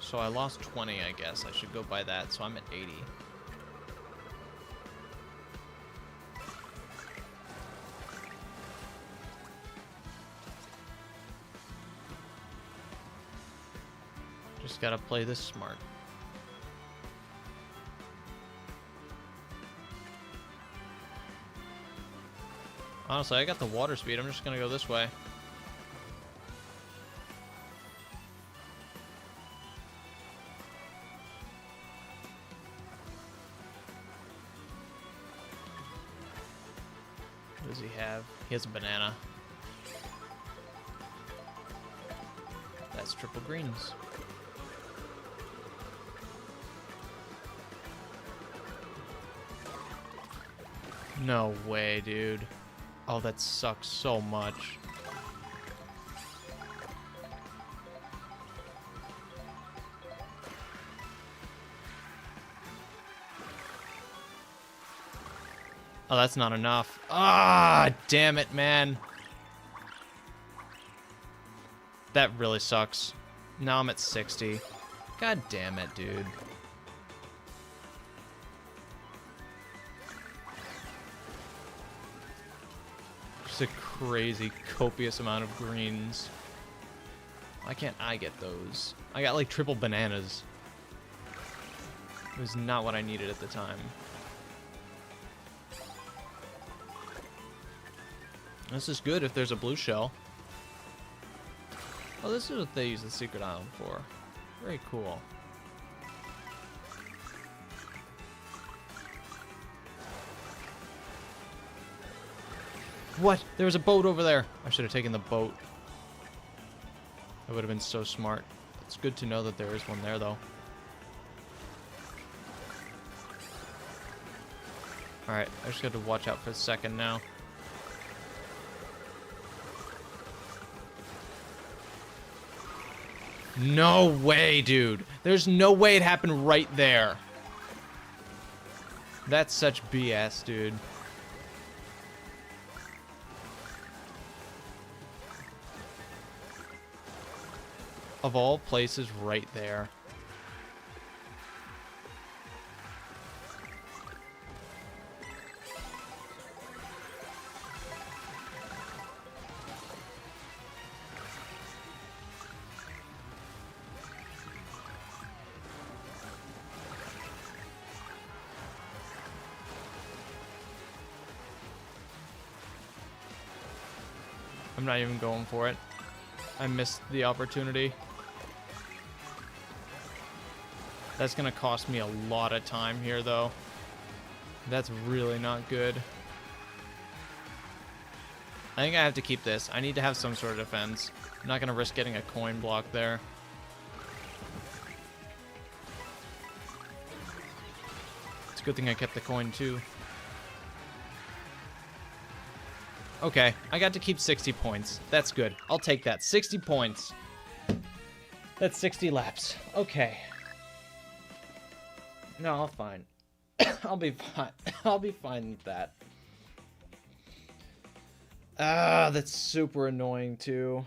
So I lost 20, I guess. I should go by that, so I'm at 80. Just gotta play this smart. Honestly, I got the water speed. I'm just gonna go this way. What does he have? He has a banana. That's triple greens. No way, dude. Oh, that sucks so much. Oh, that's not enough. Ah, damn it, man. That really sucks. Now I'm at 60. God damn it, dude. Just a crazy, copious amount of greens. Why can't I get those? I got like triple bananas. It was not what I needed at the time. This is good if there's a blue shell. Oh, this is what they use the secret island for. Very cool. What? There was a boat over there. I should have taken the boat. That would have been so smart. It's good to know that there is one there, though. Alright, I just got to watch out for a second now. No way, dude. There's no way it happened right there. That's such BS, dude. Of all places, right there. I'm not even going for it. I missed the opportunity. That's gonna cost me a lot of time here, though. That's really not good. I think I have to keep this. I need to have some sort of defense. I'm not gonna risk getting a coin block there. It's a good thing I kept the coin, too. Okay, I got to keep 60 points. That's good. I'll take that. 60 points. That's 60 laps. Okay. No, I'll fine. I'll be fine. I'll be fine with that. Ah, that's super annoying, too.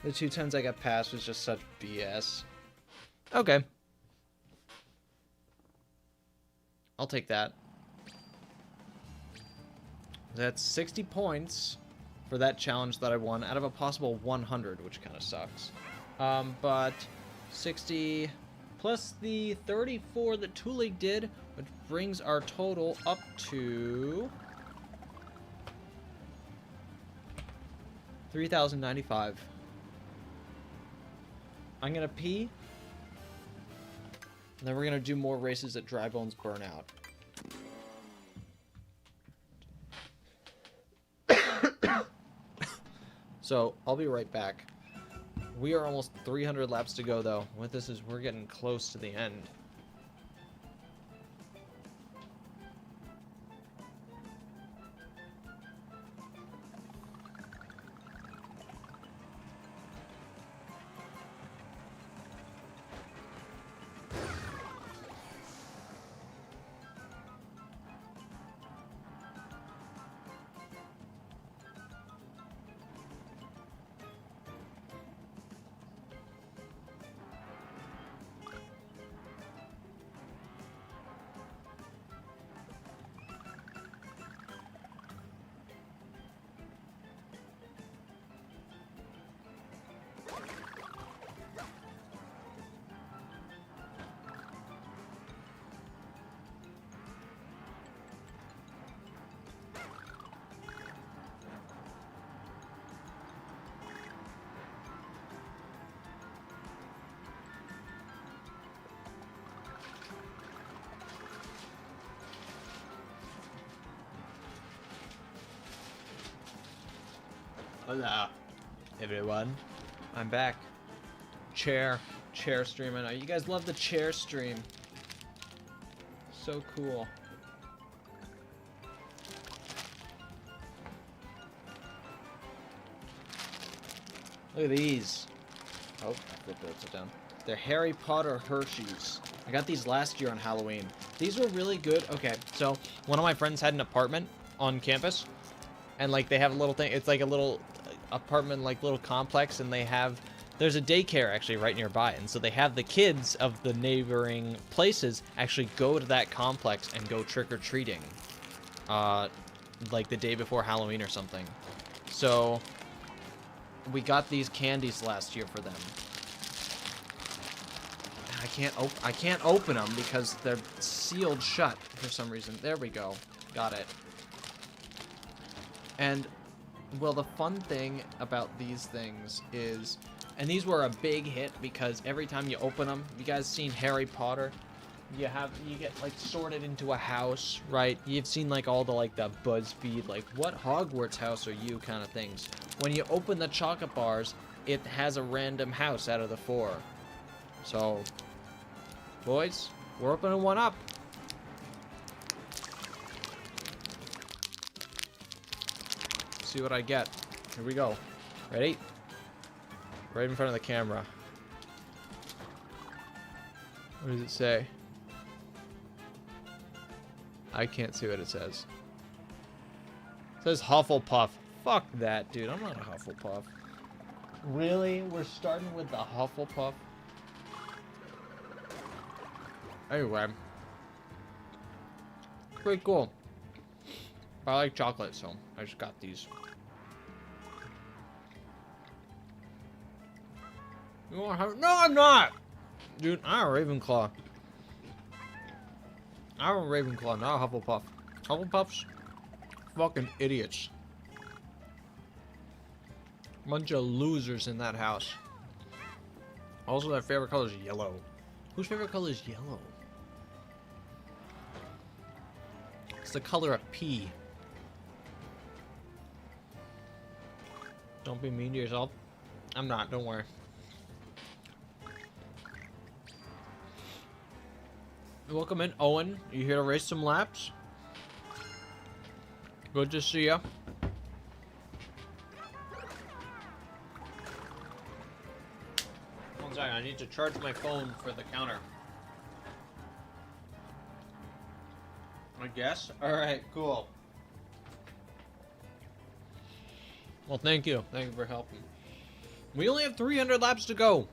The 2 times I got passed was just such BS. Okay. I'll take that. That's 60 points for that challenge that I won out of a possible 100, which kind of sucks. But 60 plus the 34 that Tulig did, which brings our total up to 3,095. I'm gonna pee, and then we're gonna do more races at Dry Bones Burnout. So, I'll be right back. We are almost 300 laps to go, though. What this is, we're getting close to the end. Hola, everyone. I'm back. Chair stream. I know you guys love the chair stream. So cool. Look at these. Oh, I flipped it upside down. They're Harry Potter Hershey's. I got these last year on Halloween. These were really good. Okay, so one of my friends had an apartment on campus, and like they have a little thing. It's like a little apartment, like little complex, and there's a daycare actually right nearby, and so they have the kids of the neighboring places actually go to that complex and go trick-or-treating, like the day before Halloween or something. So we got these candies last year for them. I can't open them because they're sealed shut for some reason. There we go. Got it. And well, the fun thing about these things is, and these were a big hit because every time you open them, you guys seen Harry Potter? You get like sorted into a house, right? You've seen like all the BuzzFeed, like what Hogwarts house are you kind of things. When you open the chocolate bars, it has a random house out of the 4. So, boys, we're opening one up. See what I get. Here we go. Ready? Right in front of the camera. What does it say? I can't see what it says. It says Hufflepuff. Fuck that, dude. I'm not a Hufflepuff. Really? We're starting with the Hufflepuff? Anyway. Pretty cool. I like chocolate, so I just got these. You want to have? No, I'm not! Dude, I'm a Ravenclaw. I'm a Ravenclaw, not a Hufflepuff. Hufflepuffs? Fucking idiots. Bunch of losers in that house. Also, their favorite color is yellow. Whose favorite color is yellow? It's the color of pee. Don't be mean to yourself. I'm not, don't worry. Welcome in, Owen. You here to race some laps? Good to see ya. One second, I need to charge my phone for the counter. I guess? Alright, cool. Well, thank you. Thank you for helping. We only have 300 laps to go.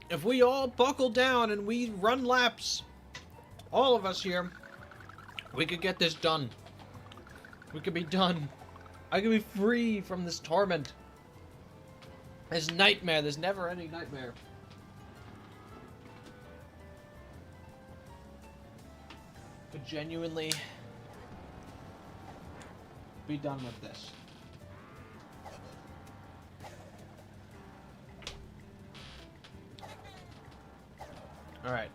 If we all buckle down and we run laps, all of us here, we could get this done. We could be done. I could be free from this torment. This nightmare, this never-ending nightmare. Could genuinely be done with this. Alright,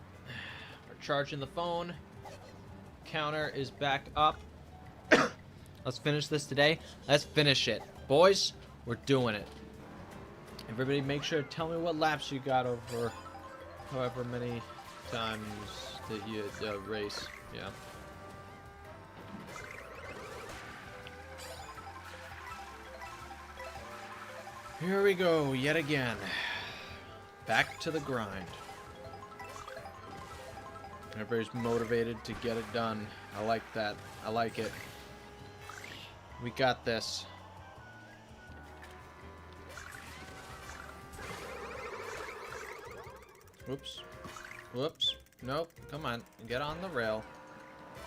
we're charging the phone. Counter is back up. Let's finish this today. Let's finish it. Boys, we're doing it. Everybody make sure to tell me what laps you got over however many times that you race. Yeah. Here we go, yet again. Back to the grind. Everybody's motivated to get it done. I like that. I like it. We got this. Whoops. Whoops. Nope. Come on. Get on the rail.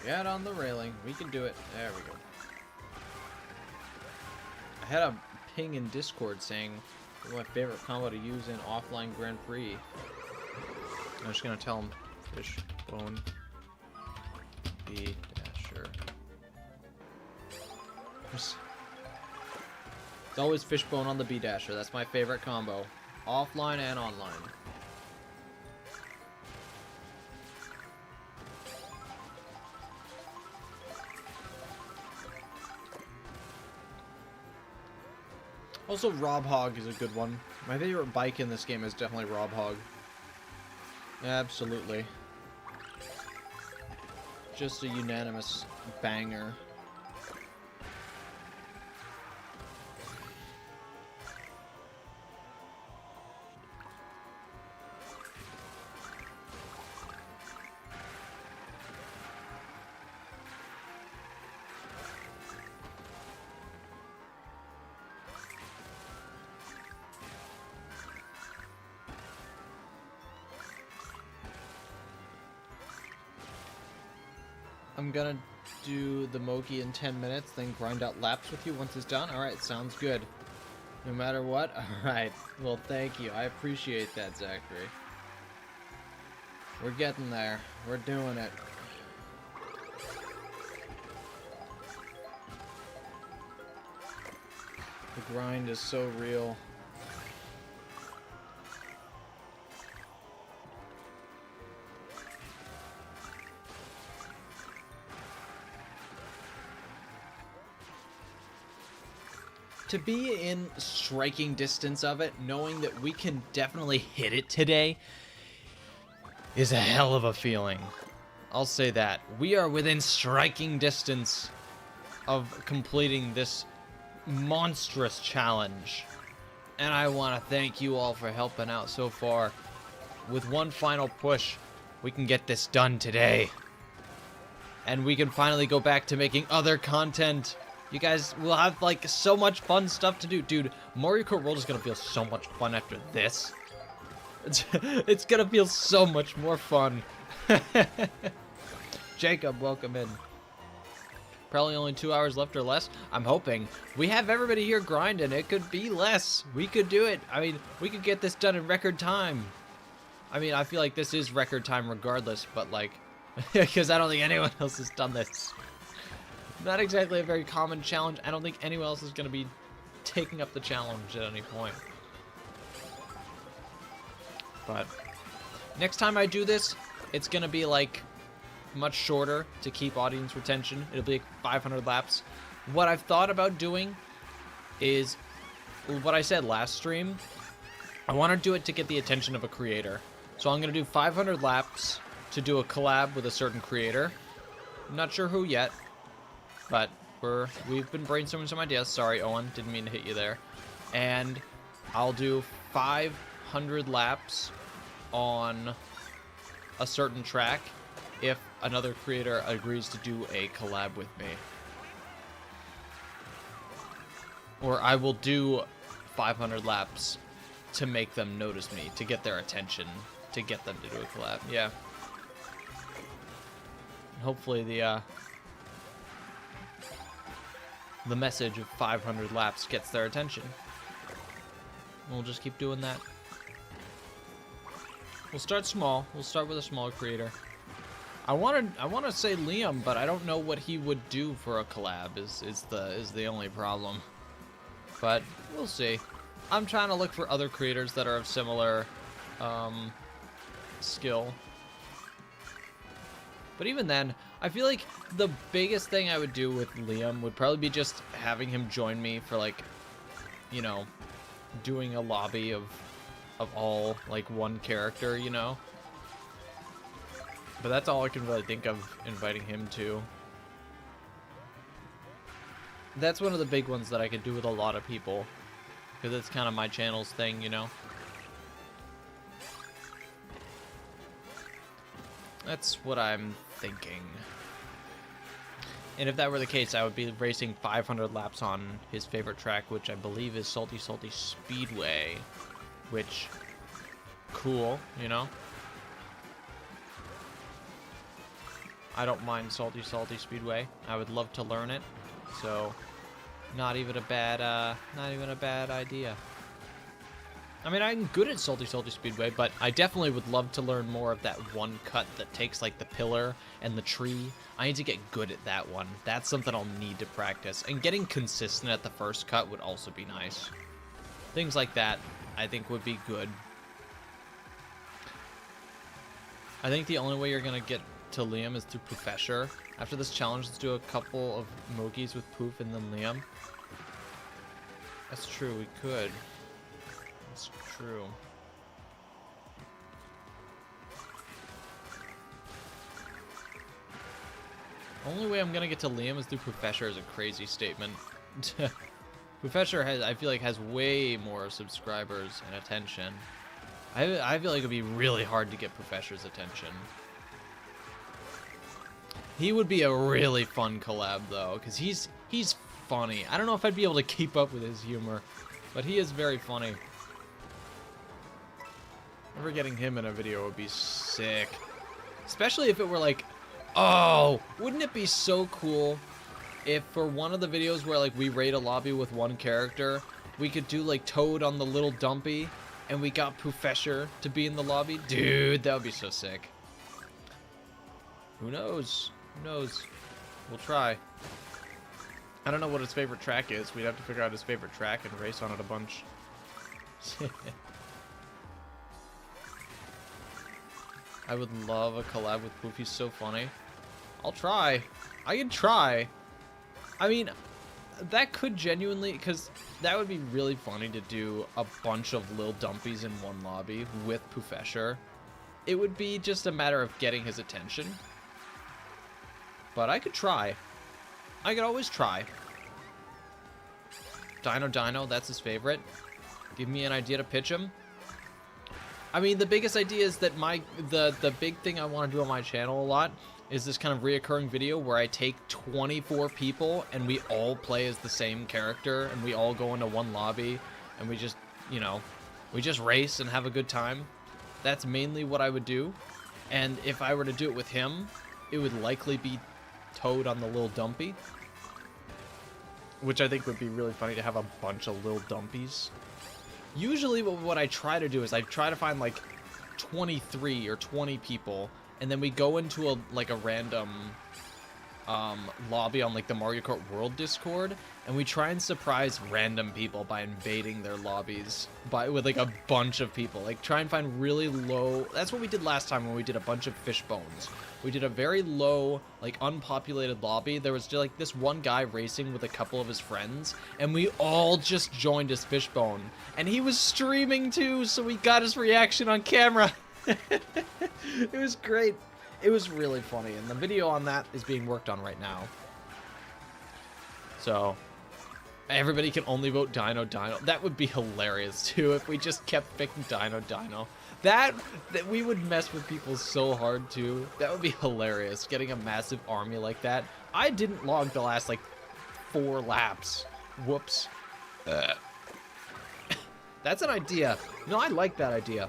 Get on the railing. We can do it. There we go. I had a ping in Discord saying my favorite combo to use in offline Grand Prix. I'm just gonna tell him Fishbone B Dasher. It's always Fishbone on the B Dasher. That's my favorite combo, offline and online. Also, Rob Hog is a good one. My favorite bike in this game is definitely Rob Hog. Absolutely. Just a unanimous banger. I'm gonna do the Moki in 10 minutes, then grind out laps with you once it's done. Alright, sounds good. No matter what? Alright. Well, thank you. I appreciate that, Zachary. We're getting there. We're doing it. The grind is so real. To be in striking distance of it, knowing that we can definitely hit it today, is a hell of a feeling. I'll say that. We are within striking distance of completing this monstrous challenge. And I want to thank you all for helping out so far. With one final push, we can get this done today. And we can finally go back to making other content. You guys will have, like, so much fun stuff to do. Dude, Mario Kart World is going to feel so much fun after this. It's going to feel so much more fun. Jacob, welcome in. Probably only 2 hours left or less. I'm hoping. We have everybody here grinding. It could be less. We could do it. I mean, we could get this done in record time. I mean, I feel like this is record time regardless, but, like, because I don't think anyone else has done this. Not exactly a very common challenge. I don't think anyone else is going to be taking up the challenge at any point. But next time I do this, it's going to be like much shorter to keep audience retention. It'll be like 500 laps. What I've thought about doing is what I said last stream. I want to do it to get the attention of a creator. So I'm going to do 500 laps to do a collab with a certain creator. I'm not sure who yet. But we've been brainstorming some ideas. Sorry, Owen, didn't mean to hit you there. And I'll do 500 laps on a certain track if another creator agrees to do a collab with me. Or I will do 500 laps to make them notice me, to get their attention, to get them to do a collab. Yeah. Hopefully the message of 500 laps gets their attention. We'll just keep doing that. We'll start small. We'll start with a small creator. I want to say Liam, but I don't know what he would do for a collab. Is the only problem. But we'll see. I'm trying to look for other creators that are of similar skill. But even then, I feel like the biggest thing I would do with Liam would probably be just having him join me for, like, you know, doing a lobby of all like one character, you know. But that's all I can really think of inviting him to. That's one of the big ones that I could do with a lot of people, because it's kind of my channel's thing, you know. That's what I'm thinking. And if that were the case, I would be racing 500 laps on his favorite track, which I believe is Salty Salty Speedway. Which, cool, you know? I don't mind Salty Salty Speedway. I would love to learn it. So, not even a bad idea. I mean, I'm good at Salty Salty Speedway, but I definitely would love to learn more of that one cut that takes like the pillar and the tree. I need to get good at that one. That's something I'll need to practice. And getting consistent at the first cut would also be nice. Things like that, I think, would be good. I think the only way you're going to get to Liam is through Professor. After this challenge, let's do a couple of Mogies with Poof and then Liam. That's true, we could. That's true. Only way I'm gonna get to Liam is through Professor is a crazy statement. Professor has, I feel like, has way more subscribers and attention. I feel like it'd be really hard to get Professor's attention. He would be a really fun collab though, because he's funny. I don't know if I'd be able to keep up with his humor, but he is very funny. Ever getting him in a video would be sick. Especially if it were like, oh, wouldn't it be so cool if for one of the videos where like we raid a lobby with one character, we could do like Toad on the little dumpy and we got Professor to be in the lobby? Dude, that would be so sick. Who knows? Who knows? We'll try. I don't know what his favorite track is. We'd have to figure out his favorite track and race on it a bunch. I would love a collab with Poof. He's so funny. I'll try. I can try. I mean, that could genuinely, because that would be really funny to do a bunch of Lil Dumpies in one lobby with Professor. It would be just a matter of getting his attention. But I could try. I could always try. Dino, that's his favorite. Give me an idea to pitch him. I mean, the biggest idea is that the big thing I want to do on my channel a lot is this kind of reoccurring video where I take 24 people and we all play as the same character and we all go into one lobby and we just, you know, we just race and have a good time. That's mainly what I would do. And if I were to do it with him, it would likely be Toad on the Lil Dumpy, which I think would be really funny to have a bunch of Lil Dumpies. Usually what I try to do is I try to find like 23 or 20 people, and then we go into a random lobby on like the Mario Kart World Discord, and we try and surprise random people by invading their lobbies with like a bunch of people. Like try and find really low. That's what we did last time when we did a bunch of fish bones. We did a very low, like unpopulated lobby. There was just like this one guy racing with a couple of his friends, and we all just joined his fishbone. And he was streaming too, so we got his reaction on camera. It was great. It was really funny, and the video on that is being worked on right now. So, everybody can only vote Dino. That would be hilarious too if we just kept picking Dino. That we would mess with people so hard too. That would be hilarious, getting a massive army like that. I didn't log the last like 4 laps. Whoops. That's an idea. No, I like that idea.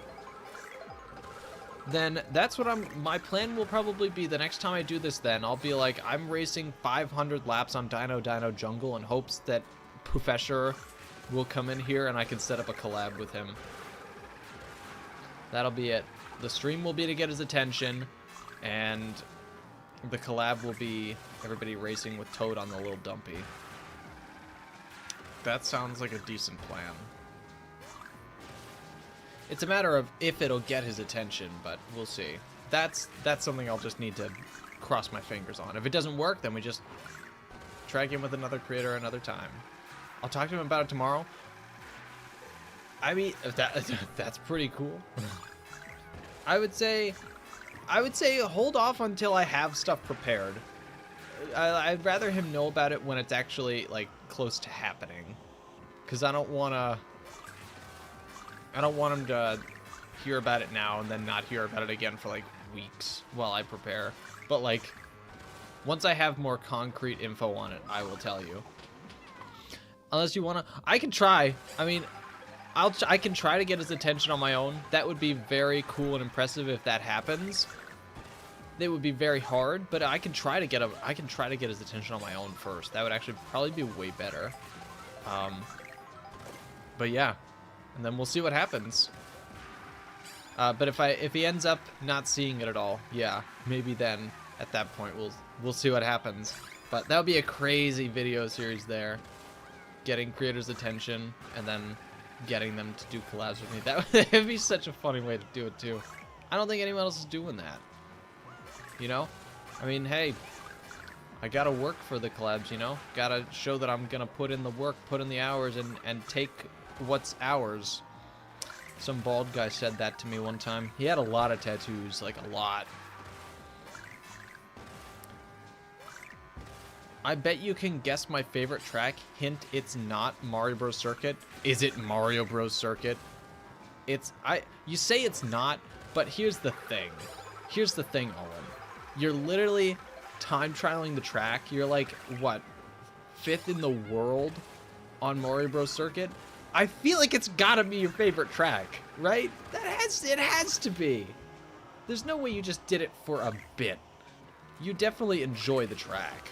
Then that's what my plan will probably be the next time I do this. Then I'll be like, I'm racing 500 laps on Dino Jungle in hopes that Professor will come in here and I can set up a collab with him. That'll be it. The stream will be to get his attention, and the collab will be everybody racing with Toad on the Lil Dumpy. That sounds like a decent plan. It's a matter of if it'll get his attention, but we'll see. That's something I'll just need to cross my fingers on. If it doesn't work, then we just try again with another creator another time. I'll talk to him about it tomorrow. I mean, that's pretty cool. I would say hold off until I have stuff prepared. I'd rather him know about it when it's actually like close to happening, because I don't want him to hear about it now and then not hear about it again for like weeks while I prepare. But like, once I have more concrete info on it, I will tell you. Unless you wanna, I can try. I mean, I can try to get his attention on my own. That would be very cool and impressive if that happens. It would be very hard, but I can try to get his attention on my own first. That would actually probably be way better. But yeah, and then we'll see what happens. But if he ends up not seeing it at all, yeah, maybe then at that point we'll see what happens. But that would be a crazy video series there, getting creators' attention and then getting them to do collabs with me. That would be such a funny way to do it too. I don't think anyone else is doing that. You know? I mean, hey, I gotta work for the collabs, you know? Gotta show that I'm gonna put in the work, put in the hours, and take what's ours. Some bald guy said that to me one time. He had a lot of tattoos, like a lot. I bet you can guess my favorite track. Hint, it's not Mario Bros. Circuit. Is it Mario Bros. Circuit? You say it's not, but here's the thing. Here's the thing, Owen. You're literally time trialing the track. You're like, what, 5th in the world on Mario Bros. Circuit? I feel like it's gotta be your favorite track, right? It has to be. There's no way you just did it for a bit. You definitely enjoy the track.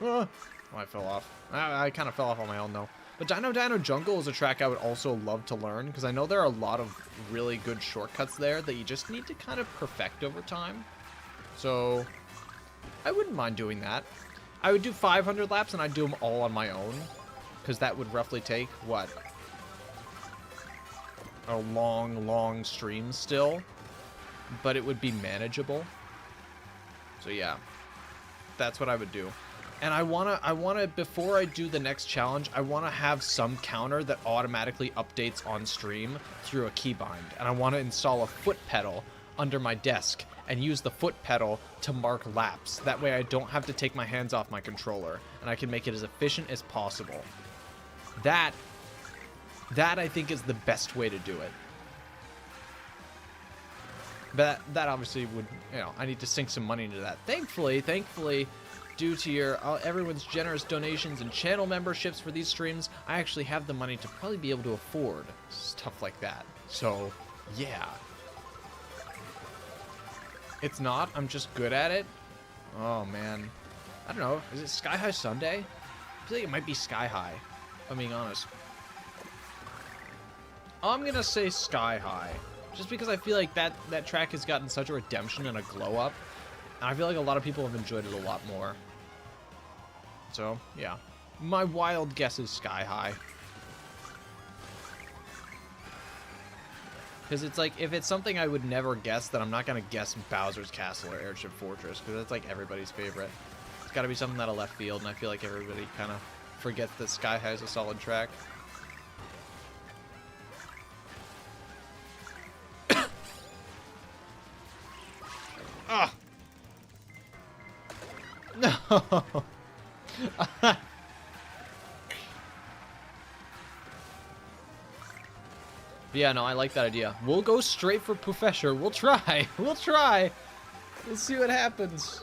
Oh, I fell off. I kind of fell off on my own though. But Dino Dino Jungle is a track I would also love to learn, because I know there are a lot of really good shortcuts there that you just need to kind of perfect over time. So I wouldn't mind doing that. I would do 500 laps and I'd do them all on my own, because that would roughly take, what, a long stream still, but it would be manageable. So yeah, that's what I would do. And I wanna, before I do the next challenge, I wanna have some counter that automatically updates on stream through a keybind. And I wanna install a foot pedal under my desk and use the foot pedal to mark laps. That way I don't have to take my hands off my controller and I can make it as efficient as possible. That I think is the best way to do it. But that obviously would, you know, I need to sink some money into that. Thankfully, due to your everyone's generous donations and channel memberships for these streams, I actually have the money to probably be able to afford stuff like that. So, yeah. It's not. I'm just good at it. Oh, man. I don't know. Is it Sky High Sunday? I feel like it might be Sky High, if I'm being honest. I'm going to say Sky High, just because I feel like that track has gotten such a redemption and a glow up. And I feel like a lot of people have enjoyed it a lot more. So, yeah. My wild guess is Sky High. Because it's like, if it's something I would never guess, then I'm not going to guess Bowser's Castle or Airship Fortress, because that's like everybody's favorite. It's got to be something out of left field, and I feel like everybody kind of forgets that Sky High is a solid track. Ah! No! Yeah, no, I like that idea. We'll go straight for Professor. We'll try. We'll try. We'll see what happens.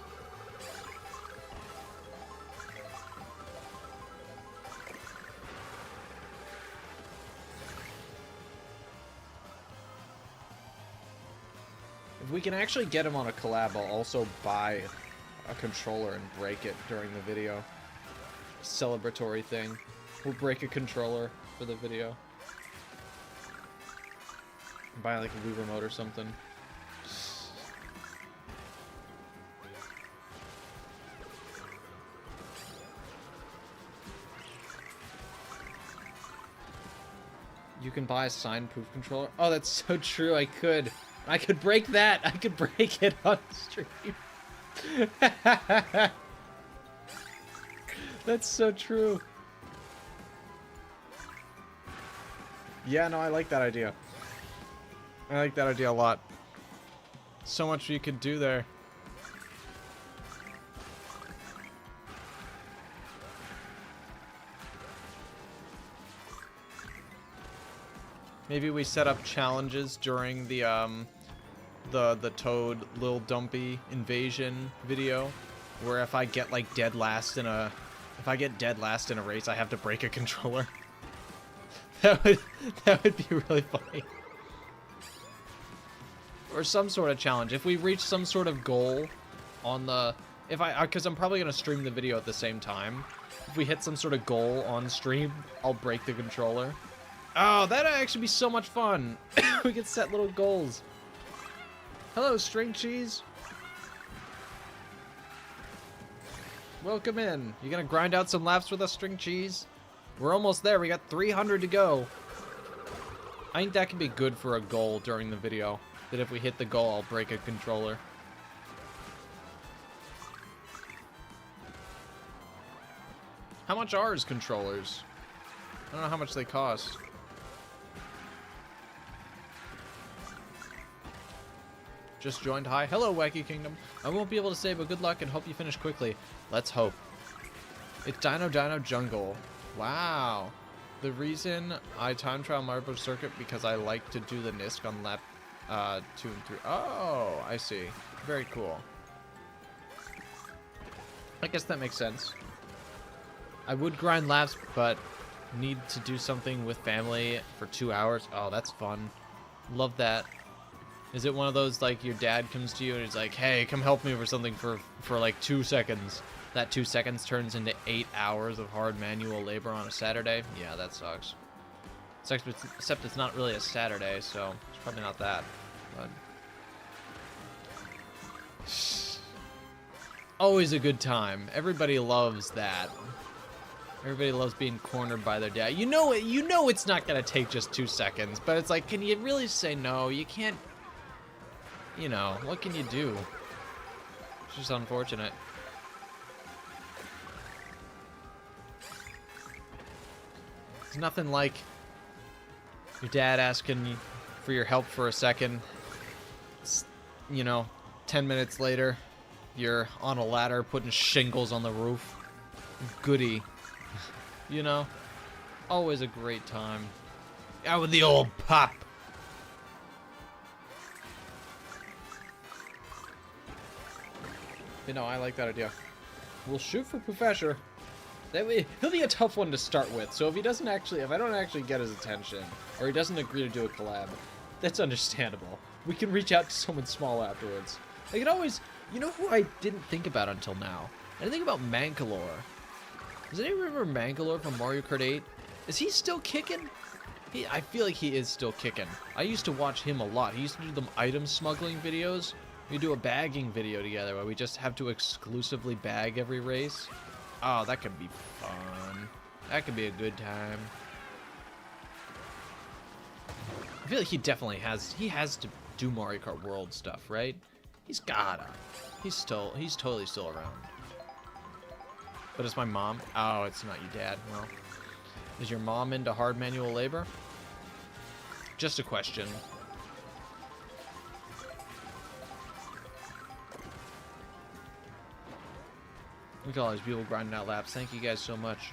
If we can actually get him on a collab, I'll also buy a controller and break it during the video. Celebratory thing. We'll break a controller for the video. Buy like a Wii remote or something. You can buy a sign-proof controller? Oh, that's so true, I could. I could break that! I could break it on stream. That's so true. Yeah, no, I like that idea. I like that idea a lot. So much you could do there. Maybe we set up challenges during the Toad Lil Dumpy invasion video, where if I get like dead last in a race, I have to break a controller. that would be really funny. Or some sort of challenge. If we reach some sort of goal on the because I'm probably gonna stream the video at the same time. If we hit some sort of goal on stream, I'll break the controller. Oh, that'd actually be so much fun. We could set little goals. Hello, string cheese. Welcome in. You gonna grind out some laps with us, string cheese? We're almost there. We got 300 to go. I think that could be good for a goal during the video. That if we hit the goal, I'll break a controller. How much are his controllers? I don't know how much they cost. Just joined. Hi. Hello, Wacky Kingdom. I won't be able to say, but good luck and hope you finish quickly. Let's hope. It's Dino Jungle. Wow. The reason I time trial Marble Circuit because I like to do the NISC on lap 2 and 3. Oh, I see. Very cool. I guess that makes sense. I would grind laps, but need to do something with family for 2 hours. Oh, that's fun. Love that. Is it one of those, like, your dad comes to you and he's like, hey, come help me with something for like 2 seconds. That 2 seconds turns into 8 hours of hard manual labor on a Saturday? Yeah, that sucks. Except it's not really a Saturday, so it's probably not that. But always a good time. Everybody loves that. Everybody loves being cornered by their dad. You know it's not gonna take just 2 seconds, but it's like, can you really say no? You can't. You know, what can you do? It's just unfortunate. It's nothing like your dad asking you for your help for a second. You know, 10 minutes later, you're on a ladder putting shingles on the roof. Goody. You know, always a great time. Out with the old pop. You know, I like that idea. We'll shoot for Professor. That way, he'll be a tough one to start with. So if I don't actually get his attention, or he doesn't agree to do a collab, that's understandable. We can reach out to someone small afterwards. I can always, you know who I didn't think about until now? I didn't think about Mangalore. Does anyone remember Mangalore from Mario Kart 8? Is he still kicking? I feel like he is still kicking. I used to watch him a lot. He used to do them item smuggling videos. We do a bagging video together where we just have to exclusively bag every race. Oh, that could be fun. That could be a good time. I feel like he definitely has. He has to do Mario Kart World stuff, right? He's gotta. He's totally still around. But it's my mom. Oh, it's not your dad. Well, is your mom into hard manual labor? Just a question. Look at all these people grinding out laps. Thank you guys so much.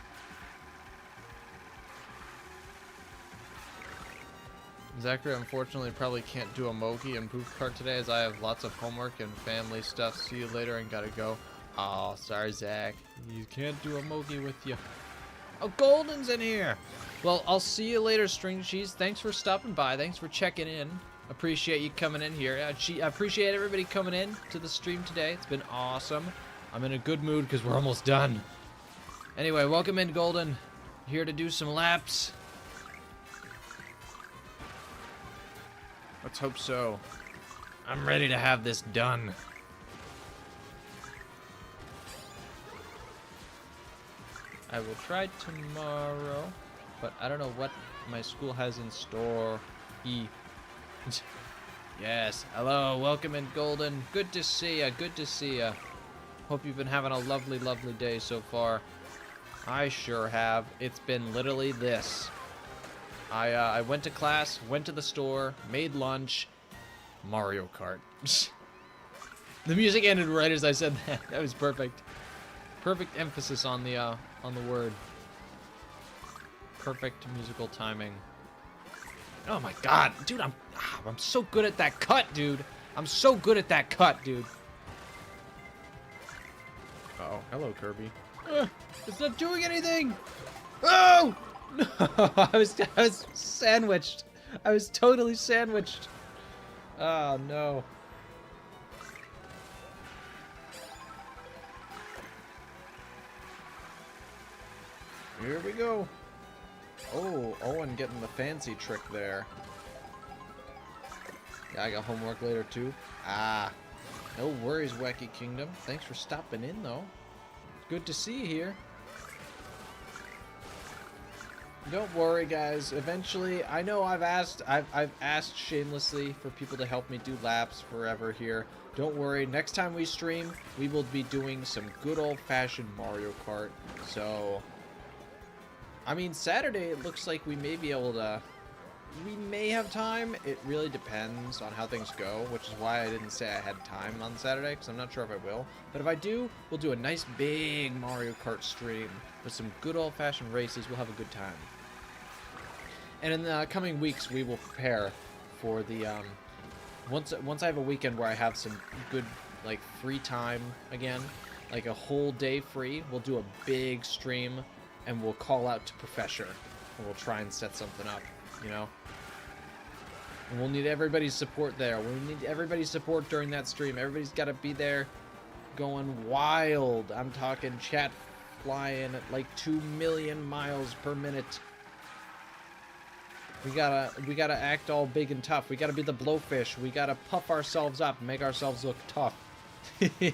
Zachary, unfortunately, probably can't do a Mogi and Proof Cart today as I have lots of homework and family stuff. See you later and gotta go. Oh, sorry, Zach. You can't do a Mogi with you. Oh, Golden's in here. Well, I'll see you later, String Cheese. Thanks for stopping by. Thanks for checking in. Appreciate you coming in here. I appreciate everybody coming in to the stream today. It's been awesome. I'm in a good mood because we're almost done. Anyway, welcome in, Golden. Here to do some laps. Let's hope so. I'm ready to have this done. I will try tomorrow, but I don't know what my school has in store. Yes, hello, welcome in, Golden. Good to see ya, good to see ya. Hope you've been having a lovely, lovely day so far. I sure have. It's been literally this. I went to class, went to the store, made lunch, Mario Kart. The music ended right as I said that. That was perfect. Perfect emphasis on the word. Perfect musical timing. Oh my god, dude, I'm so good at that cut, dude. I'm so good at that cut, dude. Uh-oh, hello, Kirby. It's not doing anything. Oh! No, I was sandwiched. I was totally sandwiched. Oh no. Here we go. Oh, Owen getting the fancy trick there. Yeah, I got homework later too. Ah. No worries, Wacky Kingdom. Thanks for stopping in though. Good to see you here. Don't worry, guys. Eventually, I know I've asked shamelessly for people to help me do laps forever here. Don't worry. Next time we stream, we will be doing some good old-fashioned Mario Kart. So, I mean, Saturday it looks like we may be able to. We may have time. It really depends on how things go, which is why I didn't say I had time on Saturday, because I'm not sure if I will. But if I do, we'll do a nice big Mario Kart stream with some good old-fashioned races. We'll have a good time. And in the coming weeks, we will prepare for the once I have a weekend where I have some good like free time again, like a whole day free. We'll do a big stream, and we'll call out to Professor, and we'll try and set something up. You know, and we'll need everybody's support there. We need everybody's support during that stream. Everybody's got to be there, going wild. I'm talking chat flying at like 2 million miles per minute. We gotta act all big and tough. We gotta be the blowfish. We gotta puff ourselves up and make ourselves look tough. It'll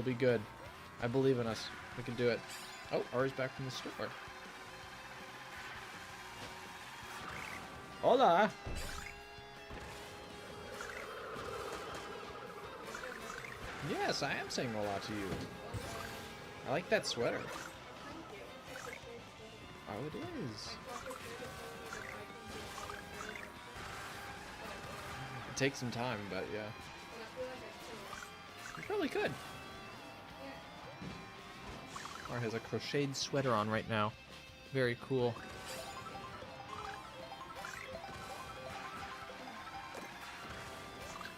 be good. I believe in us. We can do it. Oh, Ari's back from the store. Hola! Yes, I am saying hola to you. I like that sweater. Oh, it is. It takes some time, but yeah. You probably could. Or has a crocheted sweater on right now. Very cool.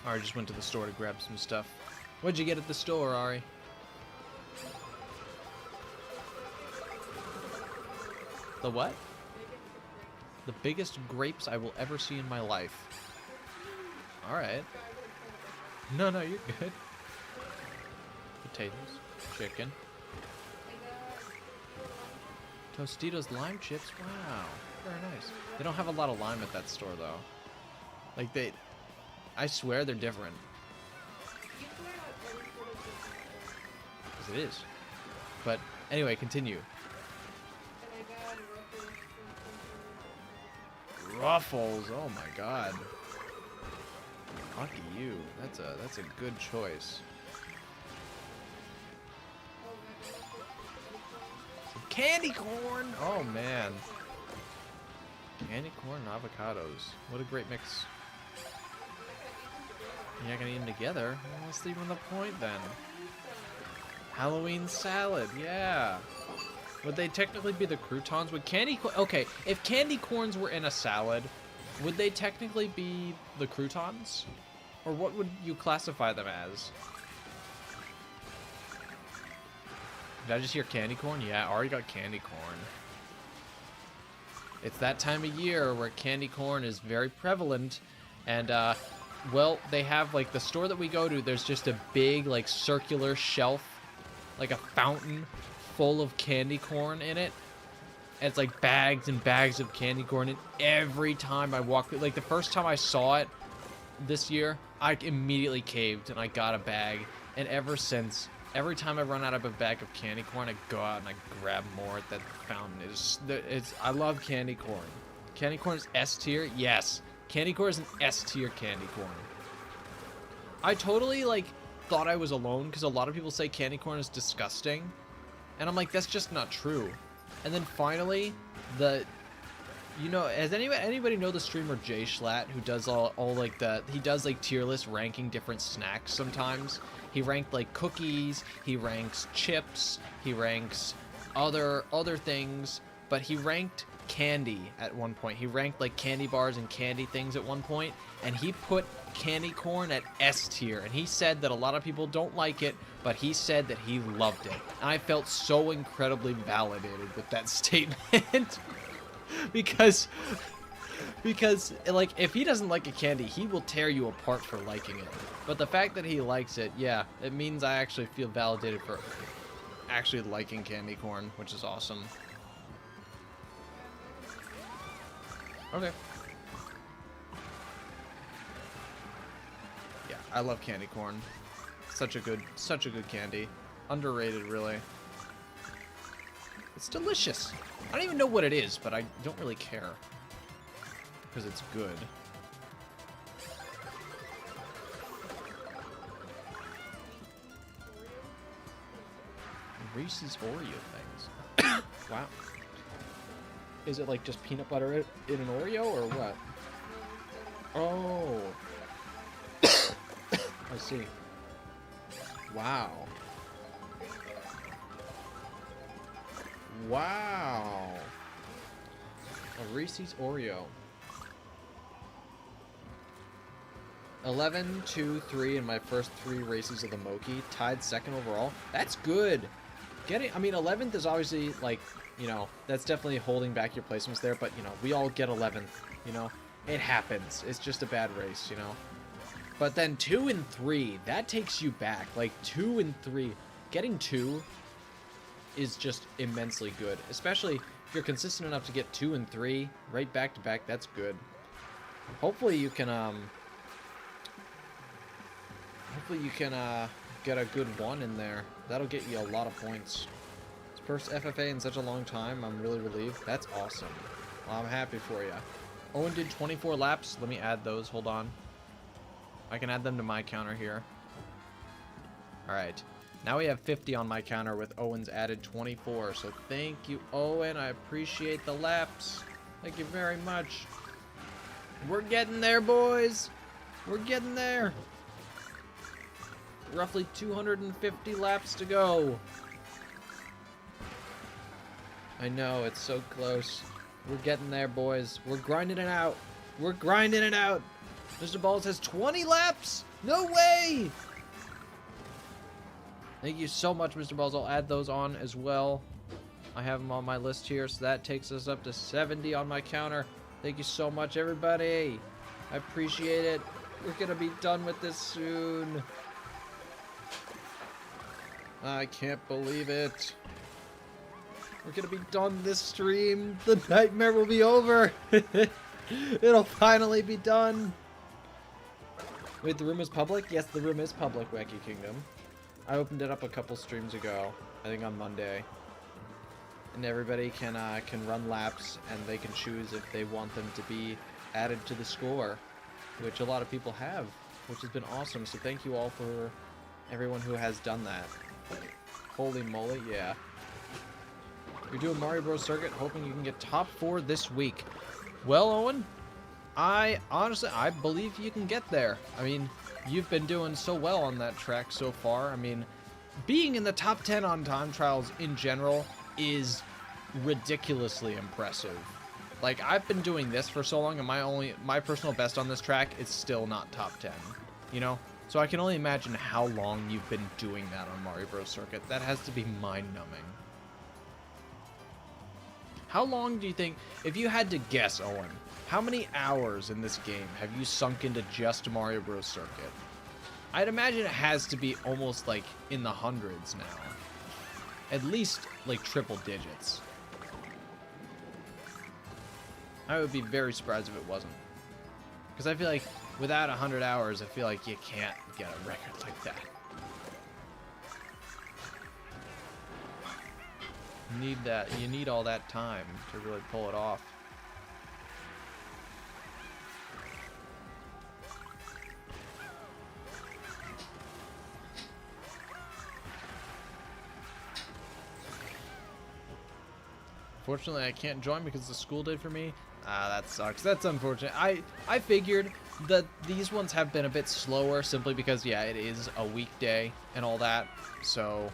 Ari just went to the store to grab some stuff. What'd you get at the store, Ari? The what? The biggest grapes I will ever see in my life. Alright. No, you're good. Potatoes. Chicken. Tostitos lime chips? Wow. Very nice. They don't have a lot of lime at that store, though. Like, I swear they're different. Because it is. But, anyway, continue. Ruffles! Oh my god. Lucky you. That's a good choice. Some candy corn! Oh man. Candy corn and avocados. What a great mix. You're not gonna eat them together? Well, what's even the point then? Halloween salad, yeah. Would they technically be the croutons? Would okay, if candy corns were in a salad, would they technically be the croutons? Or what would you classify them as? Did I just hear candy corn? Yeah, I already got candy corn. It's that time of year where candy corn is very prevalent, and well, they have like the store that we go to, there's just a big like circular shelf, like a fountain full of candy corn in it. And it's like bags and bags of candy corn, and every time I walk, like the first time I saw it this year, I immediately caved and I got a bag, and ever since, every time I run out of a bag of candy corn, I go out and I grab more at that fountain. I love candy corn. Candy corn is S tier? Yes. Candy corn is an S tier candy corn. I totally, like, thought I was alone because a lot of people say candy corn is disgusting. And I'm like, that's just not true. And then finally, you know, has anybody know the streamer Jay Schlatt, who does all like he does like tier list ranking different snacks sometimes? He ranked like cookies, he ranks chips, he ranks other things, but he ranked candy at one point. He ranked like candy bars and candy things at one point, and he put candy corn at S tier, and he said that a lot of people don't like it, but he said that he loved it. And I felt so incredibly validated with that statement. because like, if he doesn't like a candy, he will tear you apart for liking it. But the fact that he likes it, yeah, it means I actually feel validated for actually liking candy corn, which is awesome. Okay. Yeah, I love candy corn. Such a good candy. Underrated, really. It's delicious. I don't even know what it is, but I don't really care. Because it's good. Reese's Oreo things. Wow. Is it like just peanut butter in an Oreo or what? Oh. I see. Wow. Wow. A Reese's Oreo. 11, 2, 3 in my first 3 races of the Moki. Tied second overall. That's good. I mean, 11th is obviously, like, you know, that's definitely holding back your placements there, but, you know, we all get 11th, you know? It happens. It's just a bad race, you know? But then 2 and 3, that takes you back. Like, 2 and 3. Getting 2 is just immensely good. Especially if you're consistent enough to get 2 and 3 right back to back, that's good. Hopefully you can, get a good 1 in there. That'll get you a lot of points. It's first FFA in such a long time. I'm really relieved. That's awesome. Well, I'm happy for you. Owen did 24 laps. Let me add those. Hold on. I can add them to my counter here. Alright. Now we have 50 on my counter with Owen's added 24. So thank you, Owen. I appreciate the laps. Thank you very much. We're getting there, boys. We're getting there. Roughly 250 laps to go. I know, it's so close. We're getting there, boys. We're grinding it out. We're grinding it out. Mr. Balls has 20 laps. No way. Thank you so much, Mr. Balls. I'll add those on as well. I have them on my list here, so that takes us up to 70 on my counter. Thank you so much, everybody. I appreciate it. We're gonna be done with this soon. I can't believe it. We're gonna be done this stream. The nightmare will be over. It'll finally be done. Wait, the room is public? Yes, the room is public, Wacky Kingdom. I opened it up a couple streams ago. I think on Monday. And everybody can run laps, and they can choose if they want them to be added to the score, which a lot of people have, which has been awesome. So thank you all for everyone who has done that. Holy moly, yeah. You're doing Mario Bros. Circuit, hoping you can get top 4 this week. Well, Owen, I believe you can get there. I mean, you've been doing so well on that track so far. I mean, being in the top 10 on time trials in general is ridiculously impressive. Like, I've been doing this for so long, and my personal best on this track is still not top 10, you know? So I can only imagine how long you've been doing that on Mario Bros. Circuit. That has to be mind-numbing. How long do you think, if you had to guess, Owen, how many hours in this game have you sunk into just Mario Bros. Circuit? I'd imagine it has to be almost like in the hundreds now. At least like triple digits. I would be very surprised if it wasn't. Because I feel like without 100 hours, I feel like you can't get a record like that. You need all that time to really pull it off. unfortunately, I can't join because it's a school day for me. That sucks. That's unfortunate. I figured that these ones have been a bit slower simply because, yeah, it is a weekday and all that. So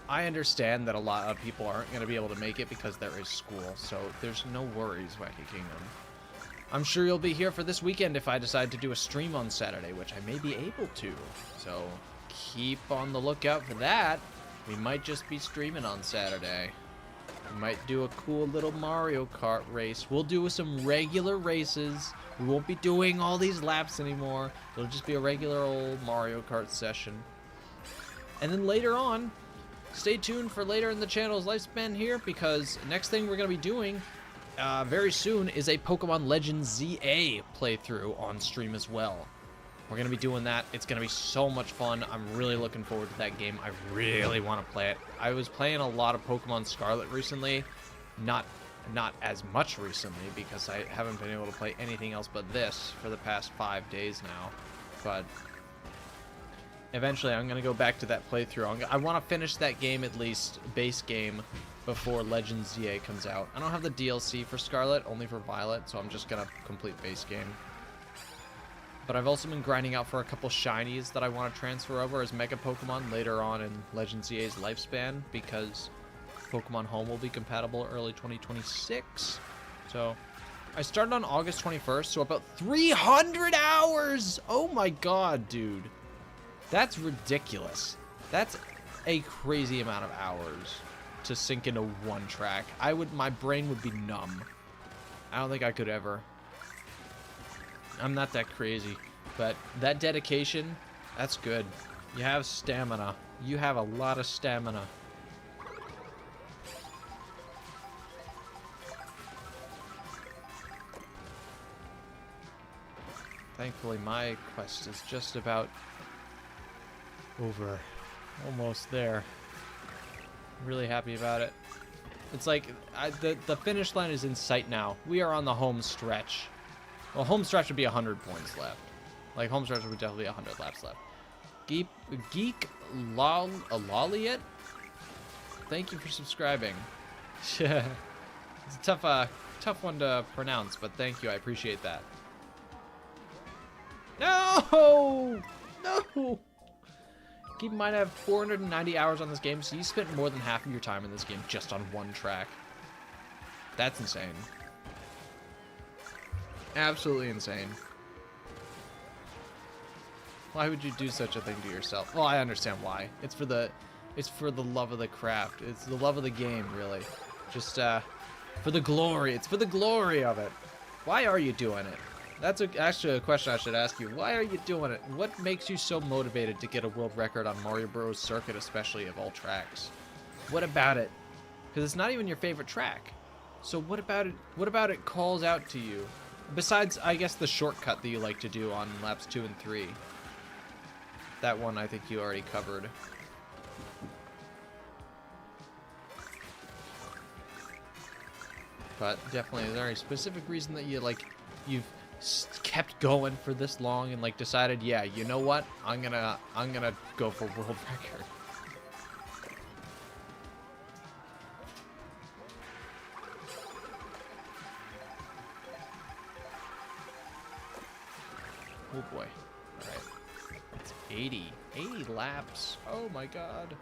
I understand that a lot of people aren't going to be able to make it because there is school. So there's no worries, Wacky Kingdom. I'm sure you'll be here for this weekend if I decide to do a stream on Saturday, which I may be able to. So keep on the lookout for that. We might just be streaming on Saturday. We might do a cool little Mario Kart race. We'll do some regular races. We won't be doing all these laps anymore. It'll just be a regular old Mario Kart session. And then later on, stay tuned for later in the channel's lifespan here, because next thing we're going to be doing very soon is a Pokemon Legends ZA playthrough on stream as well. We're going to be doing that. It's going to be so much fun. I'm really looking forward to that game. I really want to play it. I was playing a lot of Pokemon Scarlet recently. Not as much recently because I haven't been able to play anything else but this for the past 5 days now. But eventually I'm going to go back to that playthrough. I want to finish that game, at least, base game, before Legends ZA comes out. I don't have the DLC for Scarlet, only for Violet, so I'm just going to complete base game. But I've also been grinding out for a couple shinies that I want to transfer over as Mega Pokemon later on in Legends ZA's lifespan, because Pokemon Home will be compatible early 2026. So I started on August 21st, so about 300 hours! Oh my god, dude. That's ridiculous. That's a crazy amount of hours to sink into one track. My brain would be numb. I don't think I could ever. I'm not that crazy, but that dedication, that's good. You have stamina. You have a lot of stamina. Thankfully, my quest is just about over. Almost there. Really happy about it. It's like, the finish line is in sight now. We are on the home stretch. Well, home stretch would be 100 points left. Like, home stretch would definitely be 100 laps left. Geek Loliet? Thank you for subscribing. It's a tough one to pronounce, but thank you. I appreciate that. No! No! Keep in mind, I have 490 hours on this game, so you spent more than half of your time in this game just on one track. That's insane. Absolutely insane. Why would you do such a thing to yourself? Well, I understand why. It's for the love of the craft. It's the love of the game, really. Just for the glory. It's for the glory of it. Why are you doing it? That's actually a question I should ask you. Why are you doing it? What makes you so motivated to get a world record on Mario Bros. Circuit, especially of all tracks? What about it? Because it's not even your favorite track. So what about it? What about it calls out to you? Besides, I guess, the shortcut that you like to do on laps 2 and 3. That one I think you already covered. But definitely, is there a specific reason that you've kept going for this long and decided, yeah, you know what? I'm gonna go for world record. Oh boy. Alright. It's 80 laps. Oh my god.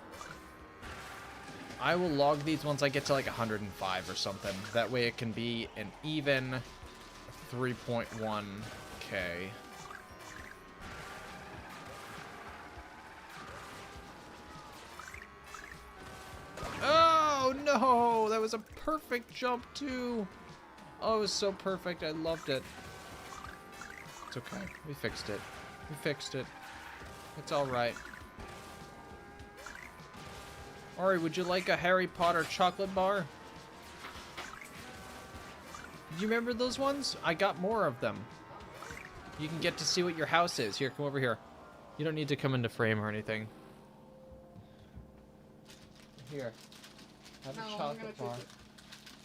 I will log these once I get to 105 or something. That way it can be an even 3.1k. Oh no! That was a perfect jump too. Oh, it was so perfect. I loved it. It's okay. We fixed it. We fixed it. It's alright. Ari, would you like a Harry Potter chocolate bar? Do you remember those ones? I got more of them. You can get to see what your house is. Here, come over here. You don't need to come into frame or anything. Here. Have a chocolate bar.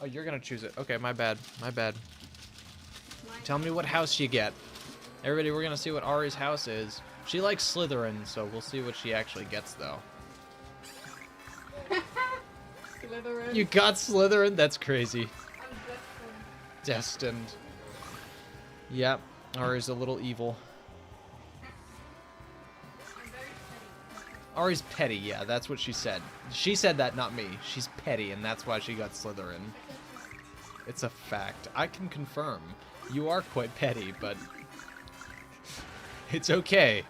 Oh, you're gonna choose it. Okay, my bad. My bad. Tell me what house you get. Everybody, we're gonna see what Ari's house is. She likes Slytherin, so we'll see what she actually gets, though. Can Slytherin. You got Slytherin? That's crazy. I'm destined. Destined. Yep. Ari's a little evil. Ari's petty, yeah, that's what she said. She said that, not me. She's petty, and that's why she got Slytherin. It's a fact. I can confirm. You are quite petty, but it's okay,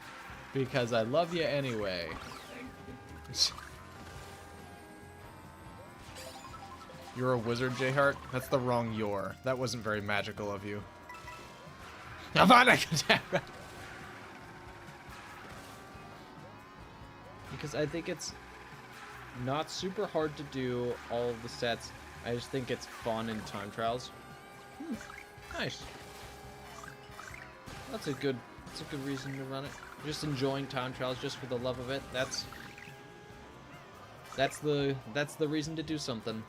because I love you anyway. You're a wizard, J-Heart? That's the wrong you're. That wasn't very magical of you. Because I think it's not super hard to do all of the sets. I just think it's fun in time trials. Nice. That's a good reason to run it. Just enjoying time trials just for the love of it. That's the reason to do something.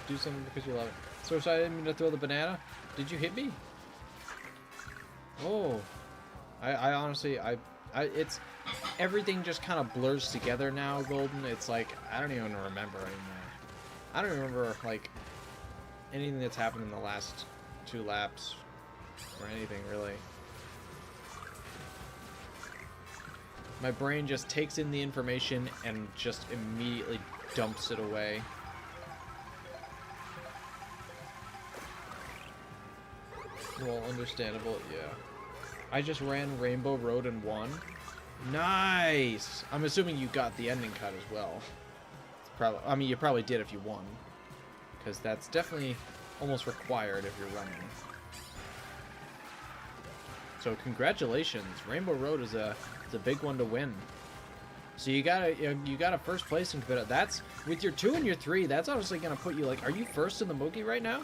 Do something because you love it. So sorry, I didn't mean to throw the banana. Did you hit me? Oh. I honestly, it's, everything just kind of blurs together now, Golden. It's like, I don't even remember anymore. I don't remember, like, anything that's happened in the last 2 laps, or anything, really. My brain just takes in the information and just immediately dumps it away. Well, understandable, yeah. I just ran Rainbow Road and won. Nice! I'm assuming you got the ending cut as well. It's probably, I mean, you probably did if you won. Because that's definitely almost required if you're running. So congratulations. Rainbow Road is a big one to win. So you got a first place in competitive. That's, with your 2 and your 3, that's obviously going to put you, like, are you first in the Mookie right now?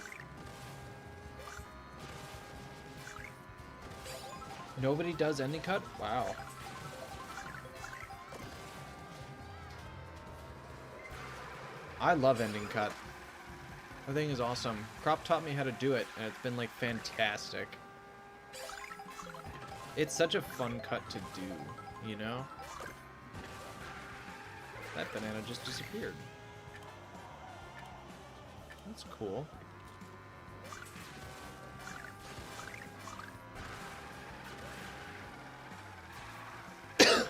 Nobody does ending cut? Wow. I love ending cut. The thing is awesome. Crop taught me how to do it, and it's been, like, fantastic. It's such a fun cut to do, you know? That banana just disappeared. That's cool.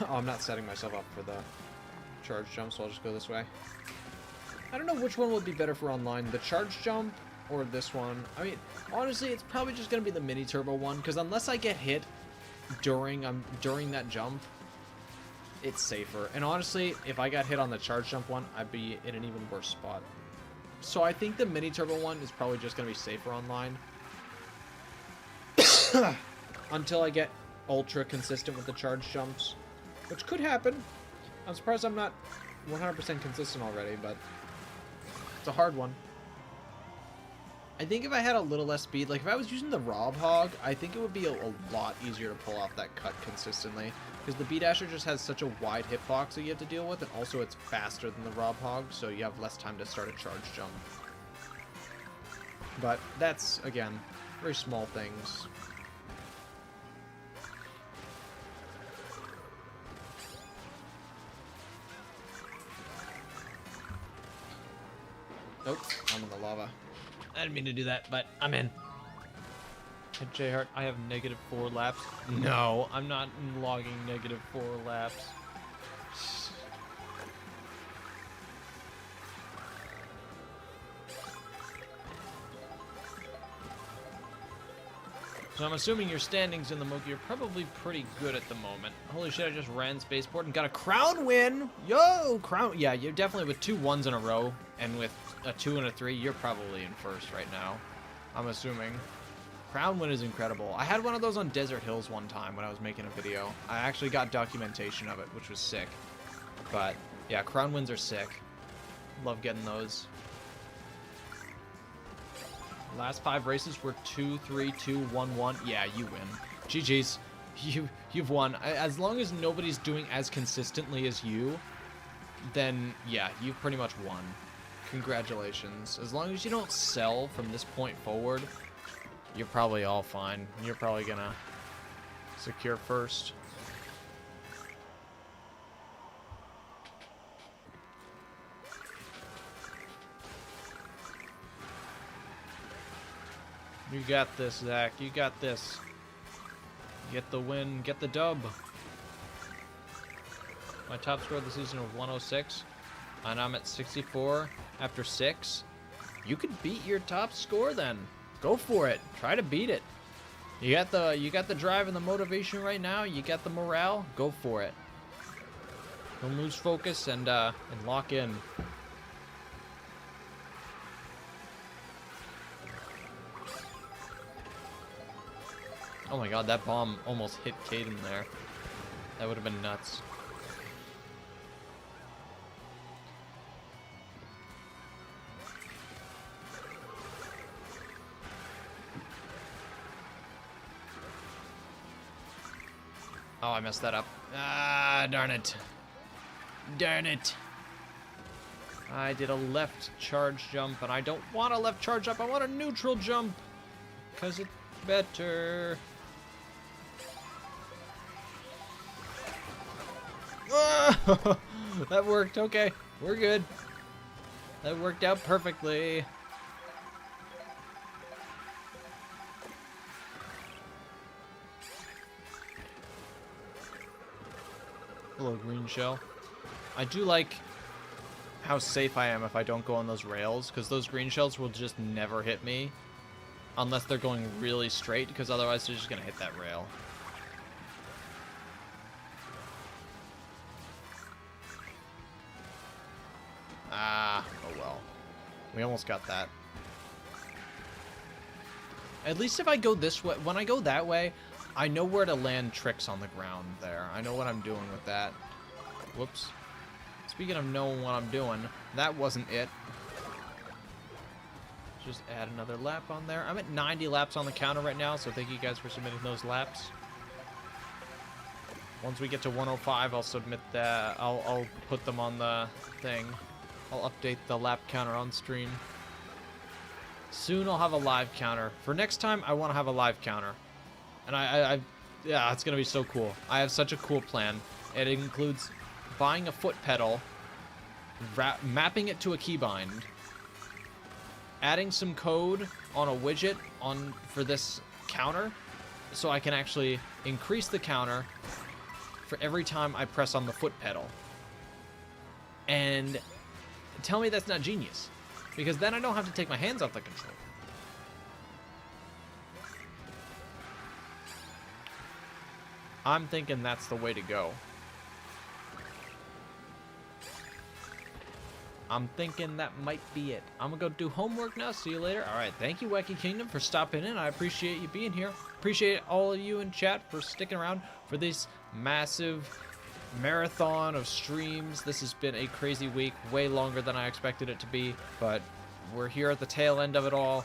Oh, I'm not setting myself up for the charge jump, so I'll just go this way. I don't know which one would be better for online, the charge jump or this one. I mean, honestly, it's probably just going to be the mini turbo one, because unless I get hit during that jump, it's safer. And honestly, if I got hit on the charge jump one, I'd be in an even worse spot. So I think the mini turbo one is probably just going to be safer online. Until I get ultra consistent with the charge jumps. Which could happen. I'm surprised I'm not 100% consistent already, but it's a hard one. I think if I had a little less speed, like if I was using the Rob Hog, I think it would be a lot easier to pull off that cut consistently. Because the B-Dasher just has such a wide hitbox that you have to deal with, and also it's faster than the Rob Hog, so you have less time to start a charge jump. But that's, again, very small things. Nope, I'm in the lava. I didn't mean to do that, but I'm in. Hey, J-Heart, I have -4 laps. No, I'm not logging -4 laps. So I'm assuming your standings in the Mookie are probably pretty good at the moment. Holy shit, I just ran Spaceport and got a crown win! Yo, crown! Yeah, you're definitely with 2 1s in a row, and with a 2 and a 3, you're probably in first right now. I'm assuming. Crown win is incredible. I had one of those on Desert Hills one time when I was making a video. I actually got documentation of it, which was sick. But, yeah, crown wins are sick. Love getting those. Last 5 races were 2, 3, 2, 1, 1. Yeah, you win. GG's. You've won. As long as nobody's doing as consistently as you, then yeah, you've pretty much won. Congratulations. As long as you don't sell from this point forward, you're probably all fine. You're probably gonna secure first. You got this, Zach. You got this. Get the win. Get the dub. My top score of the season was 106, and I'm at 64 after 6. You could beat your top score then. Go for it. Try to beat it. You got the drive and the motivation right now. You got the morale. Go for it. Don't lose focus and lock in. Oh my god, that bomb almost hit Caden there. That would have been nuts. Oh, I messed that up. Ah, darn it. Darn it. I did a left charge jump, and I don't want a left charge jump. I want a neutral jump. Because it's better. Ah, that worked. Okay, we're good. That worked out perfectly. Hello, green shell. I do like how safe I am if I don't go on those rails, because those green shells will just never hit me unless they're going really straight, because otherwise they're just going to hit that rail. Ah, oh well. We almost got that. At least if I go this way, when I go that way, I know where to land tricks on the ground there. I know what I'm doing with that. Whoops. Speaking of knowing what I'm doing, that wasn't it. Just add another lap on there. I'm at 90 laps on the counter right now, so thank you guys for submitting those laps. Once we get to 105, I'll submit that. I'll put them on the thing. I'll update the lap counter on stream. Soon I'll have a live counter. For next time, I want to have a live counter. And yeah, it's going to be so cool. I have such a cool plan. It includes buying a foot pedal, mapping it to a keybind, adding some code on a widget for this counter, so I can actually increase the counter for every time I press on the foot pedal. And tell me that's not genius, because then I don't have to take my hands off the controller. I'm thinking that's the way to go. I'm thinking that might be it. I'm gonna go do homework now. See you later. All right, thank you, Wacky Kingdom, for stopping in. I appreciate you being here. Appreciate all of you in chat for sticking around for this massive marathon of streams. This has been a crazy week, way longer than I expected it to be, but we're here at the tail end of it all.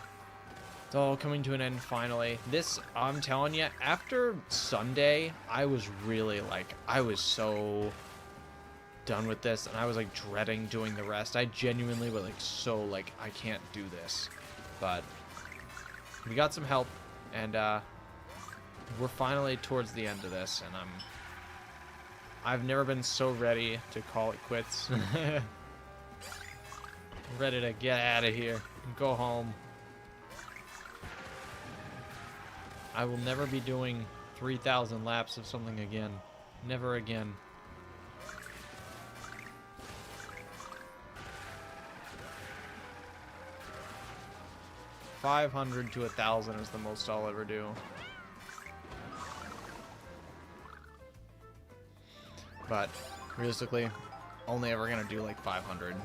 It's all coming to an end finally. This, I'm telling you, after Sunday, I was really I was so done with this, and I was dreading doing the rest. I genuinely was I can't do this. But we got some help, and we're finally towards the end of this, and I've never been so ready to call it quits. Ready to get out of here and go home. I will never be doing 3,000 laps of something again. Never again. $500 to $1,000 is the most I'll ever do. But realistically, only ever gonna do 500.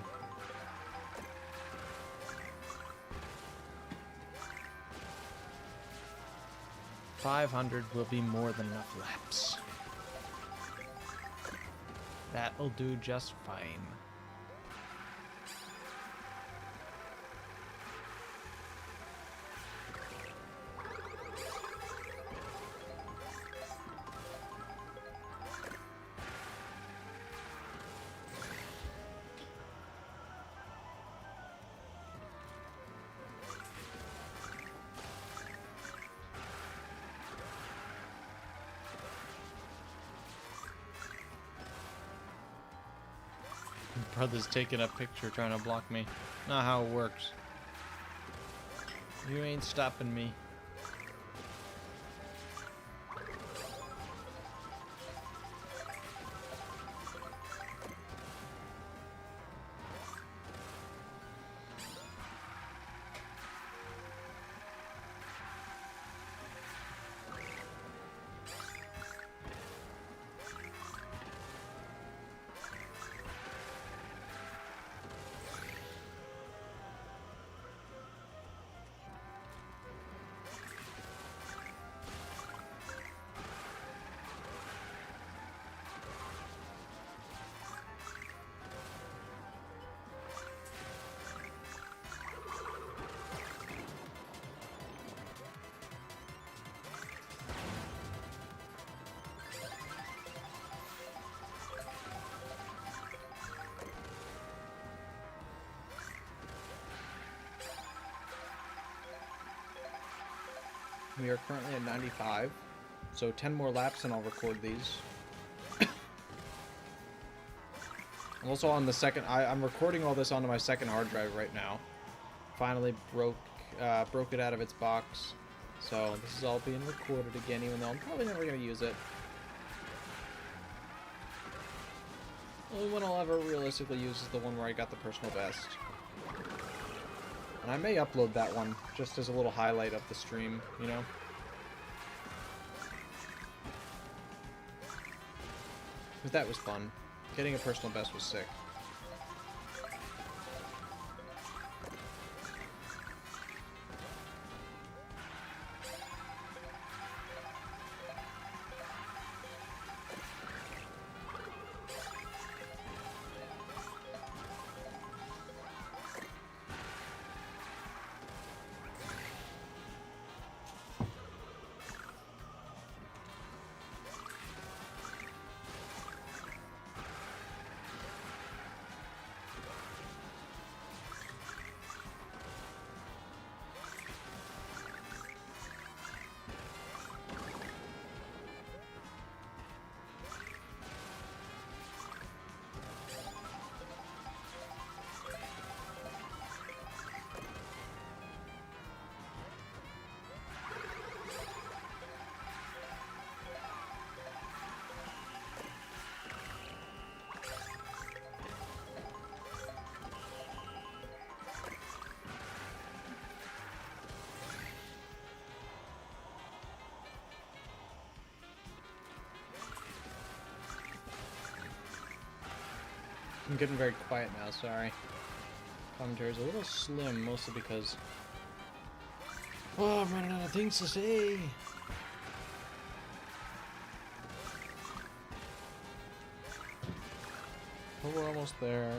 $500 will be more than enough laps. That'll do just fine. Brother's taking a picture trying to block me. Not how it works. You ain't stopping me. We are currently at 95. So 10 more laps and I'll record these. I'm also on the second... I'm recording all this onto my second hard drive right now. Finally broke it out of its box. So this is all being recorded again, even though I'm probably never going to use it. The only one I'll ever realistically use is the one where I got the personal best. And I may upload that one just as a little highlight of the stream, you know? Because that was fun. Getting a personal best was sick. I'm getting very quiet now, sorry. Commentary's a little slim, mostly because... oh, I'm running out of things to say! But we're almost there.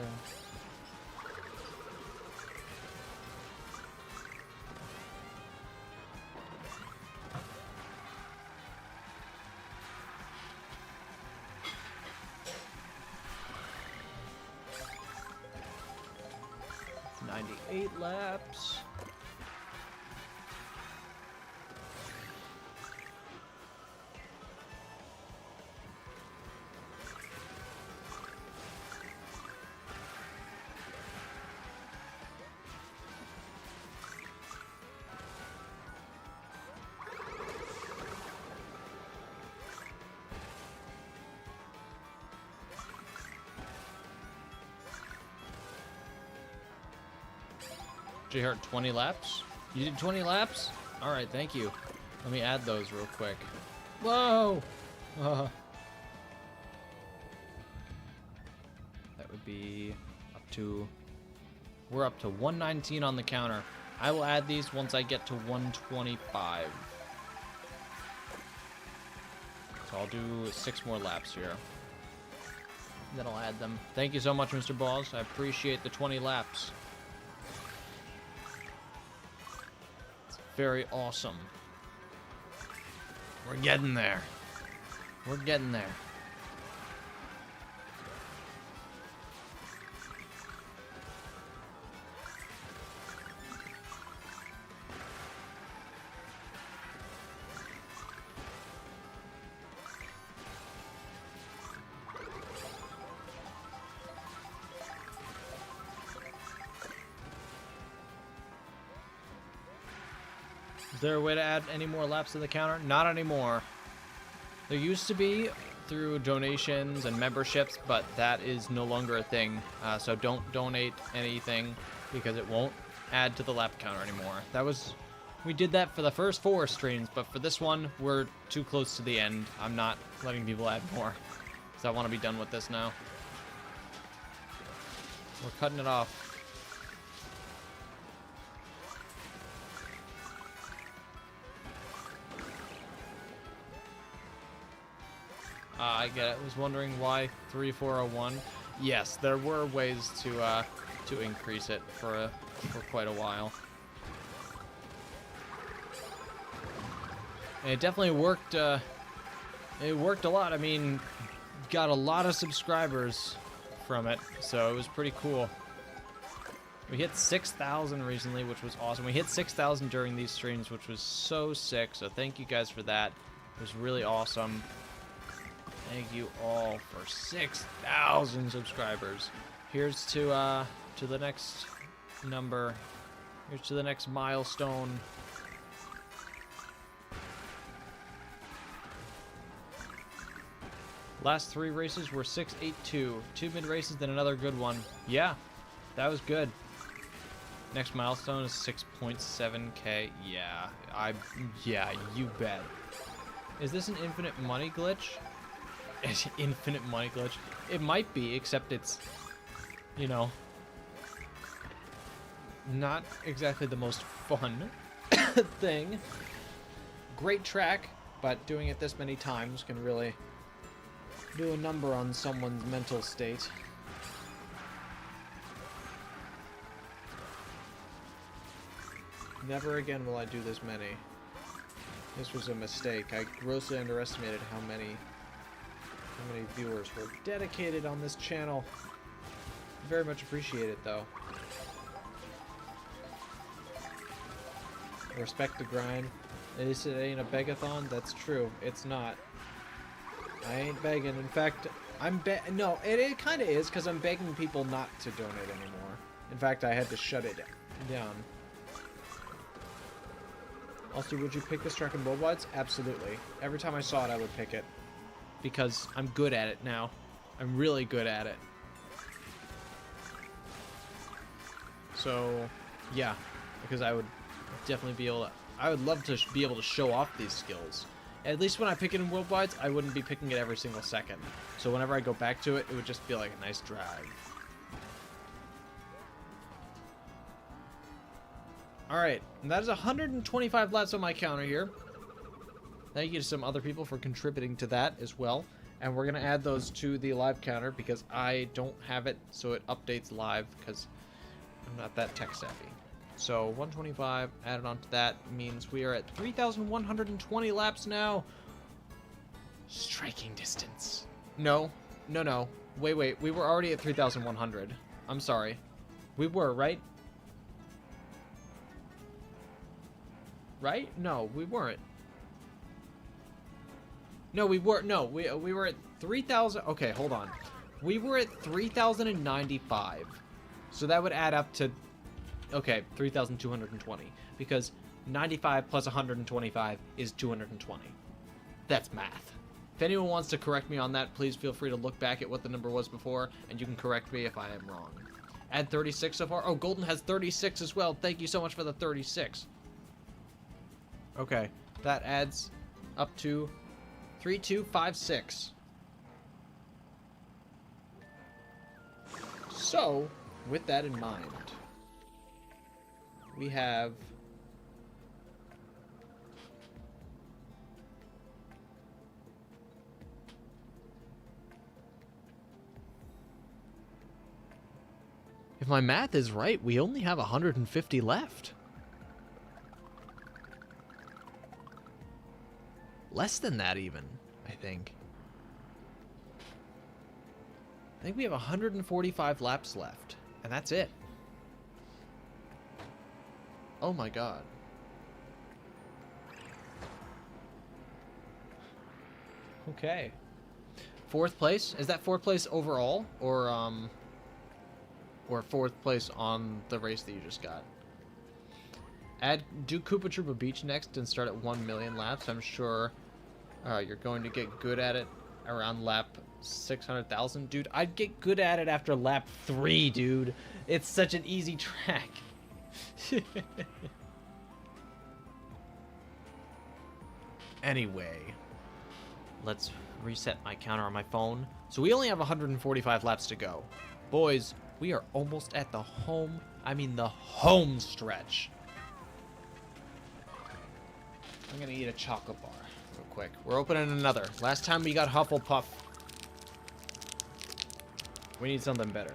Laps. You heard 20 laps? You did 20 laps? Alright, thank you. Let me add those real quick. Whoa! That would be up to... we're up to 119 on the counter. I will add these once I get to 125. So I'll do 6 more laps here. Then I'll add them. Thank you so much, Mr. Balls. I appreciate the 20 laps. Very awesome. We're getting there. We're getting there. Is there a way to add any more laps to the counter? Not anymore. There used to be through donations and memberships, but that is no longer a thing. So don't donate anything because it won't add to the lap counter anymore. We did that for the first 4 streams, but for this one, we're too close to the end. I'm not letting people add more because I want to be done with this now. We're cutting it off. I get it. I was wondering why 3401. Yes, there were ways to increase it for quite a while. And it definitely worked. It worked a lot. I mean, got a lot of subscribers from it, so it was pretty cool. We hit 6,000 recently, which was awesome. We hit 6,000 during these streams, which was so sick. So thank you guys for that. It was really awesome. Thank you all for 6,000 subscribers. Here's to the next number. Here's to the next milestone. Last 3 races were 6.82. 2 mid races, then another good one. Yeah, that was good. Next milestone is 6.7k. Yeah, you bet. Is this an infinite money glitch? Infinite money glitch? It might be, except it's, you know, not exactly the most fun thing. Great track, but doing it this many times can really do a number on someone's mental state. Never again will I do this many. This was a mistake. I grossly underestimated how many viewers were dedicated on this channel. Very much appreciate it, though. Respect the grind. At least it ain't a begathon. That's true. It's not. I ain't begging. In fact, no, it kind of is, because I'm begging people not to donate anymore. In fact, I had to shut it down. Also, would you pick this track in worldwides? Absolutely. Every time I saw it, I would pick it. Because I'm good at it now. I'm really good at it. So, yeah. Because I would definitely be able to... I would love to be able to show off these skills. At least when I pick it in worldwides, I wouldn't be picking it every single second. So whenever I go back to it, it would just feel like a nice drive. Alright, and that is 125 laps on my counter here. Thank you to some other people for contributing to that as well. And we're going to add those to the live counter because I don't have it, so it updates live because I'm not that tech savvy. So 125 added onto that means we are at 3,120 laps now. Striking distance. No. Wait. We were already at 3,100. I'm sorry. We were, right? Right? No, we weren't. No, we were. No, we were at 3,000. Okay, hold on. We were at 3,095. So that would add up to, okay, 3,220. Because 95 plus 125 is 220. That's math. If anyone wants to correct me on that, please feel free to look back at what the number was before, and you can correct me if I am wrong. Add 36 so far. Oh, Golden has 36 as well. Thank you so much for the 36. Okay, that adds up to 3,256. So, with that in mind, we have if my math is right, we only have 150 left. Less than that even, I think. I think we have 145 laps left, and that's it. Oh my god. Okay. 4th place? Is that 4th place overall, or 4th place on the race that you just got? Do Koopa Troopa Beach next and start at 1 million laps. I'm sure you're going to get good at it around lap 600,000. Dude, I'd get good at it after lap 3, dude. It's such an easy track. Anyway, let's reset my counter on my phone. So we only have 145 laps to go. Boys, we are almost at the home stretch. I'm gonna eat a chocolate bar real quick. We're opening another. Last time we got Hufflepuff. We need something better.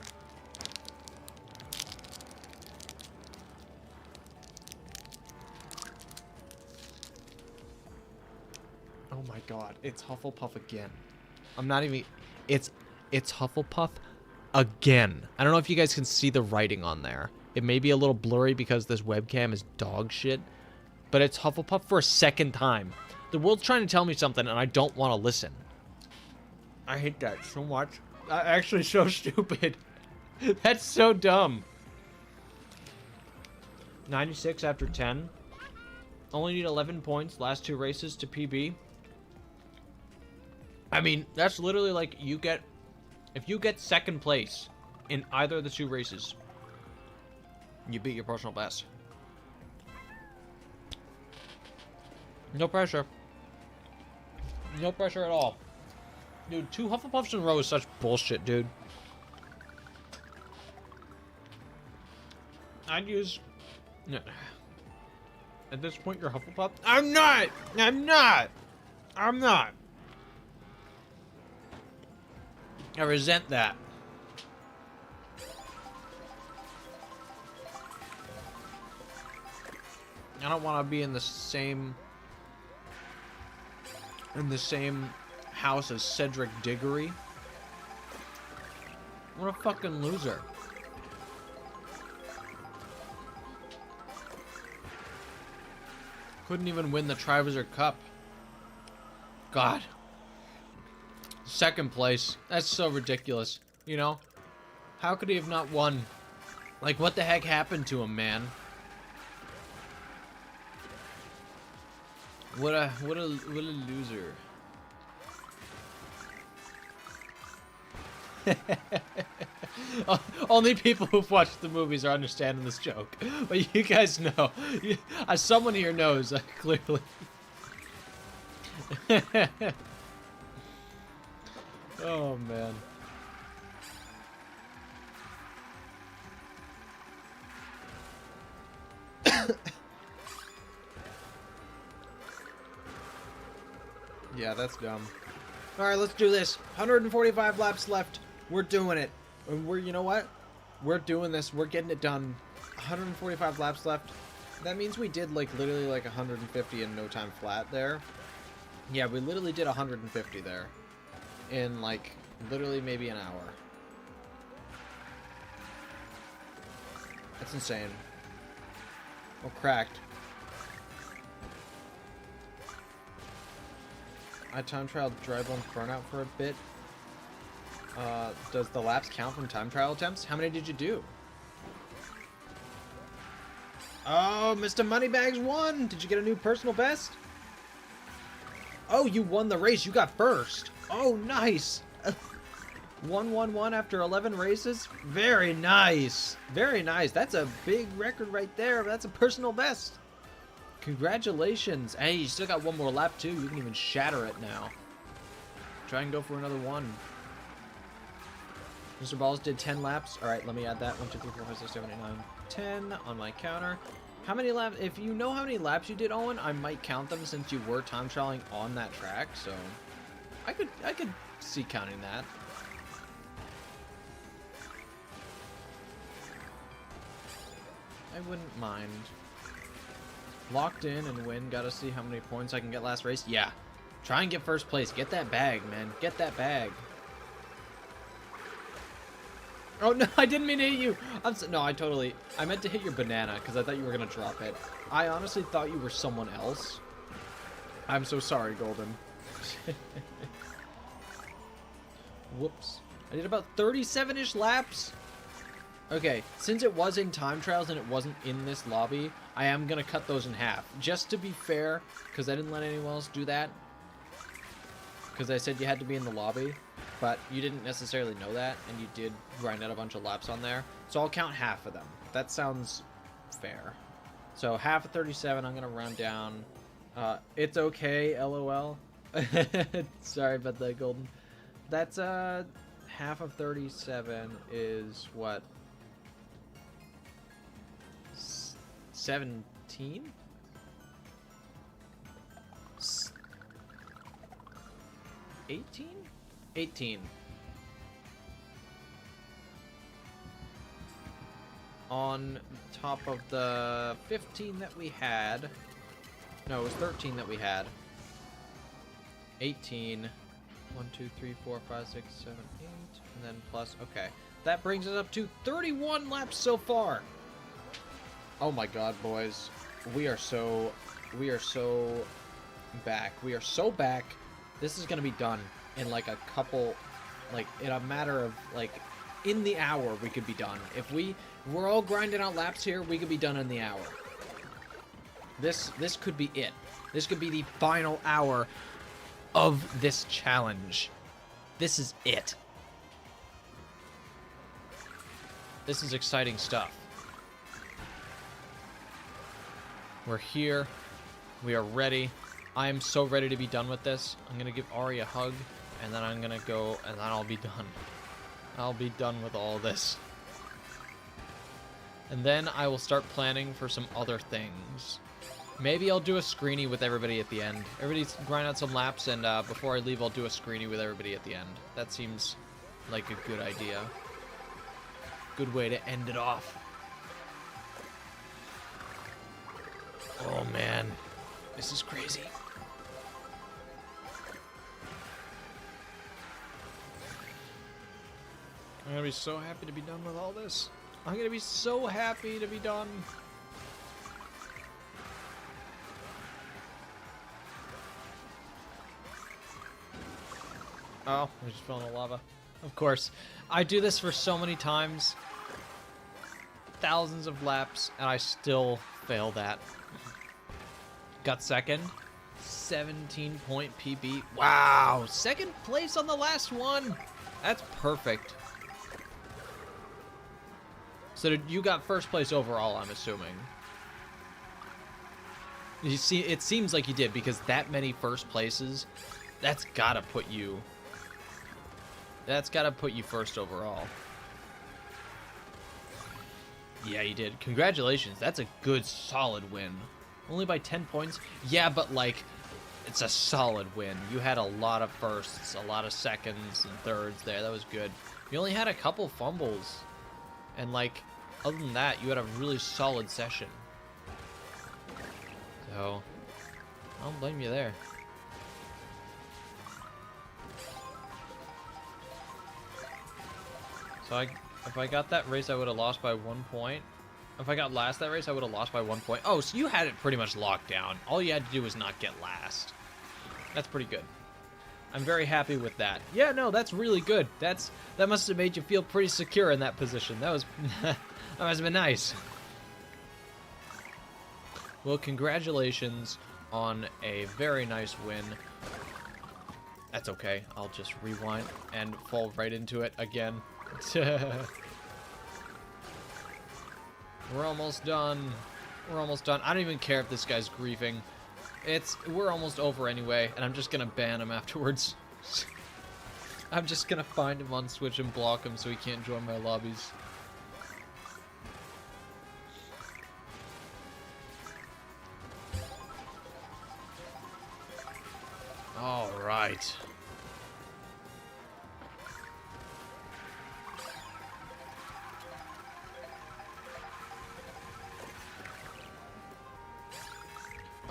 Oh my god, it's Hufflepuff again. I'm not even... It's Hufflepuff again. I don't know if you guys can see the writing on there. It may be a little blurry because this webcam is dog shit, but it's Hufflepuff for a second time. The world's trying to tell me something, and I don't want to listen. I hate that so much. Actually, so stupid. That's so dumb. 96 after 10. Only need 11 points. Last 2 races to PB. I mean, that's literally like you get... If you get second place in either of the 2 races, you beat your personal best. No pressure. No pressure at all. Dude, 2 Hufflepuffs in a row is such bullshit, dude. I'd use... No. At this point, you're Hufflepuff? I'm not! I'm not! I'm not! I resent that. I don't want to be in the same house as Cedric Diggory. What a fucking loser. Couldn't even win the Triwizard Cup. God. Second place. That's so ridiculous. You know? How could he have not won? Like, what the heck happened to him, man? What a loser. Only people who've watched the movies are understanding this joke. But you guys know. Someone here knows, clearly. Oh, man. Yeah, that's dumb. Alright, let's do this. 145 laps left. We're doing it. And you know what? We're doing this. We're getting it done. 145 laps left. That means we did, like, literally, like, 150 in no time flat there. Yeah, we literally did 150 there. In, like, literally maybe an hour. That's insane. We're cracked. I time trialed Dry Bones Burnout for a bit. Does the laps count from time trial attempts? How many did you do? Oh, Mr. Moneybags won! Did you get a new personal best? Oh, you won the race. You got first. Oh, nice. 1-1-1 after 11 races. Very nice. Very nice. That's a big record right there. That's a personal best. Congratulations. Hey, you still got one more lap, too. You can even shatter it now. Try and go for another one. Mr. Balls did 10 laps. All right, let me add that. 1, 2, 3, 4, 5, 6, 7, 8, 9, 10 on my counter. How many laps? If you know how many laps you did, Owen, I might count them since you were time trialing on that track. So I could see counting that. I wouldn't mind. Locked in and win. Gotta see how many points I can get last race. Yeah. Try and get first place. Get that bag, man. Get that bag. Oh, no, I didn't mean to hit you. I meant to hit your banana because I thought you were going to drop it. I honestly thought you were someone else. I'm so sorry, Golden. Whoops. I did about 37-ish laps. Okay, since it was in time trials and it wasn't in this lobby, I am going to cut those in half. Just to be fair, because I didn't let anyone else do that. Because I said you had to be in the lobby. But you didn't necessarily know that, and you did grind out a bunch of laps on there. So I'll count half of them. That sounds fair. So half of 37, I'm going to round down. It's okay, LOL. Sorry about that, Golden. That's, half of 37 is, what? 17? 18? 18. On top of the 15 that we had. No, it was 13 that we had. 18. 1, 2, 3, 4, 5, 6, 7, 8. And then plus, okay. That brings us up to 31 laps so far. Oh my god, boys. We are so back. We are so back. This is gonna be done in like a couple, like in a matter of like, in the hour we could be done. If we're all grinding out laps here, we could be done in the hour. This could be it. This could be the final hour of this challenge. This is it. This is exciting stuff. We're here. We are ready. I am so ready to be done with this. I'm gonna give Ari a hug, and then I'm gonna go, and then I'll be done. I'll be done with all this. And then I will start planning for some other things. Maybe I'll do a screeny with everybody at the end. Everybody's grind out some laps, and before I leave, I'll do a screeny with everybody at the end. That seems like a good idea. Good way to end it off. Oh man, this is crazy. I'm gonna be so happy to be done with all this. I'm gonna be so happy to be done. Oh, we just fell in the lava. Of course. I do this for so many times. Thousands of laps, and I still fail that. Got second. 17-point PB. Wow! Second place on the last one! That's perfect. So you got first place overall, I'm assuming. You see, it seems like you did, because that many first places, that's gotta put you... That's gotta put you first overall. Yeah, you did. Congratulations. That's a good, solid win. Only by 10 points? Yeah, but, like, it's a solid win. You had a lot of firsts, a lot of seconds and thirds there. That was good. You only had a couple fumbles. And, like, other than that, you had a really solid session. So, I don't blame you there. So if I got that race, I would have lost by 1 point. If I got last that race, I would have lost by 1 point. Oh, so you had it pretty much locked down. All you had to do was not get last. That's pretty good. I'm very happy with that. Yeah, no, that's really good. That must have made you feel pretty secure in that position. That was that must have been nice. Well, congratulations on a very nice win. That's okay. I'll just rewind and fall right into it again. We're almost done. We're almost done. I don't even care if this guy's griefing. We're almost over anyway, and I'm just gonna ban him afterwards. I'm just gonna find him on Switch and block him so he can't join my lobbies. All right.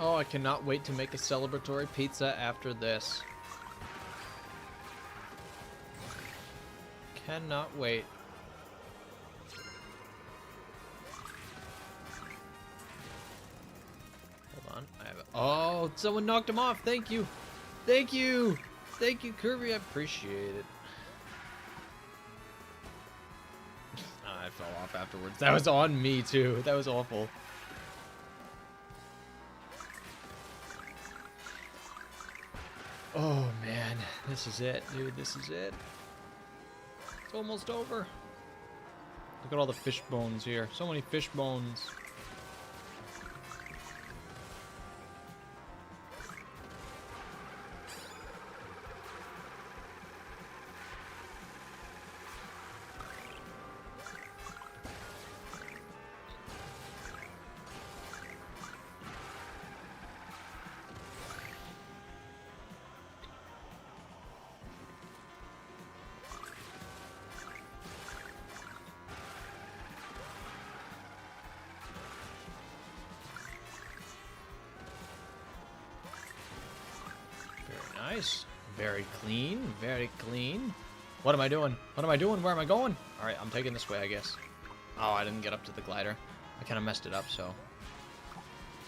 Oh, I cannot wait to make a celebratory pizza after this. Cannot wait. Hold on. I have it. Oh, someone knocked him off. Thank you. Thank you. Thank you, Kirby. I appreciate it. I fell off afterwards. That was on me, too. That was awful. Oh man, this is it, dude. This is it. It's almost over. Look at all the fish bones here. So many fish bones. Nice. Very clean. Very clean. What am I doing? What am I doing? Where am I going? Alright, I'm taking this way, I guess. Oh, I didn't get up to the glider. I kind of messed it up, so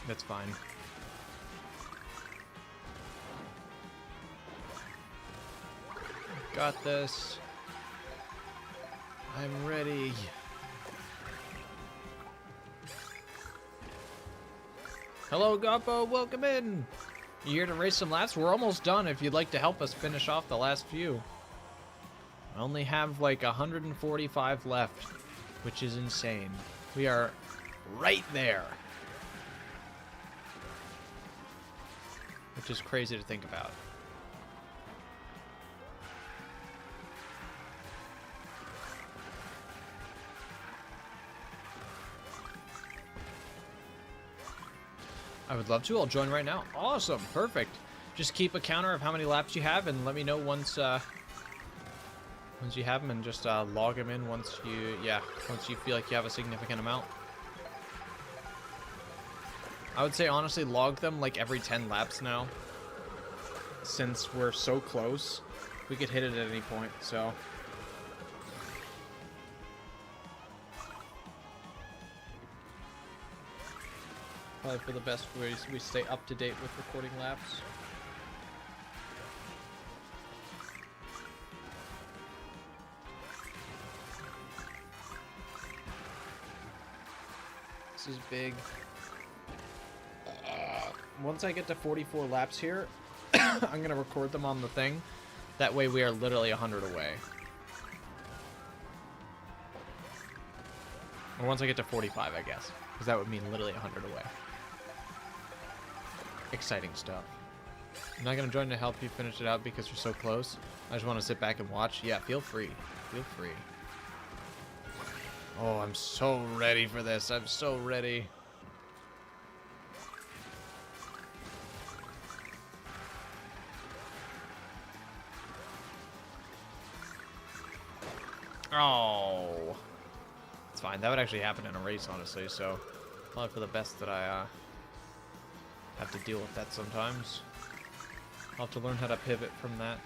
that's fine. Got this. I'm ready. Hello, Goppo. Welcome in. You here to race some laps? We're almost done if you'd like to help us finish off the last few. I only have like 145 left, which is insane. We are right there. Which is crazy to think about. I would love to. I'll join right now. Awesome. Perfect. Just keep a counter of how many laps you have and let me know once you have them, and just log them in once you feel like you have a significant amount. I would say honestly log them like every 10 laps now, since we're so close. We could hit it at any point, so probably for the best we stay up to date with recording laps. This is big. Once I get to 44 laps here, I'm gonna record them on the thing. That way we are literally 100 away. Or once I get to 45, I guess. Because that would mean literally 100 away. Exciting stuff. I'm not going to join to help you finish it out because you're so close. I just want to sit back and watch. Yeah, feel free. Feel free. Oh, I'm so ready for this. I'm so ready. Oh. It's fine. That would actually happen in a race, honestly, so probably for the best that I have to deal with that sometimes. I'll have to learn how to pivot from that.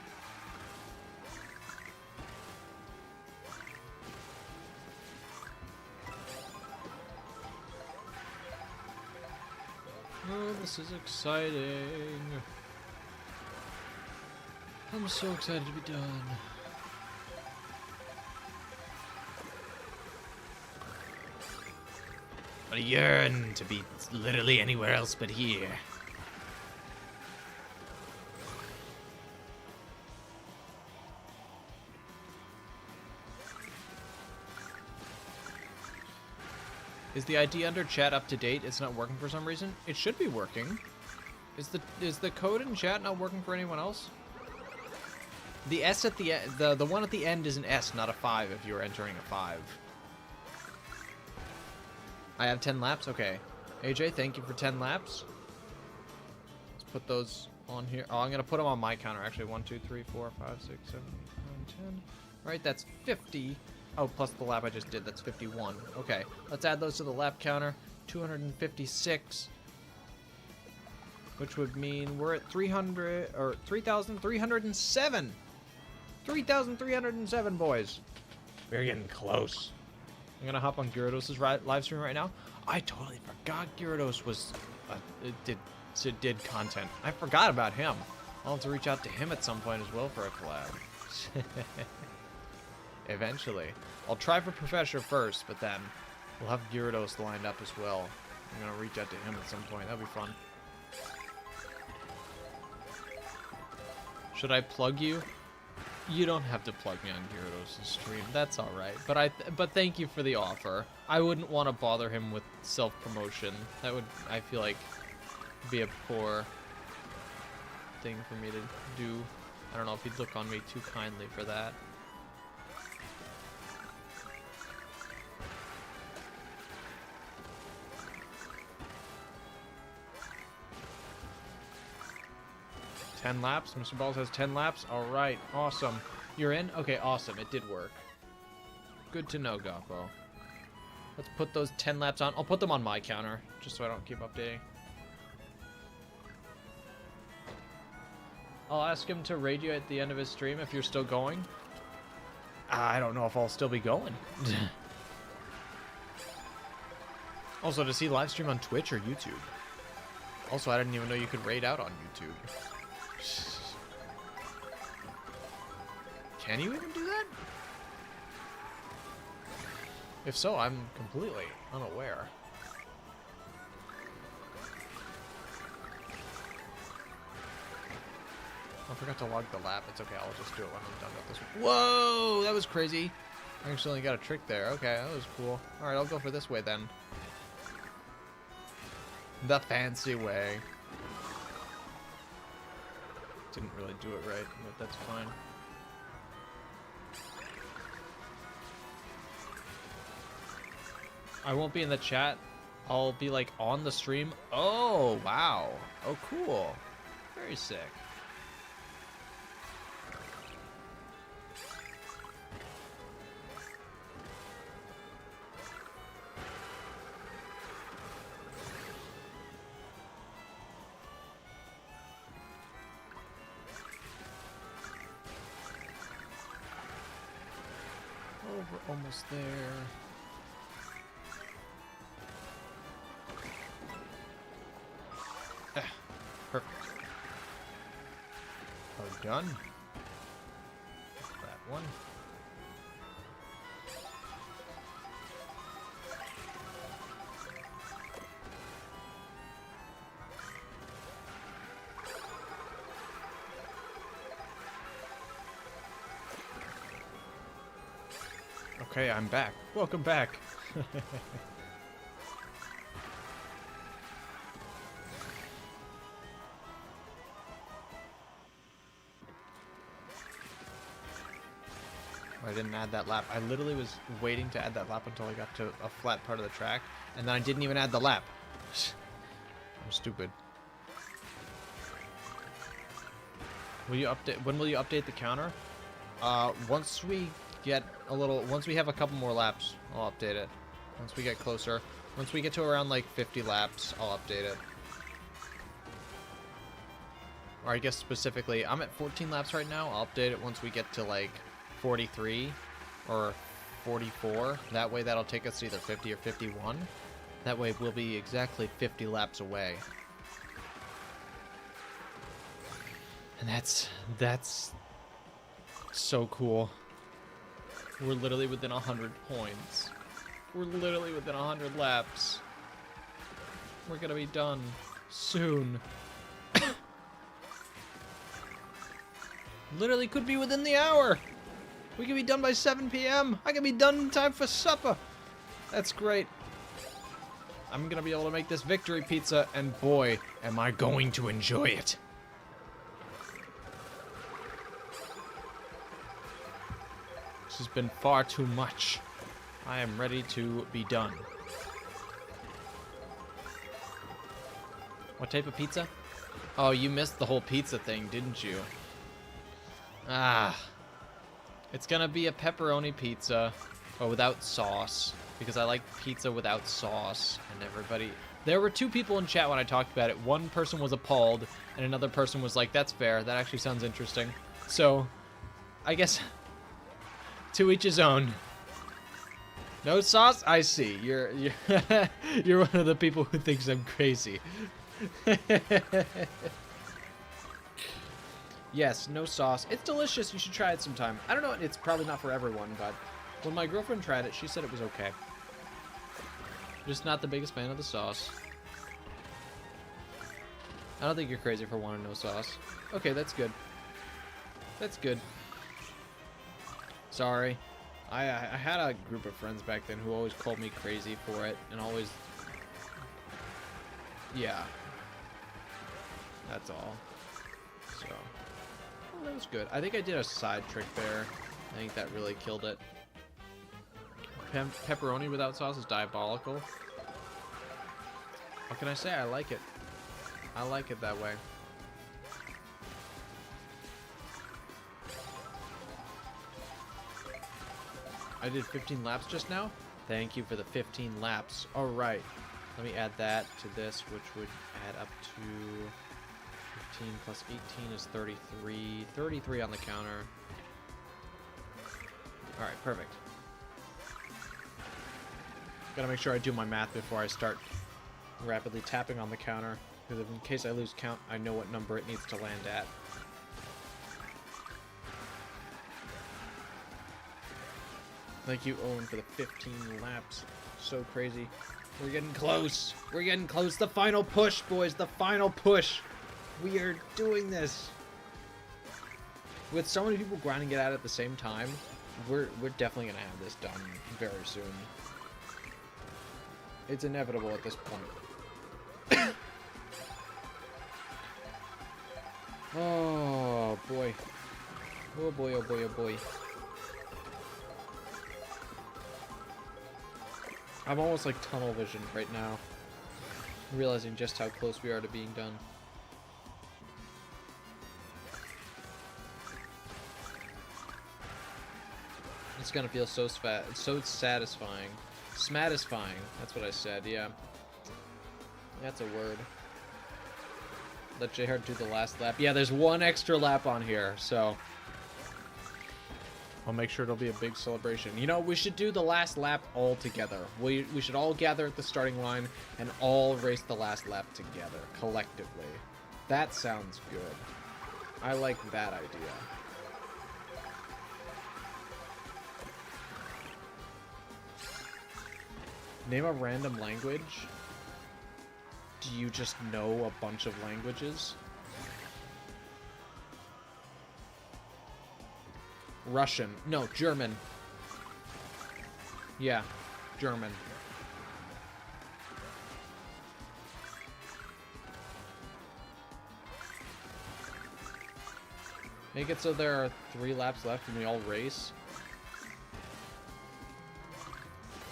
Oh, this is exciting. I'm so excited to be done. I yearn to be literally anywhere else but here. Is the ID under chat up to date? It's not working for some reason. It should be working. Is the code in chat not working for anyone else? The S at the end, the one at the end is an S, not a 5 if you're entering a 5. I have 10 laps? Okay. AJ, thank you for 10 laps. Let's put those on here. Oh, I'm going to put them on my counter, actually. 1, 2, 3, 4, 5, 6, 7, 8, 9, 10. All right, that's 50. Oh, plus the lap I just did. That's 51. Okay, let's add those to the lap counter. 256. Which would mean we're at 300, or 3,307. 3,307, boys. We're getting close. I'm gonna hop on Gyarados' live stream right now. I totally forgot Gyarados was did content. I forgot about him. I'll have to reach out to him at some point as well for a collab. Eventually. I'll try for Professor first, but then we'll have Gyarados lined up as well. I'm gonna reach out to him at some point. That'll be fun. Should I plug you? You don't have to plug me on Gyarados' stream. That's all right. But thank you for the offer. I wouldn't want to bother him with self-promotion. That would, I feel like, be a poor thing for me to do. I don't know if he'd look on me too kindly for that. Ten laps. Mr. Balls has 10 laps. All right. Awesome. You're in? Okay, awesome. It did work. Good to know, Goppo. Let's put those 10 laps on. I'll put them on my counter, just so I don't keep updating. I'll ask him to raid you at the end of his stream if you're still going. I don't know if I'll still be going. Also, does he live stream on Twitch or YouTube? Also, I didn't even know you could raid out on YouTube. Can you even do that? If so, I'm completely unaware. I forgot to log the lap. It's okay. I'll just do it when I'm done with this one. Whoa! That was crazy. I actually got a trick there. Okay, that was cool. Alright, I'll go for this way then. The fancy way. Didn't really do it right, but that's fine. I won't be in the chat. I'll be like on the stream. Oh, wow. Oh, cool. Very sick. Oh, we're almost there. Perfect. Oh, done. That one. Okay, I'm back. Welcome back. I didn't add that lap. I literally was waiting to add that lap until I got to a flat part of the track, and then I didn't even add the lap. I'm stupid. Will you update? When will you update the counter? Once we get a little, once we have a couple more laps, I'll update it. Once we get closer, once we get to around like 50 laps, I'll update it. Or I guess specifically, I'm at 14 laps right now. I'll update it once we get to like 43 or 44. That way that'll take us to either 50 or 51. That way we'll be exactly 50 laps away. And that's so cool. We're literally within 100 points. We're literally within 100 laps. We're gonna be done soon. Literally could be within the hour. We could be done by 7 p.m. I could be done in time for supper. That's great. I'm gonna be able to make this victory pizza, and boy, am I going to enjoy it. This has been far too much. I am ready to be done. What type of pizza? Oh, you missed the whole pizza thing, didn't you? Ah. It's gonna be a pepperoni pizza, but without sauce, because I like pizza without sauce, and everybody... There were two people in chat when I talked about it. One person was appalled, and another person was like, that's fair, that actually sounds interesting. So, I guess, to each his own. No sauce? I see. You're you're one of the people who thinks I'm crazy. Yes, no sauce. It's delicious. You should try it sometime. I don't know. It's probably not for everyone, but when my girlfriend tried it, she said it was okay. Just not the biggest fan of the sauce. I don't think you're crazy for wanting no sauce. Okay, that's good. That's good. Sorry. I had a group of friends back then who always called me crazy for it, and always... Yeah. That's all. So... Oh, that was good. I think I did a side trick there. I think that really killed it. Pepperoni without sauce is diabolical. What can I say? I like it. I like it that way. I did 15 laps just now. Thank you for the 15 laps. All right. Let me add that to this, which would add up to 15 plus 18 is 33. 33 on the counter. All right, perfect. Gotta make sure I do my math before I start rapidly tapping on the counter, because in case I lose count, I know what number it needs to land at. Thank you, Owen, for the 15 laps. So crazy. We're getting close. We're getting close. The final push, boys. The final push. We are doing this. With so many people grinding it out at the same time, we're definitely going to have this done very soon. It's inevitable at this point. Oh, boy. Oh, boy, oh, boy, oh, boy. I'm almost like tunnel vision right now, realizing just how close we are to being done. It's gonna feel so so satisfying. Smatisfying, that's what I said, yeah. That's a word. Let JR do the last lap. Yeah, there's one extra lap on here, so I'll make sure it'll be a big celebration. You know, we should do the last lap all together. We should all gather at the starting line and all race the last lap together, collectively. That sounds good. I like that idea. Name a random language. Do you just know a bunch of languages? Russian. No, German. Yeah, German. Make it so there are 3 laps left and we all race.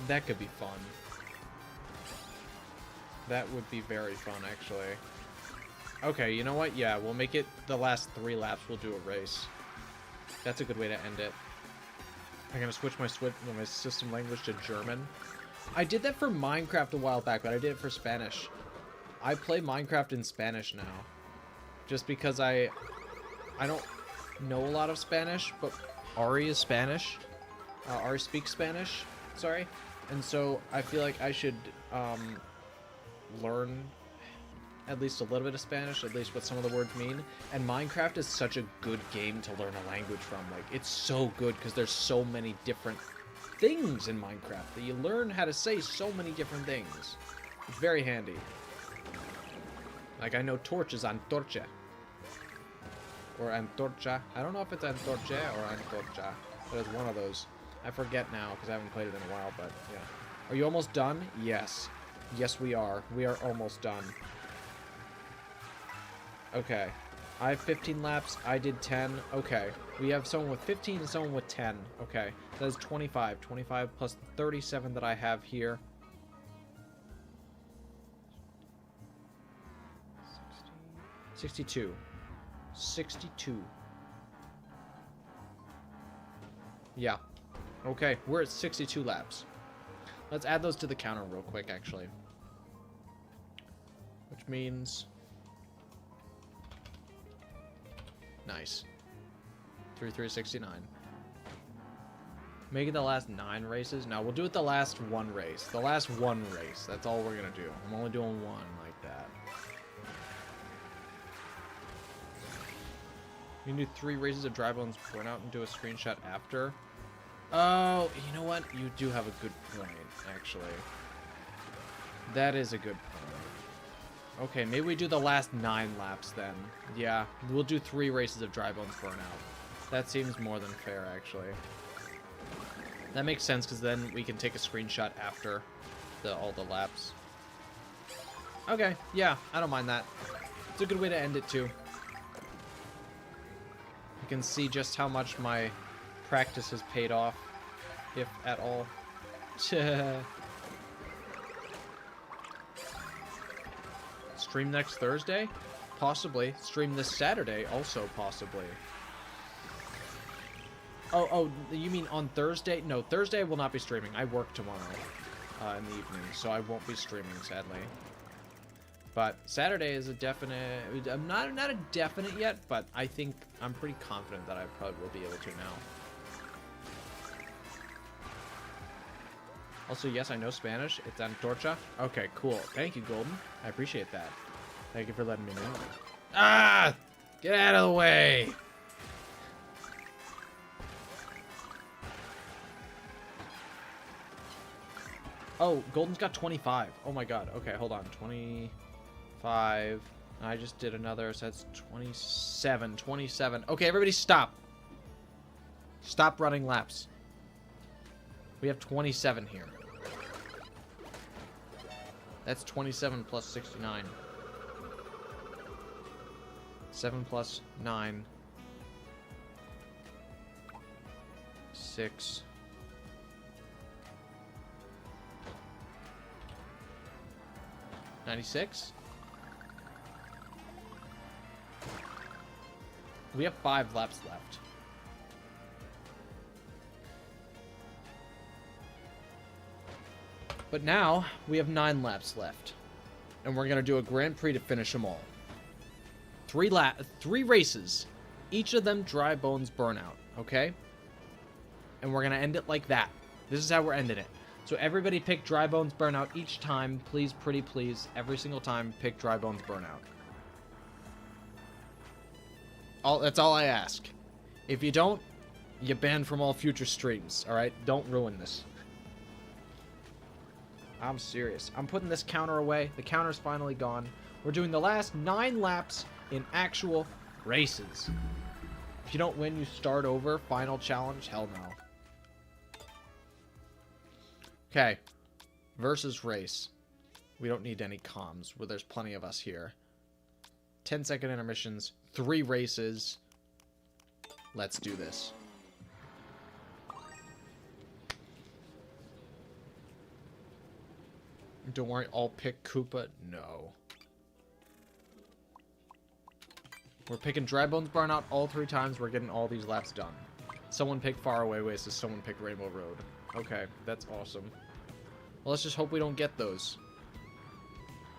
That could be fun. That would be very fun, actually. Okay, you know what? Yeah, we'll make it the last 3 laps. We'll do a race. That's a good way to end it. I'm gonna switch my system language to German. I did that for Minecraft a while back, but I did it for Spanish. I play Minecraft in Spanish now. Just because I don't know a lot of Spanish, but Ari is Spanish. Ari speaks Spanish, sorry. And so I feel like I should learn at least a little bit of Spanish, at least what some of the words mean. And Minecraft is such a good game to learn a language from. Like, it's so good because there's so many different things in Minecraft that you learn how to say so many different things. It's very handy. Like, I know torch is antorcha. Or antorcha. I don't know if it's antorcha or antorcha, but it's one of those. I forget now because I haven't played it in a while, but yeah. Are you almost done? Yes. Yes, we are. We are almost done. Okay. I have 15 laps. I did 10. Okay. We have someone with 15 and someone with 10. Okay. That is 25. 25 plus the 37 that I have here. 62. 62. Yeah. Okay, we're at 62 laps. Let's add those to the counter real quick, actually. Which means... Nice. 369. Make it the last 9 races? No, we'll do it the last 1 race. The last 1 race. That's all we're gonna do. I'm only doing 1 like that. You can do 3 races of Dry Bones Burnout and do a screenshot after. Oh, you know what? You do have a good point, actually. That is a good point. Okay, maybe we do the last 9 laps then. Yeah, we'll do 3 races of Dry Bones Burnout. That seems more than fair, actually. That makes sense, because then we can take a screenshot after all the laps. Okay, yeah, I don't mind that. It's a good way to end it, too. You can see just how much my practice has paid off, if at all. Stream next Thursday? Possibly. Stream this Saturday? Also possibly. Oh, you mean on Thursday? No, Thursday I will not be streaming. I work tomorrow in the evening, so I won't be streaming, sadly. But Saturday is a definite... not a definite yet, but I think I'm pretty confident that I probably will be able to now. Also, yes, I know Spanish. It's antorcha. Okay, cool. Thank you, Golden. I appreciate that. Thank you for letting me know. Ah! Get out of the way! Oh, Golden's got 25. Oh my god. Okay, hold on. 25. I just did another, so that's 27. 27. Okay, everybody stop. Stop running laps. We have 27 here. That's 27 plus 69. 7 plus 9. 6. $96? We have 5 laps left. But now, we have 9 laps left. And we're going to do a Grand Prix to finish them all. 3 races. Each of them Dry Bones Burnout, okay? And we're going to end it like that. This is how we're ending it. So everybody pick Dry Bones Burnout each time. Please, pretty please. Every single time, pick Dry Bones Burnout. That's all I ask. If you don't, you're banned from all future streams, alright? Don't ruin this. I'm serious. I'm putting this counter away. The counter's finally gone. We're doing the last 9 laps in actual races. If you don't win, you start over. Final challenge? Hell no. Okay. Versus race. We don't need any comms. Well, there's plenty of us here. 10-second intermissions. 3 races. Let's do this. Don't worry, I'll pick Koopa. No. We're picking Dry Bones Burnout all 3 times. We're getting all these laps done. Someone picked Faraway Oasis. Someone picked Rainbow Road. Okay, that's awesome. Well, let's just hope we don't get those.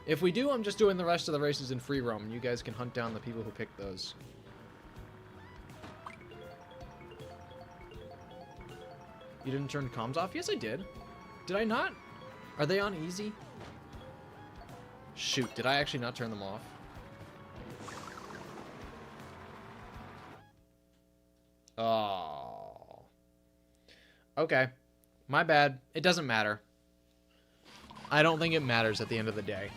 If we do, I'm just doing the rest of the races in free roam. You guys can hunt down the people who picked those. You didn't turn comms off? Yes, I did. Did I not? Are they on easy? Shoot, did I actually not turn them off? Oh. Okay. My bad. It doesn't matter. I don't think it matters at the end of the day.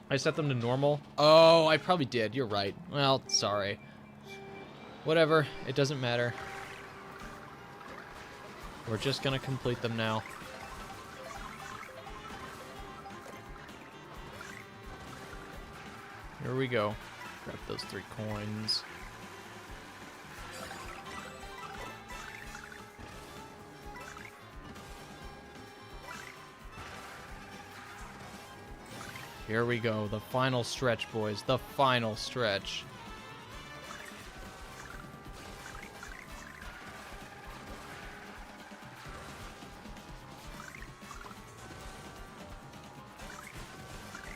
I set them to normal. Oh, I probably did. You're right. Well, sorry. Whatever. It doesn't matter. We're just gonna complete them now. Here we go. Grab those 3 coins. Here we go. The final stretch, boys. The final stretch.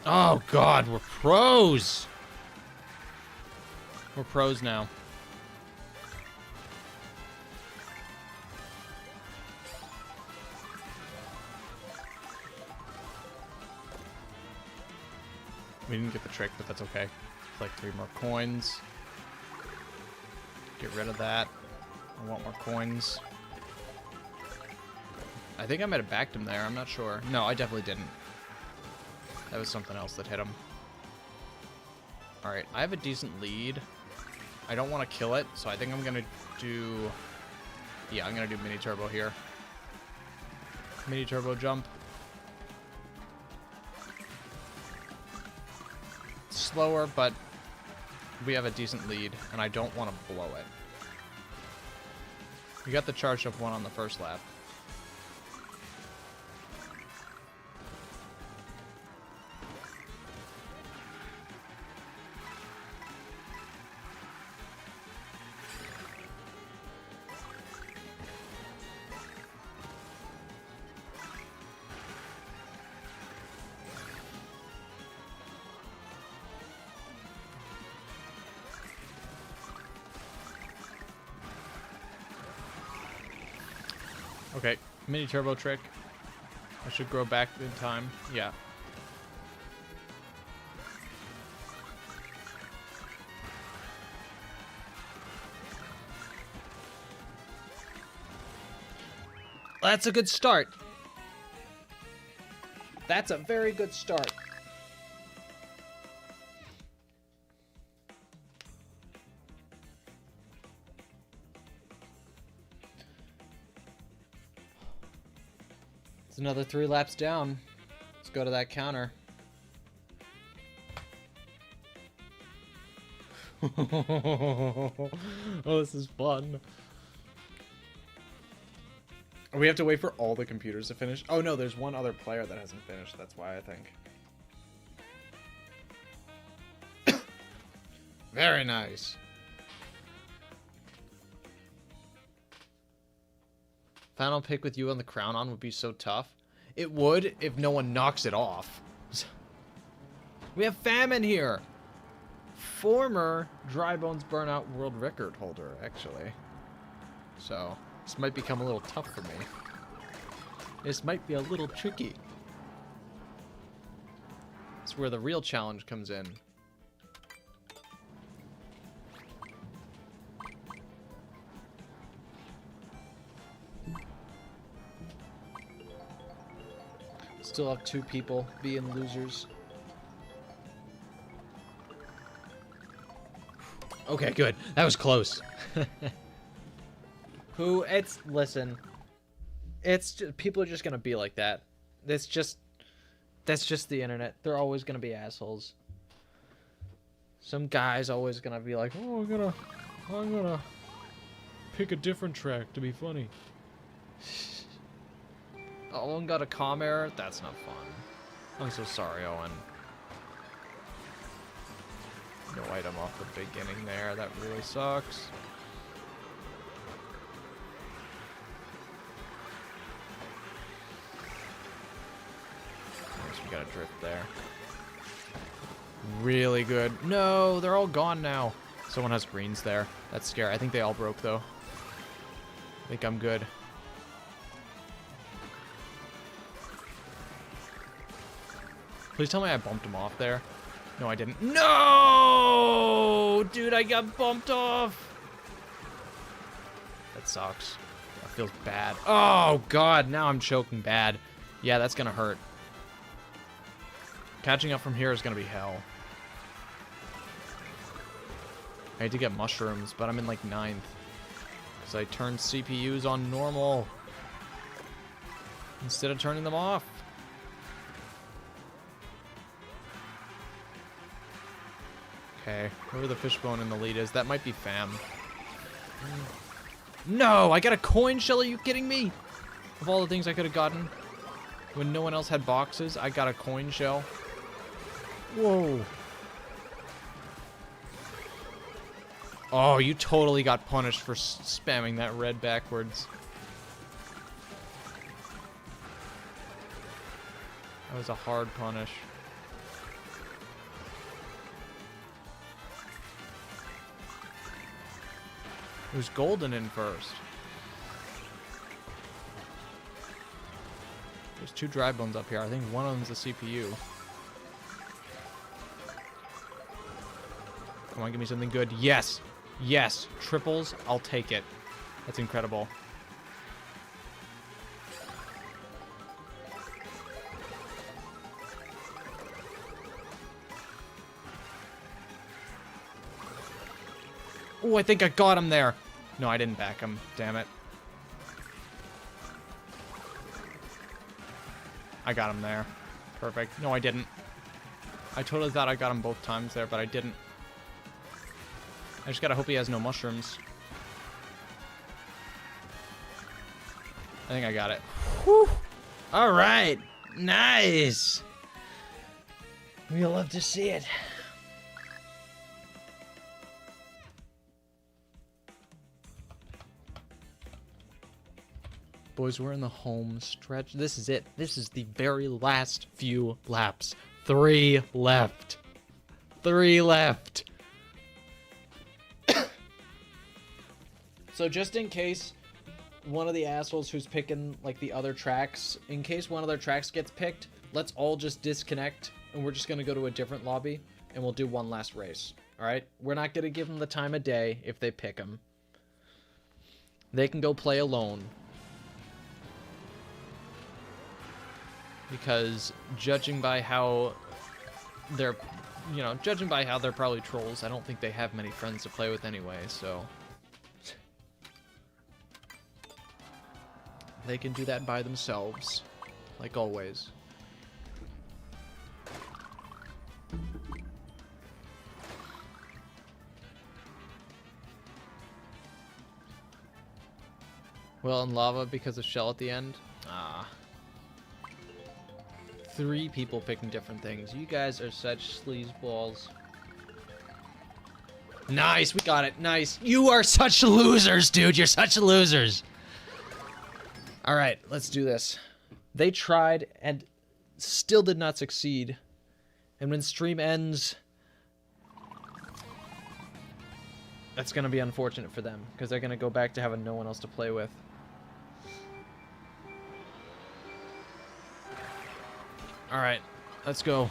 Oh, God. We're pros. We're pros now. We didn't get the trick, but that's okay. It's like 3 more coins. Get rid of that. I want more coins. I think I might have backed him there. I'm not sure. No, I definitely didn't. That was something else that hit him. Alright, I have a decent lead. I don't want to kill it, so I think I'm going to do... Yeah, I'm going to do mini turbo here. Mini turbo jump. Slower, but we have a decent lead, and I don't want to blow it. We got the charge up 1 on the first lap. Okay, Mini turbo trick. I should grow back in time. Yeah. That's a good start. That's a very good start. It's another 3 laps down. Let's go to that counter. Oh, this is fun. We have to wait for all the computers to finish. Oh no, there's one other player that hasn't finished. That's why I think. Very nice. Final pick with you on the crown on would be so tough. It would if no one knocks it off. We have Famine here. Former Dry Bones Burnout world record holder, actually. So, this might become a little tough for me. This might be a little tricky. It's where the real challenge comes in. Still have 2 people being losers. Okay, good. That was close. Listen. It's just, people are just gonna be like that. That's just the internet. They're always gonna be assholes. Some guy's always gonna be like, oh, I'm gonna pick a different track to be funny. Owen got a comm error? That's not fun. I'm so sorry, Owen. No item off the beginning there. That really sucks. We got a drift there. Really good. No, they're all gone now. Someone has greens there. That's scary. I think they all broke, though. I think I'm good. Please tell me I bumped him off there. No, I didn't. No! Dude, I got bumped off. That sucks. That feels bad. Oh, God. Now I'm choking bad. Yeah, that's going to hurt. Catching up from here is going to be hell. I had to get mushrooms, but I'm in like 9th. Because I turned CPUs on normal. Instead of turning them off. Okay, whoever the fishbone in the lead is, that might be Fam. No, I got a coin shell, are you kidding me? Of all the things I could have gotten, when no one else had boxes, I got a coin shell. Whoa. Oh, you totally got punished for spamming that red backwards. That was a hard punish. It was golden in first. There's 2 dry bones up here. I think one of them's the CPU. Come on, give me something good. Yes! Yes! Triples, I'll take it. That's incredible. Oh, I think I got him there. No, I didn't back him. Damn it. I got him there. Perfect. No, I didn't. I totally thought I got him both times there, but I didn't. I just gotta hope he has no mushrooms. I think I got it. Whew. All right. Nice. We love to see it. Boys, we're in the home stretch. This is it. This is the very last few laps. 3 left. 3 left. So just in case one of the assholes who's picking like the other tracks, in case one of their tracks gets picked, let's all just disconnect and we're just gonna go to a different lobby and we'll do one last race. All right, we're not gonna give them the time of day if they pick them. They can go play alone. Because judging by how they're, you know, judging by how they're probably trolls, I don't think they have many friends to play with anyway, so they can do that by themselves, like always. Well, in lava because of shell at the end? Ah. 3 people picking different things. You guys are such sleazeballs. Nice, we got it. Nice. You are such losers, dude. You're such losers. All right, let's do this. They tried and still did not succeed. And when stream ends, that's going to be unfortunate for them because they're going to go back to having no one else to play with. All right, let's go.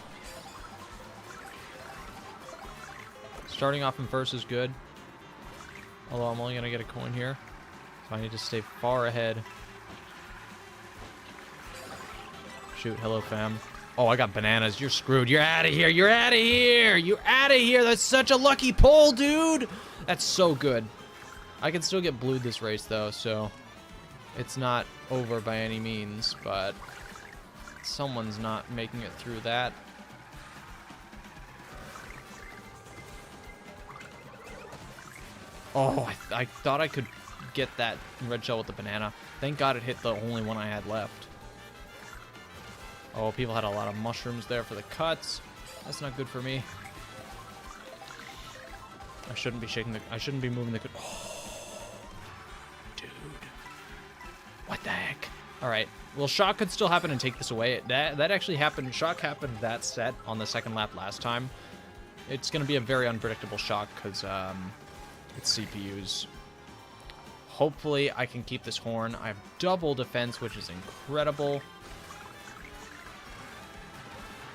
Starting off in first is good. Although I'm only going to get a coin here. So I need to stay far ahead. Shoot, hello fam. Oh, I got bananas. You're screwed. You're out of here. You're out of here. You're out of here. That's such a lucky pull, dude. That's so good. I can still get blued this race, though, so it's not over by any means, but someone's not making it through that. Oh, I thought I could get that red shell with the banana. Thank God it hit the only one I had left. Oh, people had a lot of mushrooms there for the cuts. That's not good for me. I shouldn't be shaking the... I shouldn't be moving the... Oh, dude. What the heck? All right. Well, shock could still happen and take this away. That actually happened. Shock happened that set on the second lap last time. It's going to be a very unpredictable shock because it's CPUs. Hopefully, I can keep this horn. I have double defense, which is incredible.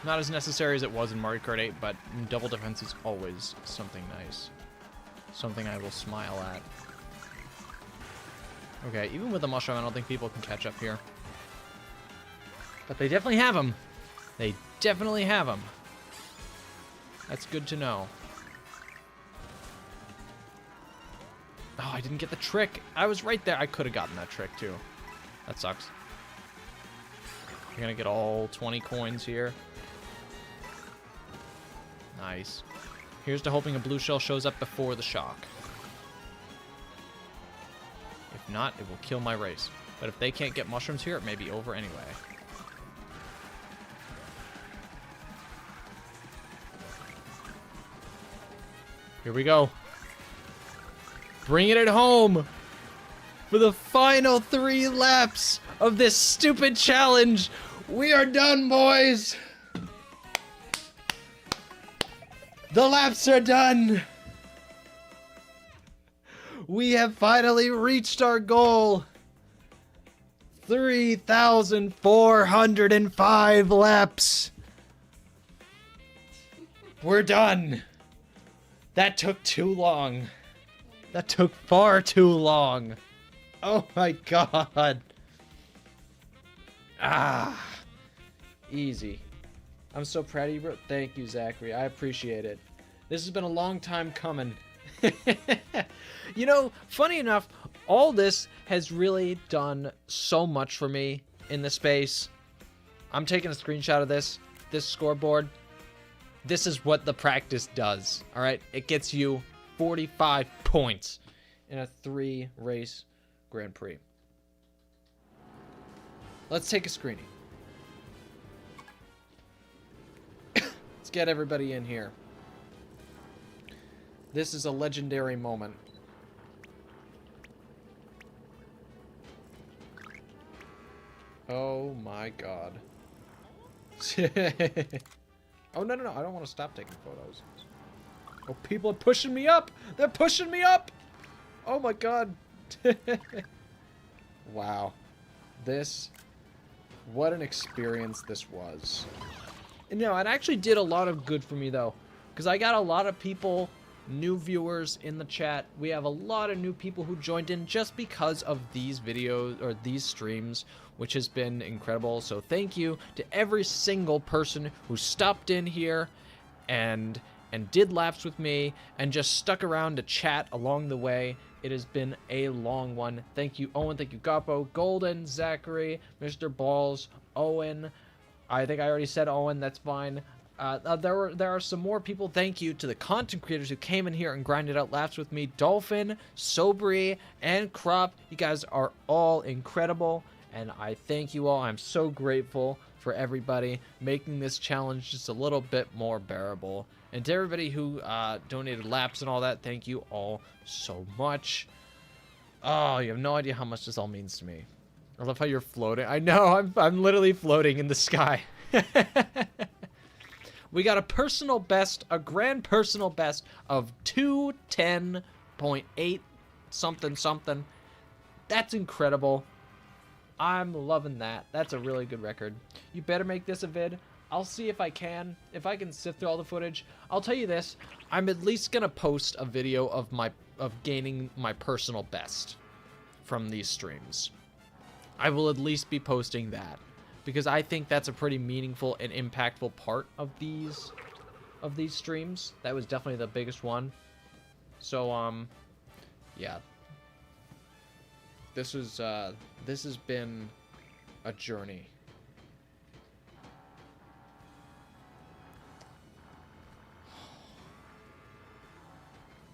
Not as necessary as it was in Mario Kart 8, but double defense is always something nice. Something I will smile at. Okay, even with the mushroom, I don't think people can catch up here. But they definitely have them. They definitely have them. That's good to know. Oh, I didn't get the trick. I was right there. I could have gotten that trick, too. That sucks. You're going to get all 20 coins here. Nice. Here's to hoping a blue shell shows up before the shock. If not, it will kill my race. But if they can't get mushrooms here, it may be over anyway. Here we go. Bringing it home for the final 3 laps of this stupid challenge. We are done, boys. The laps are done. We have finally reached our goal. 3,405 laps. We're done. That took too long. That took far too long. Oh my god. Ah. Easy. I'm so proud of you, bro. Thank you, Zachary. I appreciate it. This has been a long time coming. You know, funny enough, all this has really done so much for me in the space. I'm taking a screenshot of this scoreboard. This is what the practice does, all right? It gets you 45 points in a 3-race Grand Prix. Let's take a screening. Let's get everybody in here. This is a legendary moment. Oh my god. Oh, no, I don't want to stop taking photos. Oh, people are pushing me up! They're pushing me up! Oh my god. Wow. What an experience this was. And, it actually did a lot of good for me, though. Because I got a lot of people, new viewers in the chat. We have a lot of new people who joined in just because of these videos, or these streams, which has been incredible. So thank you to every single person who stopped in here and did laps with me and just stuck around to chat along the way. It has been a long one. Thank you, Owen. Thank you, Goppo, Golden, Zachary, Mr. Balls, Owen. I think I already said Owen. That's fine. There are some more people. Thank you to the content creators who came in here and grinded out laps with me. Dolphin, Sobri, and Crop. You guys are all incredible, and I thank you all. I'm so grateful for everybody making this challenge just a little bit more bearable. And to everybody who donated laps and all that, thank you all so much. Oh, you have no idea how much this all means to me. I love how you're floating. I know, I'm literally floating in the sky. We got a personal best, a grand personal best of 210.8 something something. That's incredible. I'm loving that. That's a really good record. You better make this a vid. I'll see if I can. If I can sift through all the footage. I'll tell you this. I'm at least gonna post a video of gaining my personal best from these streams. I will at least be posting that, because I think that's a pretty meaningful and impactful part of these streams. That was definitely the biggest one. So yeah. This has been a journey.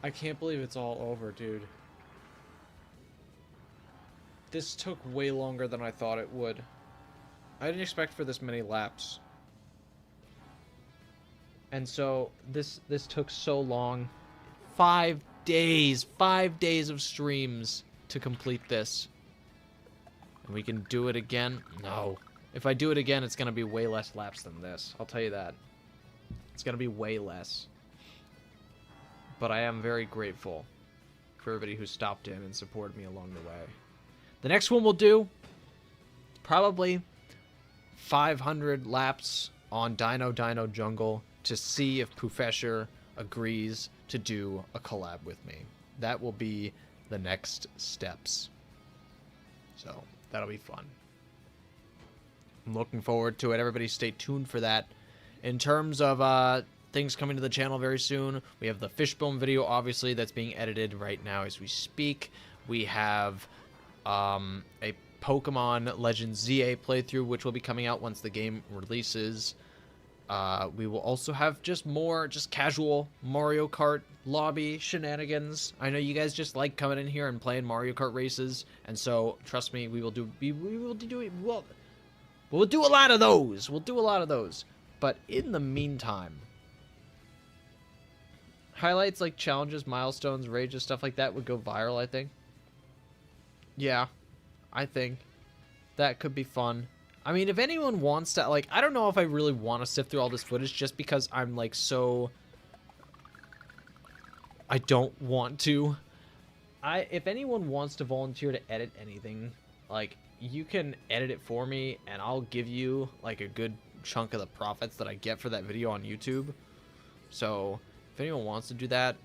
I can't believe it's all over, dude. This took way longer than I thought it would. I didn't expect for this many laps. And so this took so long. 5 days. 5 days of streams to complete this. And we can do it again? No. If I do it again, it's going to be way less laps than this. I'll tell you that. It's going to be way less. But I am very grateful for everybody who stopped in and supported me along the way. The next one we'll do, probably 500 laps on Dino Jungle to see if Poofesher agrees to do a collab with me. That will be the next steps. So, that'll be fun. I'm looking forward to it. Everybody stay tuned for that. In terms of things coming to the channel very soon, we have the Fishbone video, obviously, that's being edited right now as we speak. We have a Pokemon Legends ZA playthrough, which will be coming out once the game releases. We will also have just more casual Mario Kart lobby shenanigans. I know you guys just like coming in here and playing Mario Kart races, and so trust me, we'll do a lot of those. We'll do a lot of those. But in the meantime, highlights like challenges, milestones, rages, stuff like that would go viral, I think. Yeah, I think that could be fun. I mean, if anyone wants to, like, I don't know if I really want to sift through all this footage just because I'm, like, so... I don't want to. If anyone wants to volunteer to edit anything, like, you can edit it for me, and I'll give you, like, a good chunk of the profits that I get for that video on YouTube. So, if anyone wants to do that,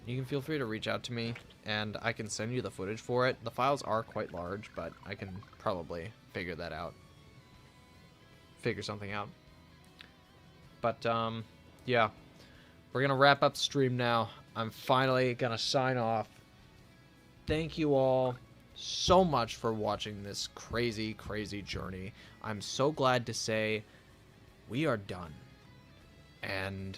you can feel free to reach out to me, and I can send you the footage for it. The files are quite large, but I can probably figure that out. Figure something out. But, yeah. We're gonna wrap up stream now. I'm finally gonna sign off. Thank you all so much for watching this crazy, crazy journey. I'm so glad to say we are done. And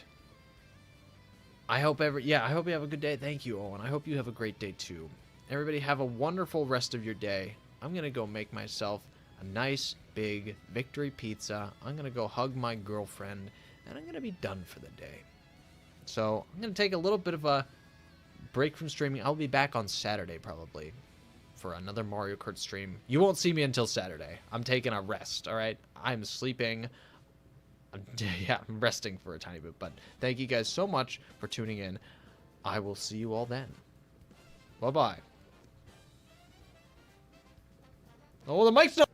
I hope you have a good day. Thank you, Owen. I hope you have a great day too. Everybody have a wonderful rest of your day. I'm gonna go make myself a nice big victory pizza. I'm gonna go hug my girlfriend, and I'm gonna be done for the day. So I'm gonna take a little bit of a break from streaming. I'll be back on Saturday probably for another Mario Kart stream. You won't see me until Saturday. I'm taking a rest. All right, I'm sleeping. Yeah, I'm resting for a tiny bit, but thank you guys so much for tuning in. I will see you all then. Bye-bye. Oh, the mic's not.